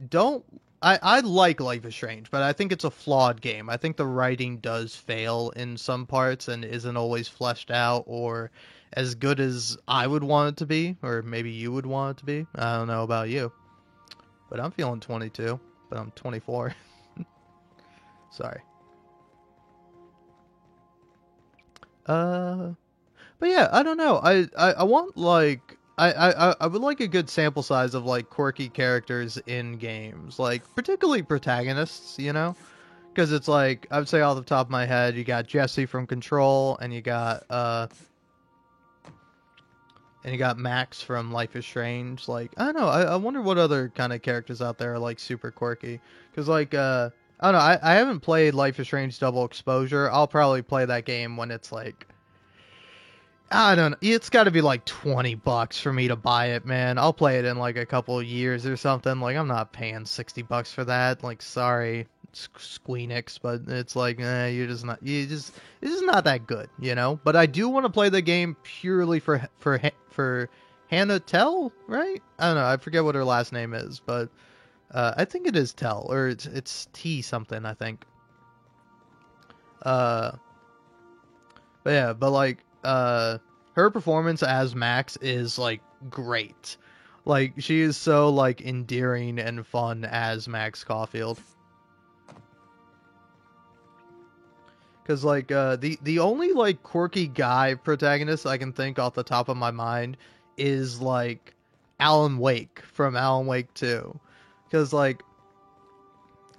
like Life is Strange, but I think it's a flawed game. I think the writing does fail in some parts and isn't always fleshed out or as good as I would want it to be, or maybe you would want it to be. I don't know about you, but I'm feeling 22, but I'm 24. Sorry. But yeah, I don't know. I want like I would like a good sample size of like quirky characters in games, like particularly protagonists, you know, because it's like I would say off the top of my head, you got Jesse from Control, and you got Max from Life is Strange. Like I don't know, I wonder what other kind of characters out there are like super quirky, because like I don't know, I haven't played Life is Strange Double Exposure. I'll probably play that game when it's like, I don't know, it's got to be like $20 for me to buy it, man. I'll play it in like a couple of years or something. Like I'm not paying $60 for that. Like sorry, Squeenix, but it's like it's just not that good, you know. But I do want to play the game purely for Hannah Tell, right? I don't know, I forget what her last name is, but I think it is Tell, or it's T something, I think. But yeah, but like her performance as Max is like great. Like she is so like endearing and fun as Max Caulfield. Cause like the only like quirky guy protagonist I can think off the top of my mind is like Alan Wake from Alan Wake 2. Cause like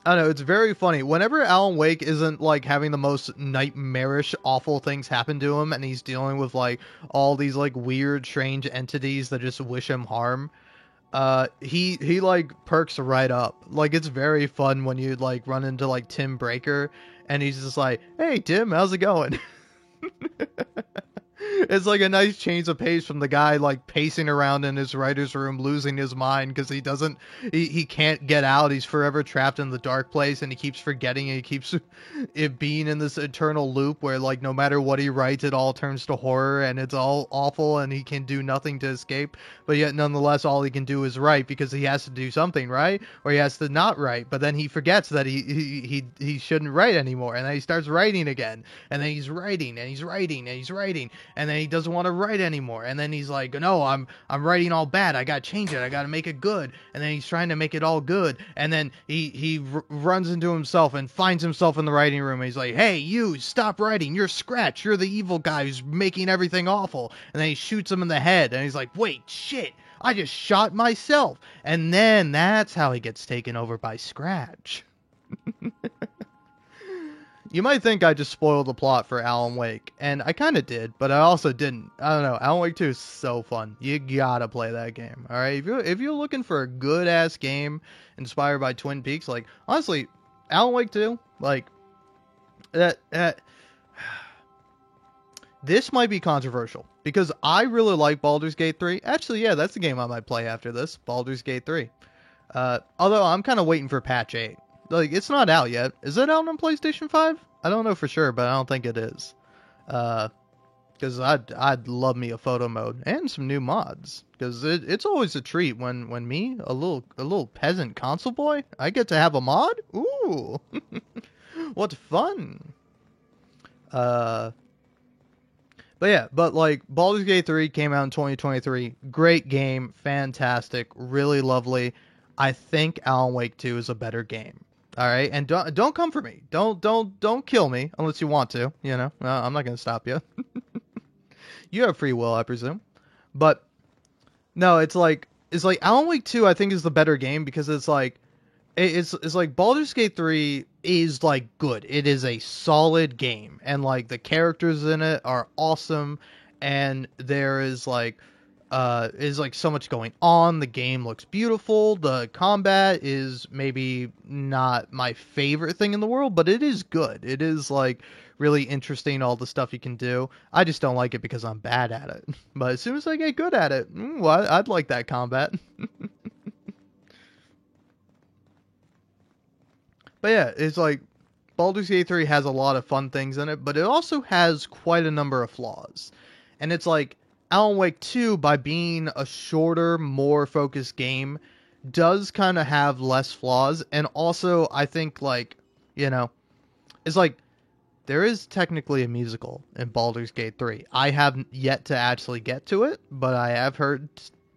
I don't know, it's very funny. Whenever Alan Wake isn't like having the most nightmarish, awful things happen to him, and he's dealing with like all these like weird, strange entities that just wish him harm, he like perks right up. Like it's very fun when you like run into like Tim Breaker, and he's just like, "Hey Tim, how's it going?" It's like a nice change of pace from the guy like pacing around in his writer's room, losing his mind because he can't get out. He's forever trapped in the dark place, and he keeps forgetting, and he keeps it being in this eternal loop where like no matter what he writes, it all turns to horror and it's all awful, and he can do nothing to escape. But yet nonetheless, all he can do is write because he has to do something, right? Or he has to not write. But then he forgets that he shouldn't write anymore, and then he starts writing again, and then he's writing and he's writing and he's writing, and then he doesn't want to write anymore, and then he's like, no, I'm writing all bad, I gotta change it, I gotta make it good, and then he's trying to make it all good, and then he runs into himself and finds himself in the writing room, and he's like, hey, you, stop writing, you're Scratch, you're the evil guy who's making everything awful, and then he shoots him in the head, and he's like, wait, shit, I just shot myself, and then that's how he gets taken over by Scratch. You might think I just spoiled the plot for Alan Wake, and I kind of did, but I also didn't. I don't know. Alan Wake 2 is so fun. You gotta play that game, all right? If you're looking for a good-ass game inspired by Twin Peaks, like, honestly, Alan Wake 2, like, this might be controversial, because I really like Baldur's Gate 3. Actually, yeah, that's the game I might play after this, Baldur's Gate 3. Although I'm kind of waiting for patch 8. Like, it's not out yet. Is it out on PlayStation 5? I don't know for sure, but I don't think it is. Because I'd love me a photo mode and some new mods. Because it's always a treat when me, a little peasant console boy, I get to have a mod? Ooh! What fun! But yeah, like, Baldur's Gate 3 came out in 2023. Great game, fantastic, really lovely. I think Alan Wake 2 is a better game. All right, and don't come for me. Don't kill me unless you want to. You know, I'm not gonna stop you. You have free will, I presume. But no, it's like Alan Wake 2. I think is the better game because it's like Baldur's Gate 3 is like good. It is a solid game, and like the characters in it are awesome, and there is like so much going on. The game looks beautiful. The combat is maybe not my favorite thing in the world, but it is good. It is like really interesting, all the stuff you can do. I just don't like it because I'm bad at it. But as soon as I get good at it, I'd like that combat. But yeah, it's like Baldur's Gate 3 has a lot of fun things in it, but it also has quite a number of flaws. And it's like Alan Wake 2, by being a shorter, more focused game, does kind of have less flaws. And also, I think, like, you know, it's like, there is technically a musical in Baldur's Gate 3. I have yet to actually get to it, but I have heard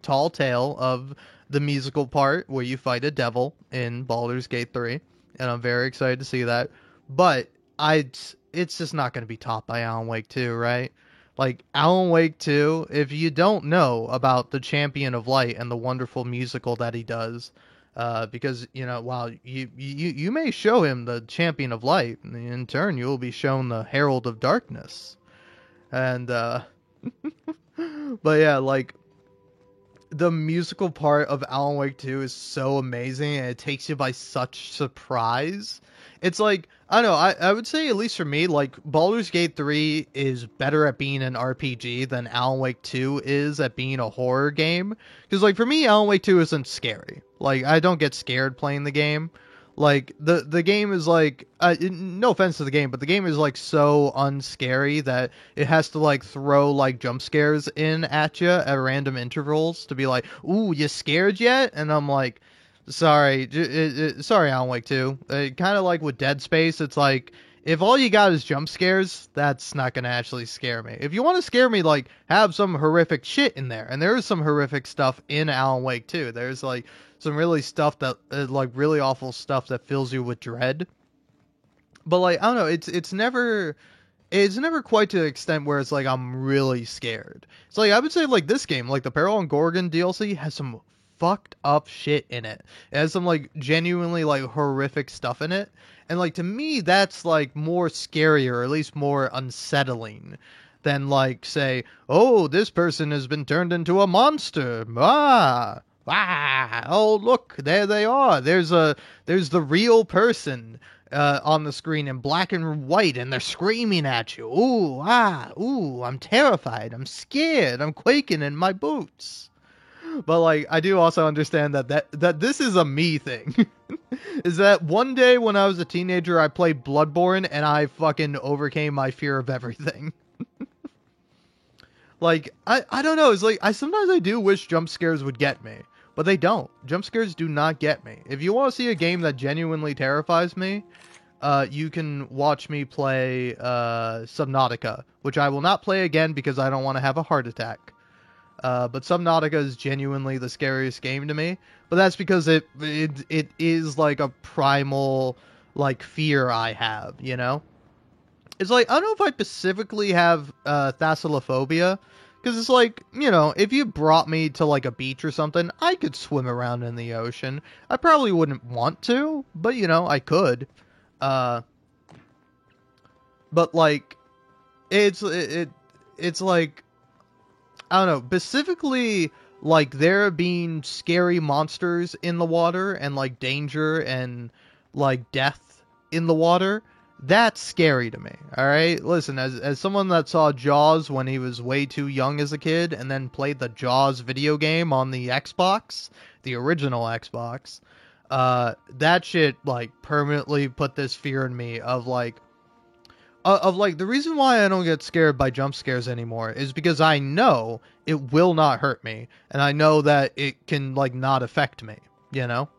tall tale of the musical part where you fight a devil in Baldur's Gate 3. And I'm very excited to see that. But it's just not going to be topped by Alan Wake 2, right? Like, Alan Wake 2, if you don't know about the Champion of Light and the wonderful musical that he does, because, you know, while you may show him the Champion of Light, in turn you will be shown the Herald of Darkness. And, but yeah, like, the musical part of Alan Wake 2 is so amazing, and it takes you by such surprise. It's like, I don't know, I would say, at least for me, like, Baldur's Gate 3 is better at being an RPG than Alan Wake 2 is at being a horror game. Because, like, for me, Alan Wake 2 isn't scary. Like, I don't get scared playing the game. Like, the game is, like, no offense to the game, but the game is, like, so unscary that it has to, like, throw, like, jump scares in at you at random intervals to be like, ooh, you scared yet? And I'm like, sorry, Alan Wake 2. Kind of like with Dead Space, it's like, if all you got is jump scares, that's not going to actually scare me. If you want to scare me, like, have some horrific shit in there. And there is some horrific stuff in Alan Wake 2. There's, like, some really stuff that, like, really awful stuff that fills you with dread. But, like, I don't know, it's never quite to the extent where it's like, I'm really scared. It's like, I would say, like, this game, like, the Peril and Gorgon DLC has some fucked up shit in it. It has some, like, genuinely, like, horrific stuff in it. And, like, to me, that's, like, more scary, or at least more unsettling than, like, say, oh, this person has been turned into a monster. Oh, look, there they are. There's the real person on the screen in black and white, and they're screaming at you. Ooh, I'm terrified. I'm scared. I'm quaking in my boots. But like, I do also understand that this is a me thing. Is that one day when I was a teenager, I played Bloodborne and I fucking overcame my fear of everything. Like, I don't know. It's like, sometimes I do wish jump scares would get me, but they don't. Jump scares do not get me. If you want to see a game that genuinely terrifies me, you can watch me play Subnautica, which I will not play again because I don't want to have a heart attack. But Subnautica is genuinely the scariest game to me. But that's because it is like a primal like fear I have, you know? It's like, I don't know if I specifically have thalassophobia, because it's like, you know, if you brought me to like a beach or something, I could swim around in the ocean. I probably wouldn't want to, but you know, I could. But like, it's like, I don't know, specifically like there being scary monsters in the water and like danger and like death in the water. That's scary to me, alright? Listen, as someone that saw Jaws when he was way too young as a kid, and then played the Jaws video game on the Xbox, the original Xbox, that shit, like, permanently put this fear in me of, like, the reason why I don't get scared by jump scares anymore is because I know it will not hurt me, and I know that it can, like, not affect me, you know?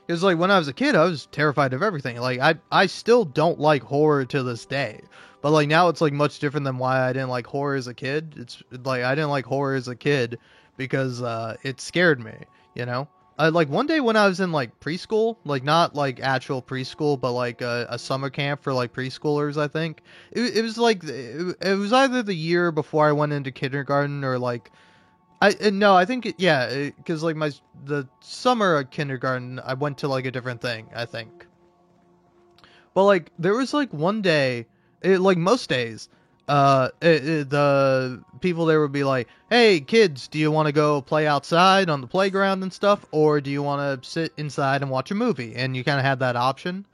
Because, like, when I was a kid, I was terrified of everything. Like, I still don't like horror to this day. But, like, now it's, like, much different than why I didn't like horror as a kid. It's, like, I didn't like horror as a kid because it scared me, you know? Like, one day when I was in, like, preschool, like, not, like, actual preschool, but, like, a summer camp for, like, preschoolers, I think. It was, like, it was either the year before I went into kindergarten or, like, I think, because, like, the summer of kindergarten, I went to, like, a different thing, I think. But, like, there was, like, one day, like, most days, the people there would be like, hey, kids, do you want to go play outside on the playground and stuff, or do you want to sit inside and watch a movie? And you kind of had that option.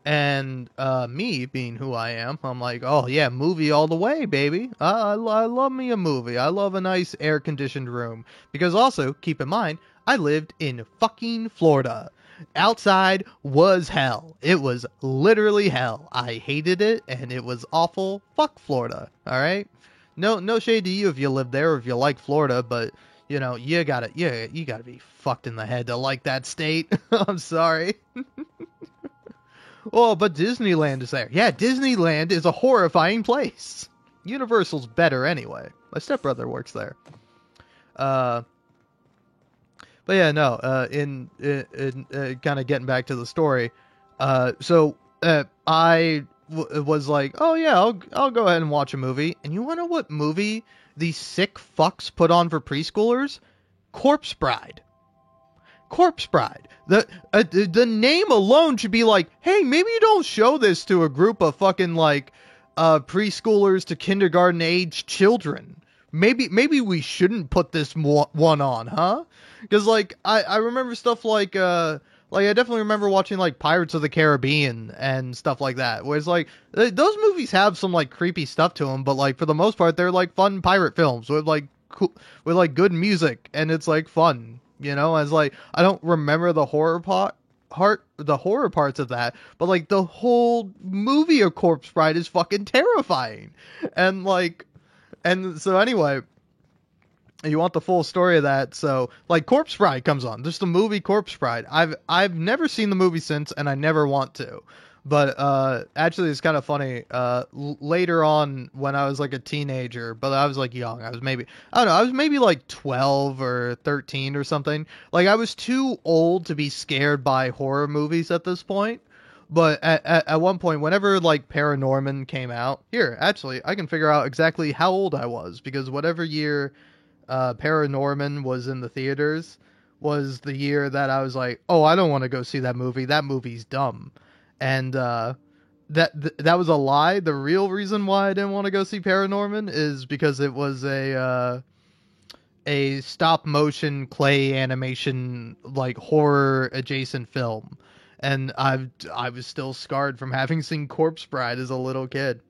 And me, being who I am, I'm like, oh yeah, movie all the way, baby. I love me a movie. I love a nice air-conditioned room. Because also, keep in mind, I lived in fucking Florida. Outside was hell. It was literally hell. I hated it, and it was awful. Fuck Florida, alright? No shade to you if you live there or if you like Florida, but, you know, you gotta be fucked in the head to like that state. I'm sorry. Oh, but Disneyland is there. Yeah, Disneyland is a horrifying place. Universal's better anyway. My stepbrother works there. But yeah, no. In kind of getting back to the story. So I was like, oh yeah, I'll go ahead and watch a movie. And you want to know what movie these sick fucks put on for preschoolers? Corpse Bride. Corpse Bride. The name alone should be like, hey, maybe you don't show this to a group of fucking like preschoolers to kindergarten age children. Maybe we shouldn't put this one on, huh? Because like I remember stuff like I definitely remember watching like Pirates of the Caribbean and stuff like that, where it's like those movies have some like creepy stuff to them, but like for the most part they're like fun pirate films with like with like good music, and it's like fun. You know, as like, I don't remember the horror parts of that, but like the whole movie of Corpse Bride is fucking terrifying. And like, and so anyway, you want the full story of that. So like Corpse Bride comes on, just the movie Corpse Bride. I've never seen the movie since, and I never want to. But actually, it's kind of funny. Later on, when I was like a teenager, but I was like young. I was maybe like 12 or 13 or something. Like I was too old to be scared by horror movies at this point. But at one point, whenever like Paranorman came out, here actually, I can figure out exactly how old I was, because whatever year Paranorman was in the theaters was the year that I was like, oh, I don't want to go see that movie. That movie's dumb. And that was a lie. The real reason why I didn't want to go see Paranorman is because it was a stop motion clay animation like horror adjacent film, and I was still scarred from having seen Corpse Bride as a little kid.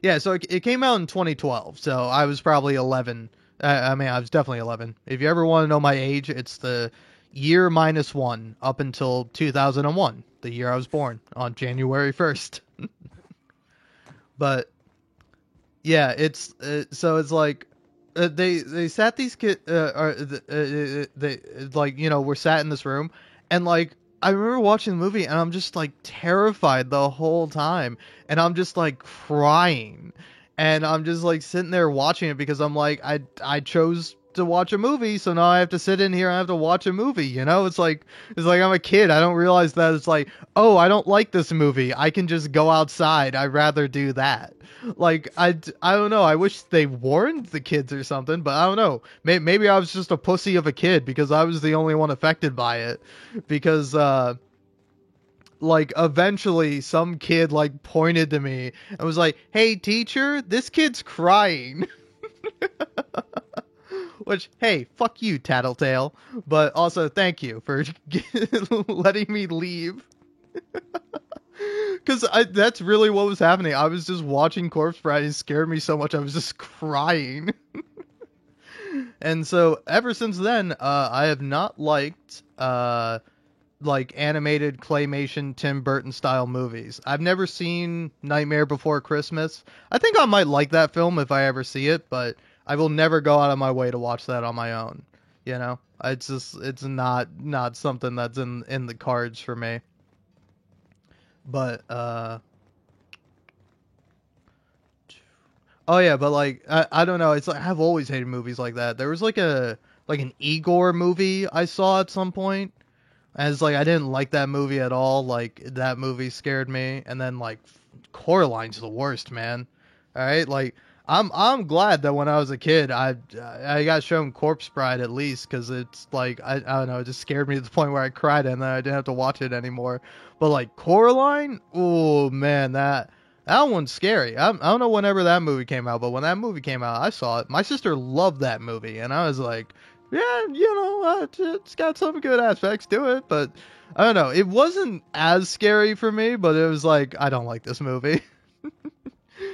Yeah, so it came out in 2012, so I was probably 11. I mean, I was definitely 11. If you ever want to know my age, it's the year -1 up until 2001, the year I was born, on January 1st. But yeah, it's so it's like they sat these kids they like, you know, we're sat in this room, and like I remember watching the movie and I'm just like terrified the whole time, and I'm just like crying, and I'm just like sitting there watching it because I'm like I chose to watch a movie, so now I have to sit in here and I have to watch a movie, you know? It's like I'm a kid. I don't realize that it's like, oh, I don't like this movie, I can just go outside. I'd rather do that. Like I don't know, I wish they warned the kids or something, but I don't know. Maybe I was just a pussy of a kid because I was the only one affected by it, because like eventually some kid like pointed to me and was like, "Hey teacher, this kid's crying." Which, hey, fuck you, Tattletale. But also, thank you for letting me leave. Because that's really what was happening. I was just watching Corpse Bride, and it scared me so much I was just crying. And so, ever since then, I have not liked, like, animated claymation Tim Burton style movies. I've never seen Nightmare Before Christmas. I think I might like that film if I ever see it, but I will never go out of my way to watch that on my own. You know, it's not something that's in the cards for me. But oh yeah, but like I don't know. It's like I've always hated movies like that. There was like an Igor movie I saw at some point. And it's like I didn't like that movie at all. Like that movie scared me. And then like Coraline's the worst, man. All right, like. I'm glad that when I was a kid, I got shown Corpse Bride at least, because it's like, I don't know, it just scared me to the point where I cried and then I didn't have to watch it anymore. But like Coraline, oh man, that one's scary. I don't know whenever that movie came out, but when that movie came out, I saw it. My sister loved that movie, and I was like, yeah, you know, it's got some good aspects to it, but I don't know, it wasn't as scary for me, but it was like, I don't like this movie.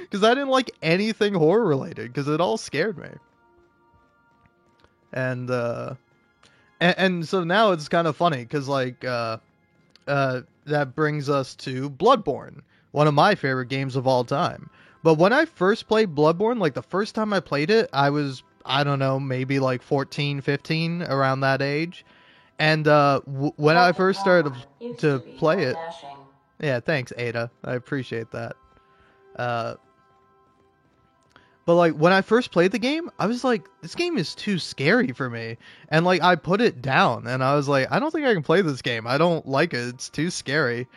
Because I didn't like anything horror related, because it all scared me. And so now it's kind of funny, because like that brings us to Bloodborne, one of my favorite games of all time. But when I first played Bloodborne, like the first time I played it, I was, I don't know, maybe like 14, 15, around that age. And when I first started to play it, yeah, thanks Ada, I appreciate that. But like when I first played the game, I was like, this game is too scary for me. And like I put it down and I was like, I don't think I can play this game. I don't like it. It's too scary.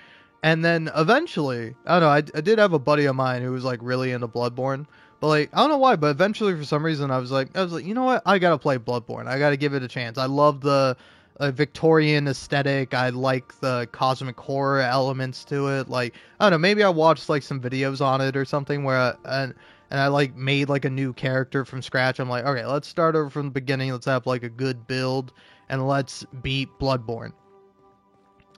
And then eventually, I don't know, I did have a buddy of mine who was like really into Bloodborne. But like, I don't know why, but eventually for some reason I was like, you know what? I gotta play Bloodborne. I gotta give it a chance. I love the Victorian aesthetic. I like the cosmic horror elements to it. Like, I don't know, maybe I watched like some videos on it or something where and I like made like a new character from scratch. I'm like, okay, let's start over from the beginning. Let's have like a good build and let's beat Bloodborne.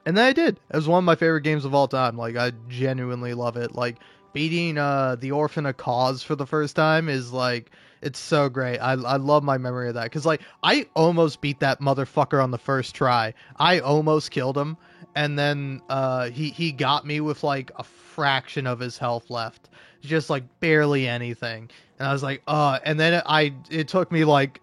And then I did. It was one of my favorite games of all time. Like I genuinely love it. Like beating the Orphan of Cause for the first time is like, it's so great. I love my memory of that. Cause like I almost beat that motherfucker on the first try. I almost killed him. And then he got me with like a fraction of his health left. Just like barely anything. And I was like, and then it took me like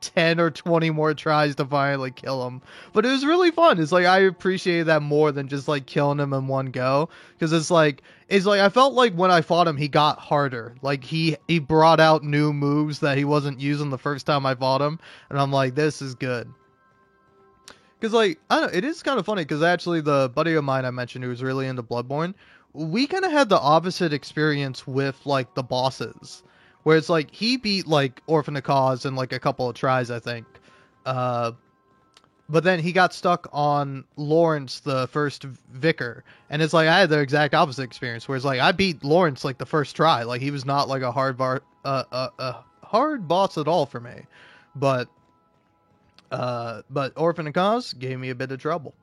10 or 20 more tries to finally kill him. But it was really fun. It's like I appreciated that more than just like killing him in one go. Because it's like I felt like when I fought him, he got harder. Like he brought out new moves that he wasn't using the first time I fought him. And I'm like, this is good. Because like, I don't know, it is kind of funny because actually the buddy of mine I mentioned who was really into Bloodborne, we kind of had the opposite experience with like the bosses, where it's like he beat like Orphan of Cause in like a couple of tries, I think. But then he got stuck on Lawrence, the first vicar, and it's like I had the exact opposite experience, where it's like I beat Lawrence like the first try. Like he was not like a hard boss at all for me. but Orphan and Cause gave me a bit of trouble.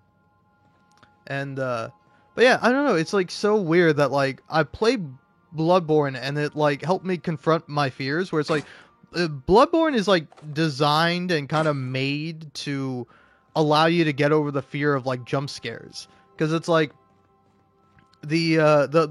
And but yeah, I don't know, it's like so weird that like I played Bloodborne and it like helped me confront my fears, where it's like Bloodborne is like designed and kind of made to allow you to get over the fear of like jump scares, because it's like the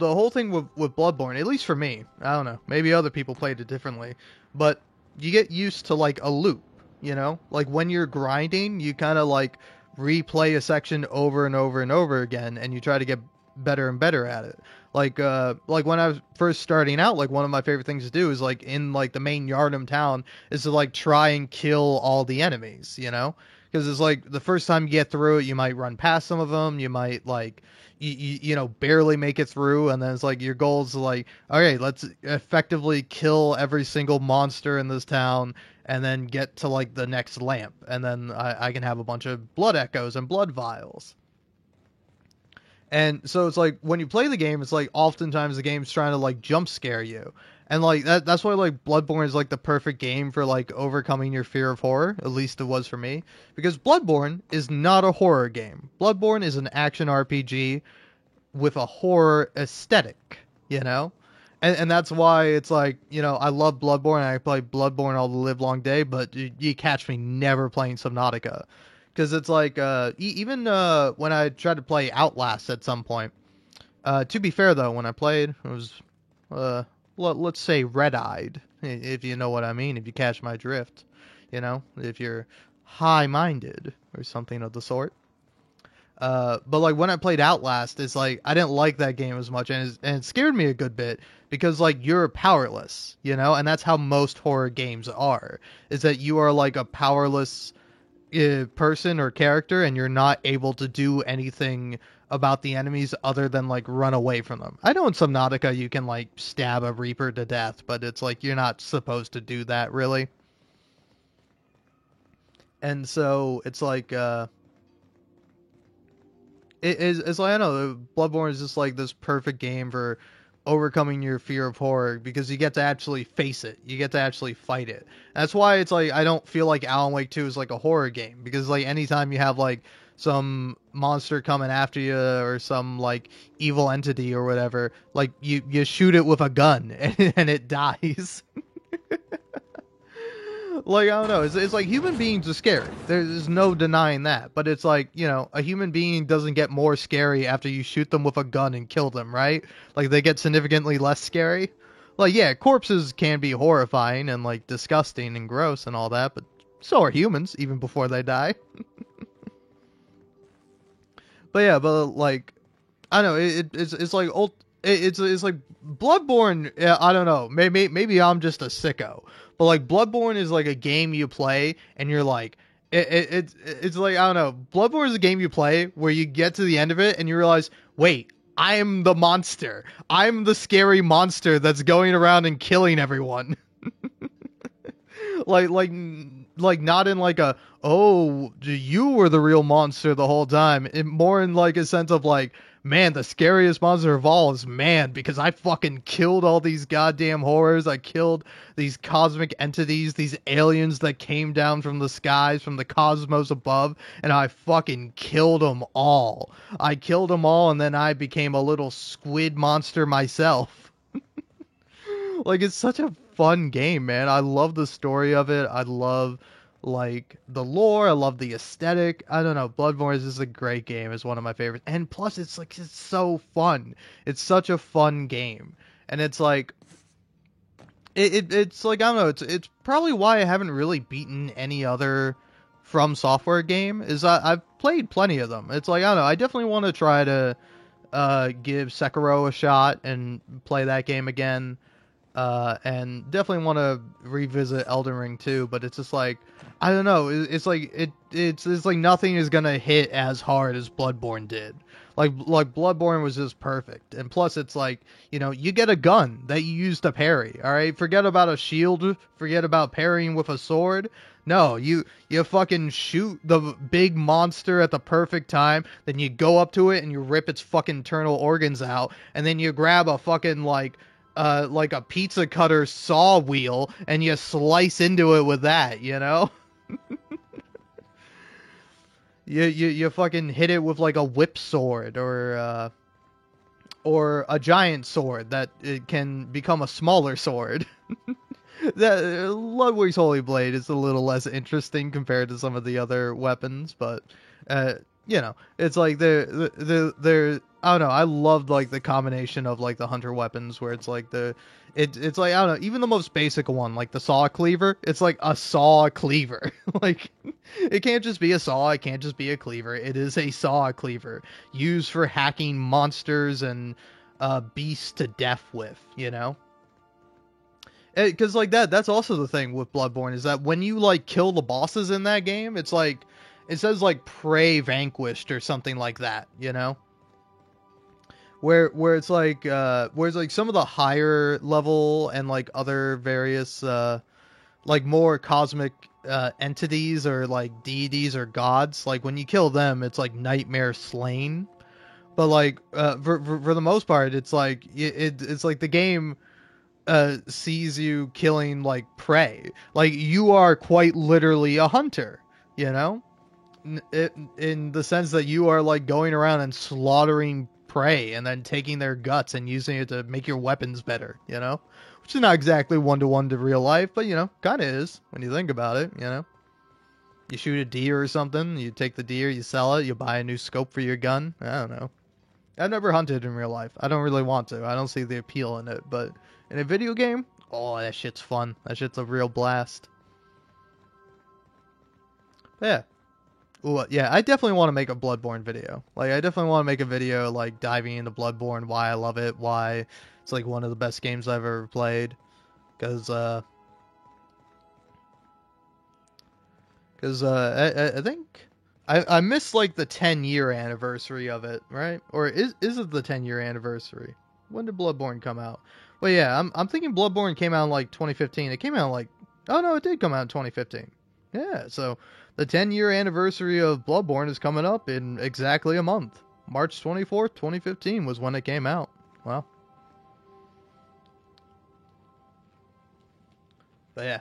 whole thing with Bloodborne, at least for me, I don't know, maybe other people played it differently, but you get used to like a loop, you know, like when you're grinding, you kind of like replay a section over and over and over again, and you try to get better and better at it. Like when I was first starting out, like one of my favorite things to do is like in like the main Yharnam town is to like try and kill all the enemies, you know, because it's like the first time you get through it, you might run past some of them, you might like you know, barely make it through, and then it's like your goal is like, okay, let's effectively kill every single monster in this town and then get to like the next lamp, and then I can have a bunch of blood echoes and blood vials. And so it's like when you play the game, it's like oftentimes the game's trying to like jump scare you. And like that's why like Bloodborne is like the perfect game for like overcoming your fear of horror, at least it was for me, because Bloodborne is not a horror game. Bloodborne is an action RPG with a horror aesthetic, you know? And that's why it's like, you know, I love Bloodborne, I play Bloodborne all the live long day, but you catch me never playing Subnautica. Because it's like, even when I tried to play Outlast at some point, to be fair though, when I played, it was, let's say red-eyed, if you know what I mean, if you catch my drift, you know, if you're high-minded or something of the sort. But like when I played Outlast, it's like I didn't like that game as much, and it scared me a good bit, because like you're powerless, you know, and that's how most horror games are, is that you are like a powerless person or character, and you're not able to do anything about the enemies other than like run away from them. I know in Subnautica you can like stab a Reaper to death, but it's like you're not supposed to do that really. And so it's like it's like, I know, Bloodborne is just like this perfect game for overcoming your fear of horror, because you get to actually face it. You get to actually fight it. That's why it's like I don't feel like Alan Wake 2 is like a horror game, because like anytime you have like some monster coming after you or some like evil entity or whatever, like you shoot it with a gun and it dies. Like, I don't know, it's like human beings are scary. There's no denying that. But it's like, you know, a human being doesn't get more scary after you shoot them with a gun and kill them, right? Like, they get significantly less scary. Like, yeah, corpses can be horrifying and, like, disgusting and gross and all that, but so are humans, even before they die. But yeah, but, like, I don't know, it's like old... It's like Bloodborne. I don't know. Maybe I'm just a sicko, but like Bloodborne is like a game you play and you're like, it's like, I don't know. Bloodborne is a game you play where you get to the end of it and you realize, wait, I'm the monster. I'm the scary monster that's going around and killing everyone. like not in like a, oh, you were the real monster the whole time. More in like a sense of like, man, the scariest monster of all is man, because I fucking killed all these goddamn horrors. I killed these cosmic entities, these aliens that came down from the skies, from the cosmos above, and I fucking killed them all. I killed them all, and then I became a little squid monster myself. Like, it's such a fun game, man. I love the story of it. I love, like, the lore. I love the aesthetic. I don't know. Bloodborne is just a great game. It's one of my favorites. And plus, it's like, it's so fun. It's such a fun game. And it's like, it's like, I don't know. It's probably why I haven't really beaten any other From Software game, is I've played plenty of them. It's like, I don't know. I definitely want to try to give Sekiro a shot and play that game again. And definitely want to revisit Elden Ring too, but it's just like, I don't know, it's like it's like nothing is gonna hit as hard as Bloodborne did. Like Bloodborne was just perfect, and plus it's like, you know, you get a gun that you use to parry. All right, forget about a shield, forget about parrying with a sword. No, you fucking shoot the big monster at the perfect time, then you go up to it and you rip its fucking internal organs out, and then you grab a fucking like like a pizza cutter saw wheel, and you slice into it with that, you know? you fucking hit it with like a whip sword or a giant sword that it can become a smaller sword. That Ludwig's Holy Blade is a little less interesting compared to some of the other weapons, but you know, it's like they're I don't know, I loved like the combination of like the hunter weapons where it's like it's like, I don't know, even the most basic one, like the saw cleaver, it's like a saw cleaver. Like, it can't just be a saw, it can't just be a cleaver, it is a saw cleaver used for hacking monsters and beasts to death with, you know? Because like that's also the thing with Bloodborne, is that when you like kill the bosses in that game, it's like, it says like prey vanquished or something like that, you know? Where it's like some of the higher level and like other various like more cosmic entities or like deities or gods, like when you kill them, it's like nightmare slain. But like for the most part, it's like it's like the game sees you killing like prey, like you are quite literally a hunter, you know, in the sense that you are like going around and slaughtering prey and then taking their guts and using it to make your weapons better, you know, which is not exactly one-to-one to real life, but you know, kind of is when you think about it. You know, you shoot a deer or something, you take the deer, you sell it, you buy a new scope for your gun. I don't know, I've never hunted in real life, I don't really want to, I don't see the appeal in it, but in a video game, oh, that shit's fun. That shit's a real blast. Yeah. Ooh, yeah, I definitely want to make a Bloodborne video. Like, I definitely want to make a video, like, diving into Bloodborne, why I love it, why it's, like, one of the best games I've ever played. Because, I think I missed, like, the 10-year anniversary of it, right? Or is it the 10-year anniversary? When did Bloodborne come out? Well, yeah, I'm thinking Bloodborne came out in, like, 2015. It came out, like... Oh, no, it did come out in 2015. Yeah, so the 10-year anniversary of Bloodborne is coming up in exactly a month. March 24th, 2015 was when it came out. Wow. But yeah,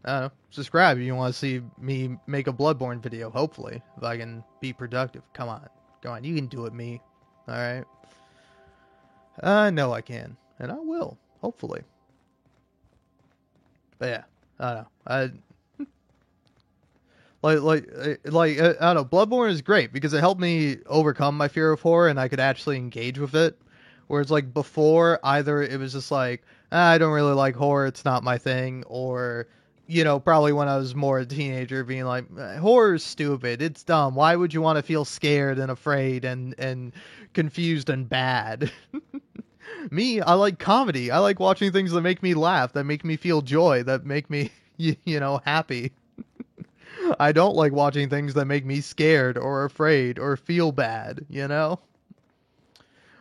I don't know. Subscribe if you want to see me make a Bloodborne video, hopefully. If I can be productive. Come on. You can do it, me. Alright? I know I can. And I will, hopefully. But yeah, I don't know. I don't know. Bloodborne is great because it helped me overcome my fear of horror, and I could actually engage with it. Whereas like before, either it was just like, I don't really like horror, it's not my thing, or you know, probably when I was more a teenager, being like, horror's stupid, it's dumb. Why would you want to feel scared and afraid and confused and bad? Me, I like comedy. I like watching things that make me laugh, that make me feel joy, that make me, you know, happy. I don't like watching things that make me scared or afraid or feel bad, you know?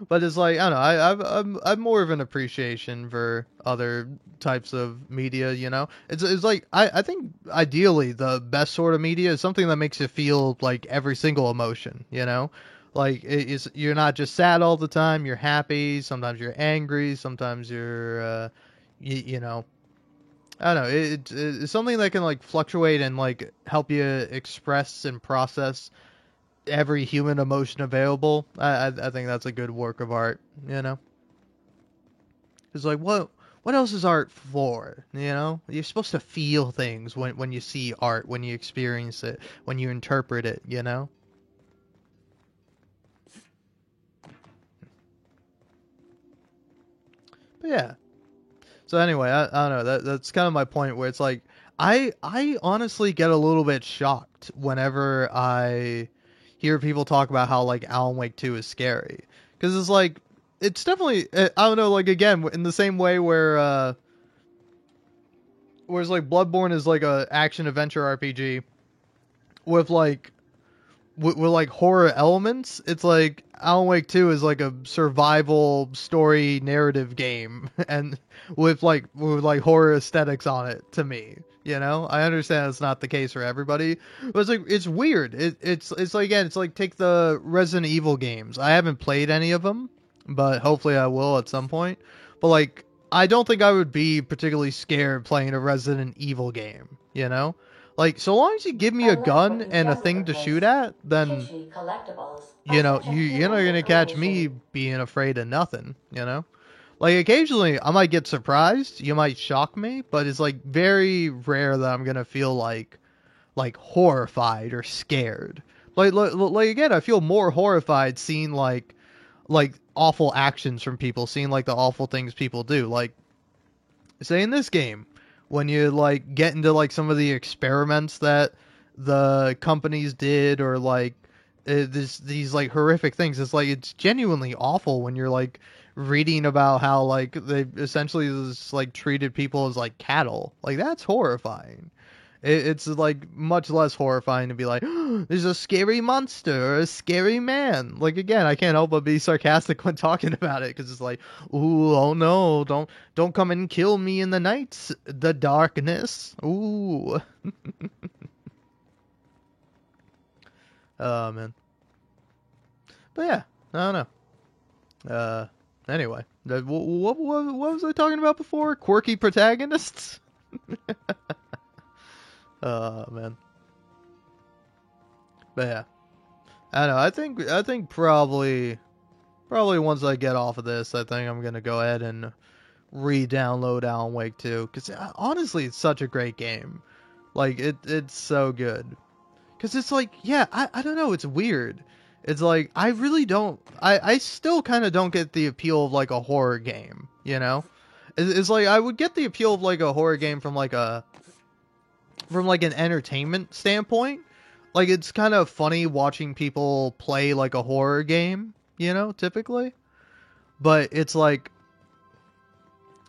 But it's like, I don't know, I've more of an appreciation for other types of media, you know? It's like, I think ideally the best sort of media is something that makes you feel like every single emotion, you know? Like, you're not just sad all the time, you're happy, sometimes you're angry, sometimes you're, you know, I don't know, it's something that can, like, fluctuate and, like, help you express and process every human emotion available. I think that's a good work of art, you know? It's like, what else is art for, you know? You're supposed to feel things when you see art, when you experience it, when you interpret it, you know? But yeah. So anyway, I don't know, that's kind of my point, where it's like, I honestly get a little bit shocked whenever I hear people talk about how, like, Alan Wake 2 is scary. Because it's like, it's definitely, I don't know, like, again, in the same way whereas, like, Bloodborne is, like, a action-adventure RPG with, like, with like, horror elements, it's like, Alan Wake 2 is, like, a survival story narrative game, and with horror aesthetics on it, to me. You know, I understand it's not the case for everybody, but it's like, it's weird. It's like, again, it's like, take the Resident Evil games. I haven't played any of them, but hopefully I will at some point. But like, I don't think I would be particularly scared playing a Resident Evil game, you know? Like, so long as you give me a gun and a thing to shoot at, then, you know, you're not gonna catch me being afraid of nothing, you know? Like, occasionally, I might get surprised, you might shock me, but it's, like, very rare that I'm gonna feel, like horrified or scared. Like, again, I feel more horrified seeing, like, awful actions from people, seeing, like, the awful things people do. Like, say in this game, when you, like, get into, like, some of the experiments that the companies did, or, like, these, like, horrific things, it's, like, it's genuinely awful when you're, like, reading about how, like, they essentially just, like, treated people as, like, cattle. Like, that's horrifying. It's, like, much less horrifying to be like, oh, there's a scary monster or a scary man. Like, again, I can't help but be sarcastic when talking about it, because it's like, ooh, oh no, don't come and kill me in the night, the darkness. Ooh. Oh, man. But yeah, I don't know. Anyway, what was I talking about before? Quirky protagonists? Oh, man. But yeah. I don't know. I think probably once I get off of this, I think I'm going to go ahead and re-download Alan Wake 2. Because honestly, it's such a great game. Like, it's so good. Because it's like, yeah, I don't know. It's weird. It's like, I really don't... I still kind of don't get the appeal of, like, a horror game, you know? It's like, I would get the appeal of, like, a horror game from, like, an entertainment standpoint. Like, it's kind of funny watching people play, like, a horror game, you know, typically. But it's like,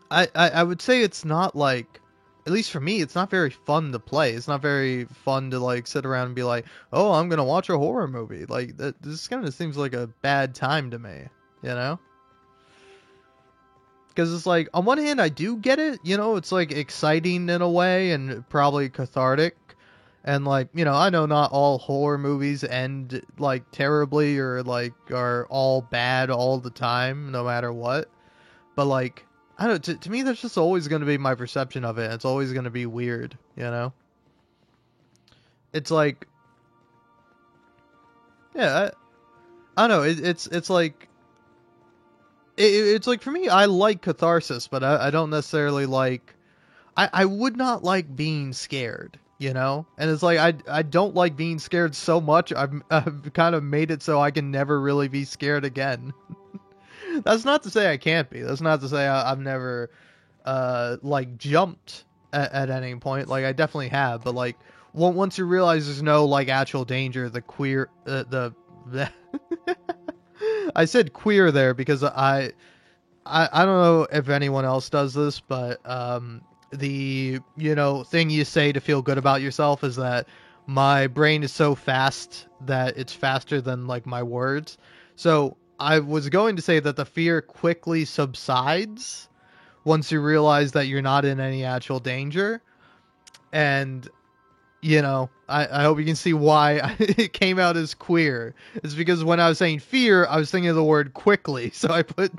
I would say it's not, like, at least for me, it's not very fun to play. It's not very fun to, like, sit around and be like, oh, I'm gonna watch a horror movie. Like, this kind of seems like a bad time to me, you know? Because it's like, on one hand, I do get it, you know, it's, like, exciting in a way, and probably cathartic, and, like, you know, I know not all horror movies end, like, terribly, or, like, are all bad all the time, no matter what, but, like, I don't know, to me, that's just always going to be my perception of it. It's always going to be weird, you know? It's like... Yeah, I don't know, it's like... It's like, for me, I like catharsis, but I don't necessarily like... I would not like being scared, you know? And it's like, I don't like being scared so much, I've kind of made it so I can never really be scared again. That's not to say I can't be. That's not to say I've never, like, jumped at any point. Like, I definitely have. But, like, once you realize there's no, like, actual danger, the queer... I said queer there because I don't know if anyone else does this, but the, you know, thing you say to feel good about yourself is that my brain is so fast that it's faster than, like, my words. So... I was going to say that the fear quickly subsides once you realize that you're not in any actual danger. And, you know, I hope you can see why it came out as queer. It's because when I was saying fear, I was thinking of the word quickly. So I put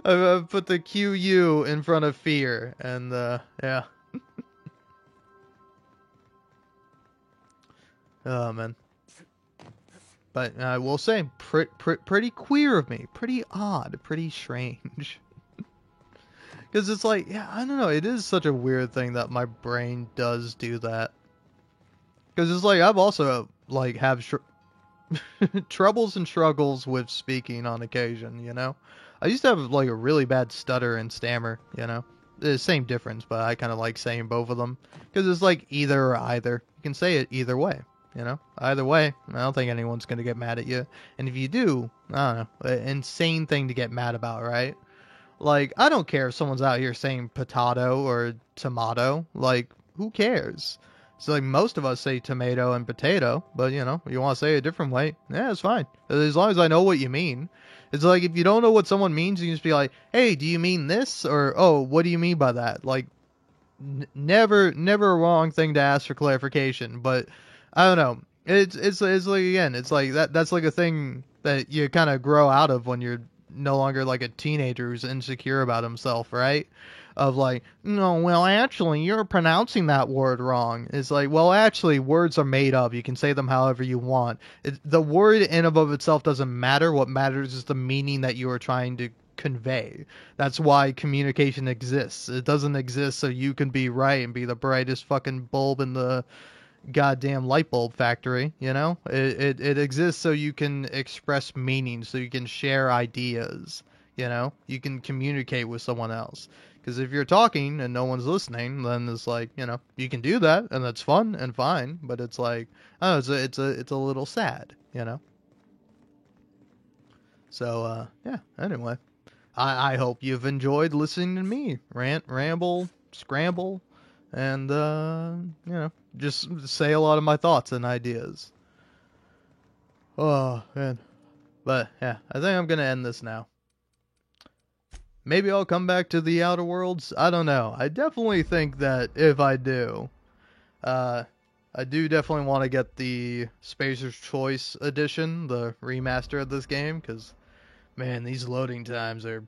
the QU in front of fear. And, yeah. Oh, man. But I will say, pretty queer of me. Pretty odd. Pretty strange. Because it's like, yeah, I don't know. It is such a weird thing that my brain does do that. Because it's like, I've also, like, have troubles and struggles with speaking on occasion, you know? I used to have, like, a really bad stutter and stammer, you know? The same difference, but I kind of like saying both of them. Because it's like either or either. You can say it either way. You know, either way, I don't think anyone's going to get mad at you. And if you do, I don't know, an insane thing to get mad about, right? Like, I don't care if someone's out here saying potato or tomato. Like, who cares? So, like, most of us say tomato and potato, but, you know, you want to say it a different way, yeah, it's fine. As long as I know what you mean. It's like, if you don't know what someone means, you can just be like, hey, do you mean this? Or, oh, what do you mean by that? Like, never a wrong thing to ask for clarification, but... I don't know. It's like, again, it's like that's like a thing that you kind of grow out of when you're no longer like a teenager who's insecure about himself, right? Of like, no, well, actually, you're pronouncing that word wrong. It's like, well, actually, words are made up. You can say them however you want. The word in and of itself doesn't matter. What matters is the meaning that you are trying to convey. That's why communication exists. It doesn't exist so you can be right and be the brightest fucking bulb in the goddamn light bulb factory, you know? It exists so you can express meaning, so you can share ideas, you know? You can communicate with someone else. Because if you're talking and no one's listening, then it's like, you know, you can do that and that's fun and fine, but it's like, oh, it's a little sad, you know? So, yeah, anyway. I hope you've enjoyed listening to me rant, ramble, scramble, and, you know, just say a lot of my thoughts and ideas. Oh, man. But, yeah, I think I'm going to end this now. Maybe I'll come back to the Outer Worlds. I don't know. I definitely think that if I do, I do definitely want to get the Spacer's Choice edition, the remaster of this game, because, man, these loading times are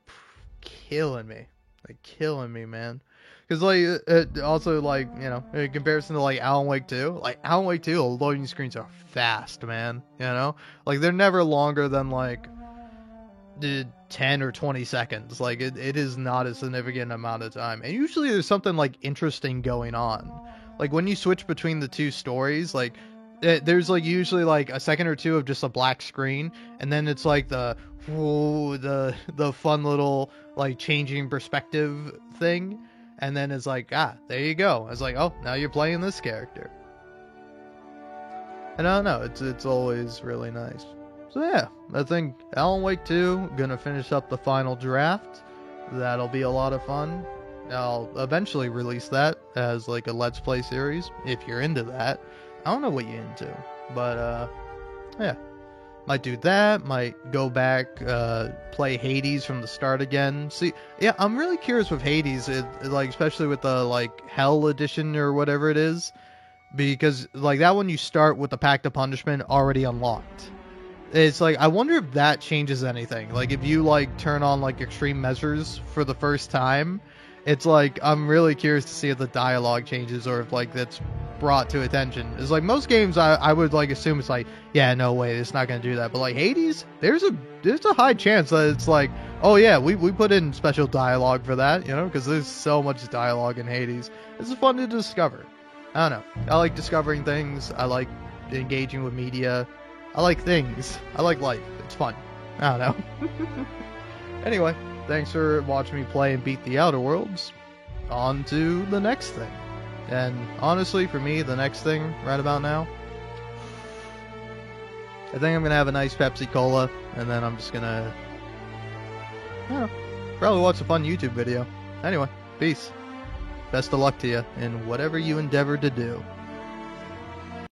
killing me. Like, killing me, man. Because, like, it also, like, you know, in comparison to, like, Alan Wake 2, like, Alan Wake 2, the loading screens are fast, man, you know? Like, they're never longer than, like, 10 or 20 seconds. Like, it is not a significant amount of time. And usually there's something, like, interesting going on. Like, when you switch between the two stories, like, there's, like, usually, like, a second or two of just a black screen, and then it's, like, the fun little, like, changing perspective thing. And then it's like, there you go. It's like, oh, now you're playing this character. And I don't know, it's always really nice. So yeah, I think Alan Wake 2, gonna finish up the final draft. That'll be a lot of fun. I'll eventually release that as like a Let's Play series, if you're into that. I don't know what you're into, but yeah. Might do that, might go back, play Hades from the start again. See, yeah, I'm really curious with Hades, like, especially with the, like, Hell Edition or whatever it is, because, like, that one you start with the Pact of Punishment already unlocked. It's like, I wonder if that changes anything. Like, if you, like, turn on, like, extreme measures for the first time, it's like, I'm really curious to see if the dialogue changes or if, like, that's brought to attention. It's like, most games I would, like, assume it's like, yeah, no way, it's not gonna do that. But, like, Hades, there's a high chance that it's like, oh yeah, we put in special dialogue for that, you know, because there's so much dialogue in Hades. It's fun to discover. I don't know. I like discovering things. I like engaging with media. I like things. I like life. It's fun. I don't know. Anyway, thanks for watching me play and beat the Outer Worlds. On to the next thing. And honestly, for me, the next thing right about now, I think I'm going to have a nice Pepsi Cola, and then I'm just going to, I don't know, probably watch a fun YouTube video. Anyway, peace. Best of luck to you in whatever you endeavor to do.